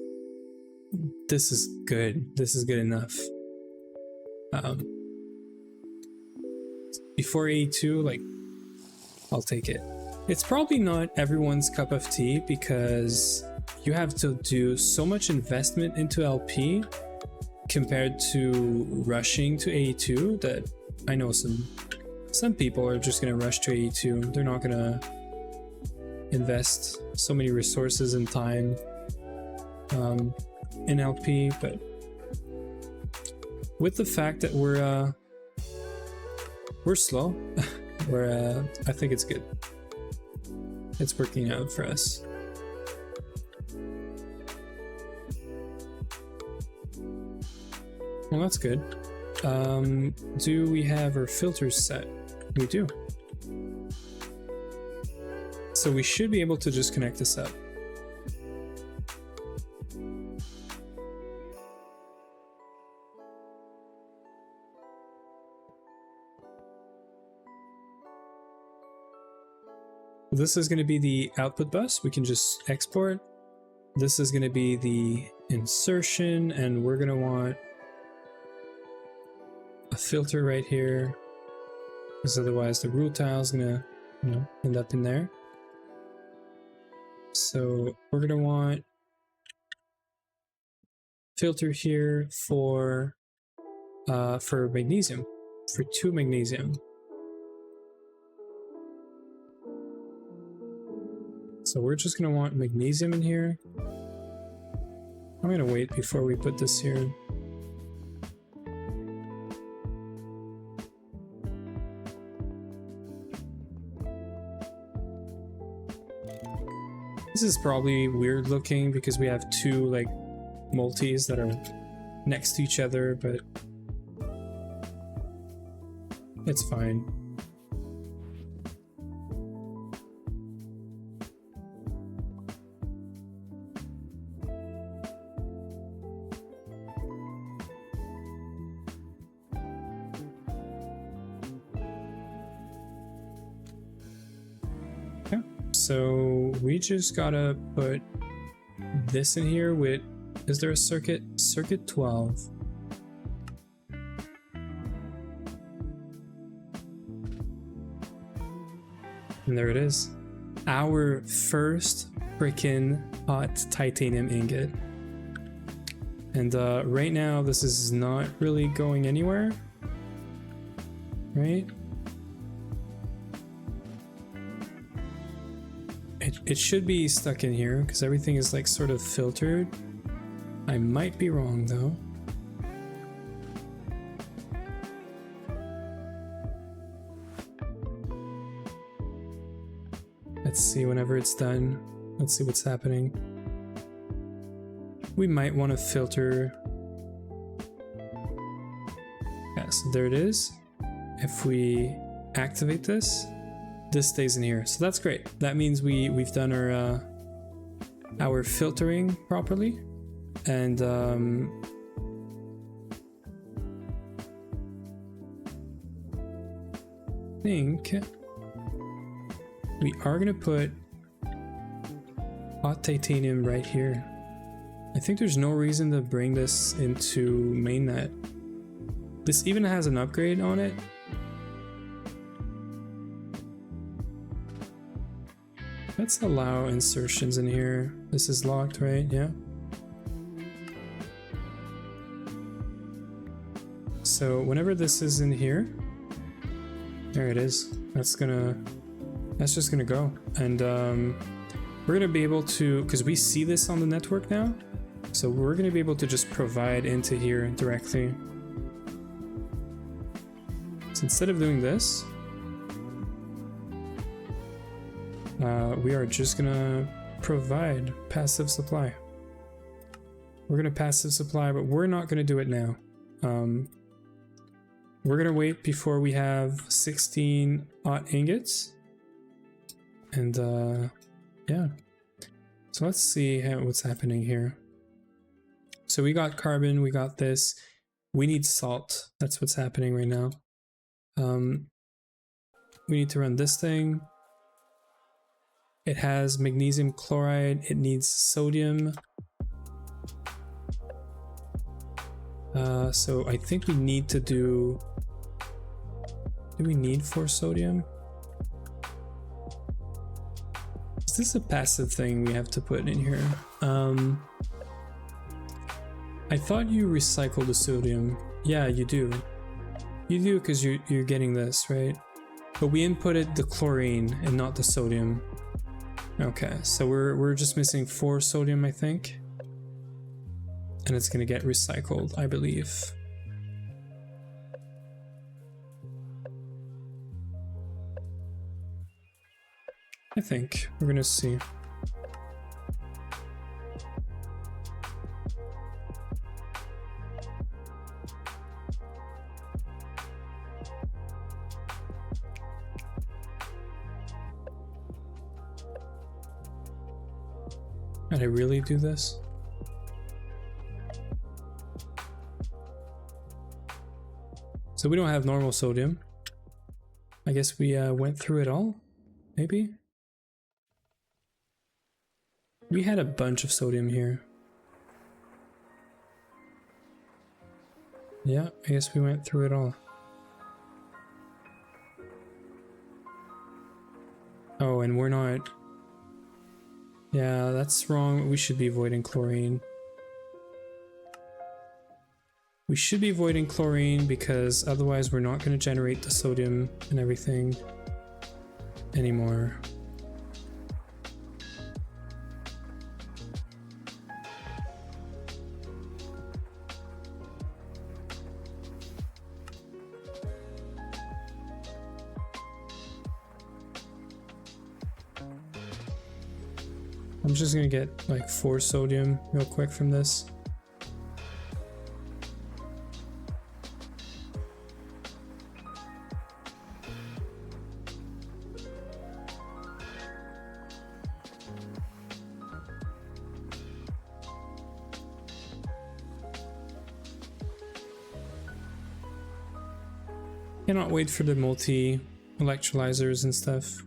S1: This is good. This is good enough. Before AE2, like, I'll take it. It's probably not everyone's cup of tea because you have to do so much investment into LP compared to rushing to AE2 that I know some people are just gonna rush to AE2. They're not gonna invest so many resources and time in LP, but with the fact that we're slow, I think it's good. It's working out for us. Well, that's good. Do we have our filters set? We do. So we should be able to just connect this up. This is going to be the output bus. We can just export. This is going to be the insertion, and we're going to want a filter right here, because otherwise the root tile is going to, end up in there. So we're going to want filter here for magnesium, for 2 magnesium. So we're just gonna want magnesium in here. I'm gonna wait before we put this here. This is probably weird looking because we have 2 like multis that are next to each other, but it's fine. Okay, so we just gotta put this in here with, is there a circuit? Circuit 12. And there it is. Our first freaking hot titanium ingot. And right now this is not really going anywhere, right? It should be stuck in here because everything is like sort of filtered. I might be wrong though. Let's see whenever it's done. Let's see what's happening. We might want to filter. Yeah, so there it is. If we activate this, this stays in here. So that's great. That means we've done our filtering properly. And I think we are gonna put hot titanium right here. I think there's no reason to bring this into mainnet. This even has an upgrade on it. Let's allow insertions in here. This is locked, right? Yeah. So whenever this is in here, there it is. That's just gonna go. And we're gonna be able to, because we see this on the network now, so we're gonna be able to just provide into here directly. So instead of doing this, we are just gonna provide passive supply. We're gonna passive supply, but we're not gonna do it now. We're gonna wait before we have 16 hot ingots. And yeah. So let's see what's happening here. So we got carbon, we got this. We need salt. That's what's happening right now. We need to run this thing. It has magnesium chloride. It needs sodium. So I think we need to do we need 4 sodium? Is this a passive thing we have to put in here? I thought you recycle the sodium. Yeah, you do. You do because you're getting this, right? But we inputted the chlorine and not the sodium. Okay, so we're just missing 4 sodium, I think. And it's gonna get recycled, I believe. I think. We're gonna see. Did I really do this? So we don't have normal sodium. I guess we went through it all, maybe? We had a bunch of sodium here. Yeah, I guess we went through it all. Oh, and we're not... Yeah, that's wrong. We should be avoiding chlorine. We should be avoiding chlorine because otherwise we're not going to generate the sodium and everything anymore. I'm just gonna get like 4 sodium real quick from this. Cannot wait for the multi electrolyzers and stuff.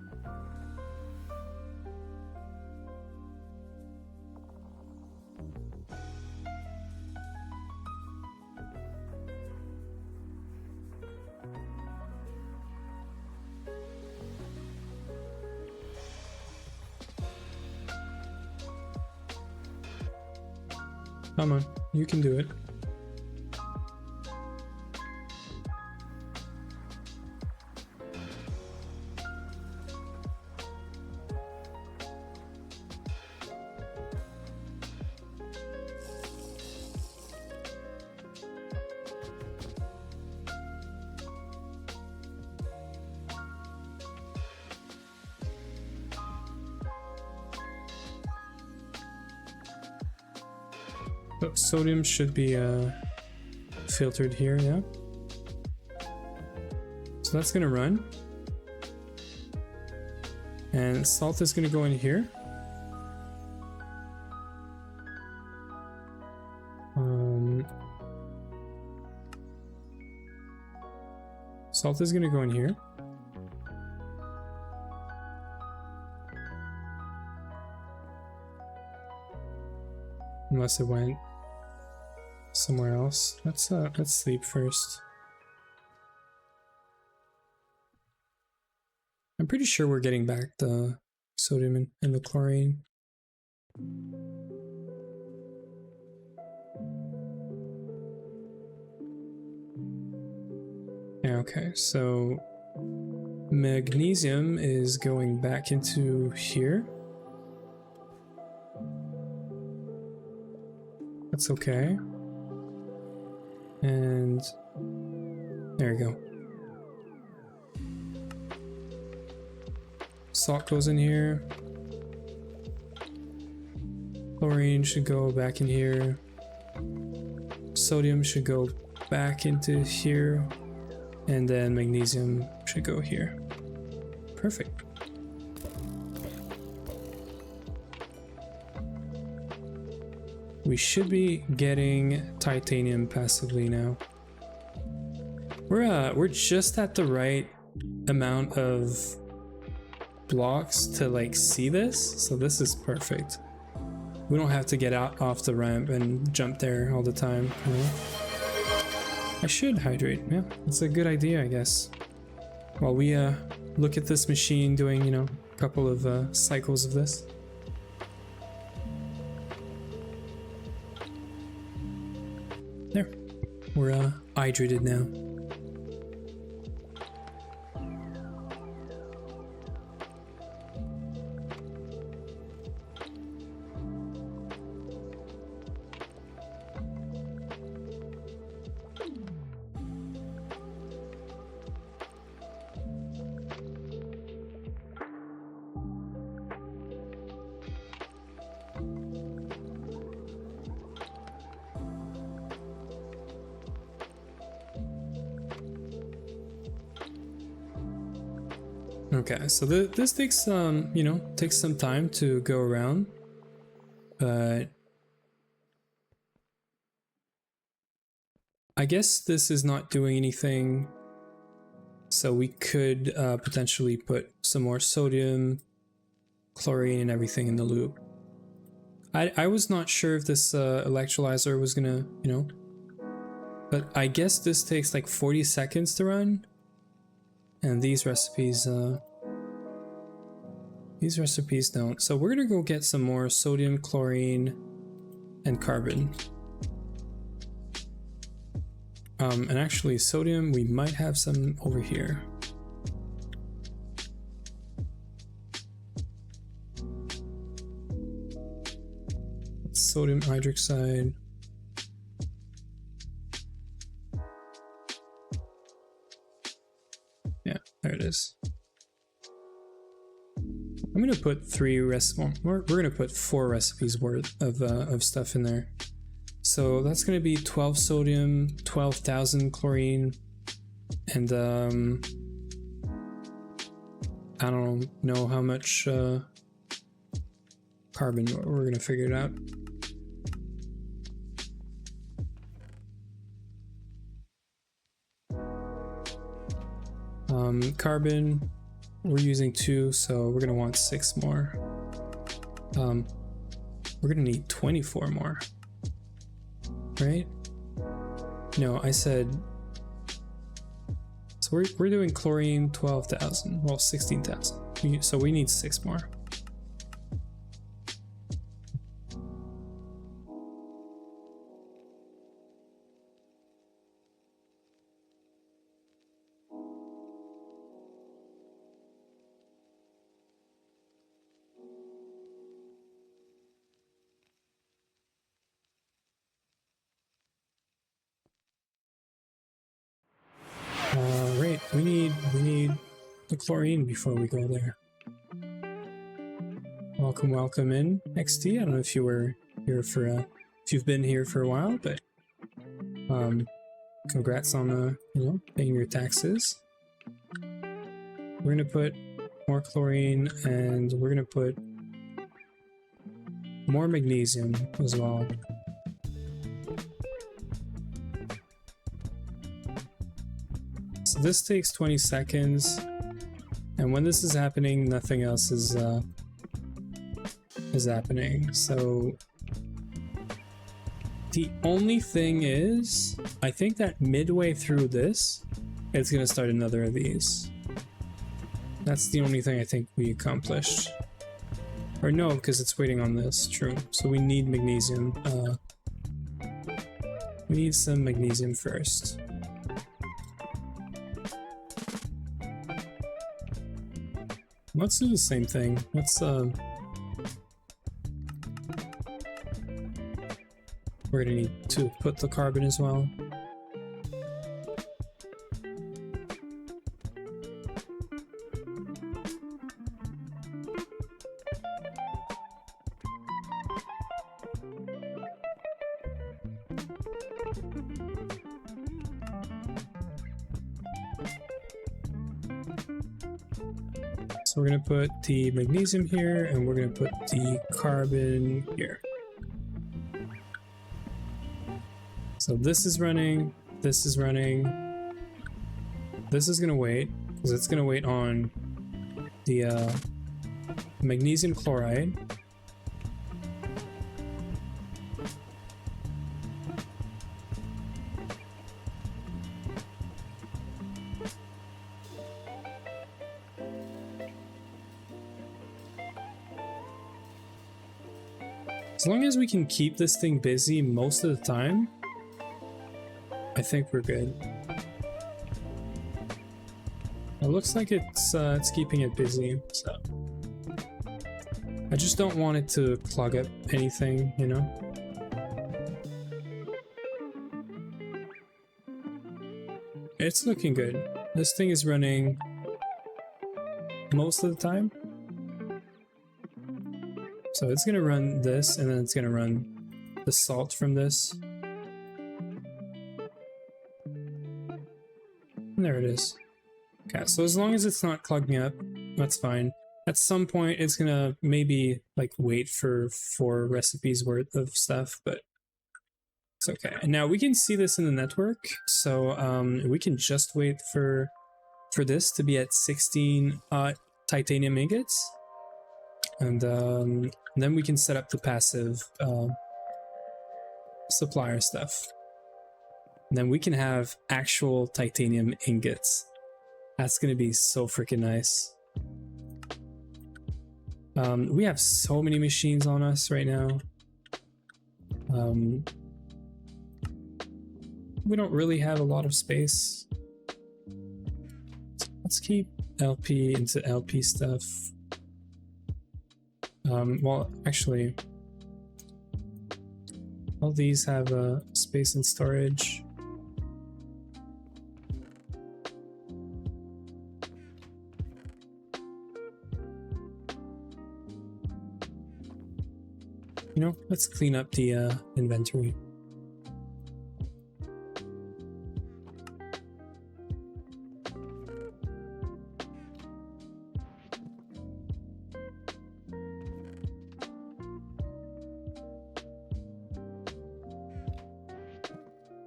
S1: Come on, you can do it. So sodium should be filtered here, yeah. So that's gonna run. And salt is gonna go in here. Salt is gonna go in here. Unless it went somewhere else. Let's sleep first. I'm pretty sure we're getting back the sodium and the chlorine. Okay, so magnesium is going back into here. That's okay. And there we go. Salt goes in here. Chlorine should go back in here. Sodium should go back into here. And then magnesium should go here. Perfect. We should be getting titanium passively now. We're just at the right amount of blocks to like see this, so this is perfect. We don't have to get out off the ramp and jump there all the time, you know? I should hydrate, yeah, it's a good idea, I guess. While we look at this machine doing, you know, a couple of cycles of this. There, we're hydrated now. Okay, so this takes you know, takes some time to go around, but I guess this is not doing anything, so we could potentially put some more sodium, chlorine, and everything in the loop. I was not sure if this electrolyzer was gonna, you know, but I guess this takes like 40 seconds to run, and these recipes don't. So we're gonna go get some more sodium, chlorine, and carbon. And actually sodium, we might have some over here. Sodium hydroxide. Yeah, there it is. I'm gonna put 3 recipes. We're gonna put 4 recipes worth of stuff in there. So that's gonna be 12 sodium, 12,000 chlorine, and I don't know how much carbon. We're gonna figure it out. Carbon, we're using 2, so we're gonna want 6 more. We're gonna need 24 more, right? No, I said, so we're doing chlorine 12,000, well 16,000, so we need 6 more. Right, we need the chlorine before we go there. Welcome in, XT. I don't know if you were here for if you've been here for a while, but congrats on you know, paying your taxes. We're gonna put more chlorine, and we're gonna put more magnesium as well. So this takes 20 seconds, and when this is happening, nothing else is happening. So the only thing is, I think that midway through this, it's gonna start another of these. That's the only thing I think we accomplished. Or no, because it's waiting on this. True. So we need magnesium. We need some magnesium first. Let's do the same thing. Let's we're gonna need to put the carbon as well. So we're gonna put the magnesium here, and we're gonna put the carbon here. So this is running, this is running. This is gonna wait, because it's gonna wait on the magnesium chloride. As long as we can keep this thing busy most of the time, I think we're good. It looks like it's keeping it busy, so I just don't want it to clog up anything, you know? It's looking good. This thing is running most of the time. So it's gonna run this, and then it's gonna run the salt from this. And there it is. Okay, so as long as it's not clogging up, that's fine. At some point, it's gonna maybe like wait for 4 recipes worth of stuff, but it's okay. And now we can see this in the network, so we can just wait for this to be at 16 titanium ingots, and then we can set up the passive supplier stuff. And then we can have actual titanium ingots. That's gonna be so freaking nice. We have so many machines on us right now. we don't really have a lot of space. Let's keep LP into LP stuff. Well, actually, all these have space and storage. You know, let's clean up the inventory.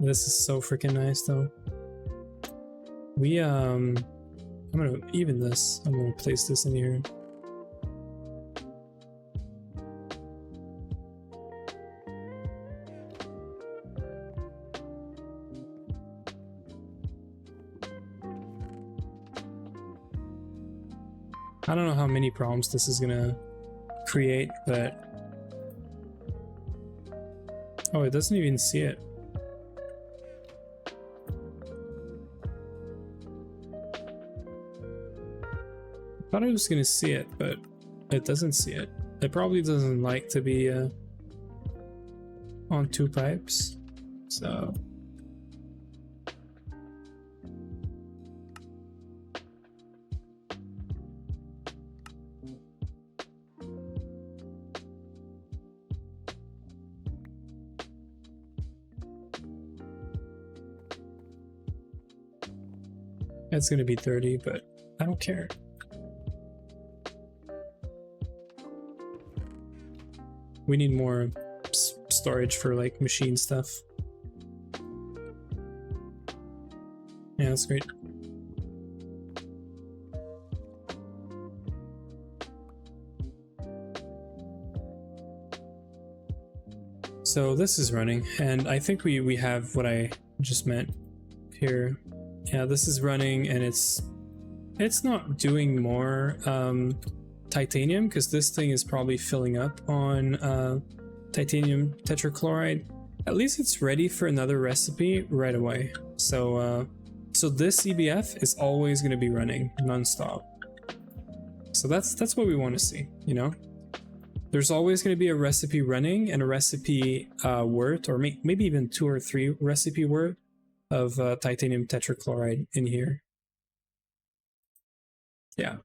S1: This is so freaking nice though. We I'm gonna even this. I'm gonna place this in here. I don't know how many problems this is gonna create, but oh, it doesn't even see it. I thought I was gonna see it, but it doesn't see it. It probably doesn't like to be on two pipes, so it's gonna be 30, but I don't care. We need more storage for like machine stuff. Yeah, that's great. So this is running, and I think we have what I just meant here. Yeah, this is running, and it's not doing more titanium, because this thing is probably filling up on titanium tetrachloride. At least it's ready for another recipe right away. So so this EBF is always going to be running non-stop. So that's what we want to see, you know? There's always going to be a recipe running and a recipe worth, or maybe even 2 or 3 recipe worth of titanium tetrachloride in here. Yeah.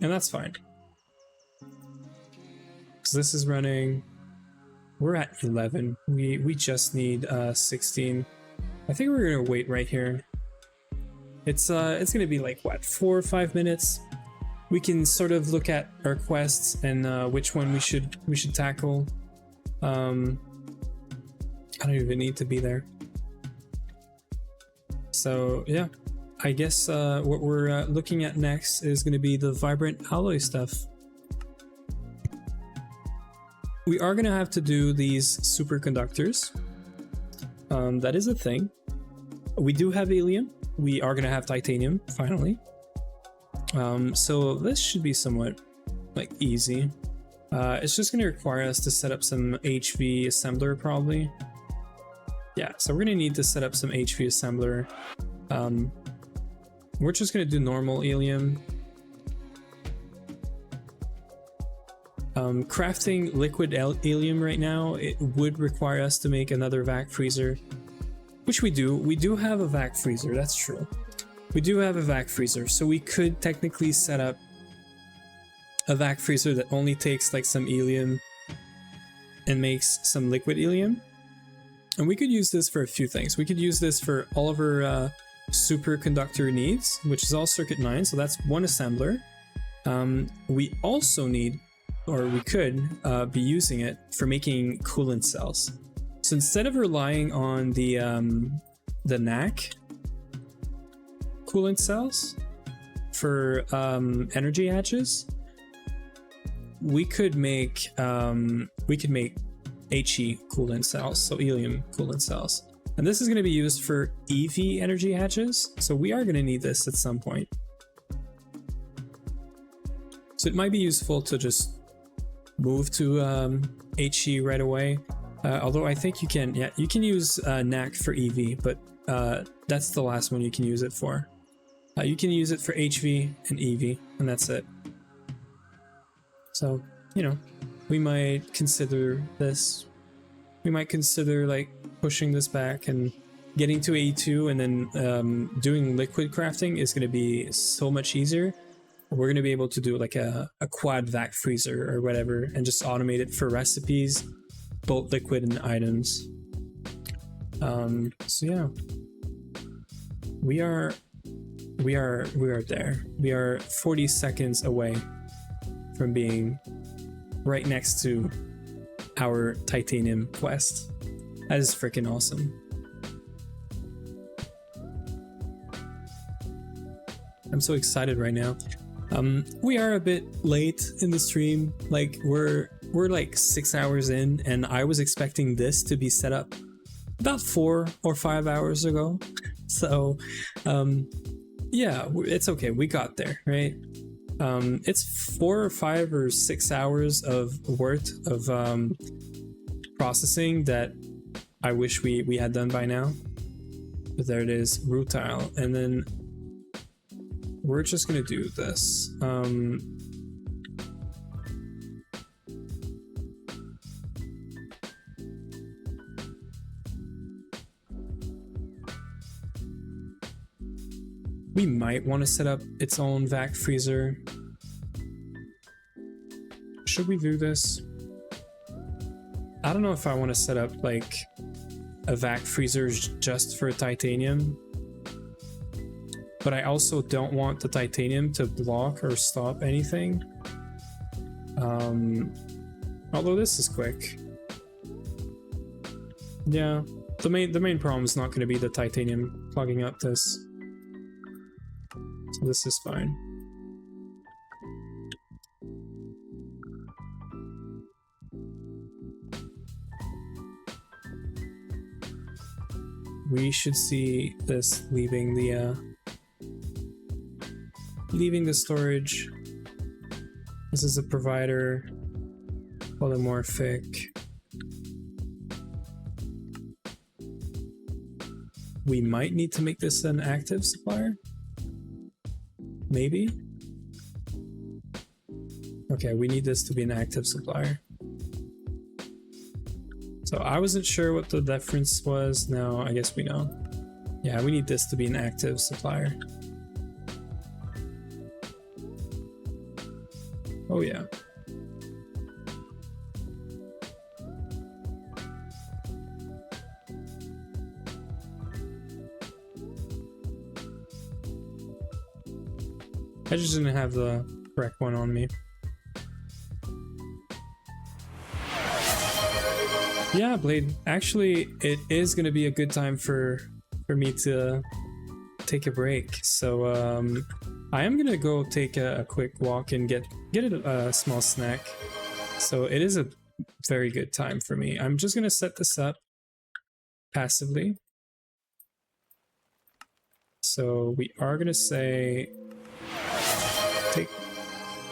S1: And that's fine. So this is running. We're at 11. We just need 16. I think we're gonna wait right here. It's gonna be like what, 4 or 5 minutes. We can sort of look at our quests and which one we should tackle. I don't even need to be there. So yeah. I guess what we're looking at next is going to be the vibrant alloy stuff. We are going to have to do these superconductors. That is a thing. We do have helium. We are going to have titanium, finally. So this should be somewhat like easy. It's just going to require us to set up some HV assembler probably. Yeah, so we're going to need to set up some HV assembler. We're just going to do normal helium. Crafting liquid helium right now, it would require us to make another vac freezer, which we do. We do have a vac freezer, that's true. We do have a vac freezer, so we could technically set up a vac freezer that only takes like some helium and makes some liquid helium. And we could use this for a few things. We could use this for all of our superconductor needs, which is all circuit 9, so that's one assembler. We also need, or we could be using it for making coolant cells. So instead of relying on the NAC coolant cells for energy hatches, we could make HE coolant cells, so helium coolant cells. And this is going to be used for EV energy hatches, so we are going to need this at some point. So it might be useful to just move to HE right away. Although I think you can, yeah, you can use NAC for EV, but that's the last one you can use it for. You can use it for HV and EV, and that's it. So, you know, we might consider this. We might consider like pushing this back and getting to 82, and then doing liquid crafting is going to be so much easier. We're going to be able to do like a quad vac freezer or whatever, and just automate it for recipes, both liquid and items. So yeah, we are there. We are 40 seconds away from being right next to our titanium quest. That is freaking awesome. I'm so excited right now. We are a bit late in the stream. Like we're like 6 hours in, and I was expecting this to be set up about 4 or 5 hours ago. So yeah, it's okay. We got there, right? It's 4 or 5 or 6 hours of worth of processing that I wish we had done by now. But there it is, rutile, and then we're just gonna do this. We might want to set up its own vac freezer. Should we do this? I don't know if I want to set up like a vac freezer just for titanium, but I also don't want the titanium to block or stop anything. Although this is quick. Yeah, the main problem is not going to be the titanium plugging up this. So this is fine. We should see this leaving the storage. This is a provider, polymorphic. We might need to make this an active supplier. Maybe? Okay, we need this to be an active supplier. So I wasn't sure what the difference was. Now I guess we know. Yeah, we need this to be an active supplier. Oh yeah. I just didn't have the correct one on me. Yeah, Blade. Actually, it is going to be a good time for me to take a break. So I am going to go take a quick walk and get a small snack. So it is a very good time for me. I'm just going to set this up passively. So we are going to say take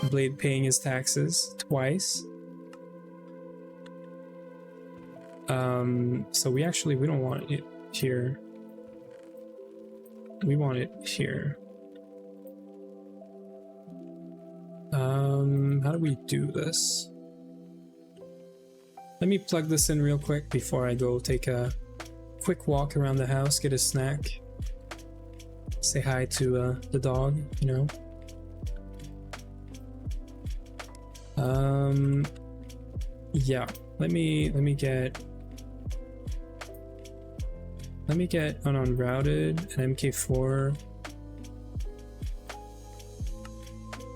S1: Blade paying his taxes twice. So we don't want it here. We want it here. How do we do this? Let me plug this in real quick before I go take a quick walk around the house, get a snack, say hi to the dog, you know. Yeah, let me get an unrouted, an MK4,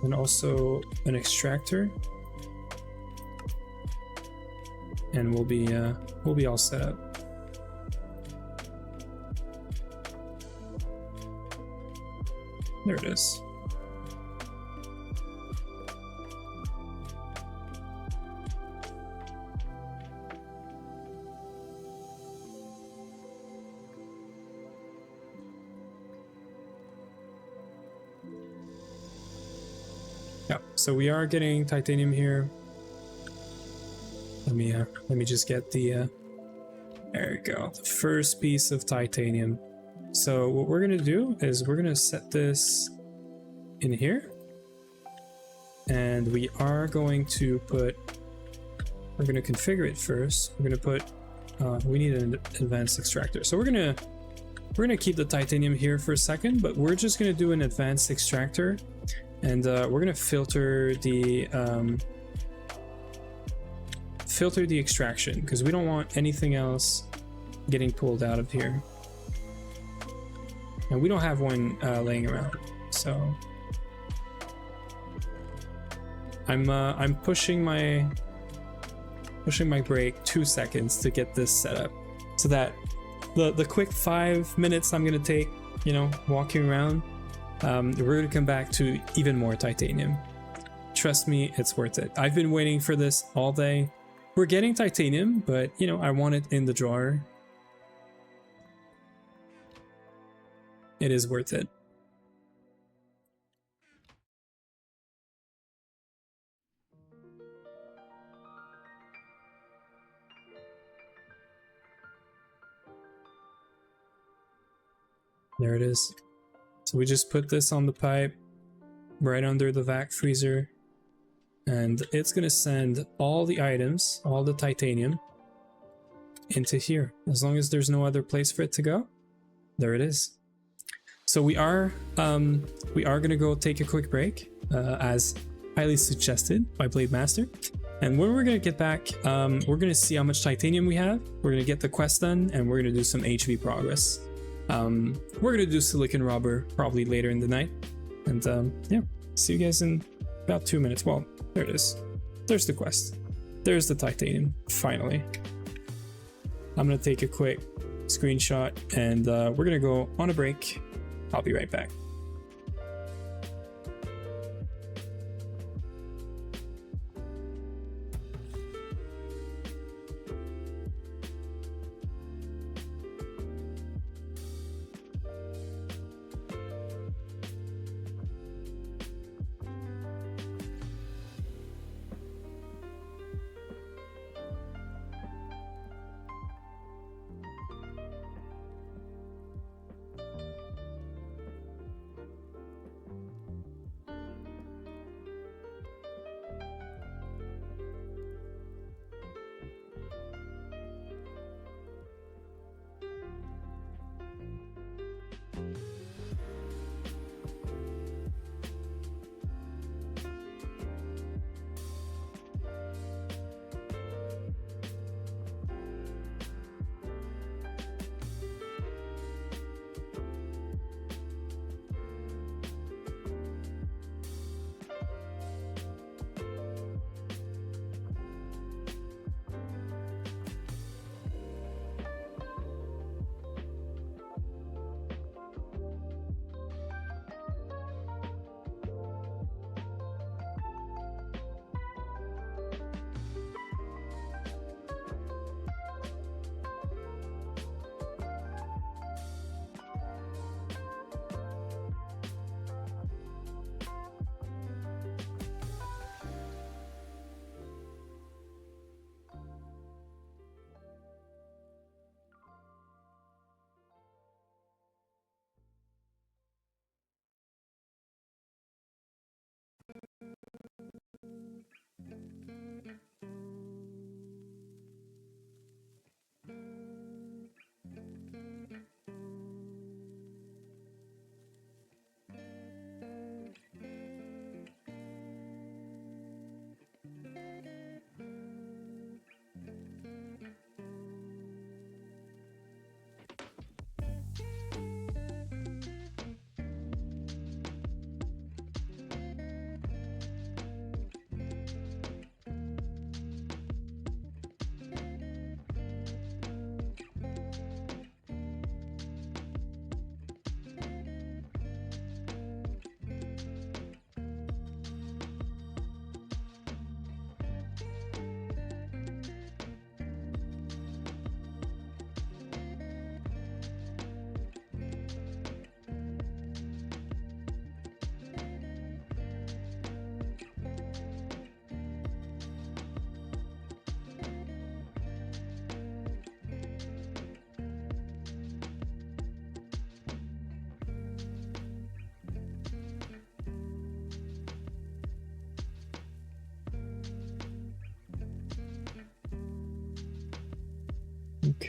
S1: and also an extractor, and we'll be all set up. There it is. Yeah, so we are getting titanium here. Let me just get the go, the first piece of titanium. So what we're gonna do is we're gonna set this in here, and we are going to put, we're gonna configure it first. We're gonna put, we need an advanced extractor. So we're gonna keep the titanium here for a second, but we're just gonna do an advanced extractor, and we're gonna filter the extraction because we don't want anything else getting pulled out of here. And we don't have one laying around, so I'm pushing my brake 2 seconds to get this set up, so that the quick 5 minutes I'm gonna take, you know, walking around, we're gonna come back to even more titanium. Trust me, it's worth it. I've been waiting for this all day. We're getting titanium, but you know, I want it in the drawer. It is worth it. There it is. So we just put this on the pipe right under the vac freezer, and it's gonna send all the items, all the titanium, into here. As long as there's no other place for it to go, there it is. So we are gonna go take a quick break, as highly suggested by Blade Master. And when we're gonna get back, we're gonna see how much titanium we have. We're gonna get the quest done, and we're gonna do some HV progress. We're gonna do silicon rubber probably later in the night, and yeah, see you guys in about 2 minutes. Well, there it is. There's the quest. There's the titanium. Finally. I'm gonna take a quick screenshot, and we're gonna go on a break. I'll be right back.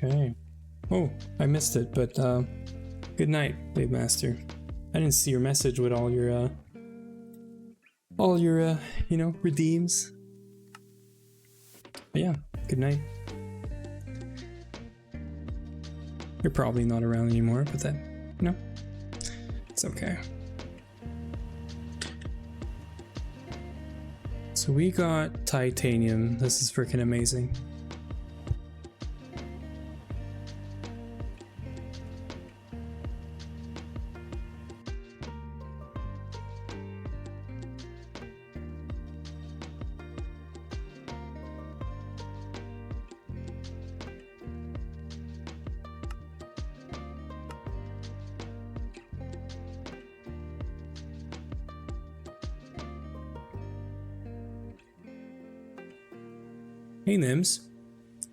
S1: Okay. Oh, I missed it, but good night, Blade Master. I didn't see your message with all your you know, redeems. But yeah, good night. You're probably not around anymore, but that, you know, it's okay. So we got titanium. This is freaking amazing. Hey Nims,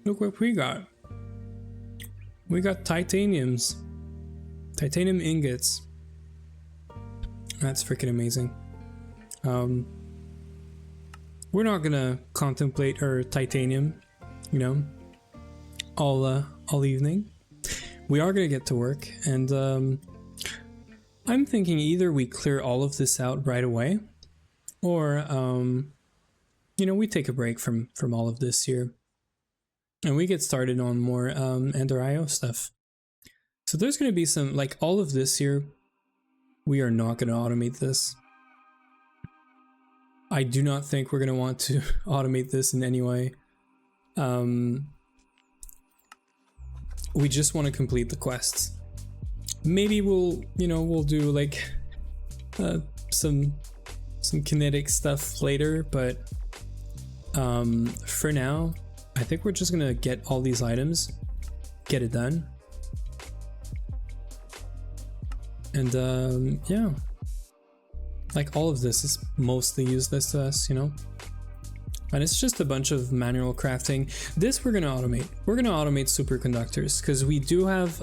S1: look what we got. We got titaniums. Titanium ingots. That's freaking amazing. We're not gonna contemplate our titanium, you know, all evening. We are gonna get to work, and I'm thinking either we clear all of this out right away, or you know, we take a break from all of this here, and we get started on more Ender IO stuff. So there's going to be some, like, all of this here, we are not going to automate this. I do not think we're going to want to automate this in any way. We just want to complete the quests. Maybe we'll, you know, we'll do like some kinetic stuff later, but for now, I think we're just gonna get all these items, get it done, and yeah, like all of this is mostly useless to us, you know, and it's just a bunch of manual crafting. This we're gonna automate. We're gonna automate superconductors because we do have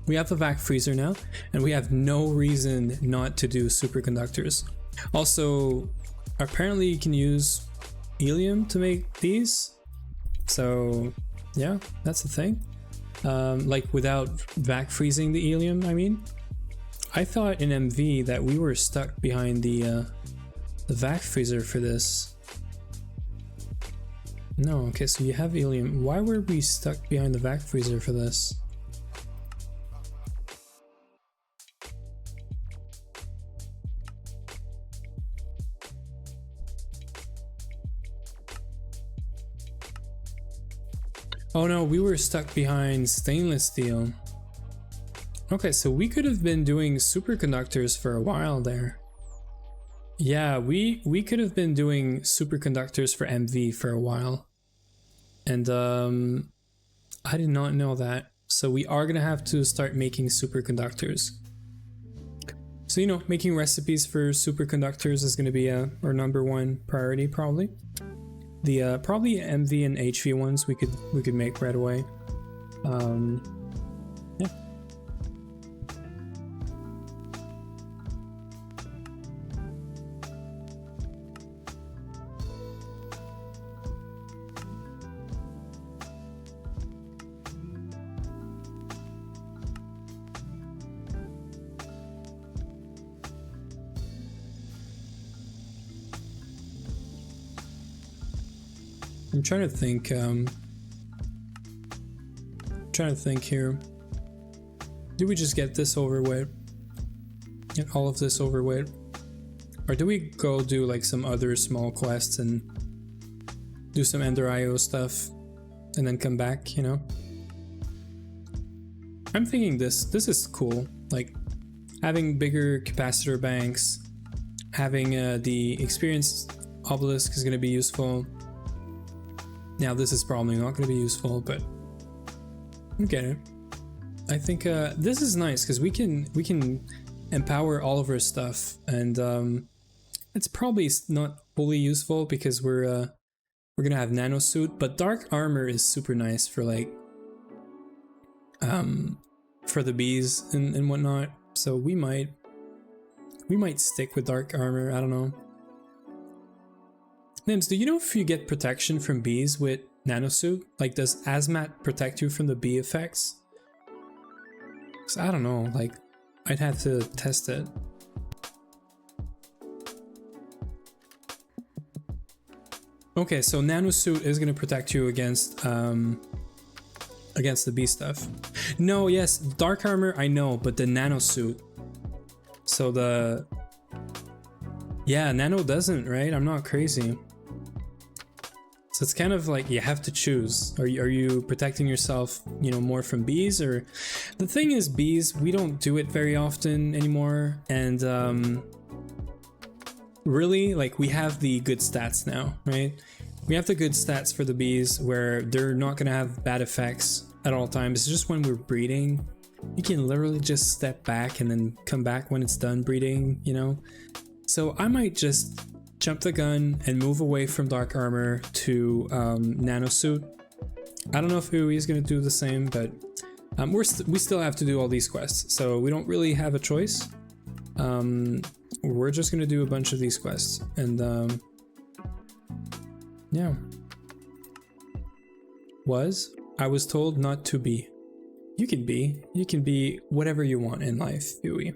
S1: we have the vac freezer now, and we have no reason not to do superconductors. Also, apparently you can use helium to make these, so yeah, that's the thing. Like without vac freezing the helium, I mean. I thought in MV that we were stuck behind the vac freezer for this. No, okay, so you have helium. Why were we stuck behind the vac freezer for this? Oh no, we were stuck behind stainless steel. Okay, so we could have been doing superconductors for a while there. Yeah, we could have been doing superconductors for MV for a while. And I did not know that. So we are gonna have to start making superconductors. So, you know, making recipes for superconductors is gonna be our #1 priority probably. The probably MV and HV ones we could make right away. Yeah. I'm trying to think. Trying to think here. Do we just get this over with? Get all of this over with? Or do we go do like some other small quests and do some Ender IO stuff and then come back, you know? I'm thinking this is cool. Like having bigger capacitor banks, having the experience obelisk is going to be useful. Now this is probably not going to be useful, but I get it. I think this is nice because we can empower all of our stuff, and it's probably not fully useful because we're gonna have nano suit, but dark armor is super nice for like for the bees and whatnot. So we might stick with dark armor. I don't know. Nims, do you know if you get protection from bees with nanosuit? Like, does hazmat protect you from the bee effects? 'Cause I don't know, like, I'd have to test it. Okay, so nanosuit is gonna protect you against the bee stuff. No, yes, dark armor I know, but the nanosuit. So the... Yeah, nano doesn't, right? I'm not crazy. So it's kind of like you have to choose. Are you protecting yourself, you know, more from bees? Or the thing is, bees, we don't do it very often anymore, and really, like, we have the good stats now, right? We have the good stats for the bees where they're not gonna have bad effects at all times. It's just when we're breeding, you can literally just step back and then come back when it's done breeding, you know? So I might just jump the gun and move away from dark armor to nanosuit. I don't know if AoE is going to do the same, but we still have to do all these quests, so we don't really have a choice. We're just going to do a bunch of these quests, and yeah. I was told not to be. You can be whatever you want in life, AoE.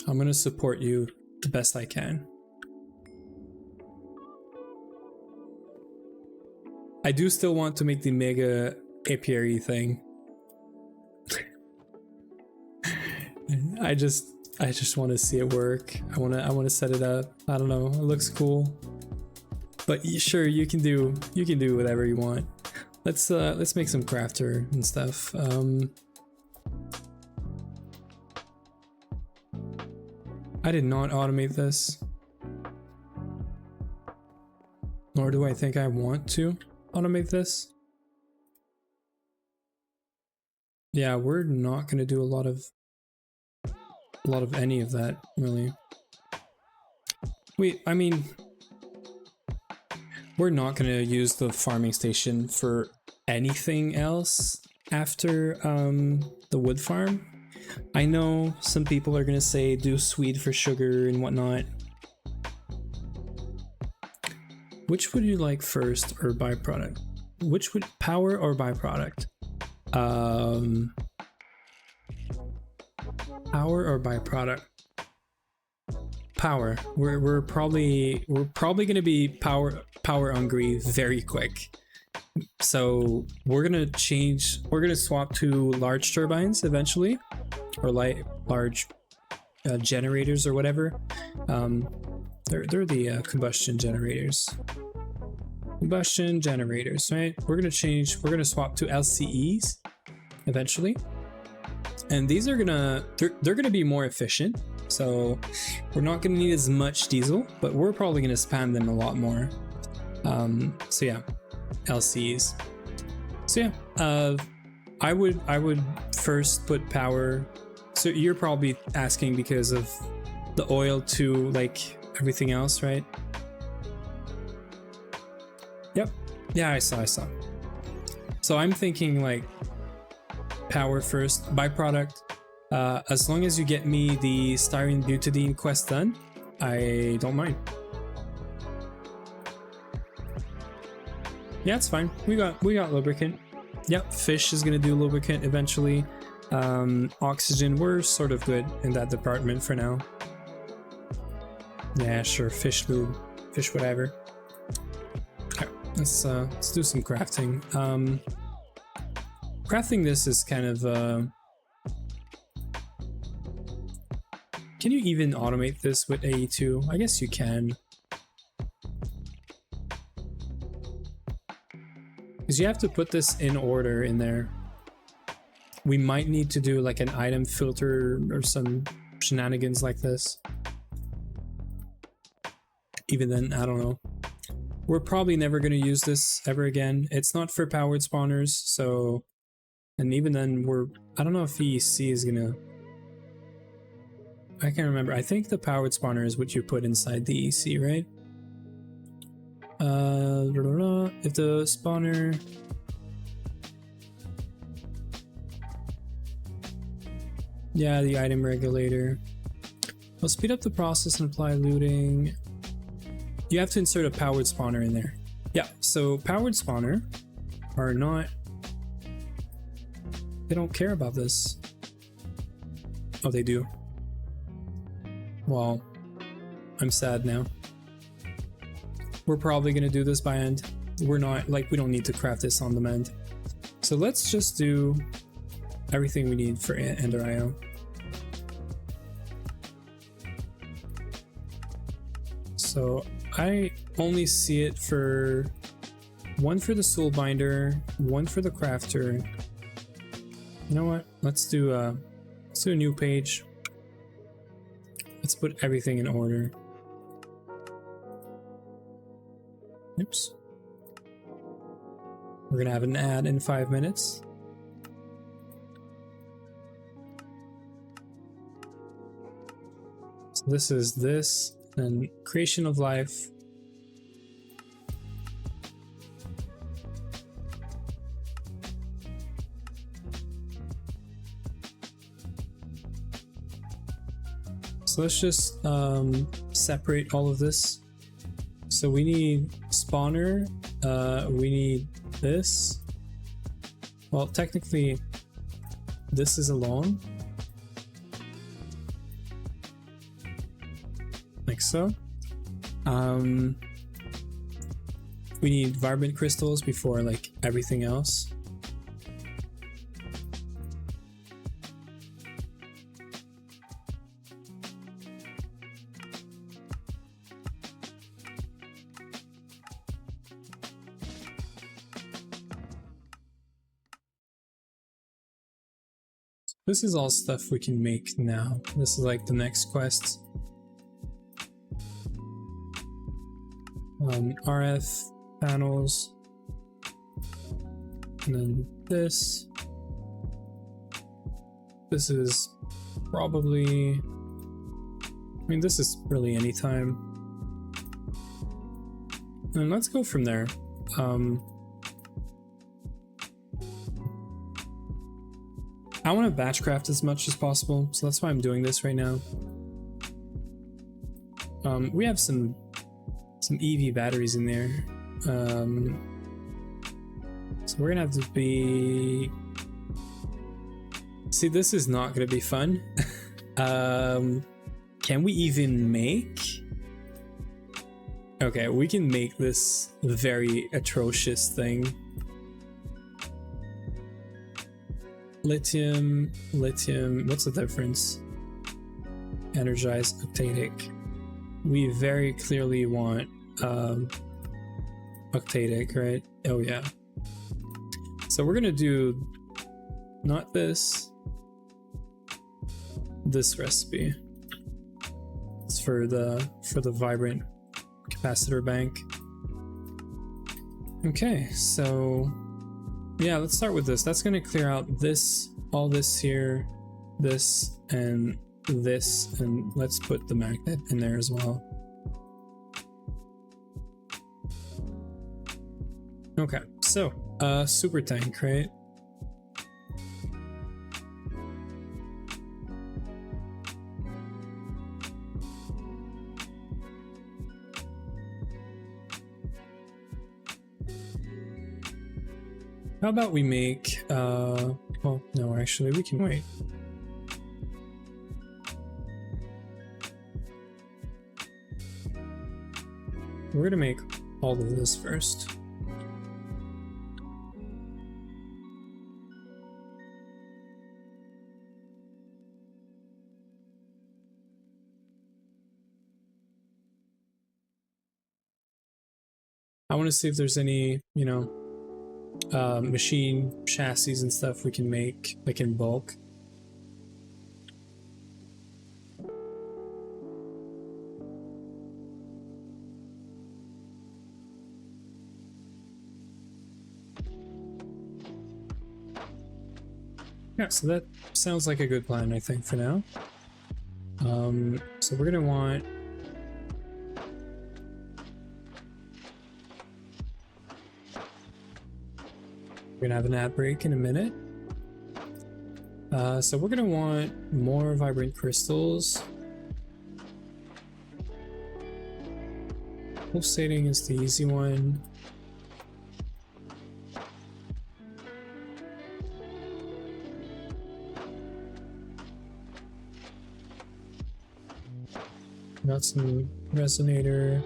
S1: I'm going to support you the best I can. I do still want to make the mega apiary thing. I just want to see it work. I want to set it up. I don't know. It looks cool. But sure, you can do whatever you want. Let's make some crafter and stuff. I did not automate this. Nor do I think I want to automate this. Yeah, we're not gonna do a lot of any of that, really. I mean, we're not gonna use the farming station for anything else after the wood farm. I know some people are gonna say do Swede for sugar and whatnot. Which would you like first, or byproduct? Which would power or byproduct? Power or byproduct? Power. We're probably gonna be power hungry very quick. So we're gonna swap to large turbines eventually, or large generators or whatever. They're the combustion generators. Combustion generators, right? We're gonna swap to LCEs eventually. And these are they're gonna be more efficient. So we're not gonna need as much diesel, but we're probably gonna spam them a lot more. So yeah, LCs. So yeah, I would first put power. So you're probably asking because of the oil to like everything else, right? Yep. Yeah, I saw. So I'm thinking like power first, byproduct. As long as you get me the styrene butadiene quest done, I don't mind. Yeah, it's fine. We got lubricant. Yep, fish is gonna do lubricant eventually. Oxygen, we're sort of good in that department for now. Yeah, sure, fish lube, fish whatever. Okay, let's do some crafting. Crafting this is kind of can you even automate this with AE2? I guess you can. Because you have to put this in order in there. We might need to do like an item filter or some shenanigans like this. Even then, I don't know. We're probably never going to use this ever again. It's not for powered spawners, so... And even then, I don't know if EEC is going to... I can't remember. I think the powered spawner is what you put inside the EEC, right? If the spawner... Yeah, the item regulator. We'll speed up the process and apply looting. You have to insert a powered spawner in there. Yeah, so powered spawner are not, they don't care about this. Oh, they do. Well, I'm sad now. We're probably gonna do this by end. We're not, like, we don't need to craft this on demand. So let's just do everything we need for Ender IO. So I only see it for one for the soul binder, one for the crafter. You know what? Let's do a new page. Let's put everything in order. Oops. We're gonna have an ad in 5 minutes. So this is this, and creation of life. So let's just separate all of this. So we need spawner, we need this. Well, technically this is alone, like so. We need vibrant crystals before like everything else. This is all stuff we can make now. This is like the next quest. RF panels. And then this. This is probably... I mean, this is really any time. And let's go from there. I want to batch craft as much as possible, so that's why I'm doing this right now. We have some EV batteries in there, so we're gonna have to be... See, this is not gonna be fun. Can we even make... Okay, we can make this very atrocious thing. Lithium, what's the difference? Energized, octadic. We very clearly want octadic, right? Oh yeah. So we're gonna do not this recipe. It's for the vibrant capacitor bank. Okay, so yeah, let's start with this. That's gonna clear out this, all this here, this, and let's put the magnet in there as well. Okay, so super tank, right? How about we make, well, no, actually, we can wait. We're gonna make all of this first. I want to see if there's any, you know, machine chassis and stuff we can make like in bulk. Yeah, so that sounds like a good plan, I think, for now. So we're gonna want... We're gonna have an ad break in a minute. So we're gonna want more vibrant crystals. Pulsating is the easy one. Got some resonator.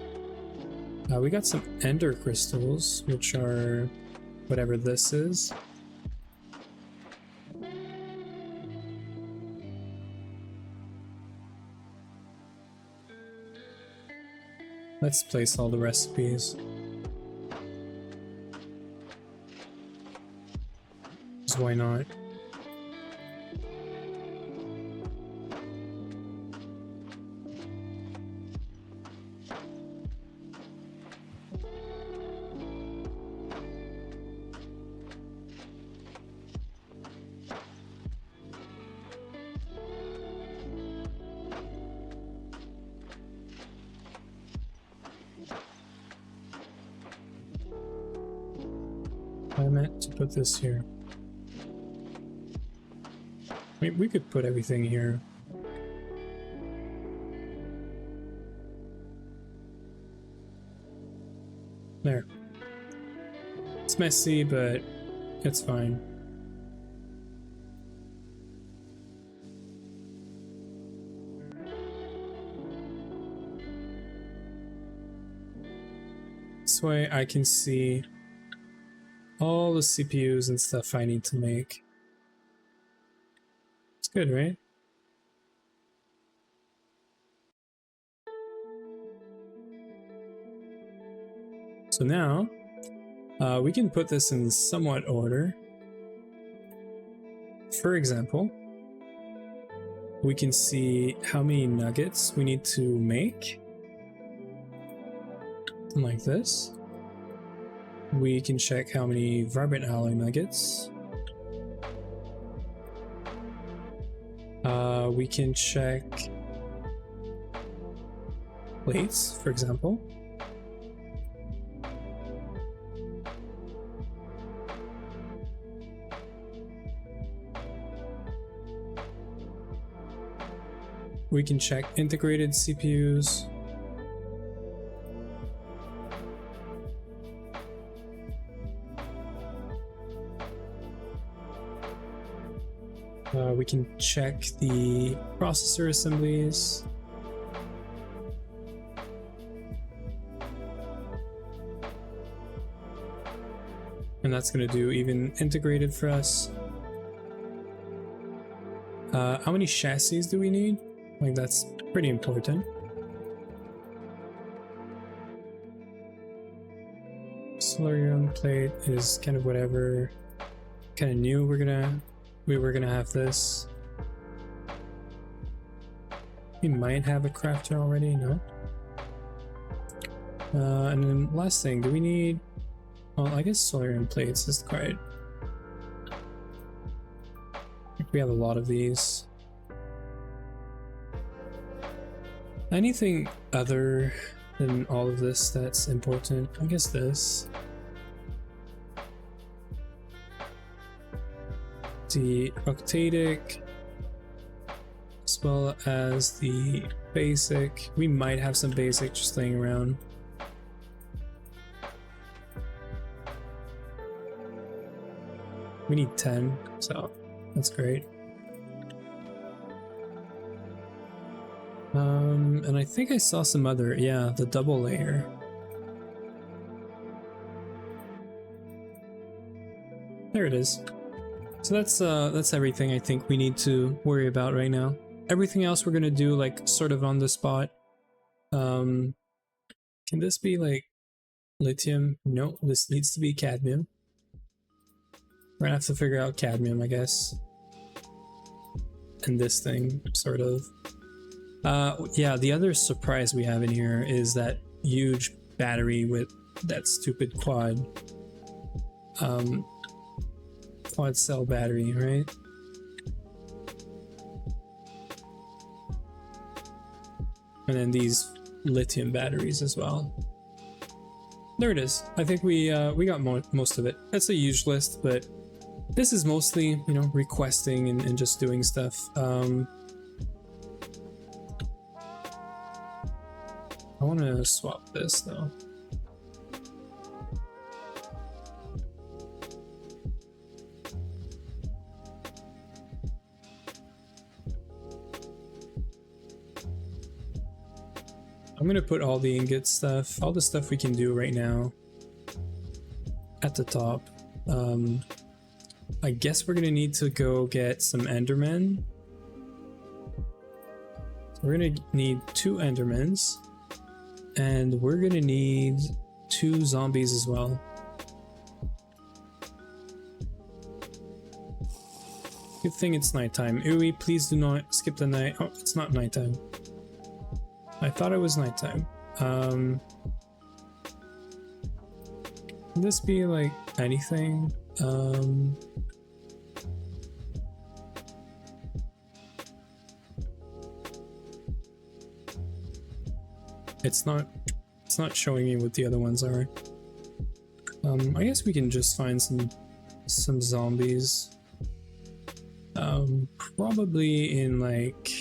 S1: We got some ender crystals, which are whatever this is. Let's place all the recipes. 'Cause why not? I meant to put this here. I mean, we could put everything here. There. It's messy, but it's fine. This way I can see all the CPUs and stuff I need to make. It's good, right? So now, we can put this in somewhat order. For example, we can see how many nuggets we need to make. Like this. We can check how many vibrant alloy nuggets. We can check plates, for example. We can check integrated CPUs. We can check the processor assemblies. And that's going to do even integrated for us. How many chassis do we need? Like, that's pretty important. Solarium plate is kind of whatever. Kind of new. We were gonna have this. We might have a crafter already, no? And then last thing, do we need... Well, I guess solarium plates is quite... We have a lot of these. Anything other than all of this that's important? I guess this. The octadic, as well as the basic. We might have some basic just laying around. We need 10, so that's great. And I think I saw some other, yeah, the double layer. There it is. So that's everything I think we need to worry about right now. Everything else we're gonna do like sort of on the spot. Can this be like lithium? No, this needs to be cadmium. We're gonna have to figure out cadmium, I guess. And this thing, sort of. Yeah, the other surprise we have in here is that huge battery with that stupid quad. Quad cell battery, right? And then these lithium batteries as well. There it is. I think we got most of it. That's a huge list, but this is mostly, you know, requesting and just doing stuff. I want to swap this though. I'm gonna put all the ingot stuff, all the stuff we can do right now at the top. I guess we're gonna need to go get some Endermen. So we're gonna need 2 Endermans, and we're gonna need 2 zombies as well. Good thing it's nighttime. Uwe, please do not skip the night. Oh, it's not nighttime. I thought it was nighttime. Can this be like anything? It's not showing me what the other ones are. I guess we can just find some zombies. Probably in like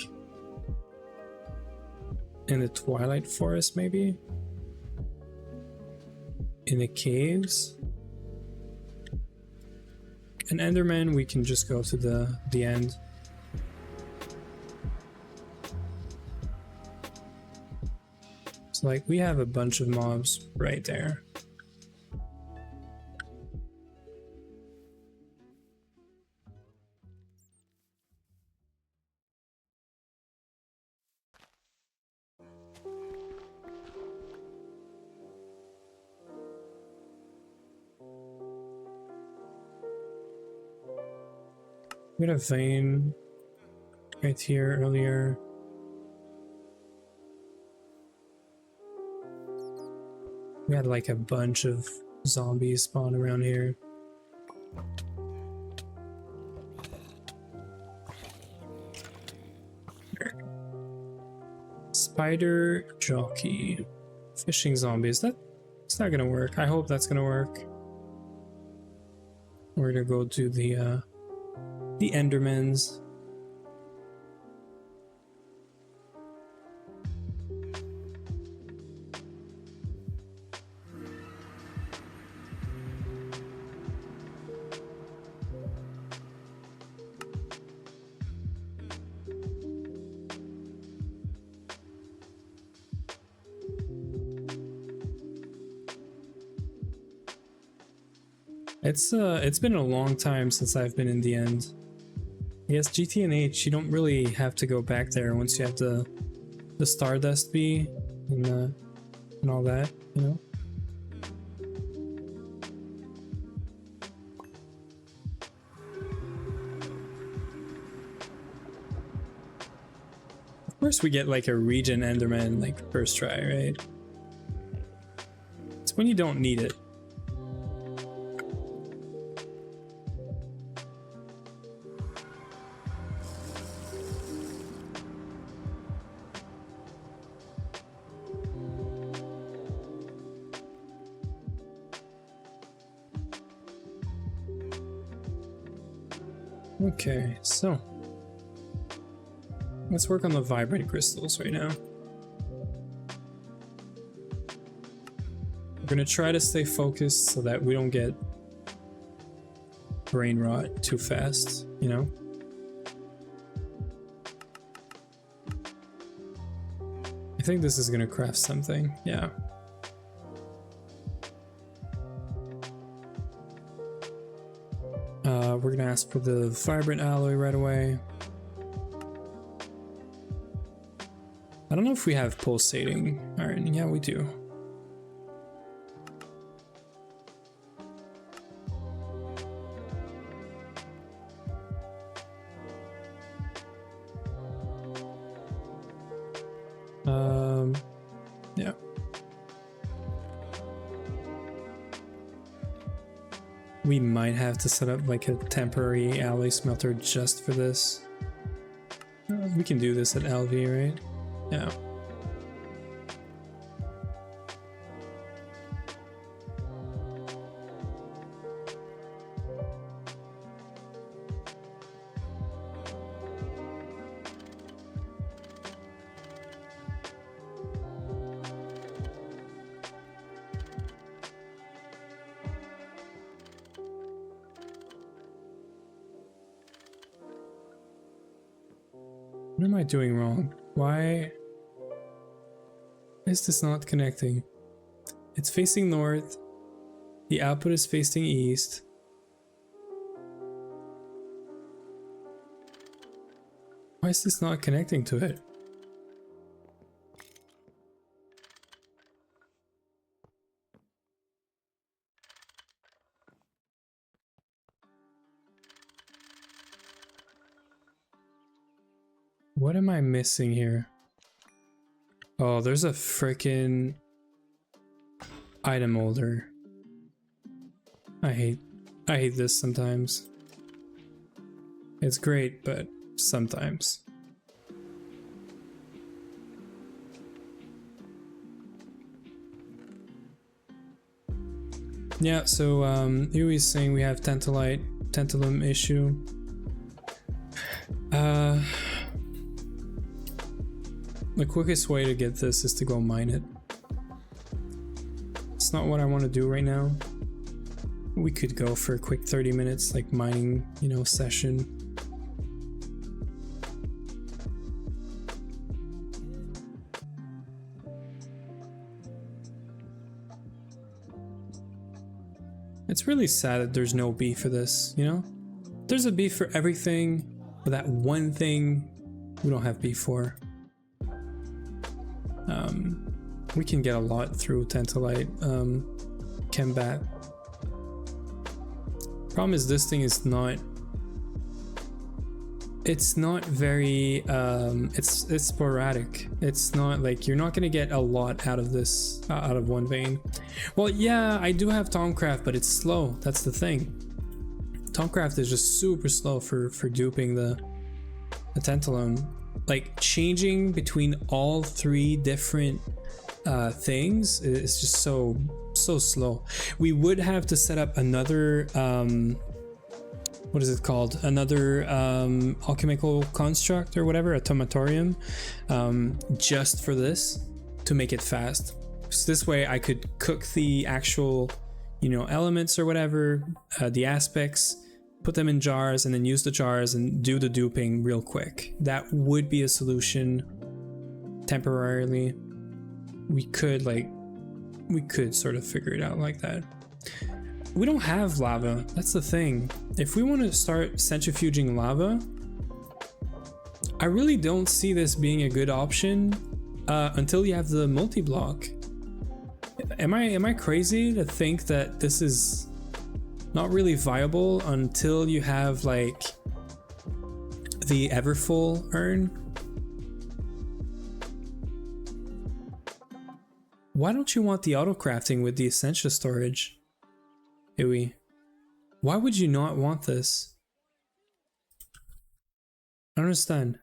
S1: in the Twilight Forest, maybe in the caves. An Enderman, we can just go to the end. So like we have a bunch of mobs right there. We had a vein right here earlier. We had like a bunch of zombies spawn around here. Spider jockey. Fishing zombies. That's not gonna work. I hope that's gonna work. We're gonna go to the Endermans. It's been a long time since I've been in the end. I guess GTNH, you don't really have to go back there once you have the Stardust bee and all that, you know? Of course we get like a regen Enderman like first try, right? It's when you don't need it. Okay, so let's work on the vibrant crystals right now. We're gonna try to stay focused so that we don't get brain rot too fast, you know? I think this is gonna craft something, yeah. We're gonna ask for the vibrant alloy right away. I don't know if we have pulsating iron. Yeah, we do. Yeah. We might have to set up like a temporary alloy smelter just for this. We can do this at LV, right? Yeah. What am I doing wrong? Why? Why is this not connecting? It's facing north. The output is facing east. Why is this not connecting to it? What am I missing here? Oh, there's a frickin' item holder. I hate this sometimes. It's great, but sometimes. Yeah, so Yui's saying we have tantalum issue. The quickest way to get this is to go mine it. It's not what I want to do right now. We could go for a quick 30 minutes, like mining, you know, session. It's really sad that there's no B for this, you know? There's a B for everything, but that one thing we don't have B for. We can get a lot through Tantalite, Chembat. Problem is this thing is not, it's not very, it's sporadic. It's not like, you're not gonna get a lot out of this, out of one vein. Well, yeah, I do have Tomcraft, but it's slow. That's the thing. Tomcraft is just super slow for duping the tantalum. Like changing between all three different things is just so slow. We would have to set up another what is it called, another alchemical construct or whatever, a tomatorium, just for this to make it fast. So this way I could cook the actual, you know, elements or whatever, the aspects, put them in jars and then use the jars and do the duping real quick. That would be a solution temporarily. We could sort of figure it out like that. We don't have lava. That's the thing. If we want to start centrifuging lava, I really don't see this being a good option until you have the multi-block. Am I crazy to think that this is not really viable until you have like the Everfull urn? Why don't you want the auto crafting with the Essentia storage, Yui? Why would you not want this? I don't understand.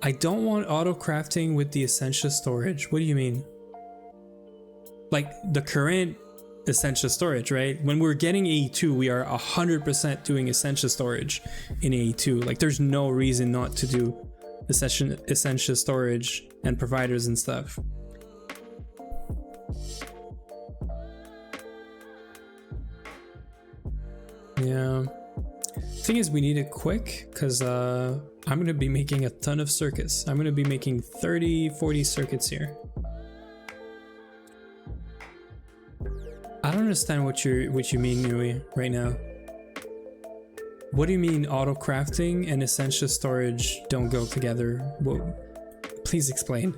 S1: I don't want auto crafting with the Essentia storage. What do you mean? Like the current Essentia storage, right? When we're getting AE2, we are 100% doing Essentia storage in AE2. Like there's no reason not to do Essentia storage and providers and stuff. Yeah. Thing is, we need it quick because I'm going to be making a ton of circuits. I'm going to be making 30-40 circuits here. I don't understand what you mean, Yui, right now. What do you mean auto crafting and Essentia storage don't go together? Well, please explain.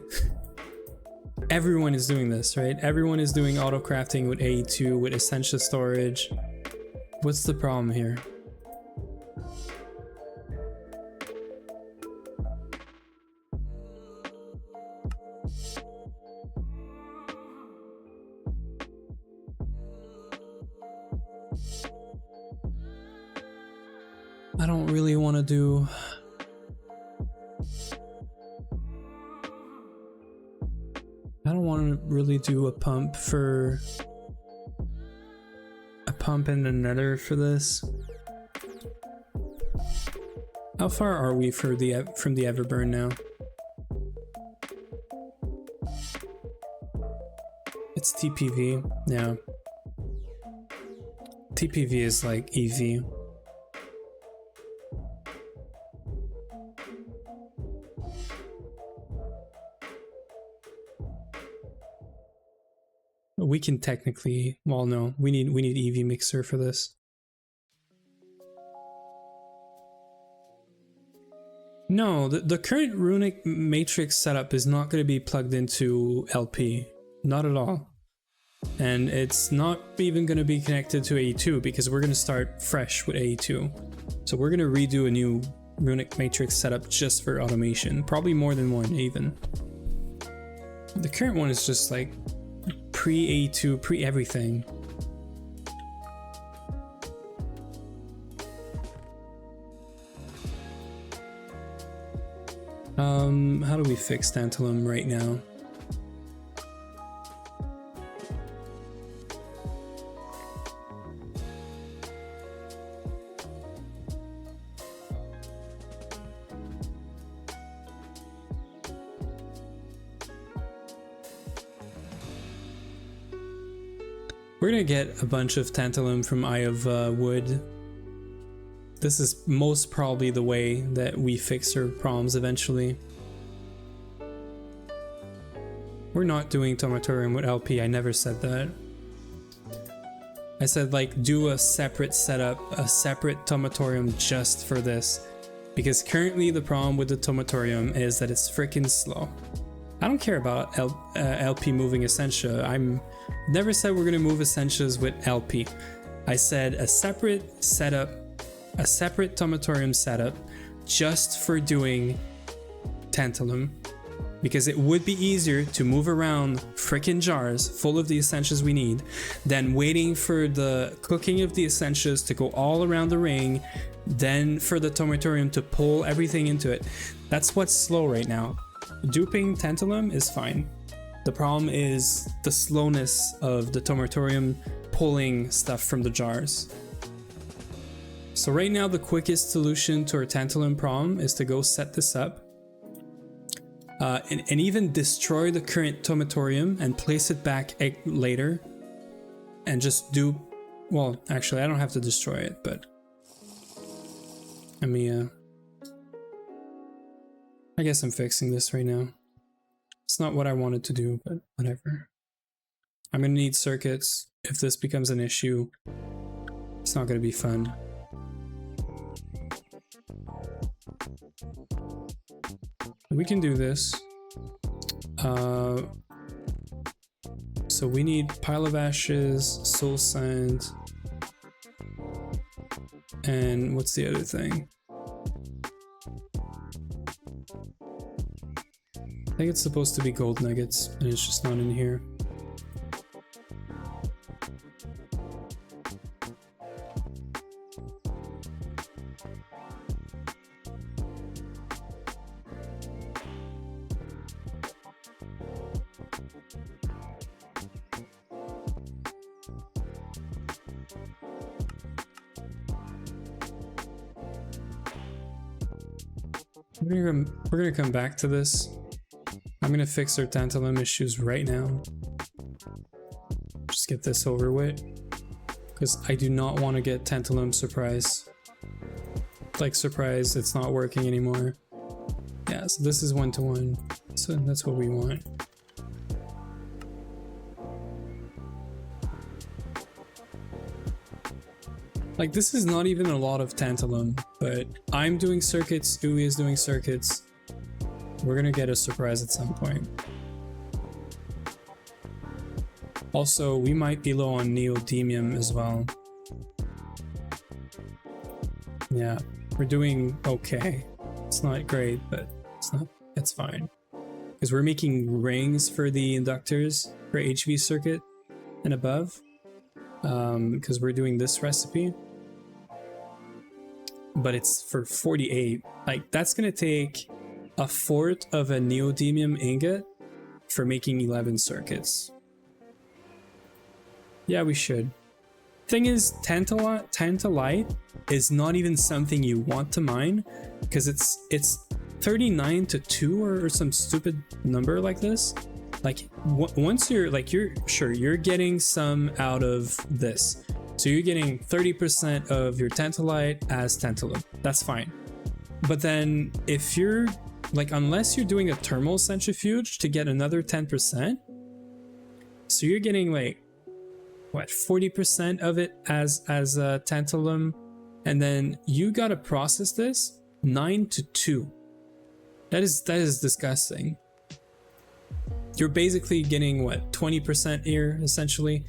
S1: Everyone is doing this, right? Everyone is doing auto crafting with AE2, with Essentia storage. What's the problem here? I don't really want to do... I don't want to really do a pump for... a pump and another for this. How far are we from the Everburn now? It's TPV, yeah. TPV is like EV. We can technically, well, no, we need EV mixer for this. No, the current runic matrix setup is not going to be plugged into LP, not at all. And it's not even going to be connected to AE2 because we're going to start fresh with AE2. So we're going to redo a new runic matrix setup just for automation, probably more than one even. The current one is just like pre-AE2, pre-everything. How do we fix tantalum right now? We're gonna get a bunch of tantalum from Eye of Wood. This is most probably the way that we fix our problems eventually. We're not doing tomatorium with LP, I never said that. I said like do a separate setup, a separate tomatorium just for this. Because currently the problem with the tomatorium is that it's freaking slow. I don't care about LP moving Essentia. I'm never said we're gonna move Essentias with LP. I said a separate setup, a separate tomatorium setup just for doing tantalum. Because it would be easier to move around frickin' jars full of the essentials we need than waiting for the cooking of the essentials to go all around the ring, then for the tomatorium to pull everything into it. That's what's slow right now. Duping tantalum is fine. The problem is the slowness of the tomatorium pulling stuff from the jars. So right now the quickest solution to our tantalum problem is to go set this up. And even destroy the current tomatorium and place it back later and just do, well, actually I don't have to destroy it, but let me I guess I'm fixing this right now. It's not what I wanted to do, but whatever. I'm gonna need circuits. If this becomes an issue, it's not gonna be fun. We can do this. So we need pile of ashes, soul sand, and what's the other thing? I think it's supposed to be gold nuggets, and it's just not in here. We're gonna come back to this. I'm gonna fix our tantalum issues right now. Just get this over with, because I do not want to get tantalum surprise. Like surprise, it's not working anymore. Yeah, so this is 1-to-1. So that's what we want. Like this is not even a lot of tantalum, but I'm doing circuits, Uwe is doing circuits. We're gonna get a surprise at some point. Also, we might be low on neodymium as well. Yeah, we're doing okay. It's not great, but it's fine. Because we're making rings for the inductors for HV circuit and above. Because we're doing this recipe. But it's for 48. Like, that's gonna take a fourth of a neodymium ingot for making 11 circuits. Yeah, we should. Thing is, tantalite is not even something you want to mine, because it's 39 to 2 or some stupid number like this. Like once you're getting some out of this. So you're getting 30% of your tantalite as tantalum. That's fine. But then if you're like, unless you're doing a thermal centrifuge to get another 10%, So you're getting like what, 40% of it as tantalum, and then you gotta process this 9 to 2. That is disgusting. You're basically getting what, 20% here essentially.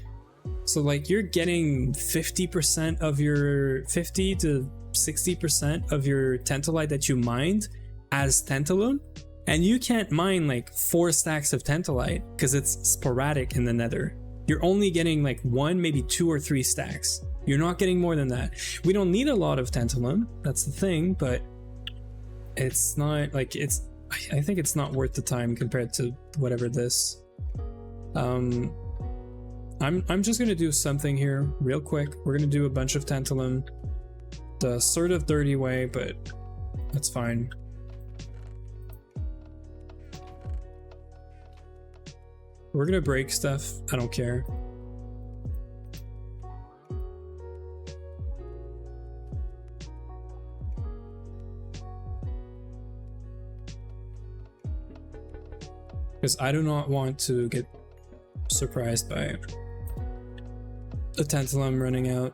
S1: So like you're getting 50% of your 50 to 60% of your tantalite that you mined as tantalum, and you can't mine like 4 stacks of tantalite because it's sporadic in the nether. You're only getting like 1, maybe 2 or 3 stacks. You're not getting more than that. We don't need a lot of tantalum, that's the thing, but it's not like I think it's not worth the time compared to whatever this. I'm just gonna do something here real quick. We're gonna do a bunch of tantalum the sort of dirty way, but that's fine. We're gonna break stuff, I don't care. Because I do not want to get surprised by the tantalum running out.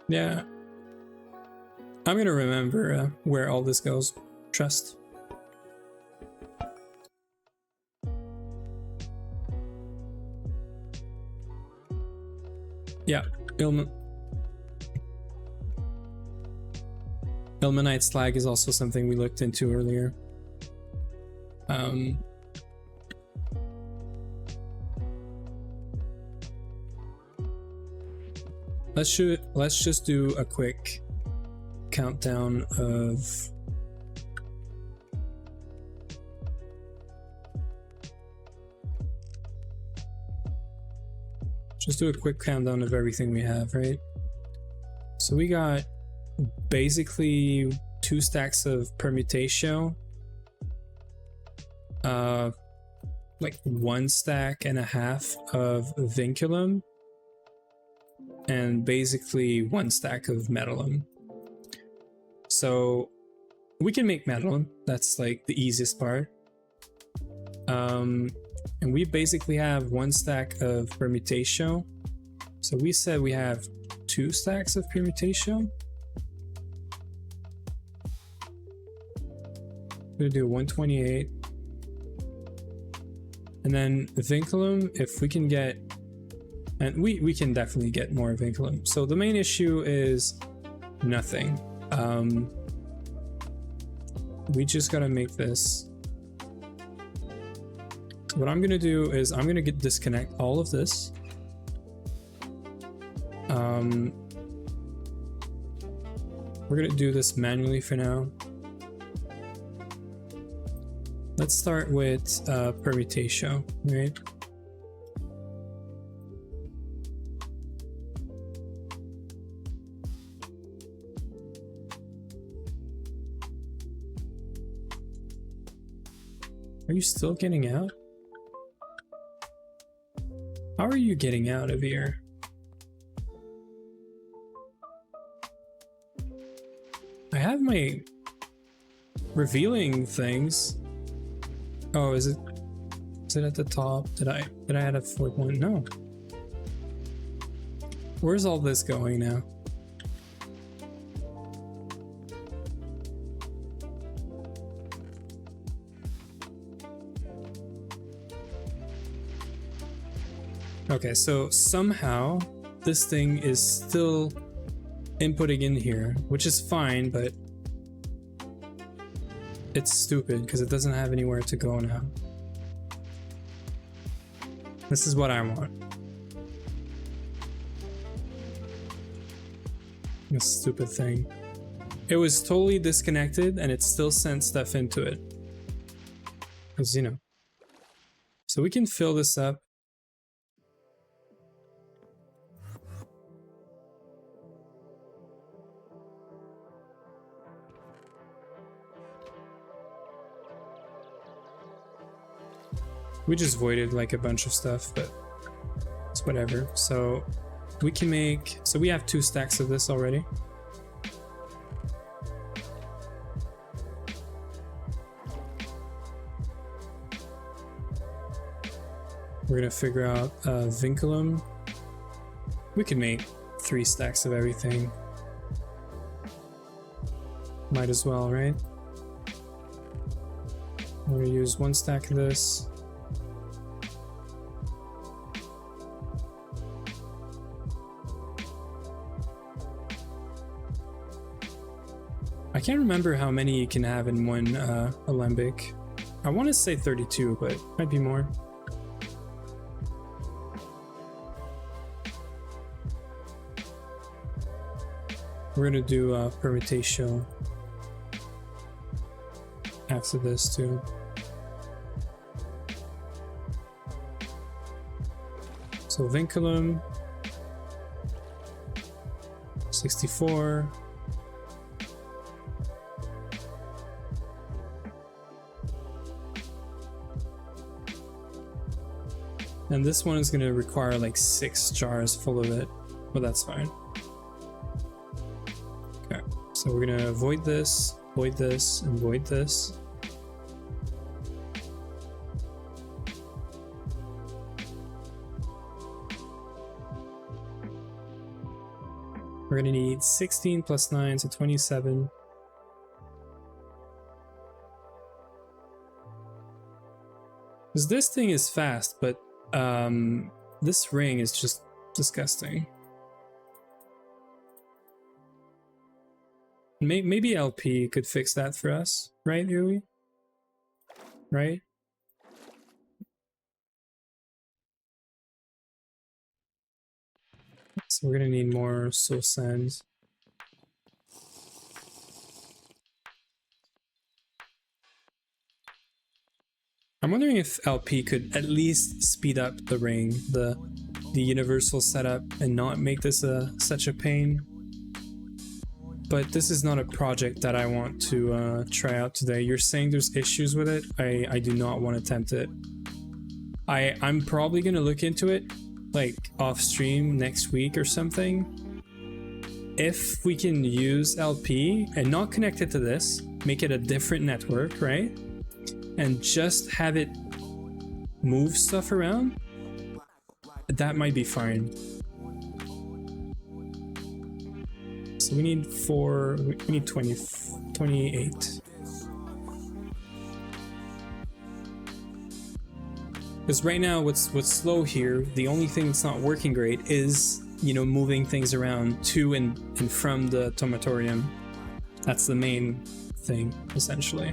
S1: Yeah, I'm gonna remember where all this goes. Trust. Yeah, Ilmenite slag is also something we looked into earlier. Let's just do a quick countdown of everything we have, right? So we got basically 2 stacks of permutation, like 1.5 stacks of vinculum, and basically 1 stack of metallum. So we can make metallum, that's like the easiest part. And we basically have 1 stack of permutation. So we said we have 2 stacks of permutation. I'm gonna do 128. And then vinculum, if we can get, and we can definitely get more vinculum. So the main issue is nothing. We just gotta make this. What I'm gonna do is I'm gonna disconnect all of this. We're gonna do this manually for now. Let's start with permutation, right? Are you still getting out? How are you getting out of here? I have my revealing things. Oh, is it at the top? Did I add a 4th one? No. Where's all this going now? Okay, so somehow this thing is still inputting in here, which is fine, but it's stupid because it doesn't have anywhere to go now. This is what I want. This stupid thing. It was totally disconnected and it still sent stuff into it. Because, you know. So we can fill this up. We just voided like a bunch of stuff, but it's whatever. So we can make, so we have 2 stacks of this already. We're gonna figure out vinculum. We can make 3 stacks of everything. Might as well, right? I'm gonna use 1 stack of this. I can't remember how many you can have in one alembic. I want to say 32, but it might be more. We're gonna do permutation after this too. So vinculum 64. And this one is going to require like 6 jars full of it, but that's fine. Okay, so we're going to void this, and void this. We're going to need 16 plus 9, so 27. Because this thing is fast, but this ring is just disgusting. Maybe LP could fix that for us, right, Yui? Right? So we're gonna need more soul sands. I'm wondering if LP could at least speed up the ring, the universal setup, and not make this such a pain. But this is not a project that I want to try out today. You're saying there's issues with it? I do not want to attempt it. I'm probably gonna look into it, like off stream next week or something. If we can use LP and not connect it to this, make it a different network, right? And just have it move stuff around, that might be fine. So we need 28. Because right now what's slow here, the only thing that's not working great is, you know, moving things around to and from the tomatorium. That's the main thing, essentially.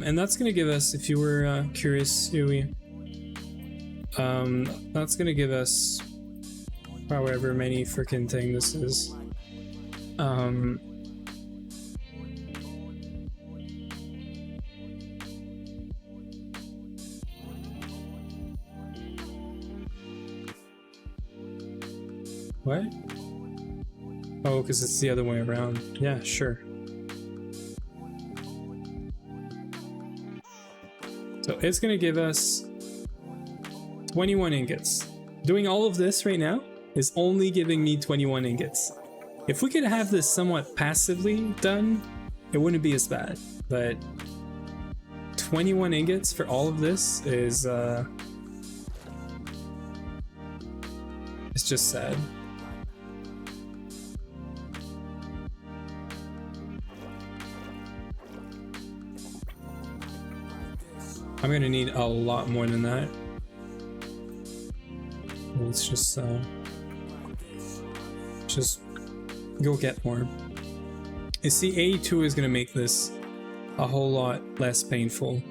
S1: And that's gonna give us, if you were curious, Yui, that's gonna give us however many freaking thing this is. What? Oh, because it's the other way around. Yeah, sure. So it's gonna give us 21 ingots. Doing all of this right now is only giving me 21 ingots. If we could have this somewhat passively done, it wouldn't be as bad. But 21 ingots for all of this is it's just sad. I'm gonna need a lot more than that. Let's just go get more. You see, AE2 is gonna make this a whole lot less painful.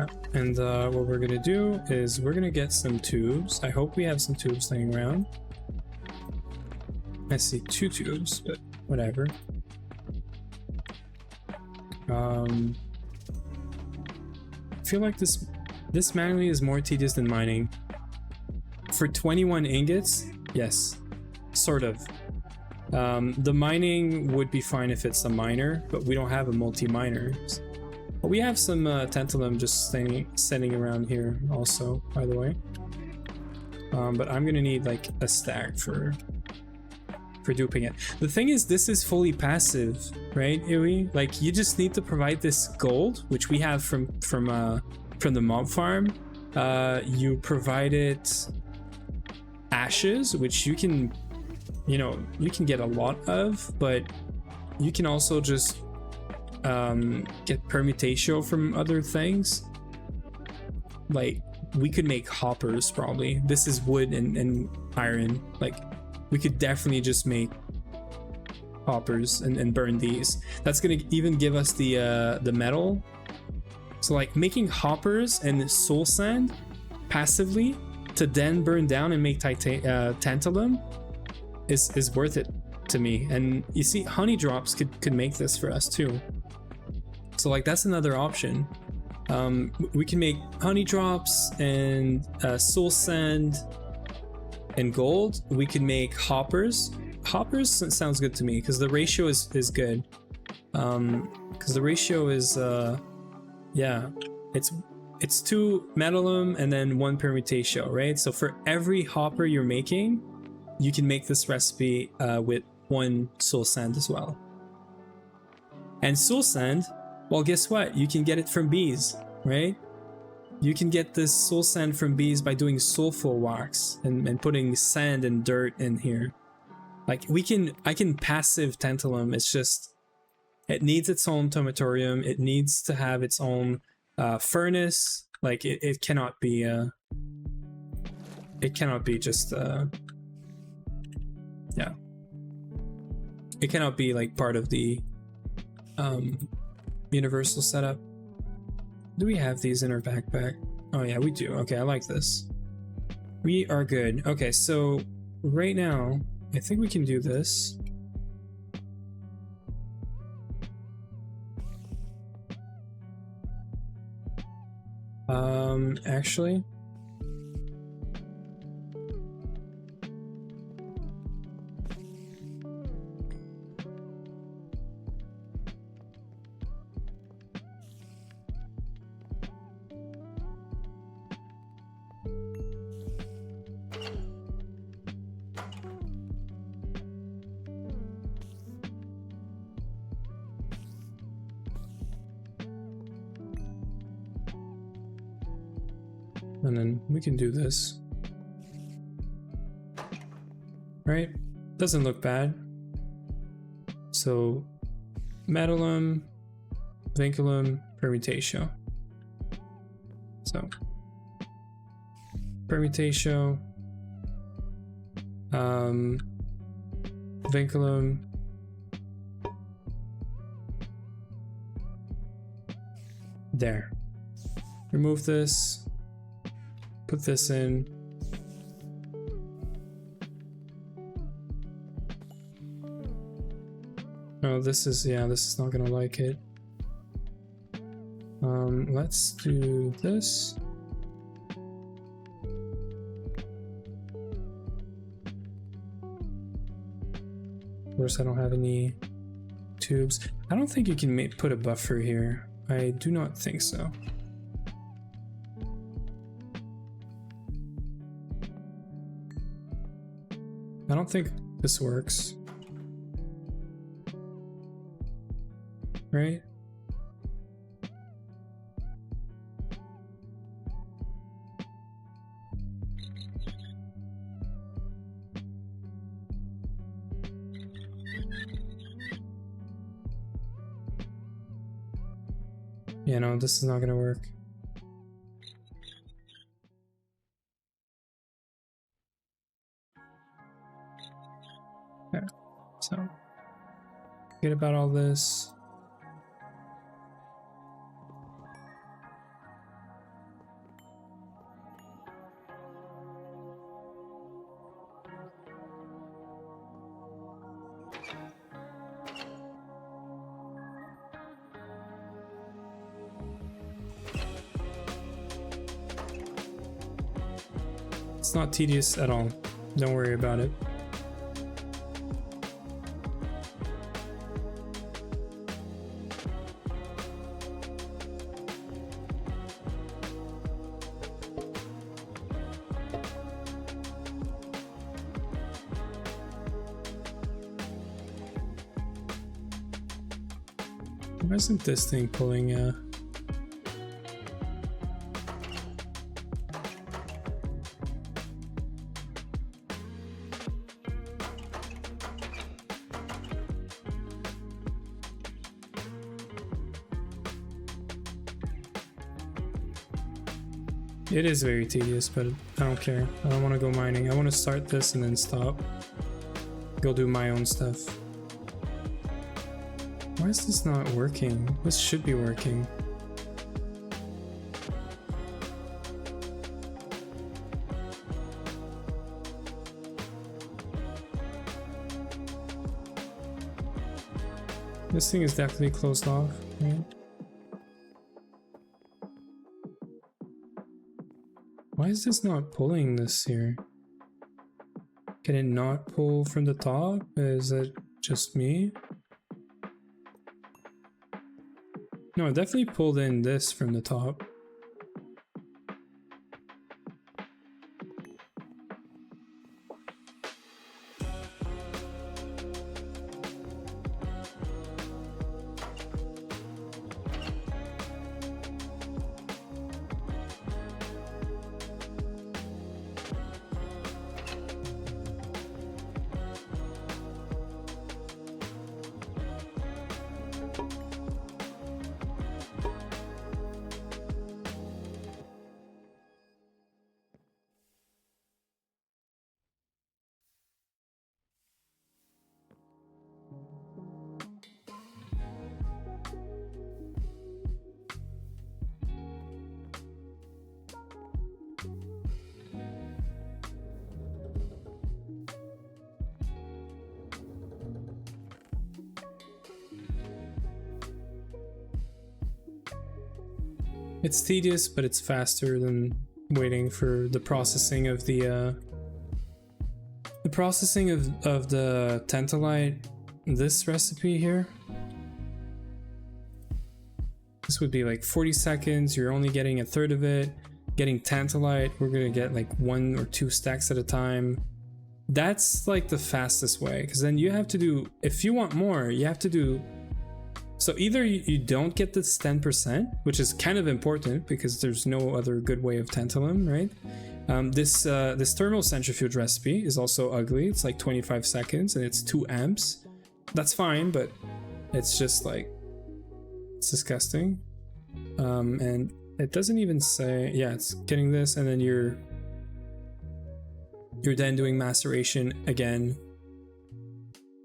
S1: Yeah, and what we're gonna do is we're gonna get some tubes. I hope we have some tubes laying around. I see 2 tubes, but whatever. I feel like this manually is more tedious than mining. For 21 ingots, yes, sort of. The mining would be fine if it's a miner, but we don't have a multi-miner. But we have some tantalum just sitting around here also, by the way. But I'm gonna need like a stack for duping it. The thing is, this is fully passive, right, Iwi? Like, you just need to provide this gold, which we have from the mob farm. You provide it ashes, which you can, you know, you can get a lot of, but you can also just get permutation from other things. Like, we could make hoppers probably. This is wood and iron. Like, we could definitely just make hoppers and burn these. That's gonna even give us the metal. So like making hoppers and soul sand passively to then burn down and make tantalum is worth it to me. And you see, honey drops could make this for us too. So like that's another option. We can make honey drops and soul sand and gold. We can make hoppers. Hoppers sounds good to me because the ratio is good. Because the ratio is yeah, it's 2 metallum and then 1 permutation, right? So for every hopper you're making, you can make this recipe with 1 soul sand as well. And soul sand, well, guess what? You can get it from bees, right? You can get this soul sand from bees by doing soulful wax and putting sand and dirt in here. Like I can passive tantalum. It's just, it needs its own tomatorium. It needs to have its own furnace. Like it cannot be just yeah. It cannot be like part of the universal setup. Do we have these in our backpack? Oh yeah, we do. Okay, I like this. We are good. Okay, so right now, I think we can do this. Actually, and then we can do this. Right? Doesn't look bad. So, metallum, vinculum, permutation. So, permutation, vinculum, there. Remove this. Put this in. Oh, this is, yeah, this is not gonna like it. Let's do this. Of course, I don't have any tubes. I don't think you can put a buffer here. I do not think so. I don't think this works. Right? Yeah, no, this is not gonna work. Okay, so forget about all this. It's not tedious at all. Don't worry about it. Why isn't this thing pulling? It is very tedious, but I don't care. I don't want to go mining. I want to start this and then stop. Go do my own stuff. Why is this not working? This should be working. This thing is definitely closed off, right? Why is this not pulling this here? Can it not pull from the top? Is it just me? No, it definitely pulled in this from the top. It's tedious, but it's faster than waiting for the processing of the tantalite. This recipe here. This would be like 40 seconds. You're only getting a third of it. Getting tantalite, we're gonna get like 1 or 2 stacks at a time. That's like the fastest way, because then you have to do, if you want more, you have to do. So either you don't get this 10%, which is kind of important because there's no other good way of tantalum, right? This thermal centrifuge recipe is also ugly. It's like 25 seconds and it's 2 amps. That's fine, but it's just like, it's disgusting. And it doesn't even say, yeah, it's getting this, and then you're then doing maceration again.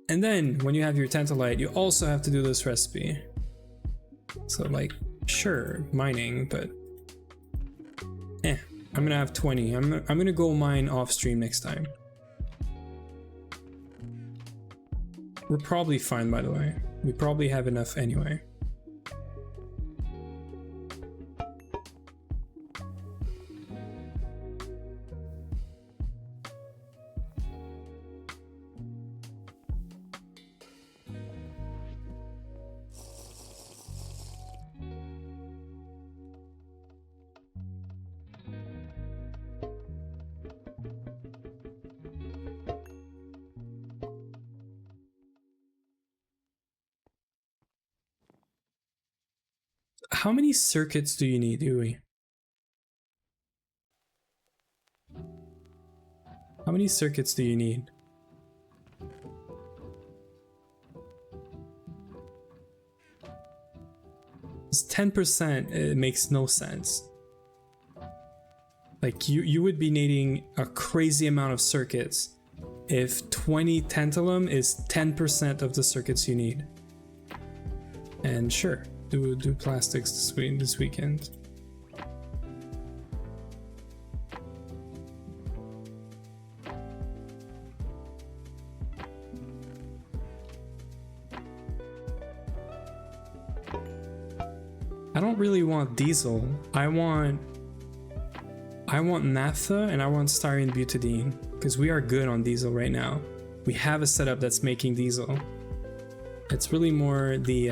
S1: And then when you have your tantalite, you also have to do this recipe. So like, sure, mining, but I'm gonna have 20. I'm gonna go mine off stream next time. We're probably fine, by the way. We probably have enough anyway. How many circuits do you need, Uwe? How many circuits do you need? It's 10%, it makes no sense. Like you would be needing a crazy amount of circuits if 20 tantalum is 10% of the circuits you need. And sure, do plastics this weekend. I don't really want diesel. I want I want naphtha and I want styrene butadiene because we are good on diesel right now. We have a setup that's making diesel. It's really more the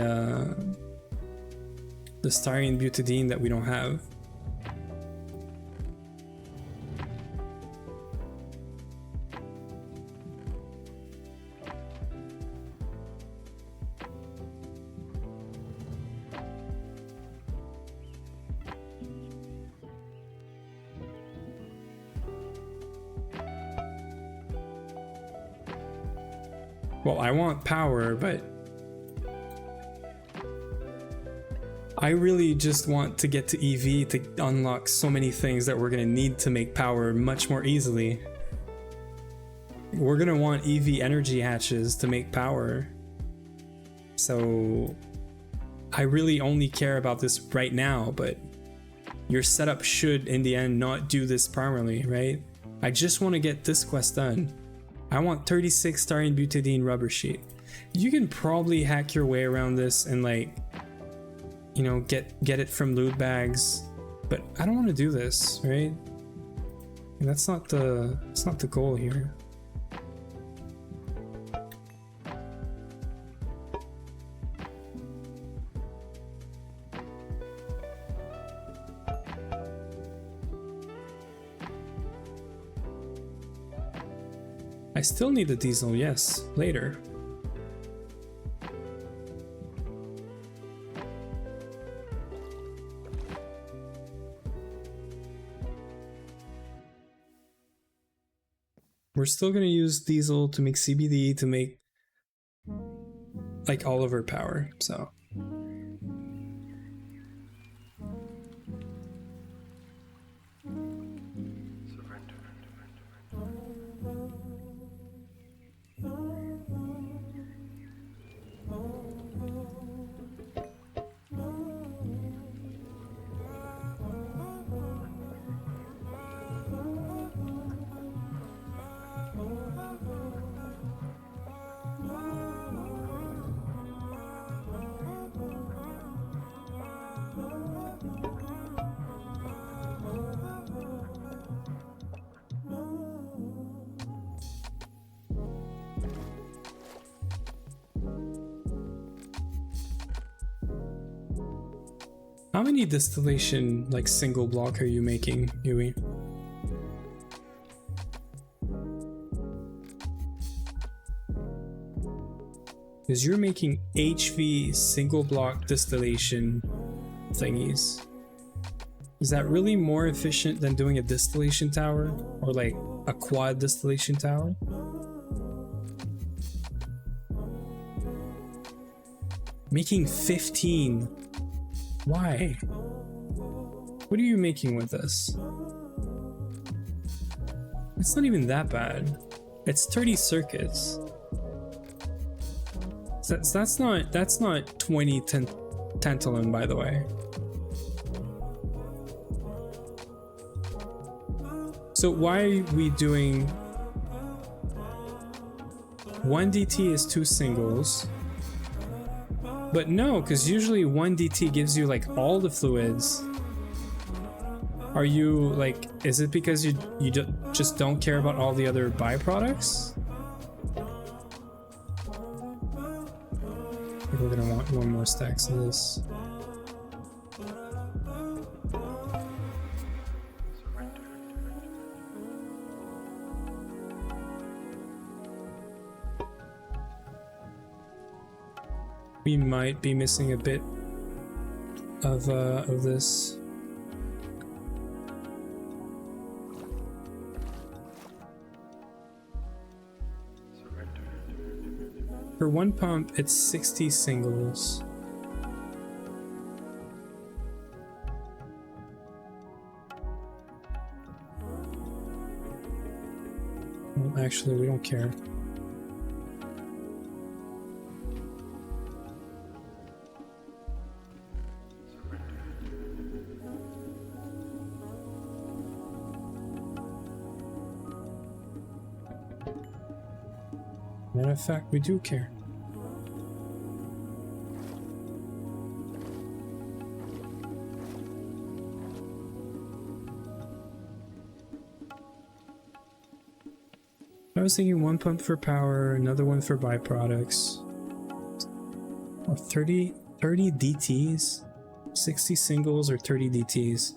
S1: styrene butadiene that we don't have. Well, I want power, but I really just want to get to EV to unlock so many things that we're gonna need to make power much more easily. We're gonna want EV energy hatches to make power. So I really only care about this right now, but your setup should in the end not do this primarily, right? I just want to get this quest done. I want 36 styrene butadiene rubber sheet. You can probably hack your way around this and like, you know, get it from loot bags, but I don't want to do this, right? And that's not the goal here. I still need the diesel, yes, later. We're still gonna use diesel to make CBD to make like all of our power, so. How many distillation, like single block, are you making, Yui? Because you're making HV single block distillation thingies. Is that really more efficient than doing a distillation tower? Or like a quad distillation tower? Making 15. Why? What are you making with this? It's not even that bad. It's 30 circuits. That's not 20 tantalum, by the way. So why are we doing 1 DT is 2 singles? But no, because usually 1 DT gives you like all the fluids. Are you like, is it because you just don't care about all the other byproducts? I think we're gonna want one more stacks of this. We might be missing a bit of this. For 1 pump, it's 60 singles. Well, actually, we don't care. Matter of fact, we do care. was thinking one pump for power, another one for byproducts. Oh, 30 DTs? 60 singles or 30 DTs?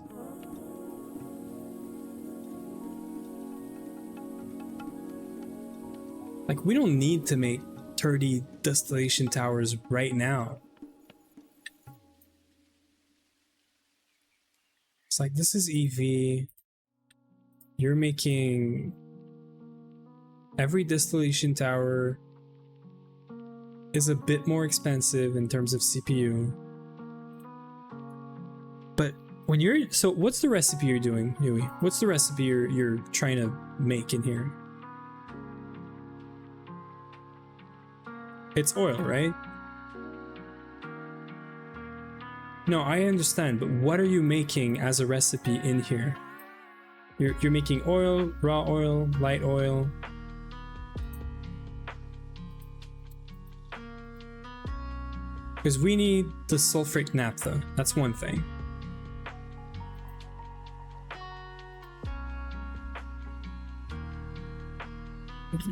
S1: Like, we don't need to make 30 distillation towers right now. It's like, this is EV. You're making every distillation tower is a bit more expensive in terms of CPU. But when you're, so what's the recipe you're doing, Huey? What's the recipe you're trying to make in here? It's oil, right? No, I understand, but what are you making as a recipe in here? You're making oil, raw oil, light oil. Because we need the sulfuric naphtha. That's one thing.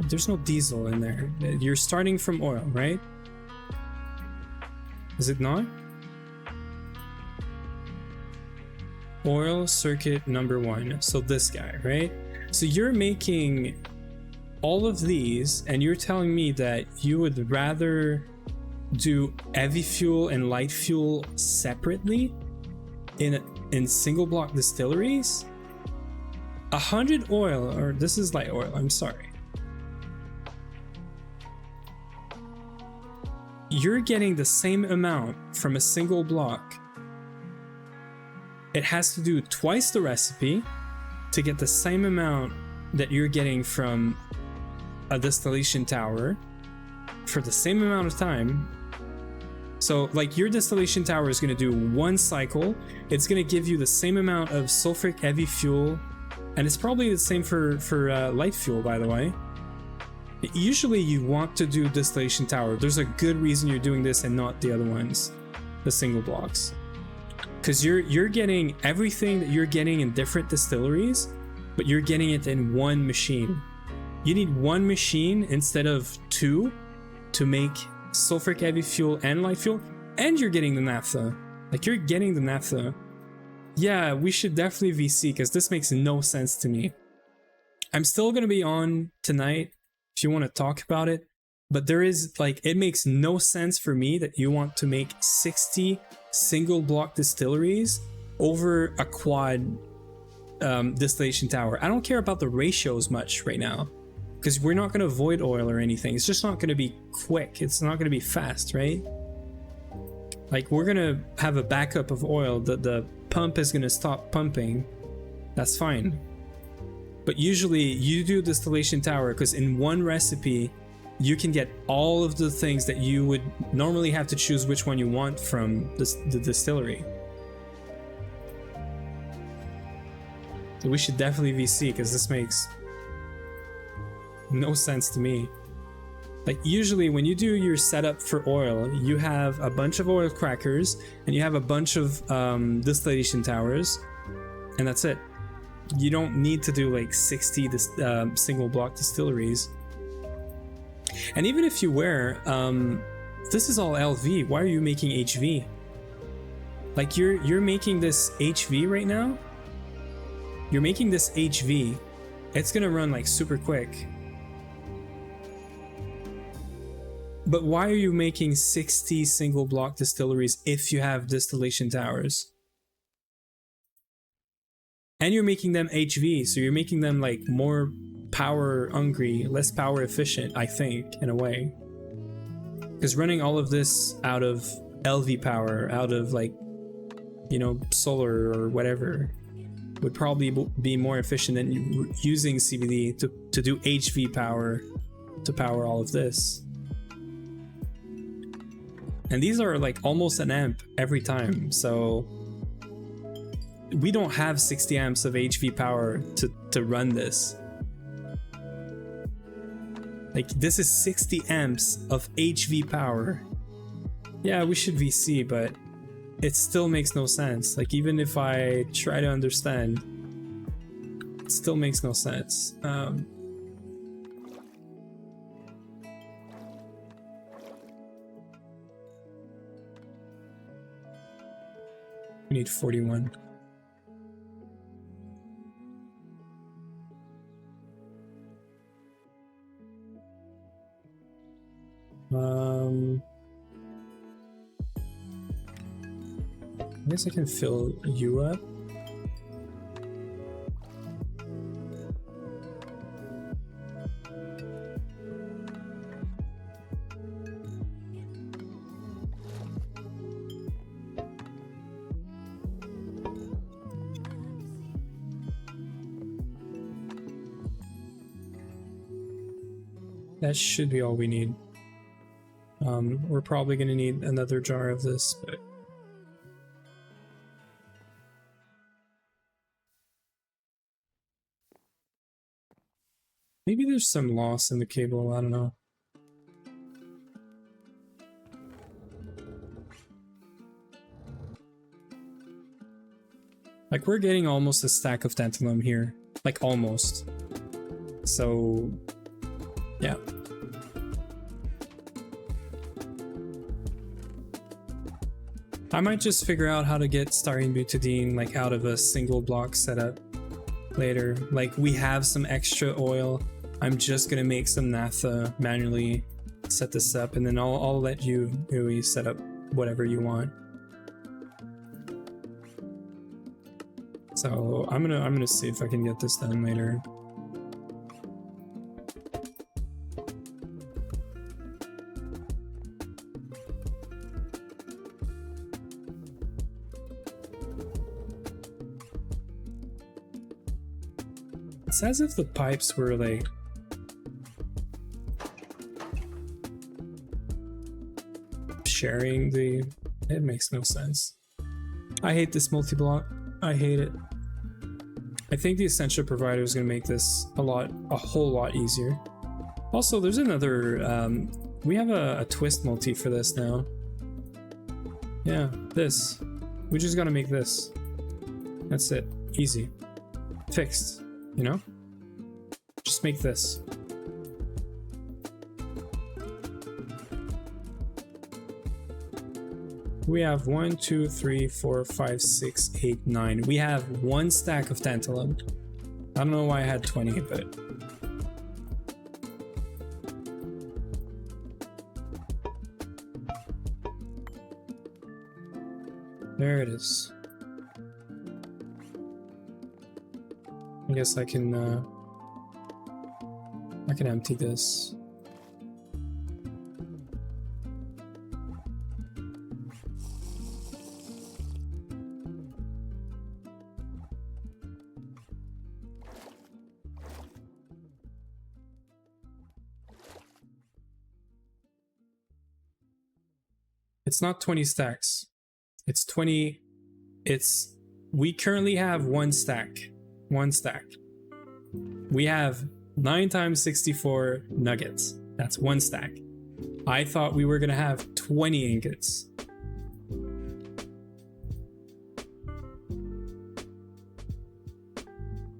S1: There's no diesel in there. You're starting from oil, right? Is it not? Oil circuit number 1. So this guy, right? So you're making all of these, and you're telling me that you would rather do heavy fuel and light fuel separately in single block distilleries? 100 oil, or this is light oil, I'm sorry. You're getting the same amount from a single block. It has to do twice the recipe to get the same amount that you're getting from a distillation tower for the same amount of time. So like your distillation tower is going to do one cycle. It's going to give you the same amount of sulfuric heavy fuel, and it's probably the same for light fuel, by the way. Usually you want to do distillation tower. There's a good reason you're doing this and not the other ones, the single blocks, because you're getting everything that you're getting in different distilleries, but you're getting it in one machine. You need one machine instead of two to make sulfuric heavy fuel and light fuel, and you're getting the naphtha. Like, you're getting the naphtha. Yeah, we should definitely VC, because this makes no sense to me. I'm still gonna be on tonight if you want to talk about it, but there is, like, it makes no sense for me that you want to make 60 single block distilleries over a quad distillation tower. I don't care about the ratios much right now, because we're not going to avoid oil or anything. It's just not going to be quick. It's not going to be fast, right? Like, we're going to have a backup of oil. The pump is going to stop pumping. That's fine. But usually you do distillation tower because in one recipe you can get all of the things that you would normally have to choose which one you want from the distillery. So we should definitely VC, because this makes no sense to me. Like, usually when you do your setup for oil, you have a bunch of oil crackers and you have a bunch of distillation towers, and that's it. You don't need to do like 60 single block distilleries. And even if you were, this is all LV. Why are you making HV? Like, you're making this HV right now. You're making this HV. It's gonna run like super quick. But why are you making 60 single block distilleries if you have distillation towers? And you're making them HV, so you're making them like more power hungry, less power efficient, I think, in a way. Because running all of this out of LV power, out of, like, you know, solar or whatever, would probably be more efficient than using CBD to do HV power to power all of this. And these are like almost an amp every time, so we don't have 60 amps of HV power to run this. Like, this is 60 amps of HV power. Yeah, we should VC, but it still makes no sense. Like, even if I try to understand, it still makes no sense. We need 41. I guess I can fill you up. That should be all we need. We're probably going to need another jar of this, but maybe there's some loss in the cable, I don't know. Like, we're getting almost a stack of tantalum here. Like, almost. So, yeah. I might just figure out how to get styrene butadiene like out of a single block setup later. Like, we have some extra oil. I'm just gonna make some naphtha, manually set this up, and then I'll let you really set up whatever you want. So I'm gonna see if I can get this done later. It's as if the pipes were like sharing the... It makes no sense. I hate this multi-block. I hate it. I think the essential provider is going to make this a whole lot easier. Also, there's another... we have a twist multi for this now. Yeah, this. We just got to make this. That's it. Easy. Fixed. You know? Just make this. We have 1, 2, 3, 4, 5, 6, 8, 9. We have one stack of tantalum. I don't know why I had 20, but... there it is. I guess I can empty this. It's not 20 stacks. It's 20. We currently have one stack. One stack. We have 9 times 64 nuggets. That's one stack. I thought we were gonna have 20 ingots.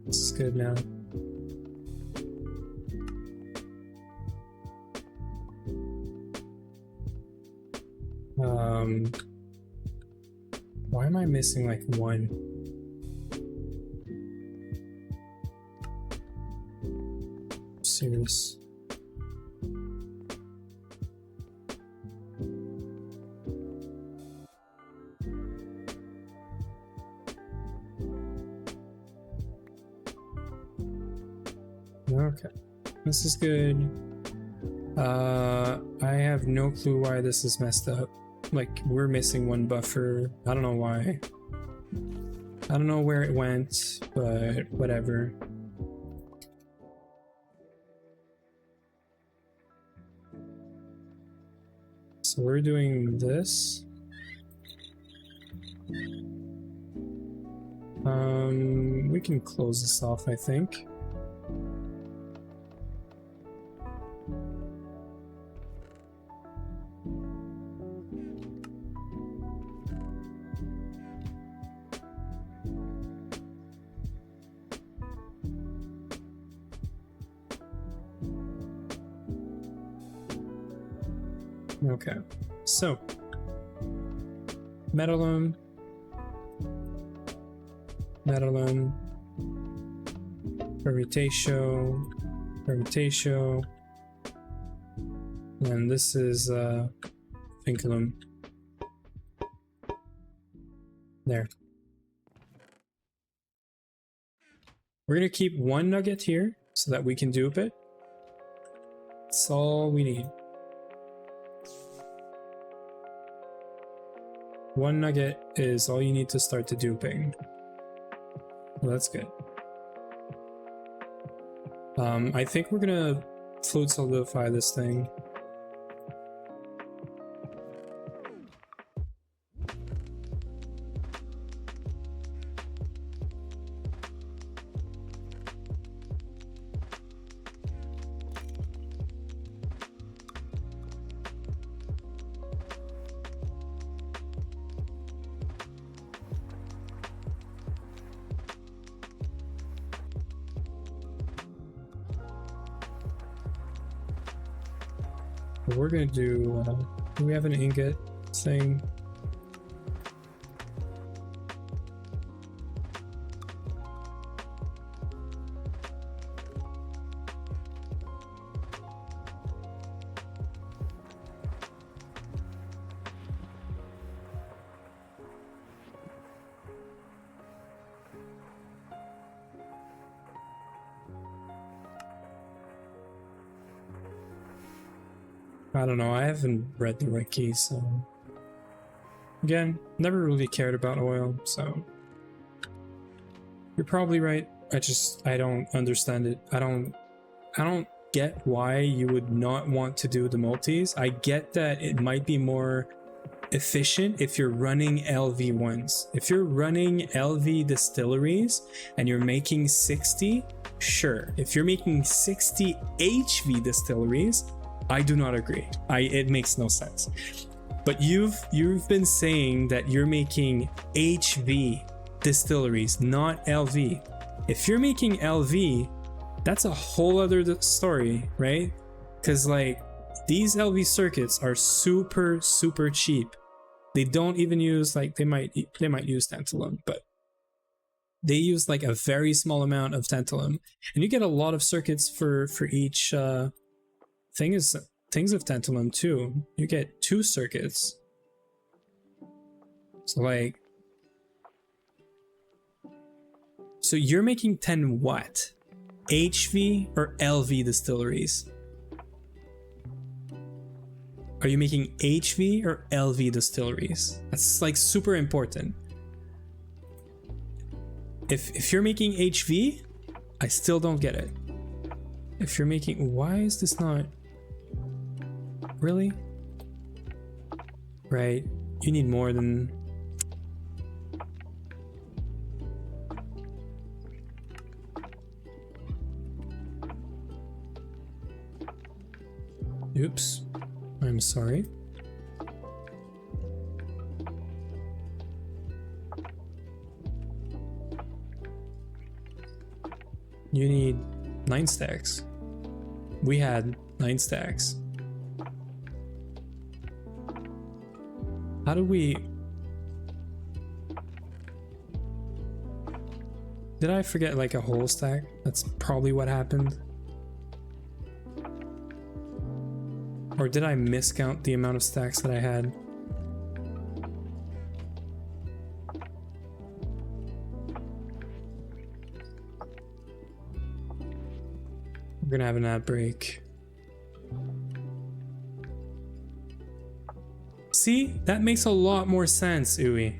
S1: This is good now. Why am I missing like one? Serious. Okay, this is good. I have no clue why this is messed up. Like, we're missing one buffer. I don't know why. I don't know where it went, but whatever. So we're doing this. We can close this off, I think. Okay, so metalum, Metalum, Fermentatio, Fermentatio, and this is Vinculum. There. We're gonna keep one nugget here so that we can dupe it. That's all we need. One nugget is all you need to start the duping. Well, that's good. I think we're gonna fluid solidify this thing. We're gonna do we have an ingot thing. I don't know, I haven't read the right keys, so... Again, never really cared about oil, so... You're probably right, I don't understand it. I don't get why you would not want to do the multis. I get that it might be more efficient if you're running LV ones. If you're running LV distilleries and you're making 60, sure. If you're making 60 HV distilleries, I do not agree. It makes no sense. But you've been saying that you're making HV distilleries, not LV. If you're making LV, that's a whole other story, right? Because like these LV circuits are super cheap. They don't even use like they might use tantalum, but they use like a very small amount of tantalum, and you get a lot of circuits for each. Things of tantalum too. You get 2 circuits. So like, so you're making 10 what? HV or LV distilleries? Are you making HV or LV distilleries? That's like super important. If you're making HV, I still don't get it. If you're making, why is this not? Really? Right, you need more than... Oops, I'm sorry. You need 9 stacks. We had 9 stacks. How do we... Did I forget like a whole stack? That's probably what happened. Or did I miscount the amount of stacks that I had? We're gonna have an ad break. See, that makes a lot more sense, Uwe.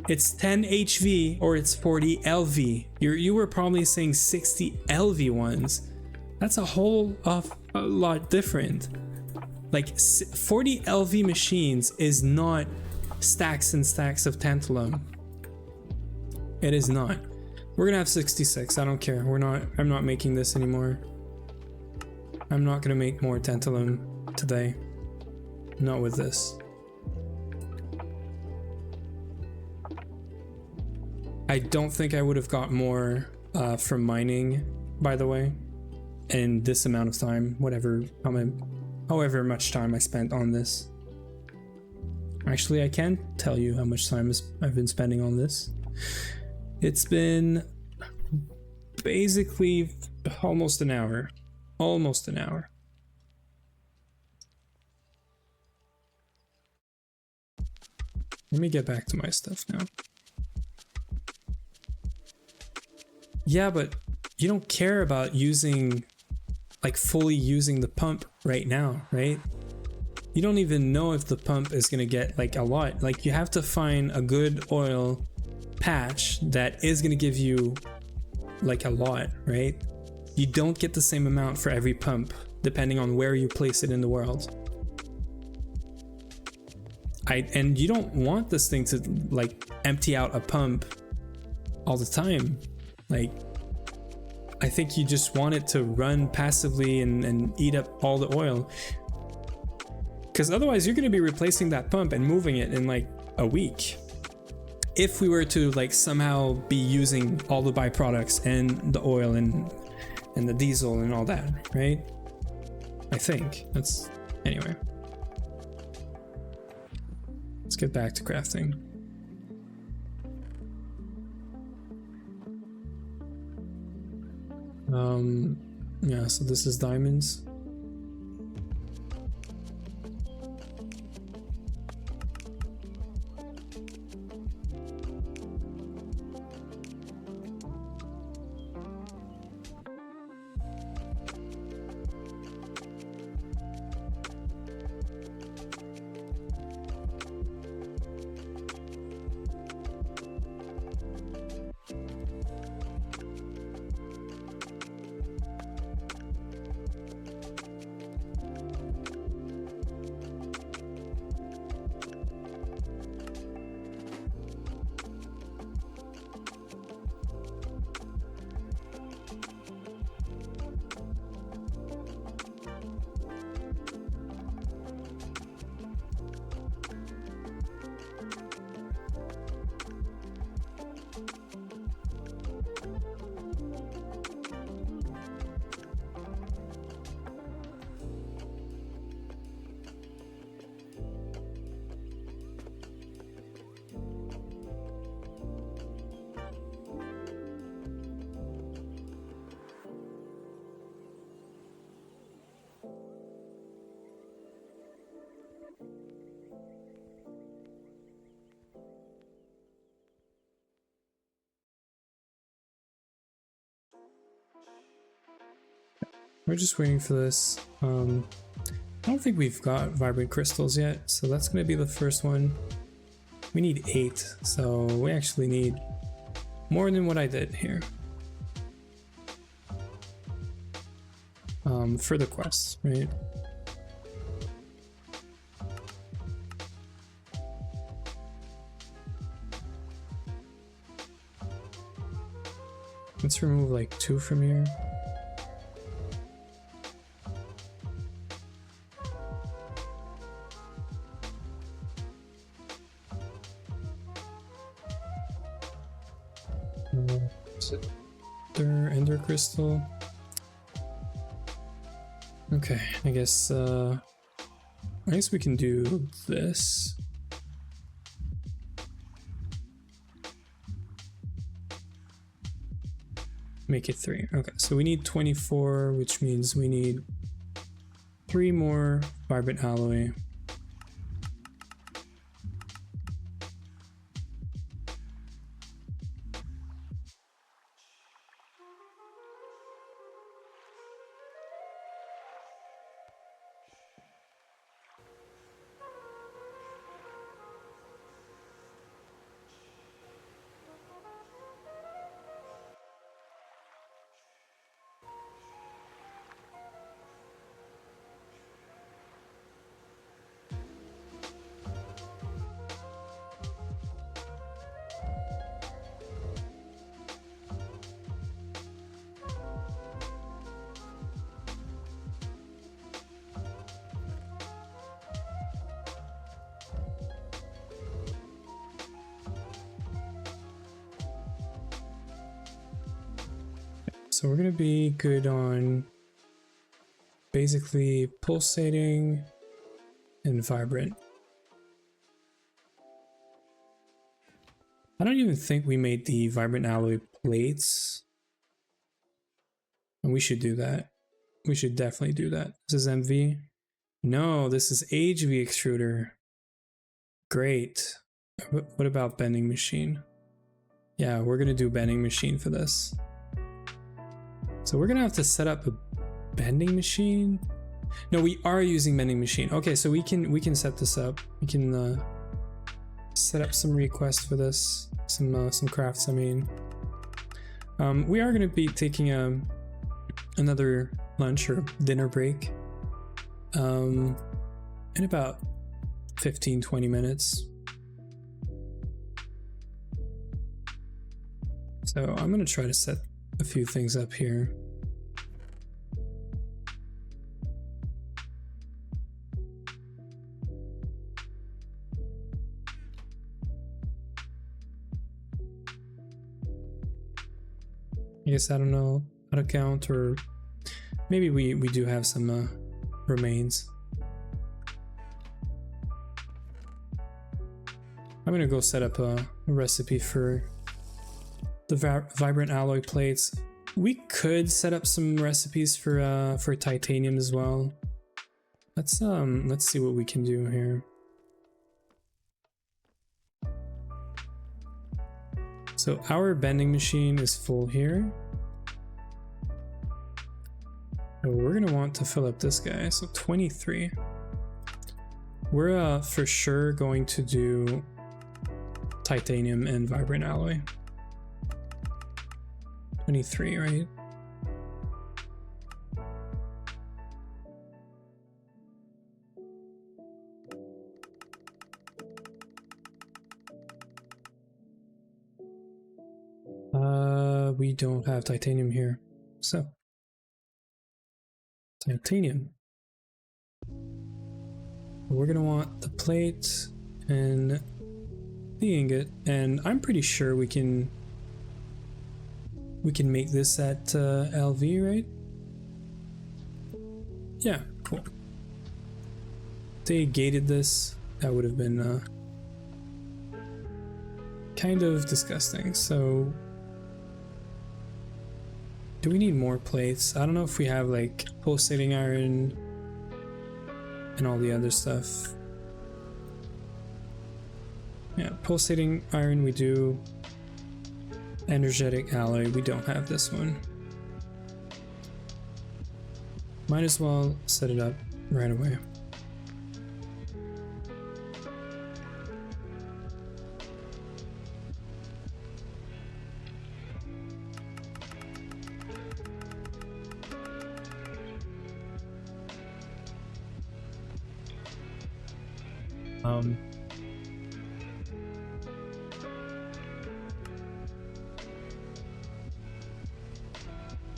S1: It's 10 HV or it's 40 LV. You were probably saying 60 LV ones. That's a whole a lot different. Like 40 LV machines is not stacks and stacks of tantalum. It is not. We're gonna have 66. I don't care. I'm not making this anymore. I'm not gonna make more tantalum today. Not with this. I don't think I would have got more from mining, by the way, in this amount of time, however much time I spent on this. Actually, I can tell you how much time I've been spending on this. It's been basically almost an hour. Almost an hour. Let me get back to my stuff now. Yeah, but you don't care about using, like, fully using the pump right now, right? You don't even know if the pump is gonna get like a lot. Like, you have to find a good oil patch that is gonna give you like a lot, right? You don't get the same amount for every pump depending on where you place it in the world. And you don't want this thing to like empty out a pump all the time. Like, I think you just want it to run passively and eat up all the oil, because otherwise you're going to be replacing that pump and moving it in like a week. If we were to like somehow be using all the byproducts and the oil and the diesel and all that, right? I think that's, anyway. Let's get back to crafting. Yeah, so this is diamonds. We're just waiting for this. I don't think we've got vibrant crystals yet, so that's going to be the first one. We need 8, so we actually need more than what I did here. For the quests, right? Let's remove like 2 from here. Ender crystal. Okay, I guess we can do this. Make it 3. Okay, so we need 24, which means we need 3 more vibrant alloy. So we're gonna be good on basically pulsating and vibrant. I don't even think we made the vibrant alloy plates. And we should do that. We should definitely do that. This is MV. No, this is HV extruder. Great. What about bending machine? Yeah, we're gonna do bending machine for this. So we're gonna have to set up a bending machine. No, we are using bending machine. Okay, so we can set this up. We can set up some requests for this, some crafts. I mean, we are gonna be taking another lunch or dinner break in about 15-20 minutes. So I'm gonna try to set a few things up here. I guess I don't know how to count, or maybe we do have some remains. I'm gonna go set up a recipe for the vibrant alloy plates. We could set up some recipes for titanium as well. Let's see what we can do here. So our bending machine is full here. So we're gonna want to fill up this guy, so 23. We're for sure going to do titanium and vibrant alloy. 23, right? We don't have titanium here, so titanium. We're gonna want the plate and the ingot, and I'm pretty sure we can make this at LV, right? Yeah, cool. If they gated this, that would have been kind of disgusting. So do we need more plates? I don't know if we have like pulsating iron and all the other stuff. Yeah, pulsating iron we do. Energetic alloy, we don't have this one. Might as well set it up right away.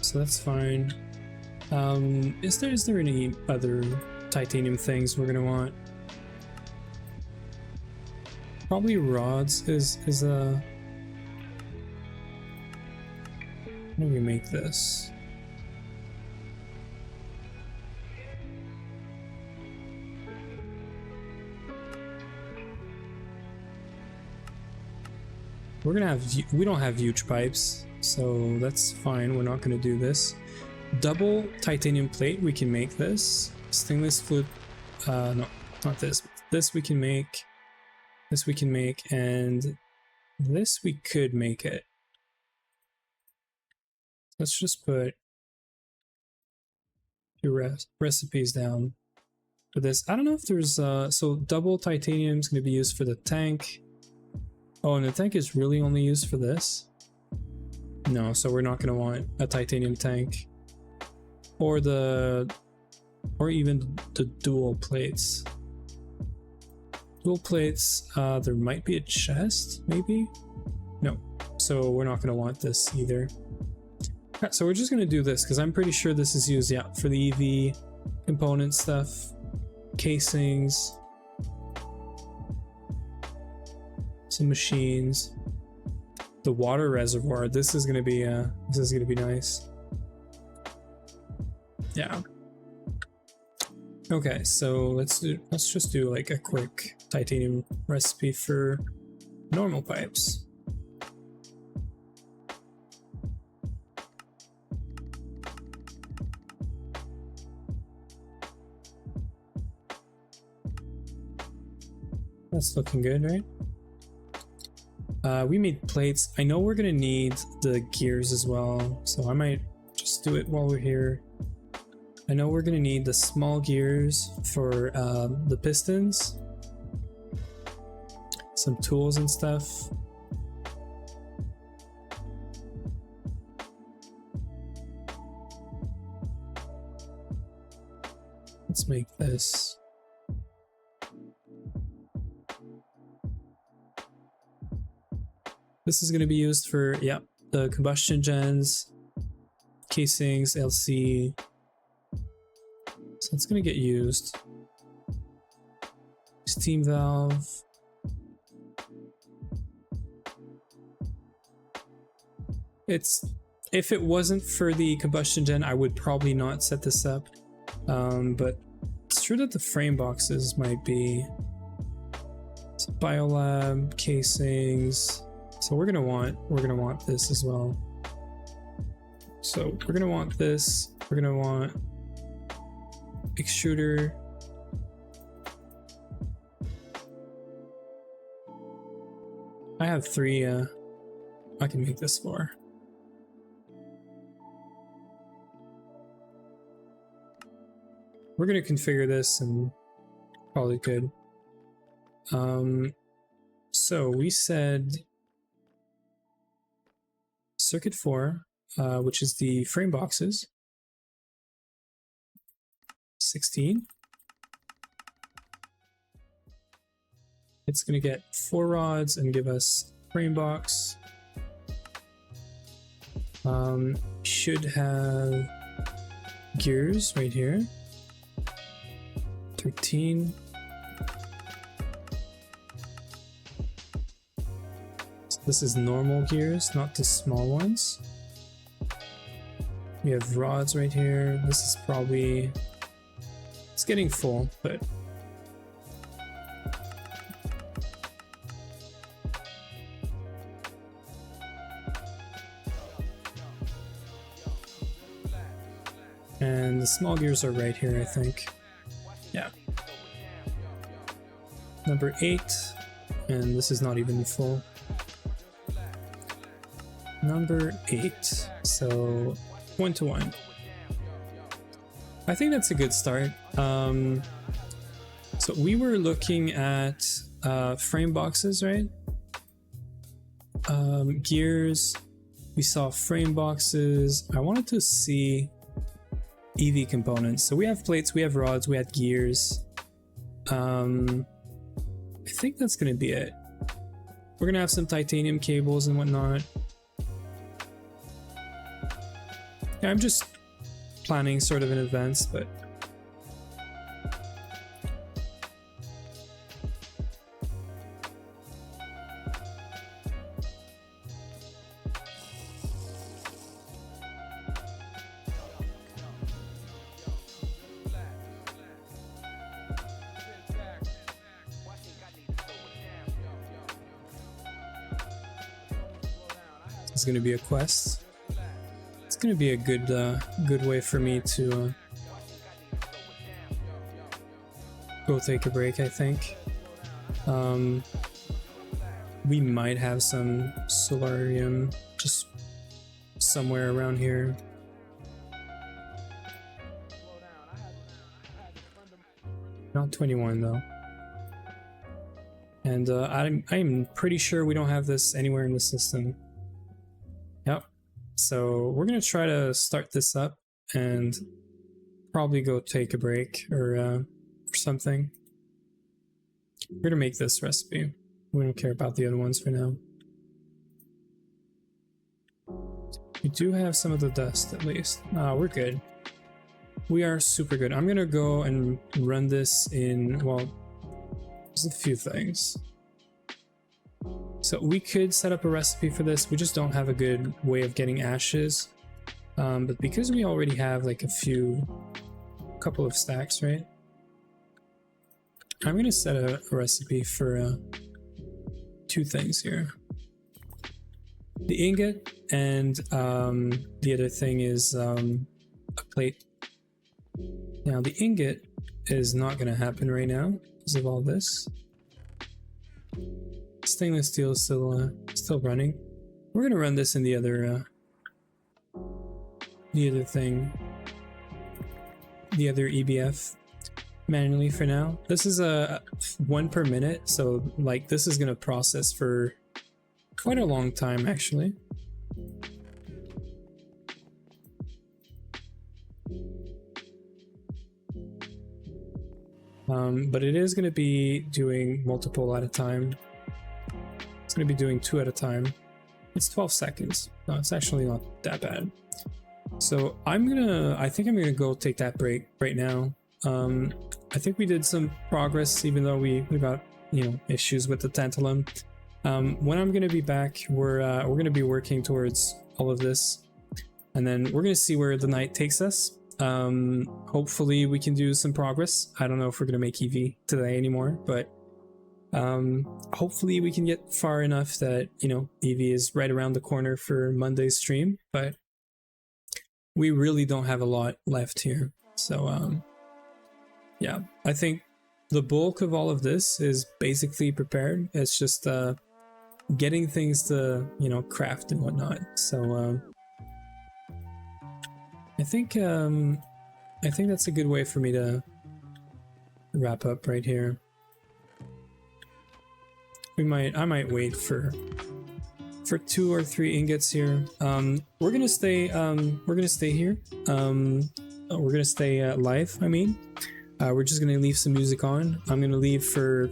S1: So that's fine. Is there any other titanium things we're gonna want? Probably rods is how do we make this? We're gonna have, we don't have huge pipes, so that's fine. We're not gonna do this. Double titanium plate, we can make this. Stainless flute, no, not this. This we can make. This we can make, and this we could make it. Let's just put your recipes down for this. I don't know if there's so double titanium is going to be used for the tank. Oh, and the tank is really only used for this? No, so we're not going to want a titanium tank. Or even the dual plates. Dual plates, there might be a chest, maybe? No, so we're not going to want this either. Right, so we're just going to do this, because I'm pretty sure this is used, yeah, for the EV component stuff. Casings. Some machines. The water reservoir, this is going to be nice. Yeah. Okay, so let's just do like a quick titanium recipe for normal pipes. That's looking good, right? We made plates. I know we're gonna need the gears as well, so I might just do it while we're here. I know we're gonna need the small gears for the pistons, some tools and stuff. Let's make this. This is going to be used for, yeah, the combustion gens, casings, LC. So it's going to get used. Steam valve. If it wasn't for the combustion gen, I would probably not set this up. But it's true that the frame boxes might be. So biolab, casings. So we're gonna want this as well. So we're gonna want this. We're gonna want extruder. I have 3. I can make this 4. We're gonna configure this and probably good. So we said circuit 4, which is the frame boxes. 16. It's gonna get 4 rods and give us frame box. Should have gears right here. 13. So this is normal gears, not the small ones. We have rods right here. This is probably, it's getting full, but and the small gears are right here, I think. Yeah. Number 8, and this is not even full. Number 8, so 1 to 1. I think that's a good start. So we were looking at frame boxes, right? Gears, we saw frame boxes. I wanted to see EV components. So we have plates, we have rods, we had gears. I think that's gonna be it. We're gonna have some titanium cables and whatnot. Yeah, I'm just planning sort of in advance, but it's gonna be a quest. It's gonna be a good way for me to go take a break, I think. We might have some solarium just somewhere around here. Not 21 though. And I'm pretty sure we don't have this anywhere in the system. Yep. So we're gonna try to start this up and probably go take a break or something. We're gonna make this recipe. We don't care about the other ones for now. We do have some of the dust at least. We're good. We are super good. I'm gonna go and run this in, well, there's a few things. So we could set up a recipe for this. We just don't have a good way of getting ashes. But because we already have like couple of stacks, right? I'm gonna set a recipe for 2 things here. The ingot and the other thing is a plate. Now the ingot is not gonna happen right now because of all this. stainless steel is still running. We're gonna run this in the other thing, the other EBF manually for now. This is a 1 per minute, so like this is gonna process for quite a long time actually. But it is going to be doing multiple at a time. It's going to be doing 2 at a time. It's 12 seconds. No, it's actually not that bad. So I think I'm gonna go take that break right now. I think we did some progress, even though we got, you know, issues with the tantalum. When I'm gonna be back, we're gonna be working towards all of this, and then we're gonna see where the night takes us. Hopefully we can do some progress. I don't know if we're gonna make EV today anymore, but hopefully we can get far enough that, you know, EV is right around the corner for Monday's stream, but we really don't have a lot left here. So yeah, I think the bulk of all of this is basically prepared. It's just getting things to, you know, craft and whatnot. So I think that's a good way for me to wrap up right here. I might wait for 2 or 3 ingots here. We're gonna stay here. We're gonna stay live. I mean, we're just gonna leave some music on. I'm gonna leave for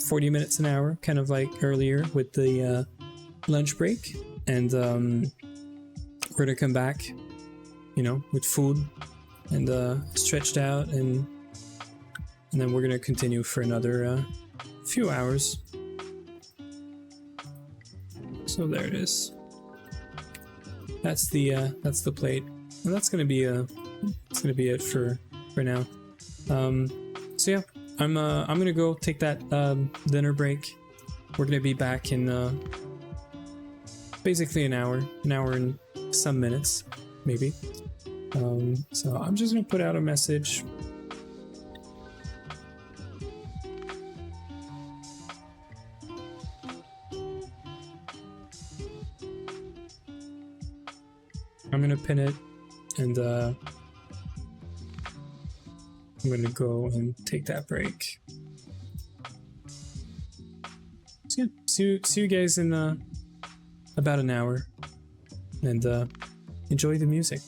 S1: 40 minutes an hour, kind of like earlier with the lunch break, and we're gonna come back, you know, with food and stretched out, and then we're gonna continue for another few hours. So there it is. That's the plate, and that's gonna be it for now. So yeah, I'm gonna go take that dinner break. We're gonna be back in basically an hour and some minutes, maybe. So I'm just gonna put out a message. I'm gonna pin it, and I'm gonna go and take that break. So yeah, see you guys in about an hour, and enjoy the music.